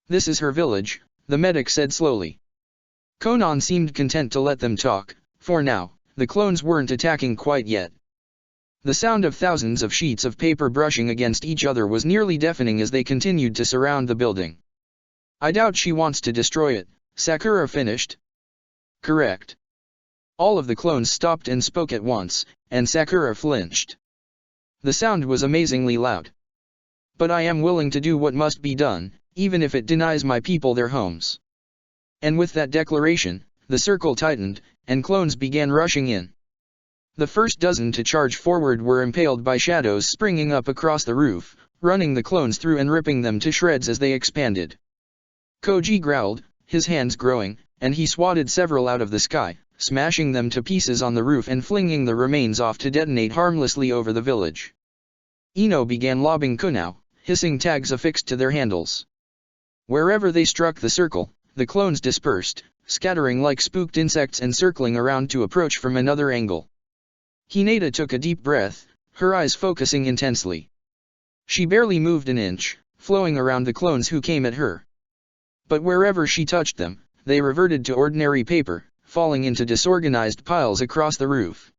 This is her village, the medic said slowly. Conan seemed content to let them talk, for now, the clones weren't attacking quite yet. The sound of thousands of sheets of paper brushing against each other was nearly deafening as they continued to surround the building. I doubt she wants to destroy it, Sakura finished. Correct. All of the clones stopped and spoke at once, and Sakura flinched. The sound was amazingly loud. But I am willing to do what must be done, even if it denies my people their homes. And with that declaration, the circle tightened, and clones began rushing in. The first dozen to charge forward were impaled by shadows springing up across the roof, running the clones through and ripping them to shreds as they expanded. Koji growled, his hands growing, and he swatted several out of the sky, smashing them to pieces on the roof and flinging the remains off to detonate harmlessly over the village. Ino began lobbing kunao, hissing tags affixed to their handles. Wherever they struck the circle, the clones dispersed, scattering like spooked insects and circling around to approach from another angle. Hinata took a deep breath, her eyes focusing intensely. She barely moved an inch, flowing around the clones who came at her. But wherever she touched them, they reverted to ordinary paper, falling into disorganized piles across the roof.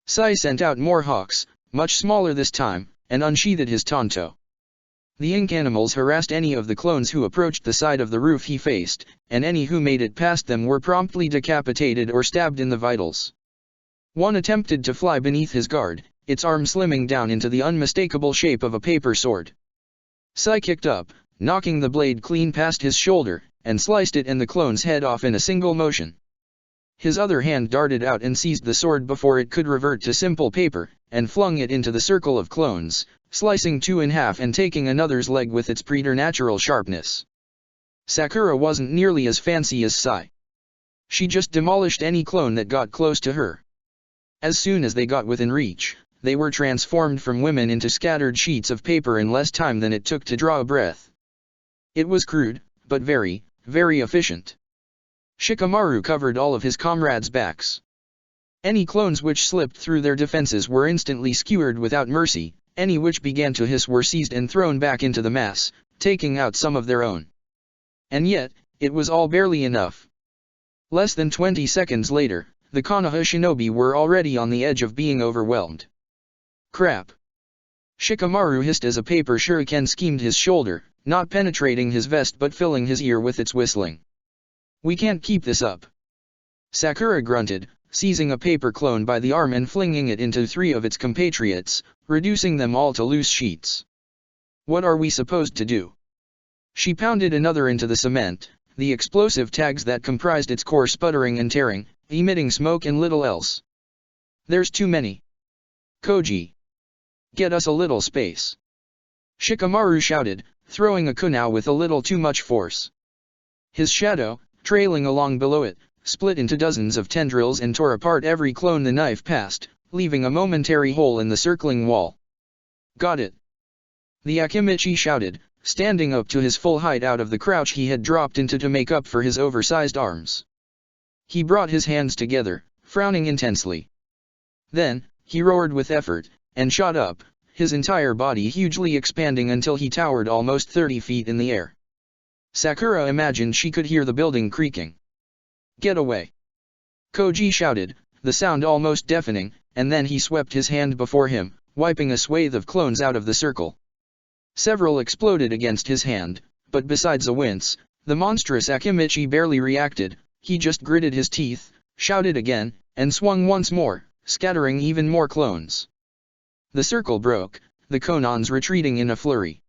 Sai sent out more hawks, much smaller this time, and unsheathed his tanto. The ink animals harassed any of the clones who approached the side of the roof he faced, and any who made it past them were promptly decapitated or stabbed in the vitals. One attempted to fly beneath his guard, its arm slimming down into the unmistakable shape of a paper sword. Sai kicked up, knocking the blade clean past his shoulder, and sliced it and the clone's head off in a single motion. His other hand darted out and seized the sword before it could revert to simple paper, and flung it into the circle of clones, slicing two in half and taking another's leg with its preternatural sharpness. Sakura wasn't nearly as fancy as Sai. She just demolished any clone that got close to her. As soon as they got within reach, they were transformed from women into scattered sheets of paper in less time than it took to draw a breath. It was crude, but very, very efficient. Shikamaru covered all of his comrades' backs. Any clones which slipped through their defenses were instantly skewered without mercy, any which began to hiss were seized and thrown back into the mass, taking out some of their own. And yet, it was all barely enough. Less than 20 seconds later, the Konoha shinobi were already on the edge of being overwhelmed. Crap! Shikamaru hissed as a paper shuriken schemed his shoulder, not penetrating his vest but filling his ear with its whistling. We can't keep this up. Sakura grunted, seizing a paper clone by the arm and flinging it into three of its compatriots, reducing them all to loose sheets. What are we supposed to do? She pounded another into the cement, the explosive tags that comprised its core sputtering and tearing, emitting smoke and little else. There's too many. Koji! Get us a little space. Shikamaru shouted, throwing a kunai with a little too much force. His shadow, trailing along below it, split into dozens of tendrils and tore apart every clone the knife passed, leaving a momentary hole in the circling wall. Got it! The Akimichi shouted, standing up to his full height out of the crouch he had dropped into to make up for his oversized arms. He brought his hands together, frowning intensely. Then, he roared with effort, and shot up, his entire body hugely expanding until he towered almost 30 feet in the air. Sakura imagined she could hear the building creaking. Get away! Koji shouted, the sound almost deafening, and then he swept his hand before him, wiping a swathe of clones out of the circle. Several exploded against his hand, but besides a wince, the monstrous Akimichi barely reacted. He just gritted his teeth, shouted again, and swung once more, scattering even more clones. The circle broke, the Konons retreating in a flurry.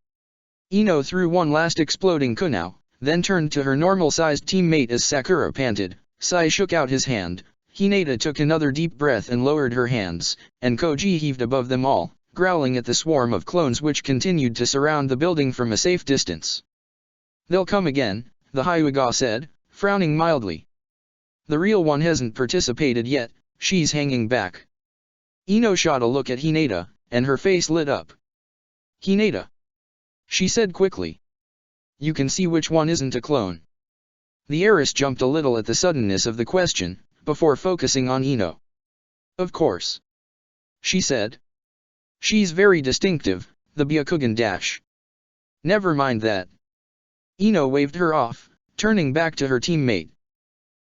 Ino threw one last exploding kunai, then turned to her normal-sized teammate as Sakura panted. Sai shook out his hand, Hinata took another deep breath and lowered her hands, and Koji heaved above them all, growling at the swarm of clones which continued to surround the building from a safe distance. They'll come again, the Hyuga said, frowning mildly. The real one hasn't participated yet, she's hanging back. Ino shot a look at Hinata, and her face lit up. Hinata! She said quickly. You can see which one isn't a clone. The heiress jumped a little at the suddenness of the question, before focusing on Ino. Of course. She said. She's very distinctive, the Byakugan dash. Never mind that. Ino waved her off, turning back to her teammate.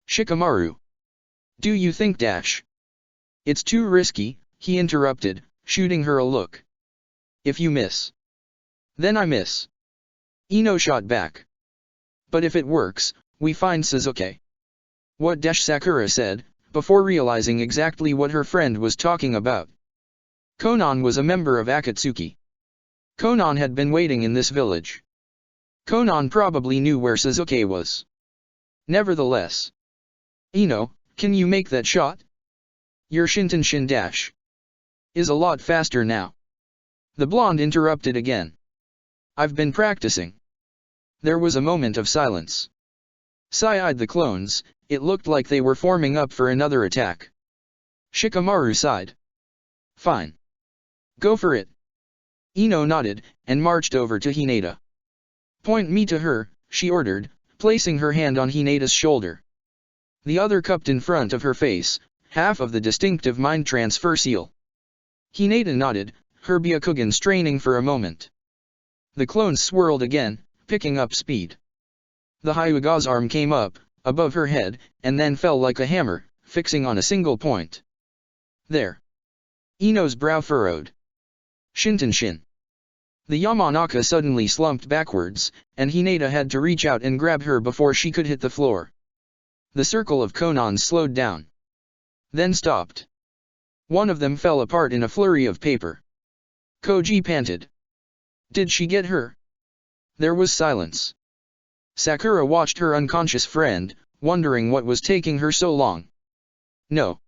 Shikamaru. Do you think dash? It's too risky, he interrupted, shooting her a look. If you miss. Then I miss. Ino shot back. But if it works, we find Sasuke. What dash Sakura said, before realizing exactly what her friend was talking about. Konan was a member of Akatsuki. Konan had been waiting in this village. Konan probably knew where Sasuke was. Nevertheless. Ino, can you make that shot? Your Shintenshin dash is a lot faster now. The blonde interrupted again. I've been practicing. There was a moment of silence. Sai eyed the clones, it looked like they were forming up for another attack. Shikamaru sighed. Fine. Go for it. Ino nodded, and marched over to Hinata. Point me to her, she ordered, placing her hand on Hinata's shoulder. The other cupped in front of her face, half of the distinctive mind transfer seal. Hinata nodded, her Byakugan straining for a moment. The clones swirled again, picking up speed. The Hyuga's arm came up, above her head, and then fell like a hammer, fixing on a single point. There. Ino's brow furrowed. Shin. The Yamanaka suddenly slumped backwards, and Hinata had to reach out and grab her before she could hit the floor. The circle of Konans slowed down. Then stopped. One of them fell apart in a flurry of paper. Koji panted. Did she get her? There was silence. Sakura watched her unconscious friend, wondering what was taking her so long. No.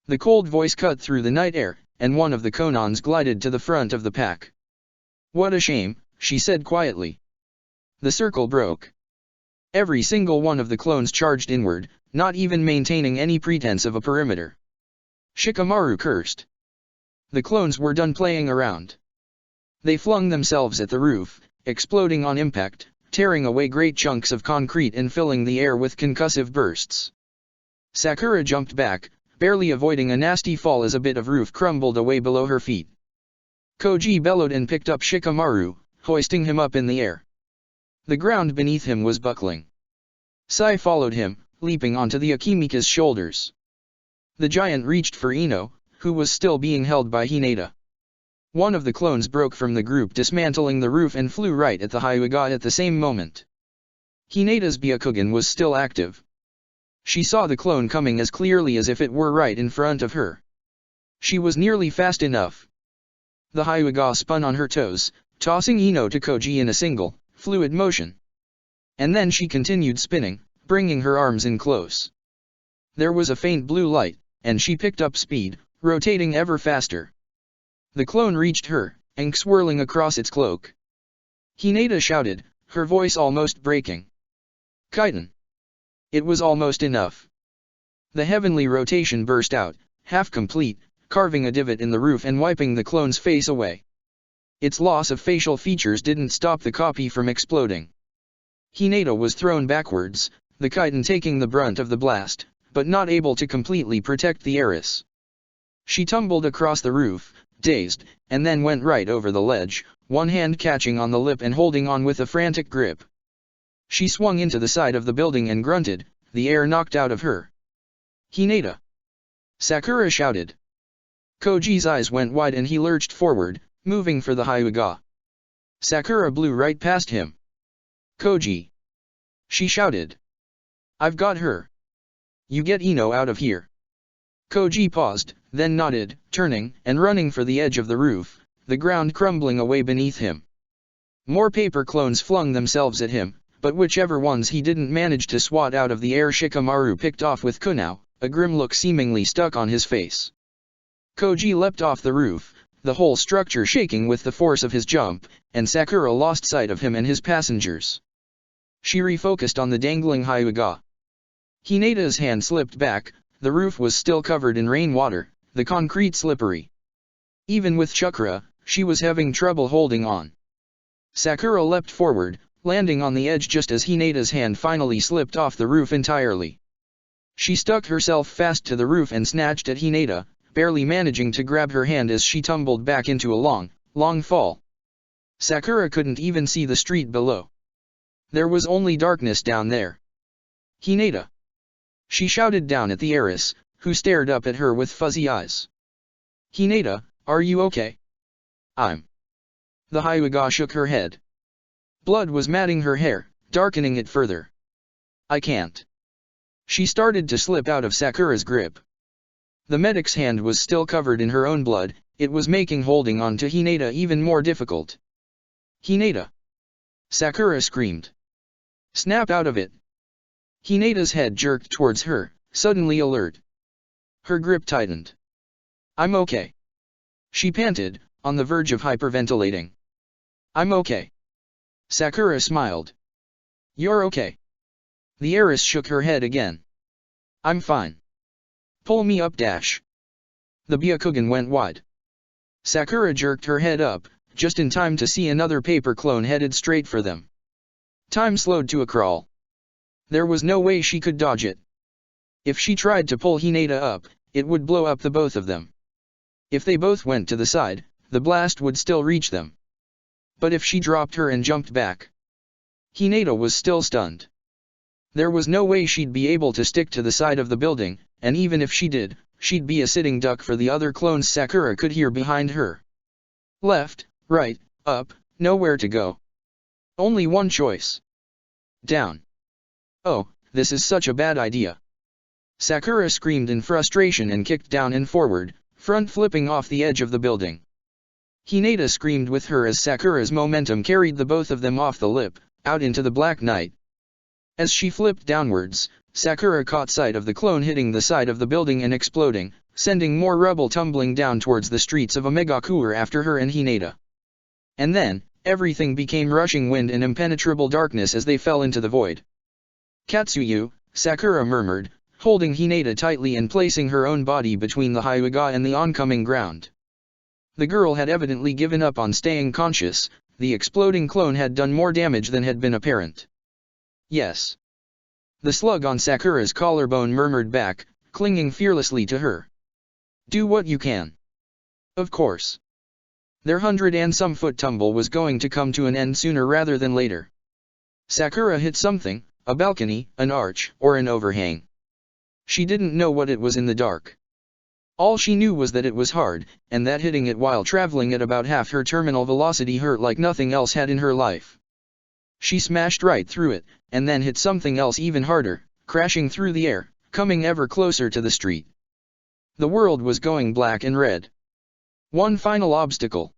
The cold voice cut through the night air, and one of the Konans glided to the front of the pack. What a shame, she said quietly. The circle broke. Every single one of the clones charged inward, not even maintaining any pretense of a perimeter. Shikamaru cursed. The clones were done playing around. They flung themselves at the roof, exploding on impact, tearing away great chunks of concrete and filling the air with concussive bursts. Sakura jumped back, barely avoiding a nasty fall as a bit of roof crumbled away below her feet. Koji bellowed and picked up Shikamaru, hoisting him up in the air. The ground beneath him was buckling. Sai followed him, leaping onto the Akimika's shoulders. The giant reached for Ino, who was still being held by Hinata. One of the clones broke from the group, dismantling the roof, and flew right at the Hyuga at the same moment. Hinata's Byakugan was still active. She saw the clone coming as clearly as if it were right in front of her. She was nearly fast enough. The Hyuga spun on her toes, tossing Ino to Koji in a single, fluid motion. And then she continued spinning, bringing her arms in close. There was a faint blue light, and she picked up speed, rotating ever faster. The clone reached her, and swirling across its cloak. Hinata shouted, her voice almost breaking. Kaiten. It was almost enough. The heavenly rotation burst out, half complete, carving a divot in the roof and wiping the clone's face away. Its loss of facial features didn't stop the copy from exploding. Hinata was thrown backwards, the Kaiten taking the brunt of the blast, but not able to completely protect the heiress. She tumbled across the roof, dazed, and then went right over the ledge, one hand catching on the lip and holding on with a frantic grip. She swung into the side of the building and grunted, the air knocked out of her. Hinata! Sakura shouted. Koji's eyes went wide and he lurched forward, moving for the Hyuga. Sakura blew right past him. Koji! She shouted. I've got her. You get Ino out of here. Koji paused, then nodded, turning and running for the edge of the roof, the ground crumbling away beneath him. More paper clones flung themselves at him, but whichever ones he didn't manage to swat out of the air Shikamaru picked off with kunao, a grim look seemingly stuck on his face. Koji leapt off the roof, the whole structure shaking with the force of his jump, and Sakura lost sight of him and his passengers. She refocused on the dangling Hyuga. Hinata's hand slipped back, the roof was still covered in rainwater, the concrete slippery. Even with chakra, she was having trouble holding on. Sakura leapt forward, landing on the edge just as Hinata's hand finally slipped off the roof entirely. She stuck herself fast to the roof and snatched at Hinata, barely managing to grab her hand as she tumbled back into a long fall. Sakura couldn't even see the street below. There was only darkness down there. Hinata! She shouted down at the heiress, who stared up at her with fuzzy eyes. Hinata, are you okay? I'm. The Hyuga shook her head. Blood was matting her hair, darkening it further. I can't. She started to slip out of Sakura's grip. The medic's hand was still covered in her own blood, it was making holding on to Hinata even more difficult. Hinata! Sakura screamed. Snap out of it! Hinata's head jerked towards her, suddenly alert. Her grip tightened. I'm okay. She panted, on the verge of hyperventilating. I'm okay. Sakura smiled. You're okay. The heiress shook her head again. I'm fine. Pull me up dash. The Byakugan went wide. Sakura jerked her head up, just in time to see another paper clone headed straight for them. Time slowed to a crawl. There was no way she could dodge it. If she tried to pull Hinata up, it would blow up the both of them. If they both went to the side, the blast would still reach them. But if she dropped her and jumped back, Hinata was still stunned. There was no way she'd be able to stick to the side of the building, and even if she did, she'd be a sitting duck for the other clones Sakura could hear behind her. Left, right, up, nowhere to go. Only one choice. Down. Oh, this is such a bad idea. Sakura screamed in frustration and kicked down and forward, front flipping off the edge of the building. Hinata screamed with her as Sakura's momentum carried the both of them off the lip, out into the black night. As she flipped downwards, Sakura caught sight of the clone hitting the side of the building and exploding, sending more rubble tumbling down towards the streets of Omegakure after her and Hinata. And then, everything became rushing wind and impenetrable darkness as they fell into the void. Katsuyu, Sakura murmured, holding Hinata tightly and placing her own body between the Hyuga and the oncoming ground. The girl had evidently given up on staying conscious. The exploding clone had done more damage than had been apparent. Yes. The slug on Sakura's collarbone murmured back, clinging fearlessly to her. Do what you can. Of course. Their 100-and-some-foot tumble was going to come to an end sooner rather than later. Sakura hit something, a balcony, an arch, or an overhang. She didn't know what it was in the dark. All she knew was that it was hard, and that hitting it while traveling at about half her terminal velocity hurt like nothing else had in her life. She smashed right through it, and then hit something else even harder, crashing through the air, coming ever closer to the street. The world was going black and red. One final obstacle.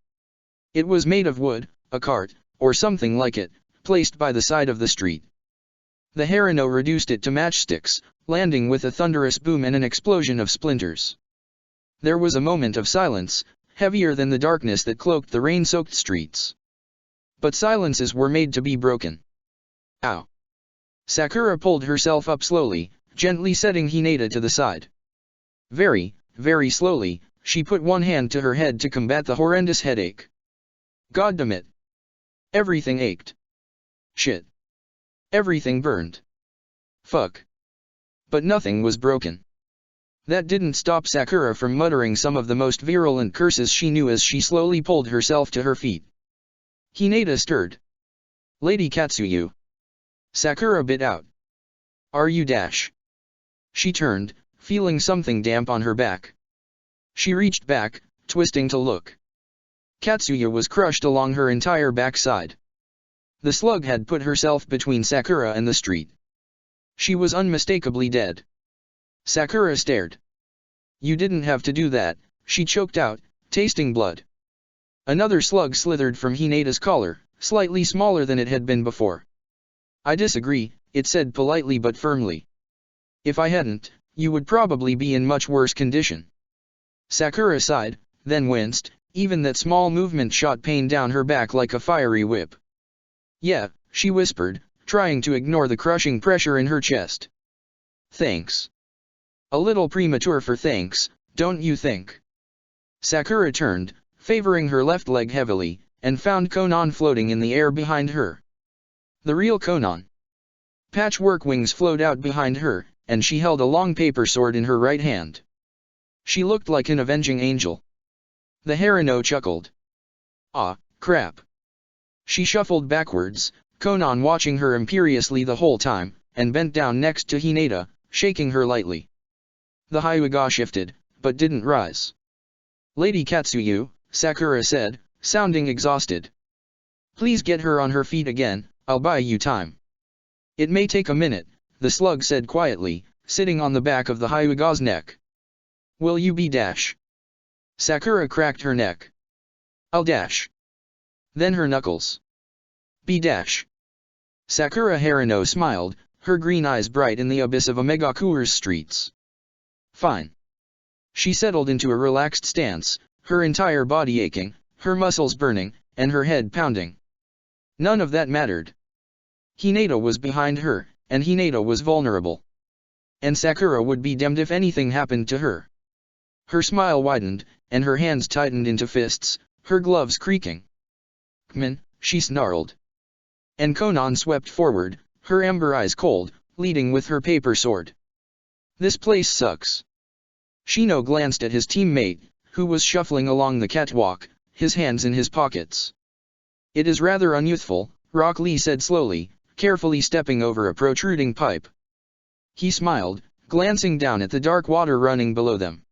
It was made of wood, a cart, or something like it, placed by the side of the street. The Harino reduced it to matchsticks, landing with a thunderous boom and an explosion of splinters. There was a moment of silence, heavier than the darkness that cloaked the rain-soaked streets. But silences were made to be broken. Ow! Sakura pulled herself up slowly, gently setting Hinata to the side. Very, very slowly, she put one hand to her head to combat the horrendous headache. Goddamn. Everything ached. Shit. Everything burned. Fuck. But nothing was broken. That didn't stop Sakura from muttering some of the most virulent curses she knew as she slowly pulled herself to her feet. Hinata stirred. Lady Katsuyu. Sakura bit out. Are you dash? She turned, feeling something damp on her back. She reached back, twisting to look. Katsuya was crushed along her entire backside. The slug had put herself between Sakura and the street. She was unmistakably dead. Sakura stared. You didn't have to do that, she choked out, tasting blood. Another slug slithered from Hinata's collar, slightly smaller than it had been before. I disagree, it said politely but firmly. If I hadn't, you would probably be in much worse condition. Sakura sighed, then winced, even that small movement shot pain down her back like a fiery whip. Yeah, she whispered, trying to ignore the crushing pressure in her chest. Thanks. A little premature for thanks, don't you think? Sakura turned, favoring her left leg heavily, and found Konan floating in the air behind her. The real Konan. Patchwork wings flowed out behind her, and she held a long paper sword in her right hand. She looked like an avenging angel. The Harino chuckled. Ah, crap. She shuffled backwards, Konan watching her imperiously the whole time, and bent down next to Hinata, shaking her lightly. The Hyuga shifted, but didn't rise. Lady Katsuyu, Sakura said, sounding exhausted. Please get her on her feet again, I'll buy you time. It may take a minute, the slug said quietly, sitting on the back of the Hyuga's neck. Will you be dash? Sakura cracked her neck. I'll dash. Then her knuckles. Be dash. Sakura Harino smiled, her green eyes bright in the abyss of Omegakure's streets. Fine. She settled into a relaxed stance, her entire body aching, her muscles burning, and her head pounding. None of that mattered. Hinata was behind her, and Hinata was vulnerable. And Sakura would be damned if anything happened to her. Her smile widened, and her hands tightened into fists, her gloves creaking. Kman, she snarled. And Konan swept forward, her ember eyes cold, leading with her paper sword. This place sucks. Shino glanced at his teammate, who was shuffling along the catwalk, his hands in his pockets. It is rather unyouthful, Rock Lee said slowly, carefully stepping over a protruding pipe. He smiled, glancing down at the dark water running below them.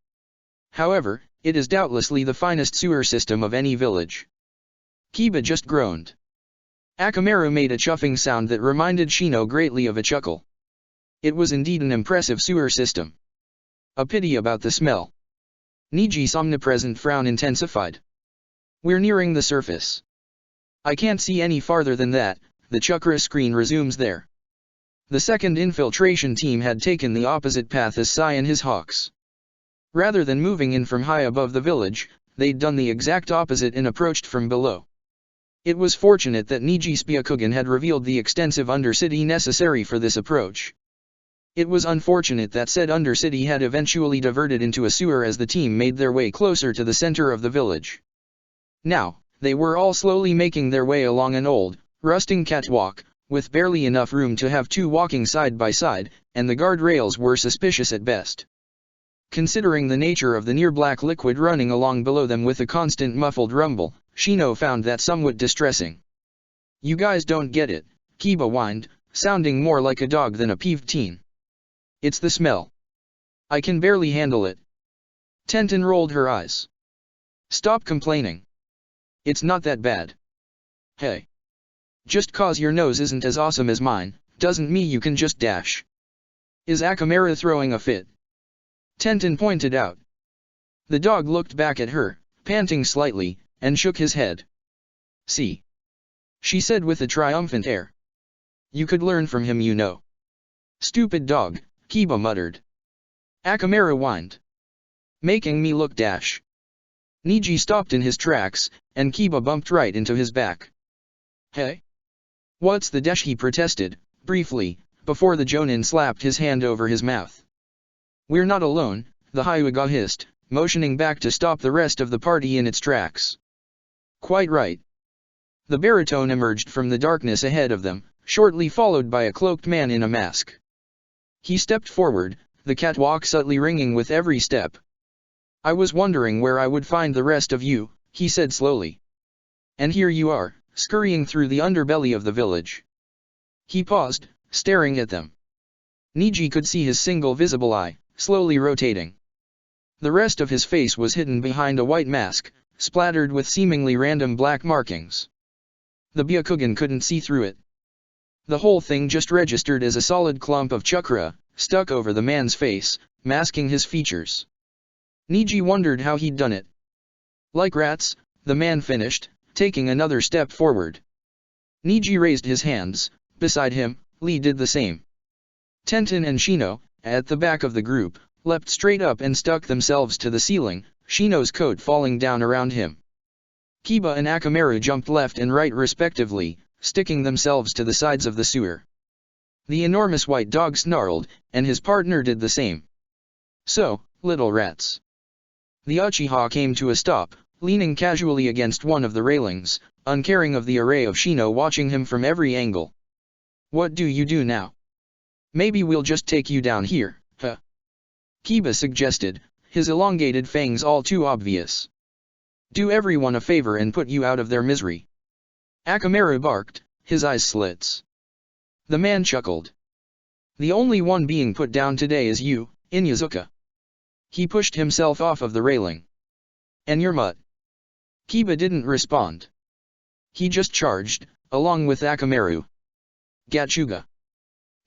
However, it is doubtlessly the finest sewer system of any village. Kiba just groaned. Akamaru made a chuffing sound that reminded Shino greatly of a chuckle. It was indeed an impressive sewer system. A pity about the smell. Niji's omnipresent frown intensified. We're nearing the surface. I can't see any farther than that, the chakra screen resumes there. The second infiltration team had taken the opposite path as Sai and his hawks. Rather than moving in from high above the village, they'd done the exact opposite and approached from below. It was fortunate that Niji's Byakugan had revealed the extensive undercity necessary for this approach. It was unfortunate that said undercity had eventually diverted into a sewer as the team made their way closer to the center of the village. Now, they were all slowly making their way along an old, rusting catwalk, with barely enough room to have two walking side by side, and the guardrails were suspicious at best. Considering the nature of the near-black liquid running along below them with a constant muffled rumble, Shino found that somewhat distressing. You guys don't get it, Kiba whined, sounding more like a dog than a peeved teen. It's the smell. I can barely handle it. Tenten rolled her eyes. Stop complaining. It's not that bad. Hey. Just cause your nose isn't as awesome as mine, doesn't mean you can just dash. Is Akamaru throwing a fit? Tenten pointed out. The dog looked back at her, panting slightly, and shook his head. See? She said with a triumphant air. You could learn from him, you know. Stupid dog, Kiba muttered. Akamaru whined. Making me look dash. Niji stopped in his tracks, and Kiba bumped right into his back. Hey? What's the dash? He protested, briefly, before the Jonin slapped his hand over his mouth. We're not alone, the Hyuga hissed, motioning back to stop the rest of the party in its tracks. Quite right. The baritone emerged from the darkness ahead of them, shortly followed by a cloaked man in a mask. He stepped forward, the catwalk subtly ringing with every step. I was wondering where I would find the rest of you, he said slowly. And here you are, scurrying through the underbelly of the village. He paused, staring at them. Niji could see his single visible eye, slowly rotating. The rest of his face was hidden behind a white mask, splattered with seemingly random black markings. The Byakugan couldn't see through it. The whole thing just registered as a solid clump of chakra, stuck over the man's face, masking his features. Niji wondered how he'd done it. Like rats, the man finished, taking another step forward. Niji raised his hands, beside him, Lee did the same. Tenten and Shino, at the back of the group, leapt straight up and stuck themselves to the ceiling, Shino's coat falling down around him. Kiba and Akamaru jumped left and right respectively, sticking themselves to the sides of the sewer. The enormous white dog snarled, and his partner did the same. So, little rats. The Uchiha came to a stop, leaning casually against one of the railings, uncaring of the array of Shino watching him from every angle. What do you do now? Maybe we'll just take you down here, huh? Kiba suggested, his elongated fangs all too obvious. Do everyone a favor and put you out of their misery. Akamaru barked, his eyes slits. The man chuckled. The only one being put down today is you, Inyazuka. He pushed himself off of the railing. And your mutt. Kiba didn't respond. He just charged, along with Akamaru. Gachuga.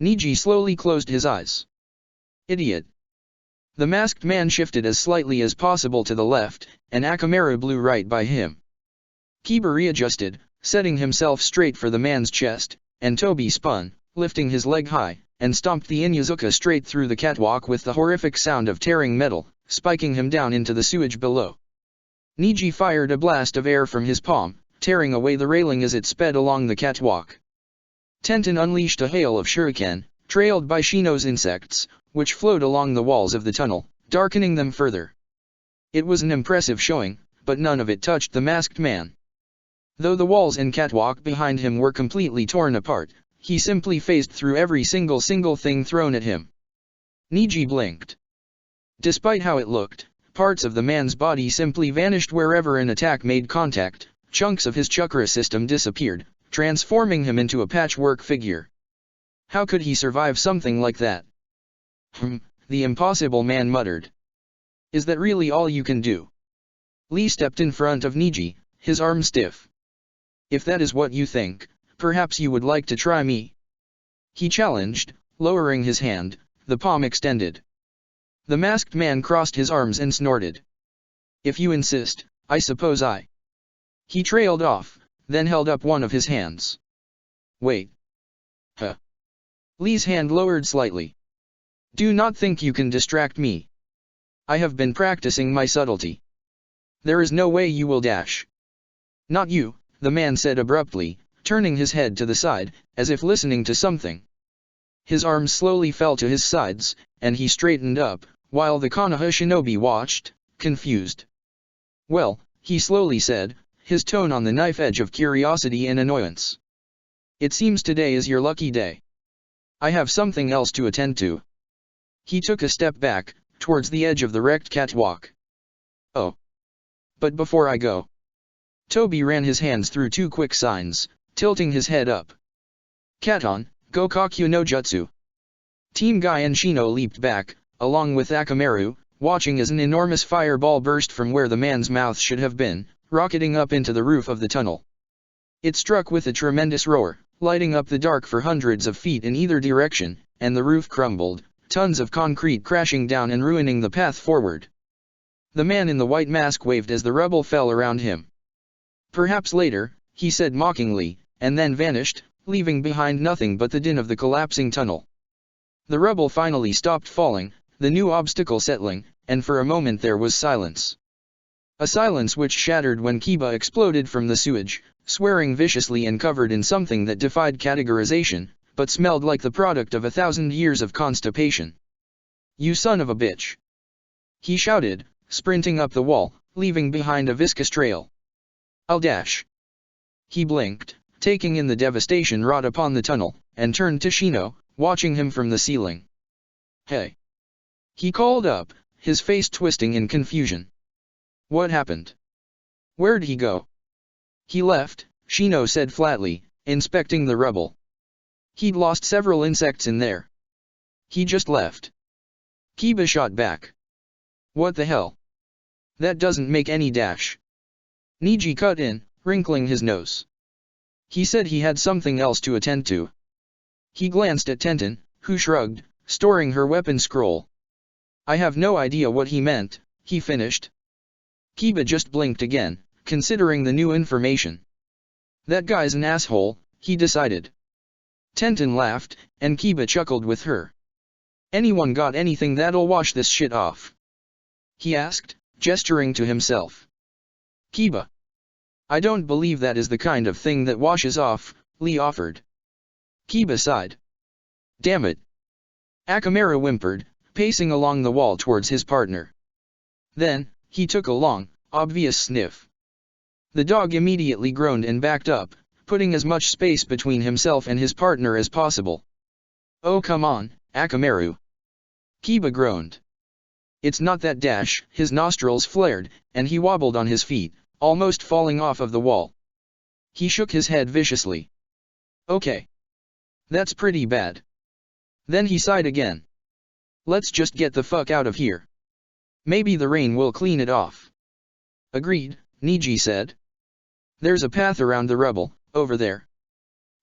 Niji slowly closed his eyes. Idiot. The masked man shifted as slightly as possible to the left, and Akamaru blew right by him. Kiba readjusted, setting himself straight for the man's chest, and Toby spun, lifting his leg high, and stomped the Inyazuka straight through the catwalk with the horrific sound of tearing metal, spiking him down into the sewage below. Niji fired a blast of air from his palm, tearing away the railing as it sped along the catwalk. Tenten unleashed a hail of shuriken, trailed by Shino's insects, which flowed along the walls of the tunnel, darkening them further. It was an impressive showing, but none of it touched the masked man. Though the walls and catwalk behind him were completely torn apart, he simply phased through every single thing thrown at him. Niji blinked. Despite how it looked, parts of the man's body simply vanished wherever an attack made contact, chunks of his chakra system disappeared, transforming him into a patchwork figure. How could he survive something like that? The impossible man muttered. Is that really all you can do? Lee stepped in front of Niji, his arm stiff. If that is what you think, perhaps you would like to try me? He challenged, lowering his hand, the palm extended. The masked man crossed his arms and snorted. If you insist, I suppose I. He trailed off, then held up one of his hands. Wait. Huh. Lee's hand lowered slightly. Do not think you can distract me. I have been practicing my subtlety. There is no way you will dash. Not you, the man said abruptly, turning his head to the side, as if listening to something. His arms slowly fell to his sides, and he straightened up, while the Konoha shinobi watched, confused. Well, he slowly said, his tone on the knife edge of curiosity and annoyance. It seems today is your lucky day. I have something else to attend to. He took a step back, towards the edge of the wrecked catwalk. Oh. But before I go. Toby ran his hands through two quick signs, tilting his head up. Katon, Gokakyu no Jutsu. Team Guy and Shino leaped back, along with Akamaru, watching as an enormous fireball burst from where the man's mouth should have been, rocketing up into the roof of the tunnel. It struck with a tremendous roar, lighting up the dark for hundreds of feet in either direction, and the roof crumbled, tons of concrete crashing down and ruining the path forward. The man in the white mask waved as the rubble fell around him. Perhaps later, he said mockingly, and then vanished, leaving behind nothing but the din of the collapsing tunnel. The rubble finally stopped falling, the new obstacle settling, and for a moment there was silence. A silence which shattered when Kiba exploded from the sewage, swearing viciously and covered in something that defied categorization, but smelled like the product of 1,000 years of constipation. You son of a bitch! He shouted, sprinting up the wall, leaving behind a viscous trail. I'll dash. He blinked, taking in the devastation wrought upon the tunnel, and turned to Shino, watching him from the ceiling. Hey! He called up, his face twisting in confusion. What happened? Where'd he go? He left, Shino said flatly, inspecting the rubble. He'd lost several insects in there. He just left. Kiba shot back. What the hell? That doesn't make any dash. Niji cut in, wrinkling his nose. He said he had something else to attend to. He glanced at Tenten, who shrugged, storing her weapon scroll. I have no idea what he meant, he finished. Kiba just blinked again, considering the new information. That guy's an asshole, he decided. Tenten laughed, and Kiba chuckled with her. Anyone got anything that'll wash this shit off? He asked, gesturing to himself. Kiba. I don't believe that is the kind of thing that washes off, Lee offered. Kiba sighed. Damn it. Akamaru whimpered, pacing along the wall towards his partner. Then, he took a long, obvious sniff. The dog immediately groaned and backed up, putting as much space between himself and his partner as possible. Oh come on, Akamaru. Kiba groaned. It's not that dash. His nostrils flared, and he wobbled on his feet, almost falling off of the wall. He shook his head viciously. Okay. That's pretty bad. Then he sighed again. Let's just get the fuck out of here. Maybe the rain will clean it off. Agreed, Niji said. There's a path around the rubble, over there.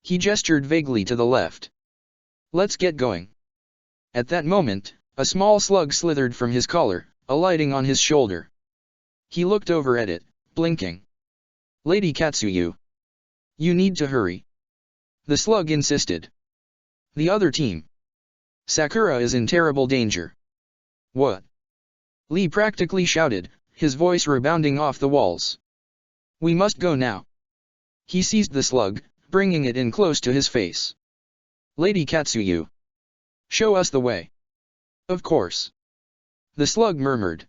He gestured vaguely to the left. Let's get going. At that moment, a small slug slithered from his collar, alighting on his shoulder. He looked over at it, blinking. Lady Katsuyu. You need to hurry. The slug insisted. The other team. Sakura is in terrible danger. What? Lee practically shouted, his voice rebounding off the walls. We must go now. He seized the slug, bringing it in close to his face. Lady Katsuyu. Show us the way. Of course. The slug murmured.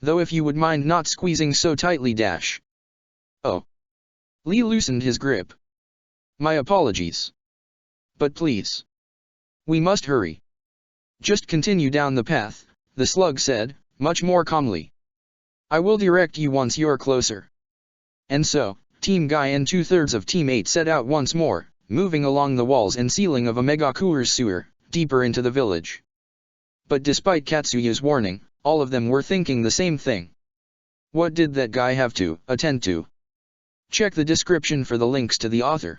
Though if you would mind not squeezing so tightly dash. Oh. Lee loosened his grip. My apologies. But please. We must hurry. Just continue down the path, the slug said, much more calmly. I will direct you once you're closer. And so, Team Guy and 2/3 of Team 8 set out once more, moving along the walls and ceiling of a Megacourse sewer, deeper into the village. But despite Katsuyu's warning, all of them were thinking the same thing. What did that guy have to attend to? Check the description for the links to the author.